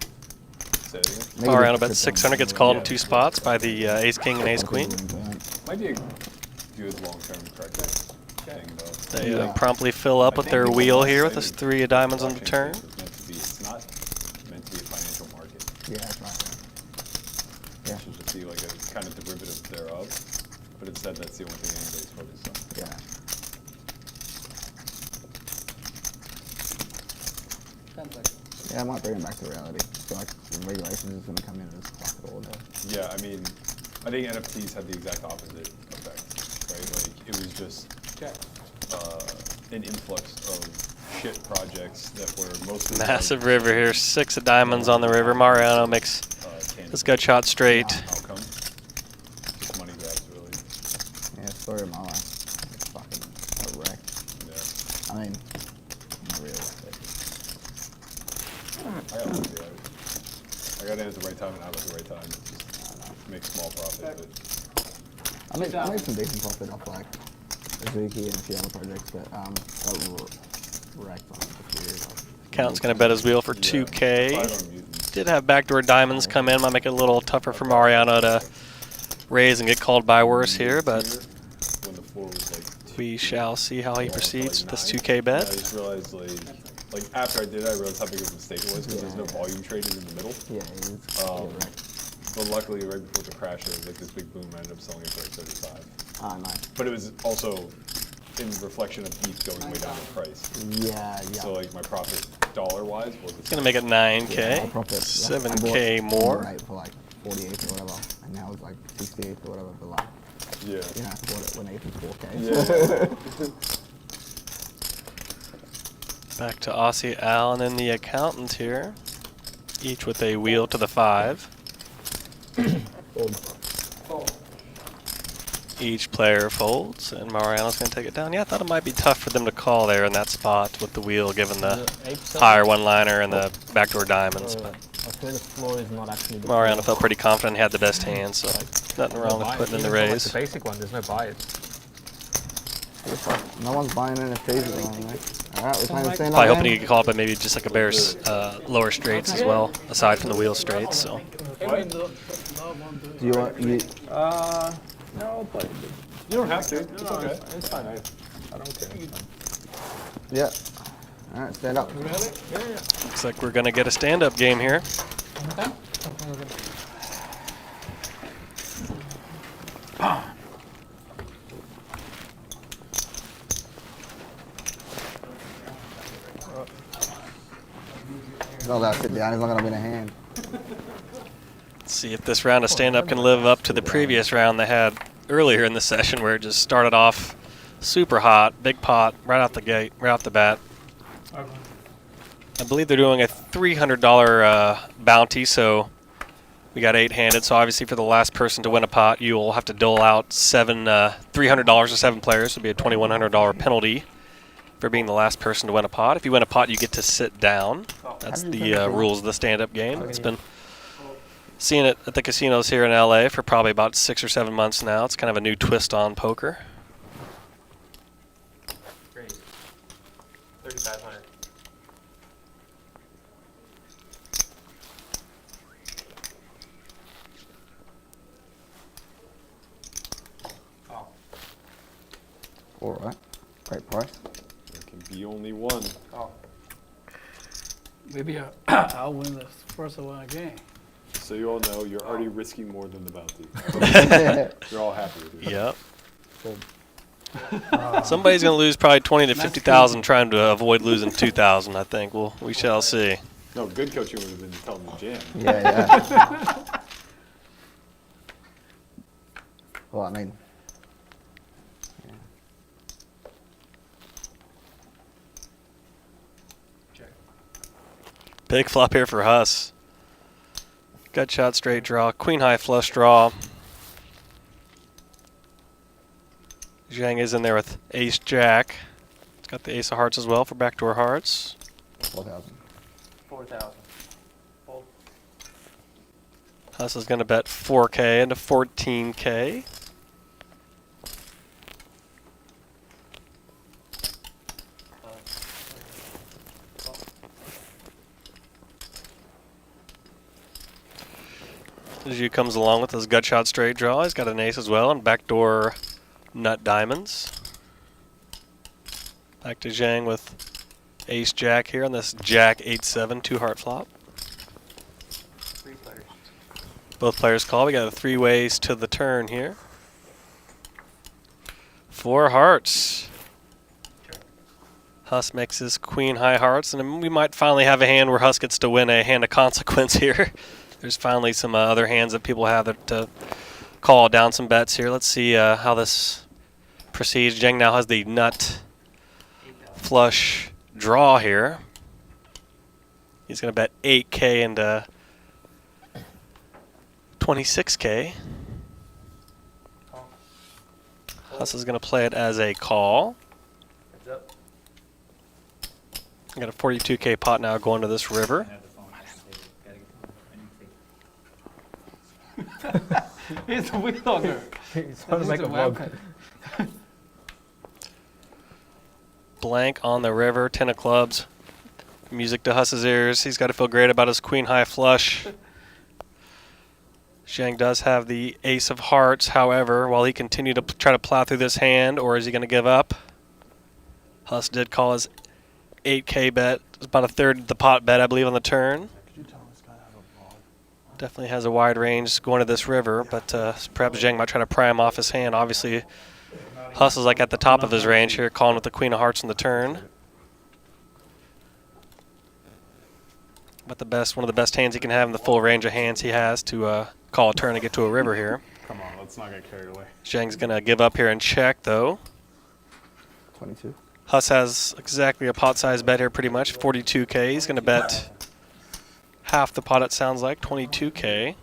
Say it again. Negative Mariano for bet crypto 600, in gets general. called in 2 spots by the Ace King and Ace Queen. Might be a good long-term corrective thing, though. They Yeah. promptly fill up with their wheel here with this 3 of diamonds on the turn. It's not meant to be a financial market. Yeah, that's right. Yeah. It should just be like a kind of derivative thereof, but instead that's the only thing anybody's focused on. Yeah. Yeah, I might bring it back to reality. I feel like the regulations is going to come in and just fuck it all down. Yeah, I mean, I think NFTs had the exact opposite effect, right? Like, it was just an influx of shit projects that were mostly Massive river here. 6 of diamonds on the river. Mariano makes this gut shot straight. outcome. Just money grabs, really. Yeah, story of my life. It's fucking a wreck. Yeah. I mean, not really. I got in at the right time and out at the right time. Just make small profit, but I made some decent profit off like Azuki and a few other projects, but that were wrecked on a few years. Count's going to bet his wheel for 2K. Did have backdoor diamonds come in. Might make it a little tougher for Mariano to raise and get called by worse here, but when the floor was like we shall see how he proceeds with this 2K bet. I just realized like after I did it, I realized how big of a mistake it was because there's no volume trading in the middle. Yeah, it was But luckily, right before the crash, there was like this big boom. I ended up selling it for like 35. Ah, nice. But it was also in reflection of ETH going way down in price. Yeah. So like my profit dollar-wise was. It's going to make it 9K, Yeah, my profit, 7K I bought more. Right for like 48 or whatever, and now it's like 68 or whatever. But like, Yeah. you know, I bought it when it was 4K. Yeah. Back to Aussie Allen and the accountant here, each with a wheel to the 5. Each player folds, and Mariano's going to take it down. Yeah, I thought it might be tough for them to call there in that spot with the wheel, given the higher one-liner and the backdoor diamonds. But I feel the floor is not actually. The Mariano felt pretty confident he had the best hand, so nothing wrong with putting in the raise. The basic one, there's no bias. No one's buying NFTs at the moment, mate. Alright, we're playing the stand-up Probably hoping game. he could call it, but maybe just like a bear's lower straights as well, aside from the wheel straights. So Do you want, you, No, I'll play. You don't have to. It's okay. It's fine. I don't care. It's fine. yeah. Alright, stand up. looks like we're gonna get a stand-up game here. He's not allowed to sit down, he's not going to win a hand. Let's see if this round of stand-up can live up to the previous round they had earlier in the session, where it just started off super hot, big pot, right out the gate, right off the bat. I believe they're doing a $300 bounty, so we got 8-handed. So obviously for the last person to win a pot, you will have to dole out $300 to 7 players. It'll be a $2,100 penalty for being the last person to win a pot. If you win a pot, you get to sit down. That's the rules of the stand-up game. It's been seeing it at the casinos here in LA for probably about 6 or 7 months now. It's kind of a new twist on poker. Great. 3,500. Alright, great price. There can be only one. Oh. Maybe I'll win the first one again. So you all know you're already risking more than the bounty. You're all happy with it. Yep. Somebody's going to lose probably 20 to 50,000 trying to avoid losing 2,000. I think. Well, we shall see. No, good coaching would have been to tell them to jam. Yeah. Well, I mean, Big flop here for Huss. Gut shot, straight draw, queen high flush draw. Zhang is in there with ace jack. It's got the ace of hearts as well for backdoor hearts. 4,000. 4,000. Huss is going to bet 4K into 14K. Zhu comes along with his gut shot straight draw. He's got an ace as well and backdoor nut diamonds. Back to Zhang with ace jack here on this jack 8-7 2-heart flop. Both players call. We got 3 ways to the turn here. 4 hearts. Huss makes his queen high hearts, and then we might finally have a hand where Huss gets to win a hand of consequence here. There's finally some other hands that people have that call down some bets here. Let's see how this proceeds. Zheng now has the nut flush draw here. He's going to bet 8K into 26K. Huss is going to play it as a call. I got a 42K pot now going to this river. He's a vlogger. He's trying to make a vlog. Blank on the river, 10 of clubs. Music to Huss's ears. He's got to feel great about his queen high flush. Zhang does have the ace of hearts, however, while he continued to try to plow through this hand, or is he going to give up? Huss did call his 8K bet. It's about a third of the pot bet, I believe, on the turn. Definitely has a wide range going to this river, but perhaps Zhang might try to pry him off his hand. Obviously, Huss is like at the top of his range here, calling with the queen of hearts on the turn. But one of the best hands he can have in the full range of hands he has to call a turn and get to a river here. Come on, let's not get carried away. Zhang's going to give up here and check, though. 22. Huss has exactly a pot-sized bet here pretty much, 42K. He's going to bet half the pot, it sounds like, 22K.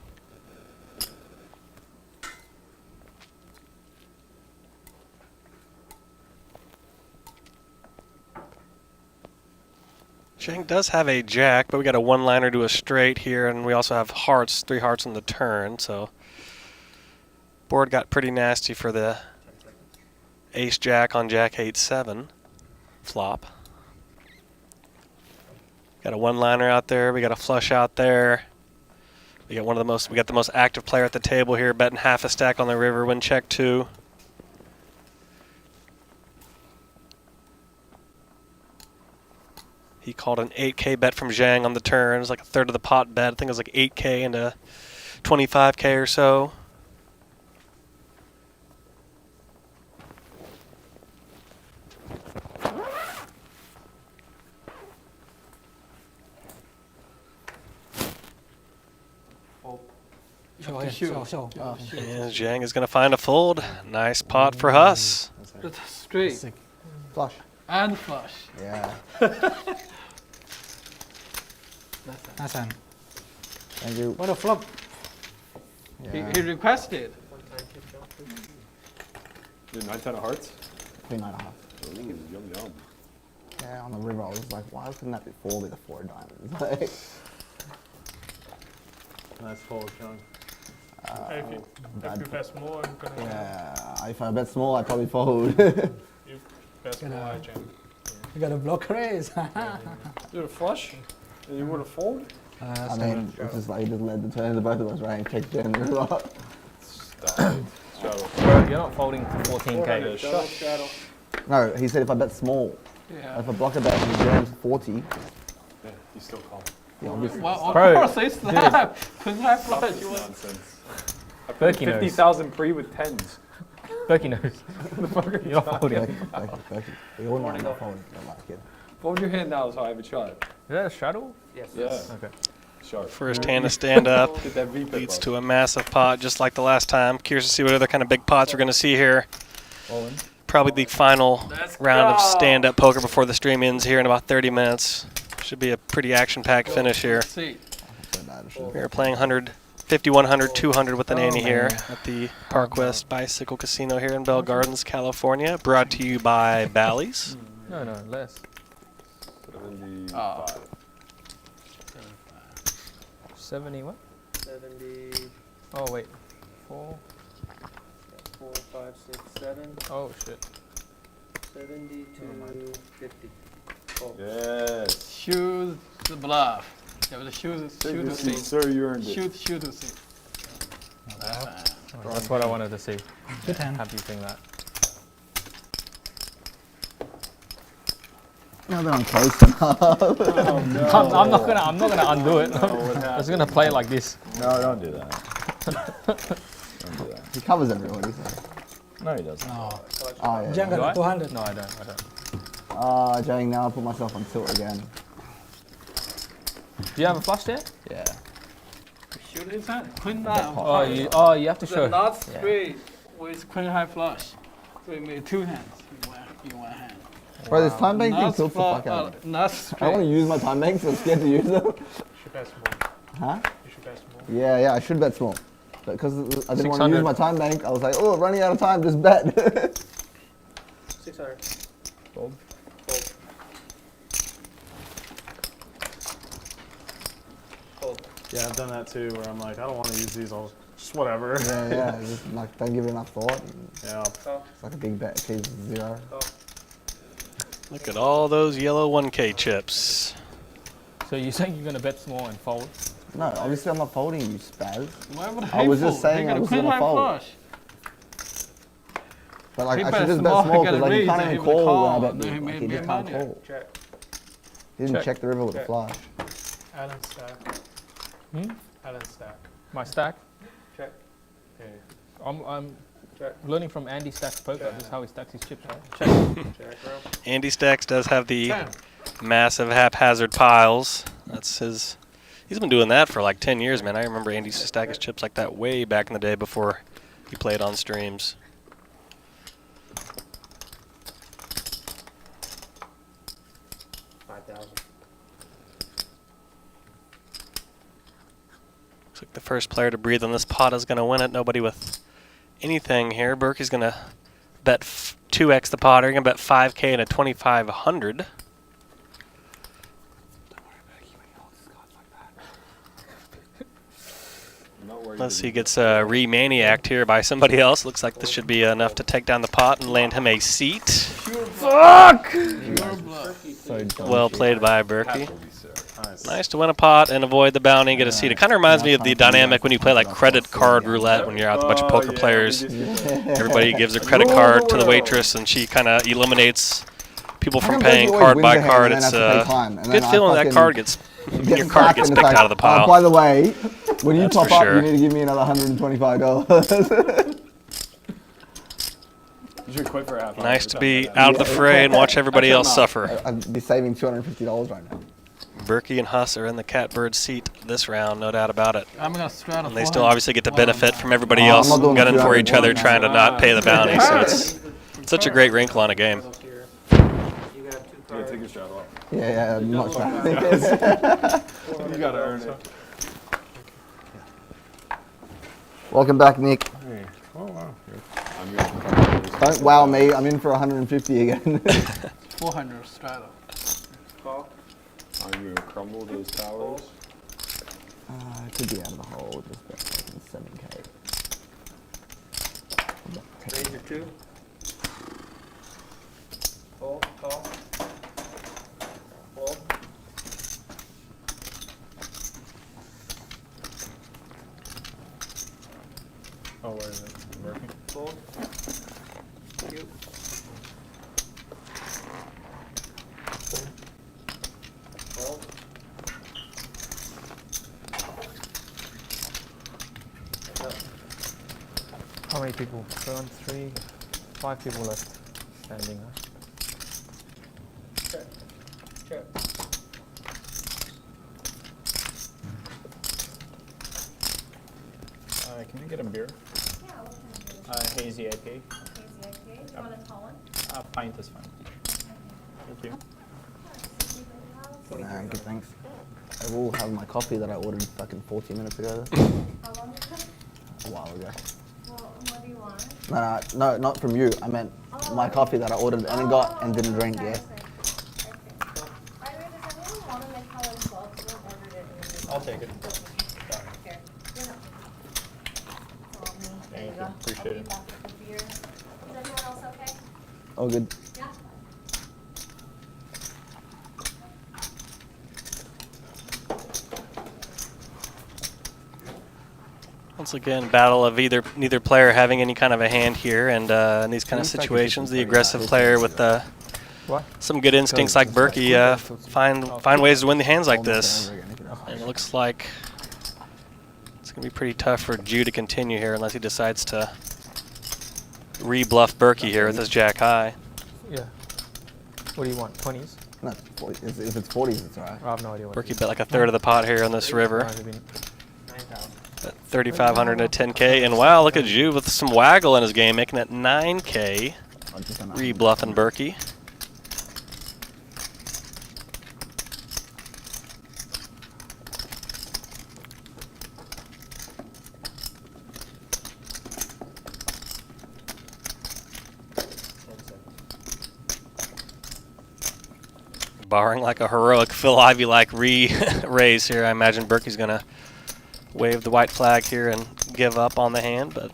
Zhang does have a jack, but we got a one-liner to a straight here, and we also have hearts, 3 hearts on the turn, so board got pretty nasty for the Ace Jack on Jack 8-7 flop. Got a one-liner out there. We got a flush out there. We got the most active player at the table here, betting half a stack on the river when check 2. He called an 8K bet from Zhang on the turn. It was like a third of the pot bet. I think it was like 8K into 25K or so. Show, show. And Zhang is going to find a fold. Nice pot for Huss. That's straight Flush. and flush. Yeah. Nice hand. Thank you. What a flop. Yeah. He requested. Dude, 9-10 of hearts? 3.5. Ooh, yum yum. Yeah, on the river, I was like, why couldn't that be 4 with a 4 diamonds? Like, Nice fold, John. If you bet small, I'm gonna. yeah, if I bet small, I'd probably fold. You bet small, I jam. You got a block raise. Dude, a flush? And you would have folded? I mean, it's just like, it just led the turn to both of us, right? Checked in as well. Stop it. Straddle. Bro, you're not folding to 14K. Shut. Straddle. No, he said if I bet small. Yeah. If I block a bet and he jams 40, Yeah, you still call. yeah, obviously. Well, of Bro, course, it's that. Couldn't have Stop flush. this nonsense. I put Berkey knows. 50,000 pre with 10s. Berkey knows. You're not folding. Turkey. We all know I'm not folding. I'm not kidding. Fold your hand now so I have a shot. Is that a straddle? Yes. Yeah. Okay. Sharp. First hand to stand up. Get that V-pip Leads up. to a massive pot just like the last time. Curious to see what other kind of big pots we're going to see here. Probably the final round of stand-up poker before the stream ends here in about 30 minutes. Should be a pretty action-packed finish here. See. We're playing 150, 100, 200 with an ante here at the Park West Bicycle Casino here in Bell Gardens, California. Brought to you by Bally's. No, less. 75. 70 what? 70, Oh, wait. 4. 4, 5, 6, 7, Oh, shit. 70 to 50. Oh. Yes. Shoot the bluff. Yeah, but shoot to see. Sir, you earned it. Shoot to see. That's what I wanted to see. Good hand. Happy seeing that. Now that I'm close enough. Oh, no. I'm not gonna undo it. I'm just gonna play like this. No, don't do that. Don't do that. He covers everybody. So. No, he doesn't. Oh, Oh, yeah. Jen Do I? got 200. No, I don't. Jang, now I put myself on tilt again. Do you have a flush there? Yeah. Shoot his hand. Queen nine. Oh, you have to show. The not straight with queen high flush. So you made 2 hands in one hand. Bro, this time bank thing Not tilts the fuck out of me. not I straight. don't want to use my time banks, I'm scared to use them. You should bet small. Huh? You should bet small. Yeah, I should bet small. But because I didn't want to 600. use my time bank, I was like, oh, running out of time, just bet. 600. Fold. Fold. Fold. Yeah, I've done that too, where I'm like, I don't want to use these, I'll just whatever. yeah, just like, don't give it enough thought. Yeah. Call. It's like a big bet, keys 0. Call. Look at all those yellow 1K chips. So you're saying you're gonna bet small and fold? No, obviously I'm not folding, you spaz. Why would I was just saying I was queen gonna high fold. flush. But like, He I bet should just small, bet small he got because a like, he raise can't and even he would call when I call, bet and big. he Like, made he just can't money. call. Check. He didn't Check. check the river with a Check. flush. Allen stack. Hmm? Allen stack. My stack? Check. Okay. I'm Check. learning from Andy Stacks Poker. Check. This is how he stacks his chips, right? Check, bro. Andy Stacks does have the 10. massive haphazard piles. That's his. He's been doing that for like 10 years, man. I remember Andy used to stack his chips like that way back in the day before he played on streams. $5,000. Looks like the first player to breathe on this pot is going to win it. Nobody with anything here. Berkey's going to bet 2x the pot. You're going to bet 5K and a 2,500. I'm not Unless he gets re-maniac'd here by somebody else. Looks like this should be enough to take down the pot and land him a seat. Fuck! Well played by Berkey. Nice to win a pot and avoid the bounty, get a seat. It kind of reminds me of the dynamic when you play like credit card roulette when you're out with a bunch of poker players. Everybody gives a credit card to the waitress and she kind of eliminates people from paying card by card. It's a good feeling that card gets your card gets picked out of the pile. By the way, when you top up, sure. you need to give me another $125. You should quit for a half hour. Nice to be out of the fray and watch everybody else suffer. I'd be saving $250 right now. Berkey and Huss are in the catbird seat this round, no doubt about it. I'm gonna straddle. And they still obviously get to benefit from everybody else gunning for each other, trying to not pay the bounty. So it's such a great wrinkle on a game. Yeah, take your straddle off. Yeah, I'm not sure. You gotta earn it. Welcome back, Nick. Hey. Oh wow. Don't wow me. I'm in for 150 again. 400 straddle. Call. I'm gonna crumble those towers. It could be out of the hole. Just about 7K. Raise your 2. Fold, call. Fold. Oh, where is it? Working? Fold. Cube. Fold. How many people? 7, 3, 5 people left standing. Huh? Check. Check. Can you get a beer? Hazy IPA. Hazy IPA. Do you want a tall one? Pint is fine. Thank you. Nah, good, thanks. I will have my coffee that I ordered fucking 40 minutes ago. How long ago? A while ago. Well, what do you want? No, not from you. I meant my coffee that I ordered and got and didn't drink. Yeah. By the way, does anyone want to make color as well? Because I ordered it. I'll take it. Here. You're not. There you go. Appreciate it. Is everyone else okay? All good. Yeah. Once again, battle of neither player having any kind of a hand here, and in these kind of situations, the aggressive player with some good instincts like Berkey find ways to win the hands like this. And it looks like it's going to be pretty tough for Jew to continue here unless he decides to re-bluff Berkey here with his jack high. Yeah. What do you want? 20s? No, if it's 40s, it's alright. I have no idea what. Berkey bet like a third of the pot here on this river. At 3,500 and a 10K, and wow, look at Jew with some waggle in his game, making it 9K. Re-bluffing Berkey. Barring like a heroic Phil Ivey-like re-raise here, I imagine Berkey's gonna wave the white flag here and give up on the hand, but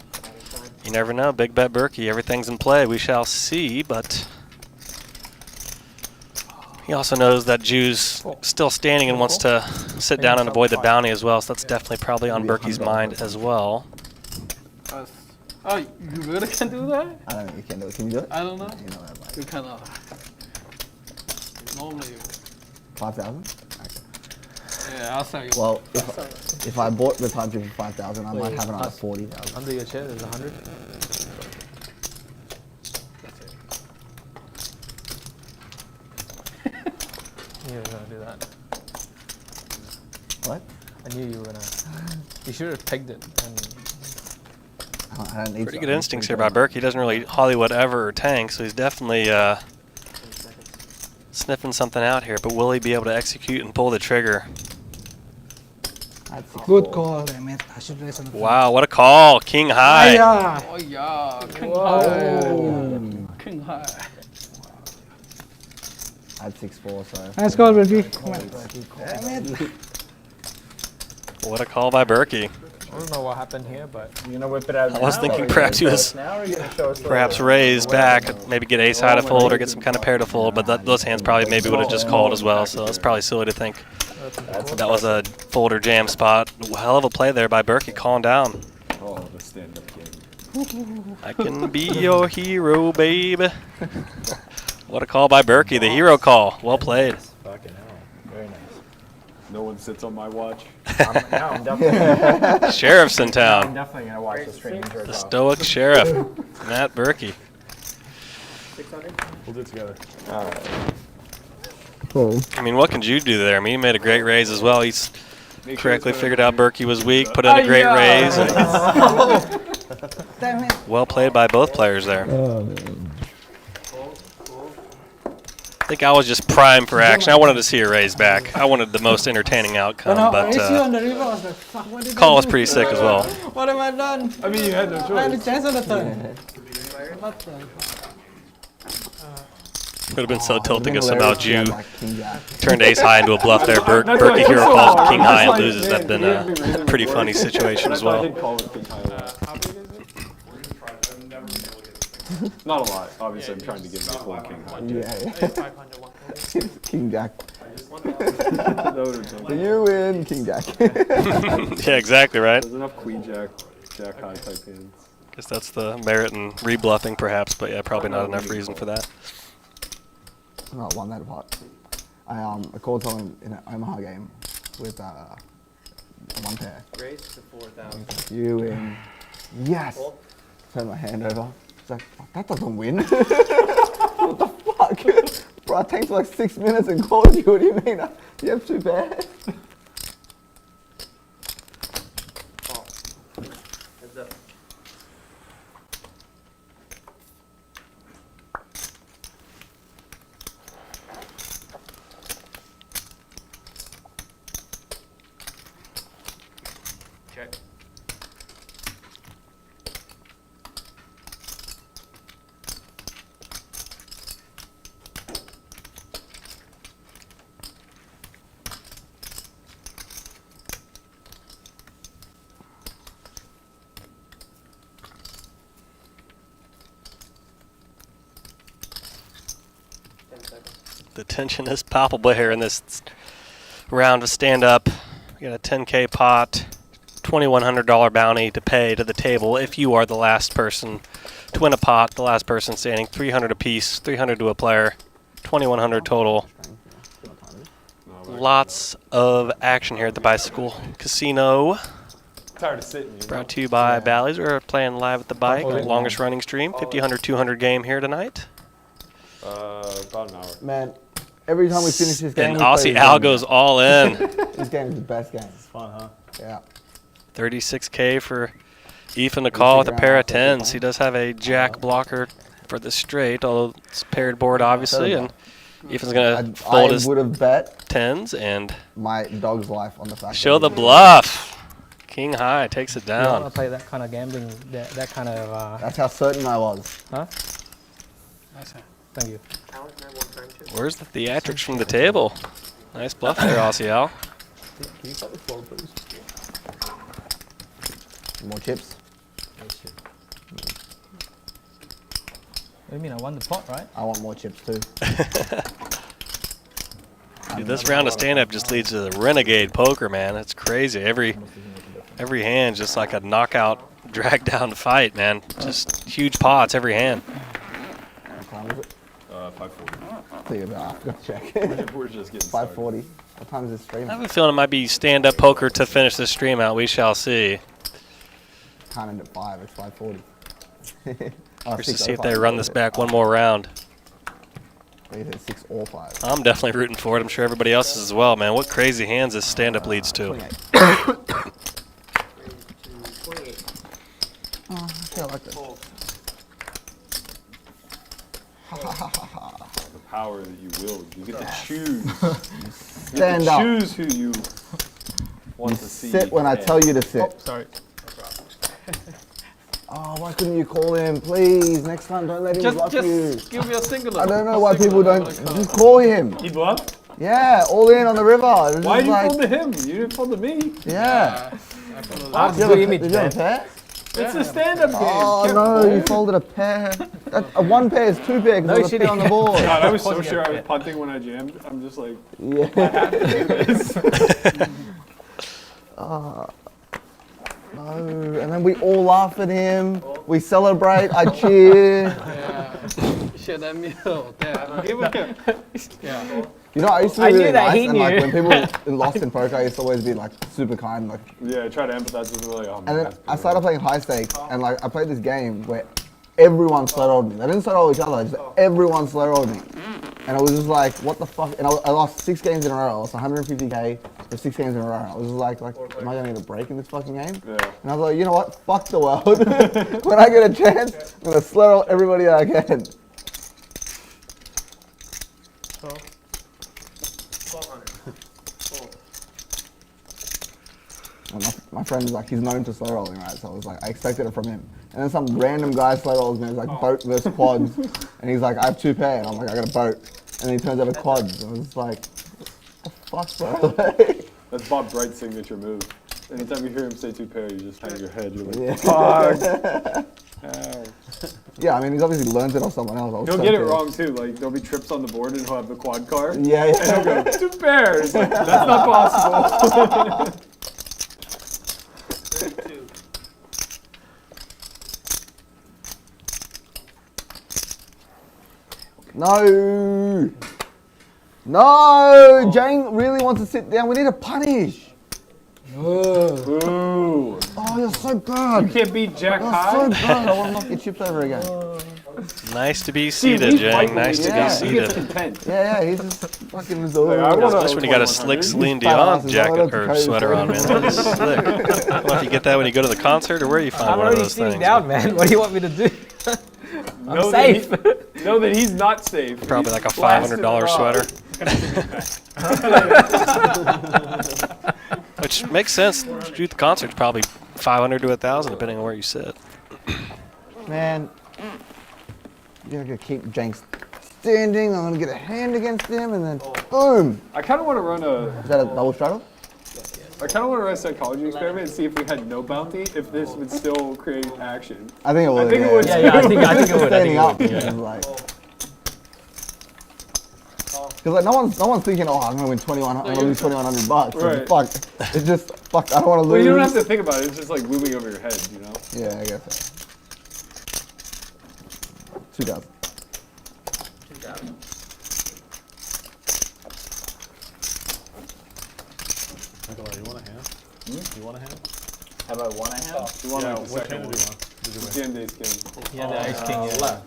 you never know. Big bet Berkey, everything's in play. We shall see, but he also knows that Jew's still standing and wants to sit down and avoid the bounty as well, so that's definitely probably on Berkey's mind as well. Oh, you really can do that? I don't know, you can do it. Can you do it? I don't know. You know that, like, You cannot. Normally, 5,000? yeah, I'll sell you. Well, if I bought the time for 5,000, I might have another 40,000. Under your chair, there's 100. You were gonna do that. What? I knew you were gonna. You should have pegged it. And I don't need Pretty good instincts here by Berkey. He doesn't really Hollywood ever or tank, so he's definitely sniffing something out here. But will he be able to execute and pull the trigger? Good call, Emmett. I should raise on the Wow, what a call. King high. Yeah. Oh yeah, king Whoa. high. King high. I had 6-4, so. Nice call, baby. Come on. What a call by Berkey. I don't know what happened here, but You gonna whip it out? I was now, thinking or you perhaps he gonna show was us now, or you gonna show us perhaps later? raise back, maybe get ace high to fold or get some kind of pair to fold, but those hands probably maybe would have just called as well, so it's probably silly to think that was a fold or jam spot. Hell of a play there by Berkey, calling down. Oh, the stand-up game. I can be your hero, babe. What a call by Berkey, the hero call. Well played. Fucking hell. Very nice. No one sits on my watch. I'm definitely. Sheriff's in I'm town. definitely gonna watch the stream. The stoic sheriff, Matt Berkey. 600. We'll do it together. I mean, what can Jude do there? I mean, he made a great raise as well. He's correctly figured out Berkey was weak, put in a great raise. And Damn it. well played by both players there. I think I was just primed for action. I wanted to see a raise back. I wanted the most entertaining outcome, I but see you on the river. I was like, fuck, what did call I was do? pretty sick as well. What have I done? I mean, you had no choice. I had a chance on the turn. What the? Would have been so tilting if somehow Jew Like king jack. turned ace high into a bluff there. Berkey hero calls with king high and loses. That'd been a pretty funny situation as well. Call with king high. Not a lot. Obviously, I'm trying to get the full king high. Yeah. King jack. That would've been- You win, king jack. Yeah, exactly right. There's enough queen jack, jack high type hands. Guess that's the merit in rebluffing, perhaps, but yeah, probably not enough reason for that. Not won that apart. I called someone in an Omaha game with one pair. Raise to 4,000. You win. Yes. Turn my hand over. It's like, "Fuck, that doesn't win." What the fuck? Bro, I tanked for like 6 minutes and called you. What do you mean? You have two pairs? Heads up. check. The tension is palpable here in this round of stand-up. We got a 10K pot, $2,100 bounty to pay to the table if you are the last person to win a pot. The last person standing, $300 apiece, $300 to a player, $2,100 total. Lots of action here at the Bicycle Casino. Tired of sitting. You know? Brought to you by Bally's. We're playing live at the bike, longest running stream, 50, 100, 200 game here tonight. About an hour. Man, every time we finish this game, And we play Aussie this Al game. goes all in. This game is the best game. It's fun, huh? Yeah. 36K for Ethan to call with a pair of 10s. He does have a jack blocker for the straight, although it's paired board obviously, and Ethan's going to fold his would have bet 10s and my dog's life on the fact. show the bluff. King high takes it You want to down. play that kind of gambling, that kind of. That's how certain I was. Huh? Thank you. Where's the theatrics from the table? Nice bluff there, Aussie Al. Can you cut the floor, please? More chips. What do you mean? I won the pot, right? I want more chips too. Dude, this round of stand-up just leads to the renegade poker, man. It's crazy. Every hand's just like a knockout, drag-down fight, man. Just huge pots every hand. What time is it? 5:40. Think about it. I forgot to check. We're just getting 5:40. What time is this stream? I have a feeling it might be stand-up poker to finish this stream out. We shall see. Can't end at 5. It's 5:40. Curious to see if they run this back one more round. Either 6 or 5. I'm definitely rooting for it. I'm sure everybody else is as well, man. What crazy hands this stand-up leads to. 28. Oh, I feel like this. The power that you wield. You get to choose. Stand up. Choose who you want to see. Sit when I tell you to sit. Oh, sorry. Oh, why couldn't you call him? Please, next time don't let him bluff you. Just give me a single. I don't know why people don't. Just call him. He bluffed? Yeah, all in on the river. It was Why just you like, fold to him? You didn't fold to me. Yeah. That's Did good you image, have a man. pair? It's a stand-up game. Oh Can't no, fold. you folded a pair. One pair is 2 pair because No there's a pair shitting. on the board. God, I was Of so course you sure get I was it. punting when I jammed. I'm just like, Yeah. I have to do this. No, and then we all laugh at him. We celebrate. I cheer. Yeah. Share that meal. Yeah. Give him. Yeah. You know, I used to be I knew really that nice, he and like knew. when people lost in poker, I used to always be like super kind, like. Yeah, I try to empathize with them. Like, oh, man, And then that's I good. started playing high stakes, and like I played this game where everyone slow rolled me. They didn't slow roll each other, just everyone slow rolled me. And I was just like, what the fuck? And I lost 6 games in a row. I lost 150k for 6 games in a row. I was just like, am I gonna need a break in this fucking game? Yeah. And I was like, you know what? Fuck the world. When I get a chance, I'm gonna slow roll everybody I can. 1200. And my friend was like, he's known to slow rolling, right? So I was like, I expected it from him. And then some random guy slow rolls me. It was like boat versus quads. And he's like, I have 2 pair. And I'm like, I got a boat. And then he turns over quads. And I was just like, what the fuck, bro? That's Bob Bright's signature move. Anytime you hear him say 2 pair, you just hang your head. You're like, Yeah. fuck. Ow. Yeah, I mean, he's obviously learned it off someone else. I was He'll so get it pissed. wrong too. Like there'll be trips on the board and he'll have the quad card. Yeah, And he'll yeah. go 2 pairs. Like, that's not possible. 32. No! No! Jane really wants to sit down. We need a punish. Ooh. Oh, you're so good. You can't beat Jack You're High. so good. I want to knock your chips over again. Nice to be See, seated, we Jang. fight Nice to when be Yeah. he gets seated. content. Yeah, he's just fucking Like, I wanna- Especially when you got a slick 2100. Celine Fat Dion asses, jacket all or that's sweater on, man. That is slick. I don't know if you get that when you go to the concert or where you find I'm one of already those sitting things. down, man. What do you want me to do? I'm Know safe. That know that he's not safe. Probably He's like a blasted $500 raw. sweater. Which makes sense. Shoot, the concert's probably 500 to 1,000 depending on where you sit. Man, you're gonna keep Jenks standing. I'm gonna get a hand against him, and then boom. I kind of want to run a. Is that a double straddle? I kind of want to run a psychology experiment and see if we had no bounty, if this would still create action. I think it would. I think it would. Yeah, I think it would. I think Standing it up, would. is like. Because like no one's thinking, oh, I'm gonna win 21. I'm gonna lose $2,100. Right. Fuck. It's just fuck. I don't want to lose. Well, you don't have to think about it. It's just like looming over your head, you know. Yeah, I guess. So. 2,000. 2000. Nikolai, you want a hand? You want a hand? How about 1.5? You want Yeah, like the what second hand one. do you want? Did you win? Jam Day's game. Yeah, the ice king. Yeah. Left.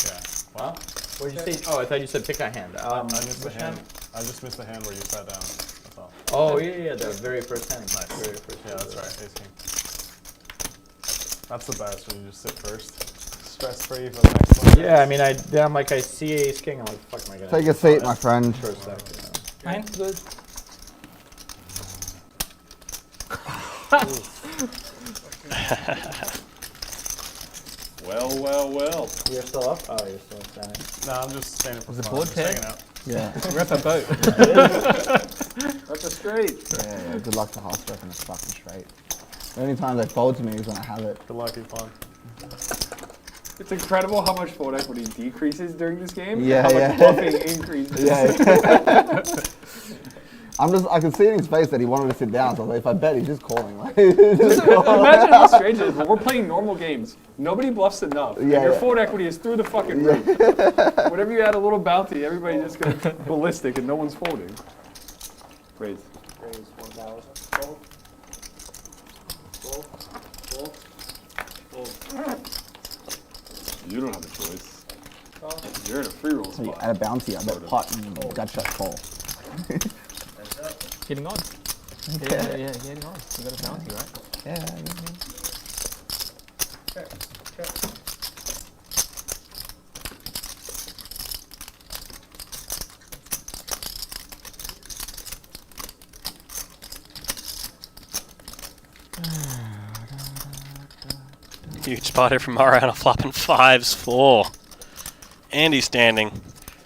Yeah. Wow. What did you say? Oh, I thought you said pick a hand. I missed the hand. I just missed the hand where you sat down. That's all. Oh, yeah, the very first hand. Nice. Very first Yeah, hand. that's right. Ace king. That's the best when you just sit first. Stress free for the next one. Yeah, I mean, I see ace king. I'm like, fuck, am I gonna? Take a seat, my friend. For a sec. Fine, good. Well. You're still up? Oh, you're still standing. No, I'm just standing for Was the fun. board Just paired? hanging out. Yeah. Rep a boat. That's a straight. Yeah. Good luck to house repping it's fucking straight. The only time they fold to me is when I have it. Good luck, have fun. It's incredible how much fold equity decreases during this game. Yeah, and how yeah. much bluffing increases. Yeah. I could see in his face that he wanted to sit down, so I was like, if I bet, he's just calling. Like, just calling. Imagine how strange it is when we're playing normal games. Nobody bluffs enough. and Yeah, your yeah. fold equity is through the fucking roof. Whenever you add a little bounty, everybody just goes ballistic and no one's folding. Raise. Raise 1,000. Fold. You don't have a choice. You're in a free roll So you spot. add a bounty, I bet pot and gut shot call. Getting on. Yeah, getting on. You got a bounty, right? Yeah. Huge spot here from Mariano flopping 5s full. And he's standing.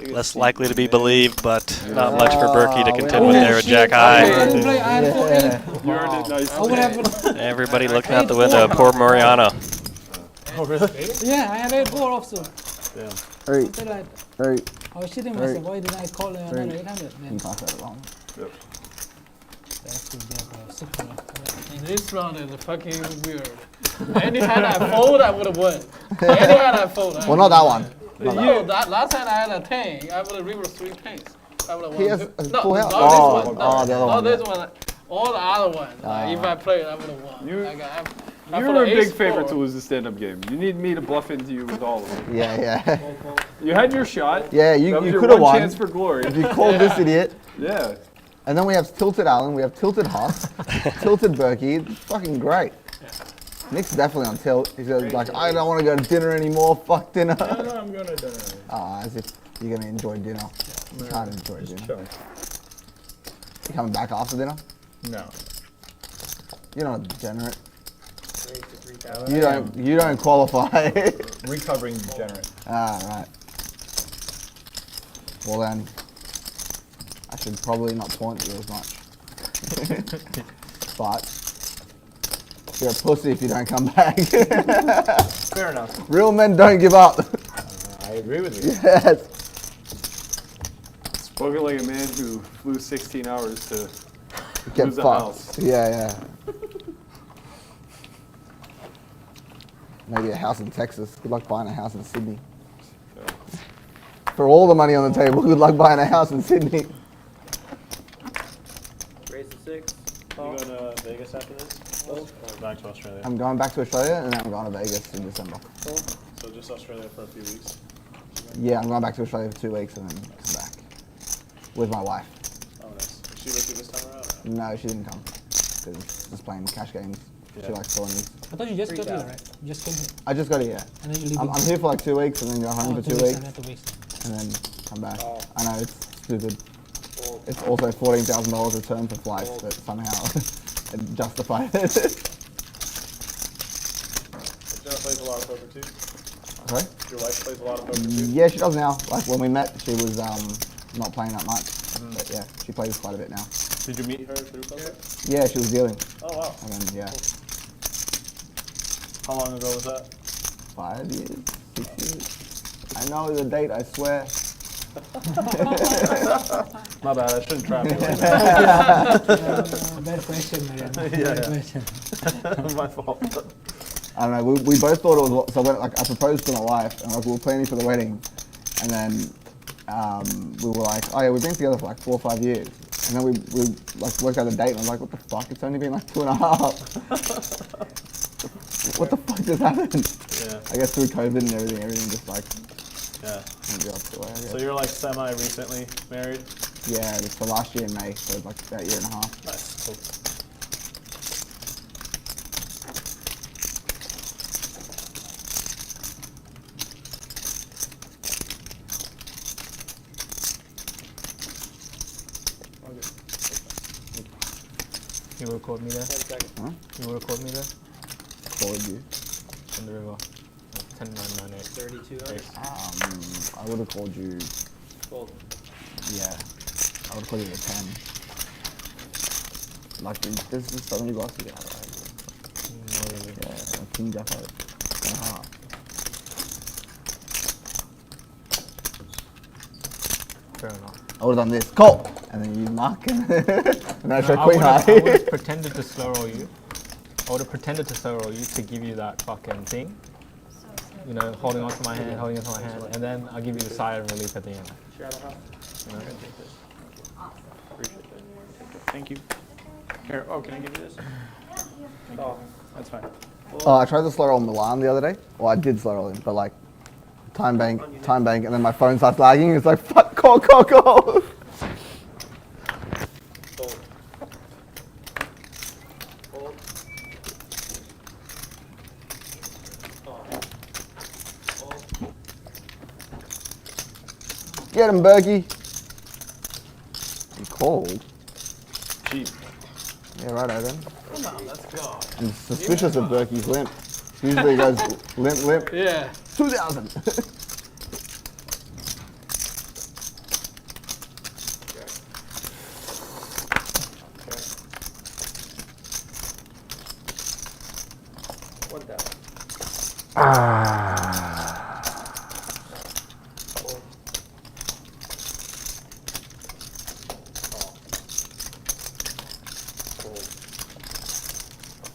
Less likely to be believed, but not much for Berkey to contend with there with Jack High. You earned it nice. Everybody looking out the window. Poor Mariano. Oh, really? Yeah, I had 8-4 also. Damn. Hurry. After that, Hurry. I was shitting Hurry. myself. Why did I call another 800? You Man, pass that wrong. Yep. that's too bad, bro. Super. This round is fucking weird. Any hand I fold, I would have won. Any hand I fold. Well, not that one. No, that last time I had a 10, I would have reversed 3 10s. I would have won. He has a No, full not house. this one. The other Not one. this one. All the other ones. Like, if I played, I would have won. I You're put a an big ace favorite to four. lose the stand-up game. You need me to bluff into you with all of them. Yeah. You had your shot. Yeah, That you was your could have one won. chance for glory. If you called this idiot. Yeah. And then we have tilted Alan, we have tilted Huss, tilted Berkey. It's fucking great. Nick's definitely on tilt. He's like, I don't want to go to dinner anymore. Fuck dinner. No, I'm going to dinner. As if you're going to enjoy dinner. You can't enjoy dinner. Chill. You coming back after dinner? No. You're not a degenerate. You don't qualify. Recovering degenerate. Right. Well then, I should probably not taunt you as much. But you're a pussy if you don't come back. Fair enough. Real men don't give up. I agree with you. Yes. Spoken like a man who flew 16 hours to Get lose a fucked. house. Yeah. Maybe a house in Texas. Good luck buying a house in Sydney. For all the money on the table, good luck buying a house in Sydney. Race to 6. You going to Vegas after this? Or back to Australia? I'm going back to Australia and then I'm going to Vegas in December. So just Australia for a few weeks? Yeah, I'm going back to Australia for 2 weeks and then come back with my wife. Oh, nice. Is she with you this time around? No, she didn't come because just playing cash games. She Yeah. likes colonies. I thought you just got here, right? You just came here. I just got here. And then you leave. I'm here for like 2 weeks and then go home for 2 weeks And then 2 weeks. and then come back. I know it's stupid. It's also $14,000 return for flights, but somehow it justified it. Jenna plays a lot of poker too? Sorry? Your wife plays a lot of poker too? Yeah, she does now. Like when we met, she was not playing that much. But yeah, she plays quite a bit now. Did you meet her through poker? Yeah, she was dealing. Oh, wow. And then, yeah, How long ago was that? 5 years, 6 years. I know the date, I swear. My bad, I shouldn't trap you. Bad question, man. Yeah. Bad question. My fault. I don't know. We both thought it was. So I proposed to my wife, and like we were planning for the wedding, and then we were like, oh yeah, we've been together for like 4 or 5 years, and then we like worked out a date, and I was like, what the fuck? It's only been like 2.5. What the fuck just happened? Yeah. I guess through COVID and everything just like Yeah. got the way, I guess. So you're like semi-recently married? Yeah, it's the last year in May, so it's like about a year and a half. Nice. Cool. You will record me there? Huh? You will record me there? Called you. In the river. 10998. 3200. I would have called you. Fold. Yeah, I would have called you a 10. Like there's just so many guys to get out of Yeah, like King Jack out. Fair enough. I would have done this. Call! And then you mark and then I show I Queen would have High. pretended to slow roll you. I would have pretended to slow roll you to give you that fucking thing. You know, holding onto my hand, and then I'll give you the sigh of relief at the end. Straddle house. You know? Appreciate that. Thank you. Here, oh, can I give you this? Oh, that's fine. Oh, I tried to slow roll Milan the other day. Well, I did slow roll him, but like time bank, and then my phone starts lagging. It's like fuck, call. Fold. Fold. Fold. Get him, Berkey. You called? Cheap. Yeah, right, then. Come on, let's go. I'm suspicious of Berkey's limp. Usually it goes limp. Yeah. 2,000.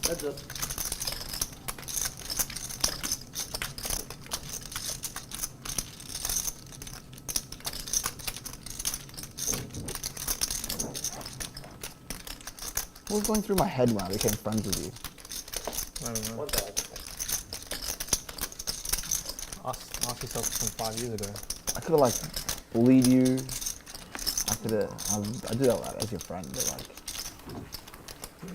That's up. What was going through my head when I became friends with you? I don't know. What the heck? Ask yourself from 5 years ago. I could have like bullied you. I could have. I did all that as your friend, but like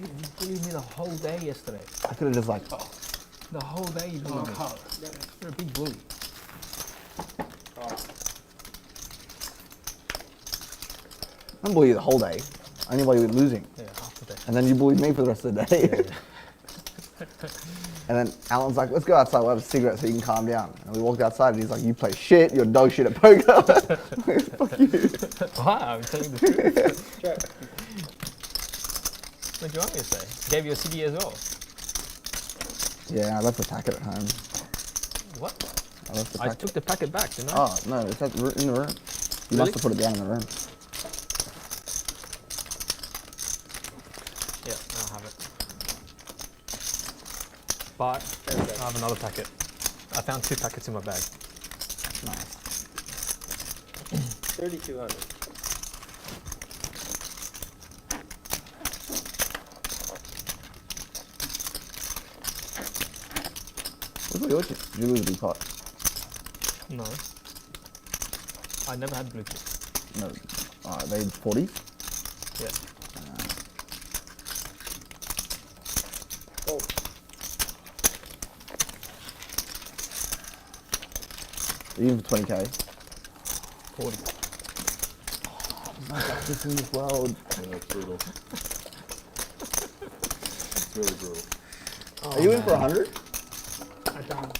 You bullied me the whole day yesterday. I could have just like. The whole day you bullied me. You're a big bully. I didn't bully you the whole day. I only bullied you with losing. Yeah, half the day. And then you bullied me for the rest of the day. Yeah. And then Alan's like, let's go outside, we'll have a cigarette so you can calm down. And we walked outside and he's like, you play shit, you're dog shit at poker. Fuck you. Wow, I'm telling you the truth. What do you want me to say? Gave you a CD as well. Yeah, I left the packet at home. What? I left the I packet. took the packet back, didn't I? Oh, no, it's in the room. You must have put it down in the room. Yeah, I'll have it. But I have another packet. I found 2 packets in my bag. Nice. 3,200. What's your chip? Did you lose a big pot? No. I never had blue chips. No. They 40s? Yeah. Oh. Even for 20k? 40. There's no justice in this world. Yeah, that's brutal. It's really brutal. Are you in for 100? I down.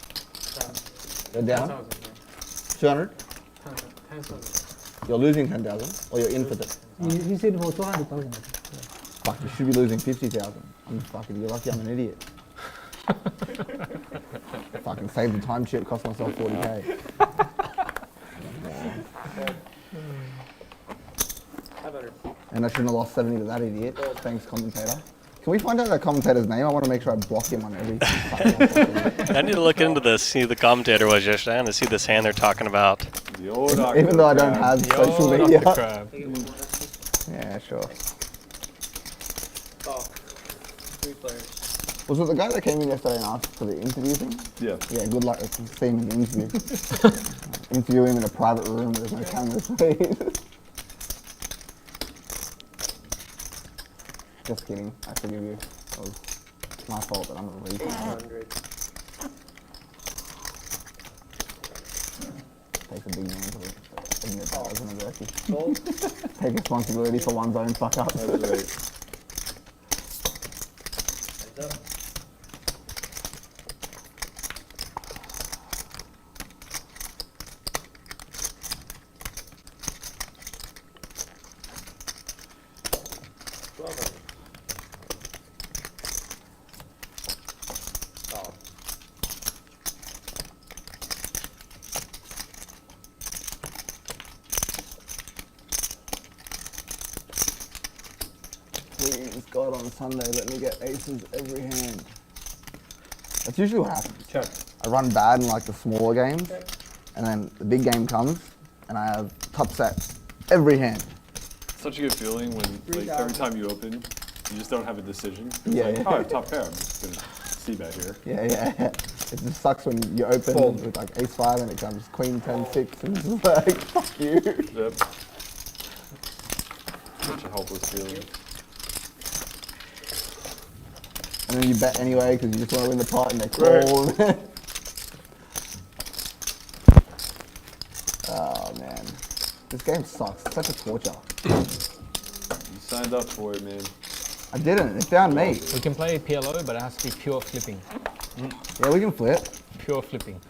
You're down? 10,000. 200? 10,000. You're losing 10,000? Or you're in for it? He said for 200,000. Fuck, you should be losing 50,000. I'm fucking, you're lucky I'm an idiot. Fucking save the time shit, cost myself 40k. 500. And I shouldn't have lost 70 to that idiot. Thanks, commentator. Can we find out that commentator's name? I want to make sure I block him on every fucking I need to look into this, see who the commentator was yesterday, and to see this hand they're talking about. The old Even though I don't have social media. Yeah, sure. Oh. 3 players. Was it the guy that came in yesterday and asked for the interview thing? Yeah. Yeah, good luck. See him in the interview. Interview him in a private room where there's no cameras, please. Just kidding. I forgive you. It was my fault that I'm a retard. 100. Takes a big man to admit that wasn't a virtue. Fold. Take responsibility for one's own fuck up. That's right. Heads up. Oh. Please, God, on Sunday, let me get aces every hand. That's usually what happens. Check. I run bad in like the smaller games, and then the big game comes, and I have top sets every hand. Such a good feeling when, like, every time you open, you just don't have a decision. It's Yeah, like, yeah. oh, I have top pair. I'm just gonna see bet here. Yeah. It just sucks when you open with like ace 5 and it comes queen 10 6 and it's just like, fuck you. Yep. Such a helpless feeling. And then you bet anyway because you just want to win the pot and they call. Oh man, this game sucks. It's such a torture. You signed up for it, man. I didn't. It found me. We can play PLO, but it has to be pure flipping. Yeah, we can flip. Pure flipping.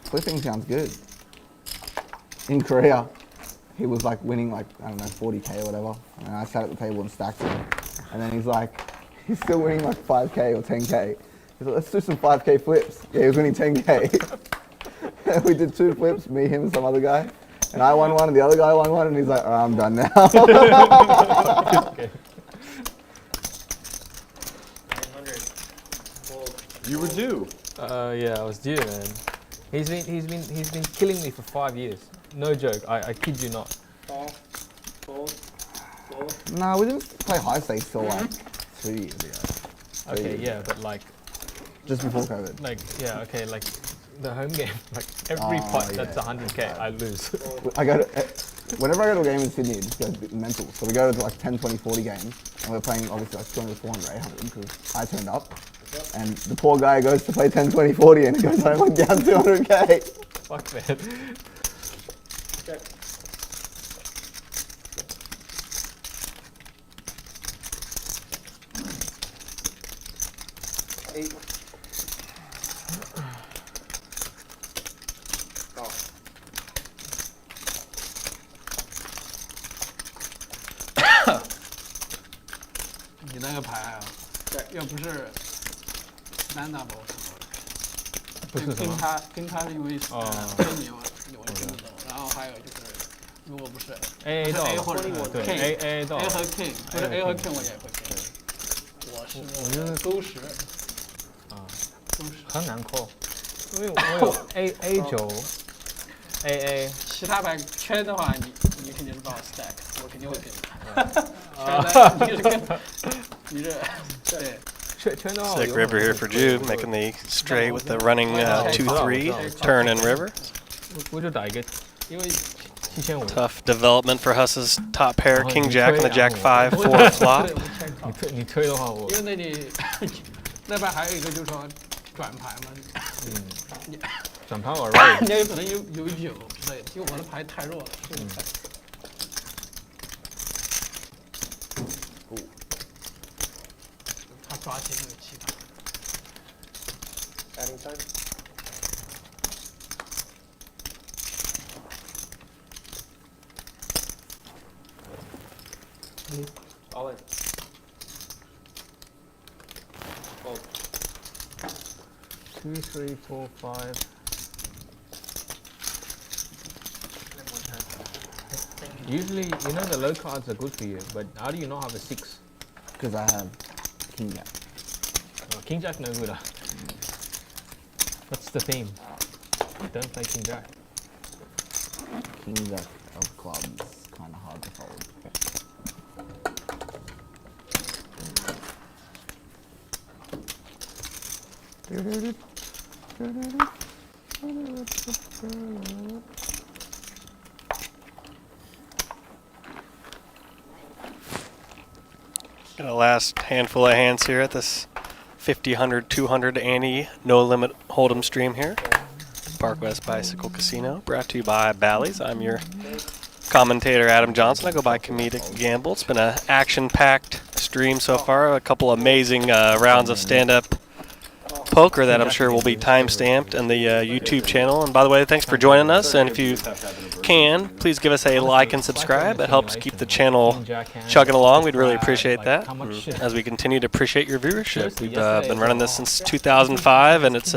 Flipping sounds good. In Korea, he was like winning like, I don't know, 40k or whatever. And I sat at the table and stacked him. And then he's like, he's still winning like 5k or 10k. He's like, let's do some 5k flips. Yeah, he was winning 10k. And we did 2 flips, me, him, and some other guy. And I won one and the other guy won one and he's like, oh, I'm done now. Okay. 900. You were due. Yeah, I was due, man. He's been killing me for 5 years. No joke. I kid you not. Nah, we didn't play high stakes till like 2 years ago. Okay, yeah, but like just before COVID. Like yeah, okay, like the home game, like every pot that's 100k, I lose. I go to whenever I go to a game in Sydney, it just goes a bit mental. So we go to like 10, 20, 40 games, and we're playing obviously like 200, 400, 800 because I turned up. And the poor guy goes to play 10, 20, 40 and goes home like down 200k. Fuck, man. Okay. Eight. Oh. 你那个牌啊，要不是单打包，不是什么？跟他因为跟你我听不懂，然后还有就是如果不是 A 到 A 或者对 A 到 A 和 King， 不是 A 和 King 我也会 King， 我是勾十啊，勾十很难扣，因为我有 A 9 AA， 其他牌圈的话，你肯定是帮我 stack， 我肯定会跟你。圈的你是对。Sick river here for Jude, making the straight with the running 2-3 turn and river. Tough development for Huss's top pair, King Jack and the Jack 5-4 flop. 你推的话我因为那里那边还有一个就是说转牌嘛，转牌我 raise， 你有可能有9之类的，因为我的牌太弱了。他抓起那个气场。Adding time. All in. Fold. 2, 3, 4, 5. Usually, you know the low cards are good for you, but how do you not have a 6? Because I have King Jack. Oh, King Jack no good. What's the theme? Don't play King Jack. King Jack of clubs, kind of hard to fold. Got a last handful of hands here at this 50, 100, 200 ante no limit hold'em stream here. Park West Bicycle Casino, brought to you by Bally's. I'm your commentator, Adam Johnson. I go by Comedic Gamble. It's been an action-packed stream so far. A couple amazing rounds of stand-up poker that I'm sure will be time-stamped in the YouTube channel. And by the way, thanks for joining us. And if you can, please give us a like and subscribe. It helps keep the channel chugging along. We'd really appreciate that as we continue to appreciate your viewership. We've been running this since 2005, and it's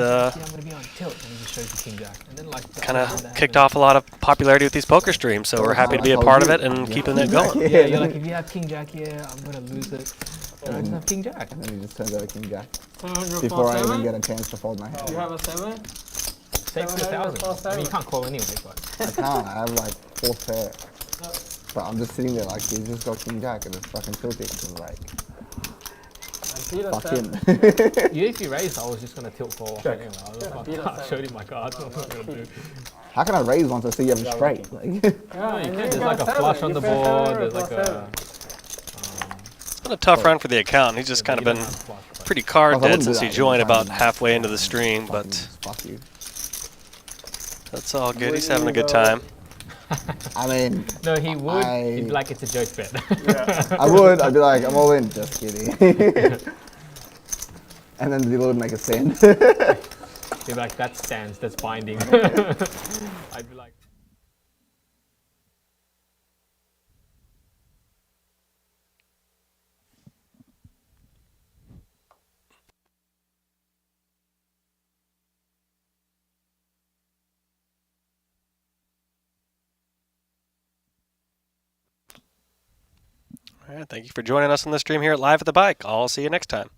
kind of kicked off a lot of popularity with these poker streams. So we're happy to be a part of it and keeping it going. Yeah, you're like, if you have King Jack here, I'm going to lose it. I just have King Jack. And then he just turns out a King Jack. 700 Before I for even 7? get a chance to fold my hand. You have a 7? 6,000. I mean, you can't call anyway, but. I can't. I have like 4th pair. But I'm just sitting there like, he's just got King Jack and it's fucking tilting. So like, fuck him. If you raised, I was just going to tilt for off anyway. I showed him my cards. What was I going to do? How can I raise once I see you have a straight? Like, No, you can. There's like a flush on the board. There's like a. It's been a tough run for the account. He's just kind of been pretty card dead since he joined about halfway into the stream, but that's all good. He's having a good time. I mean, no, he would. He'd be like, it's a joke bet. Yeah. I would. I'd be like, I'm all in. Just kidding. And then the dealer would make a stand. He'd be like, that stands. That's binding. I'd be like. All right, thank you for joining us on the stream here at Live at the Bike. I'll see you next time.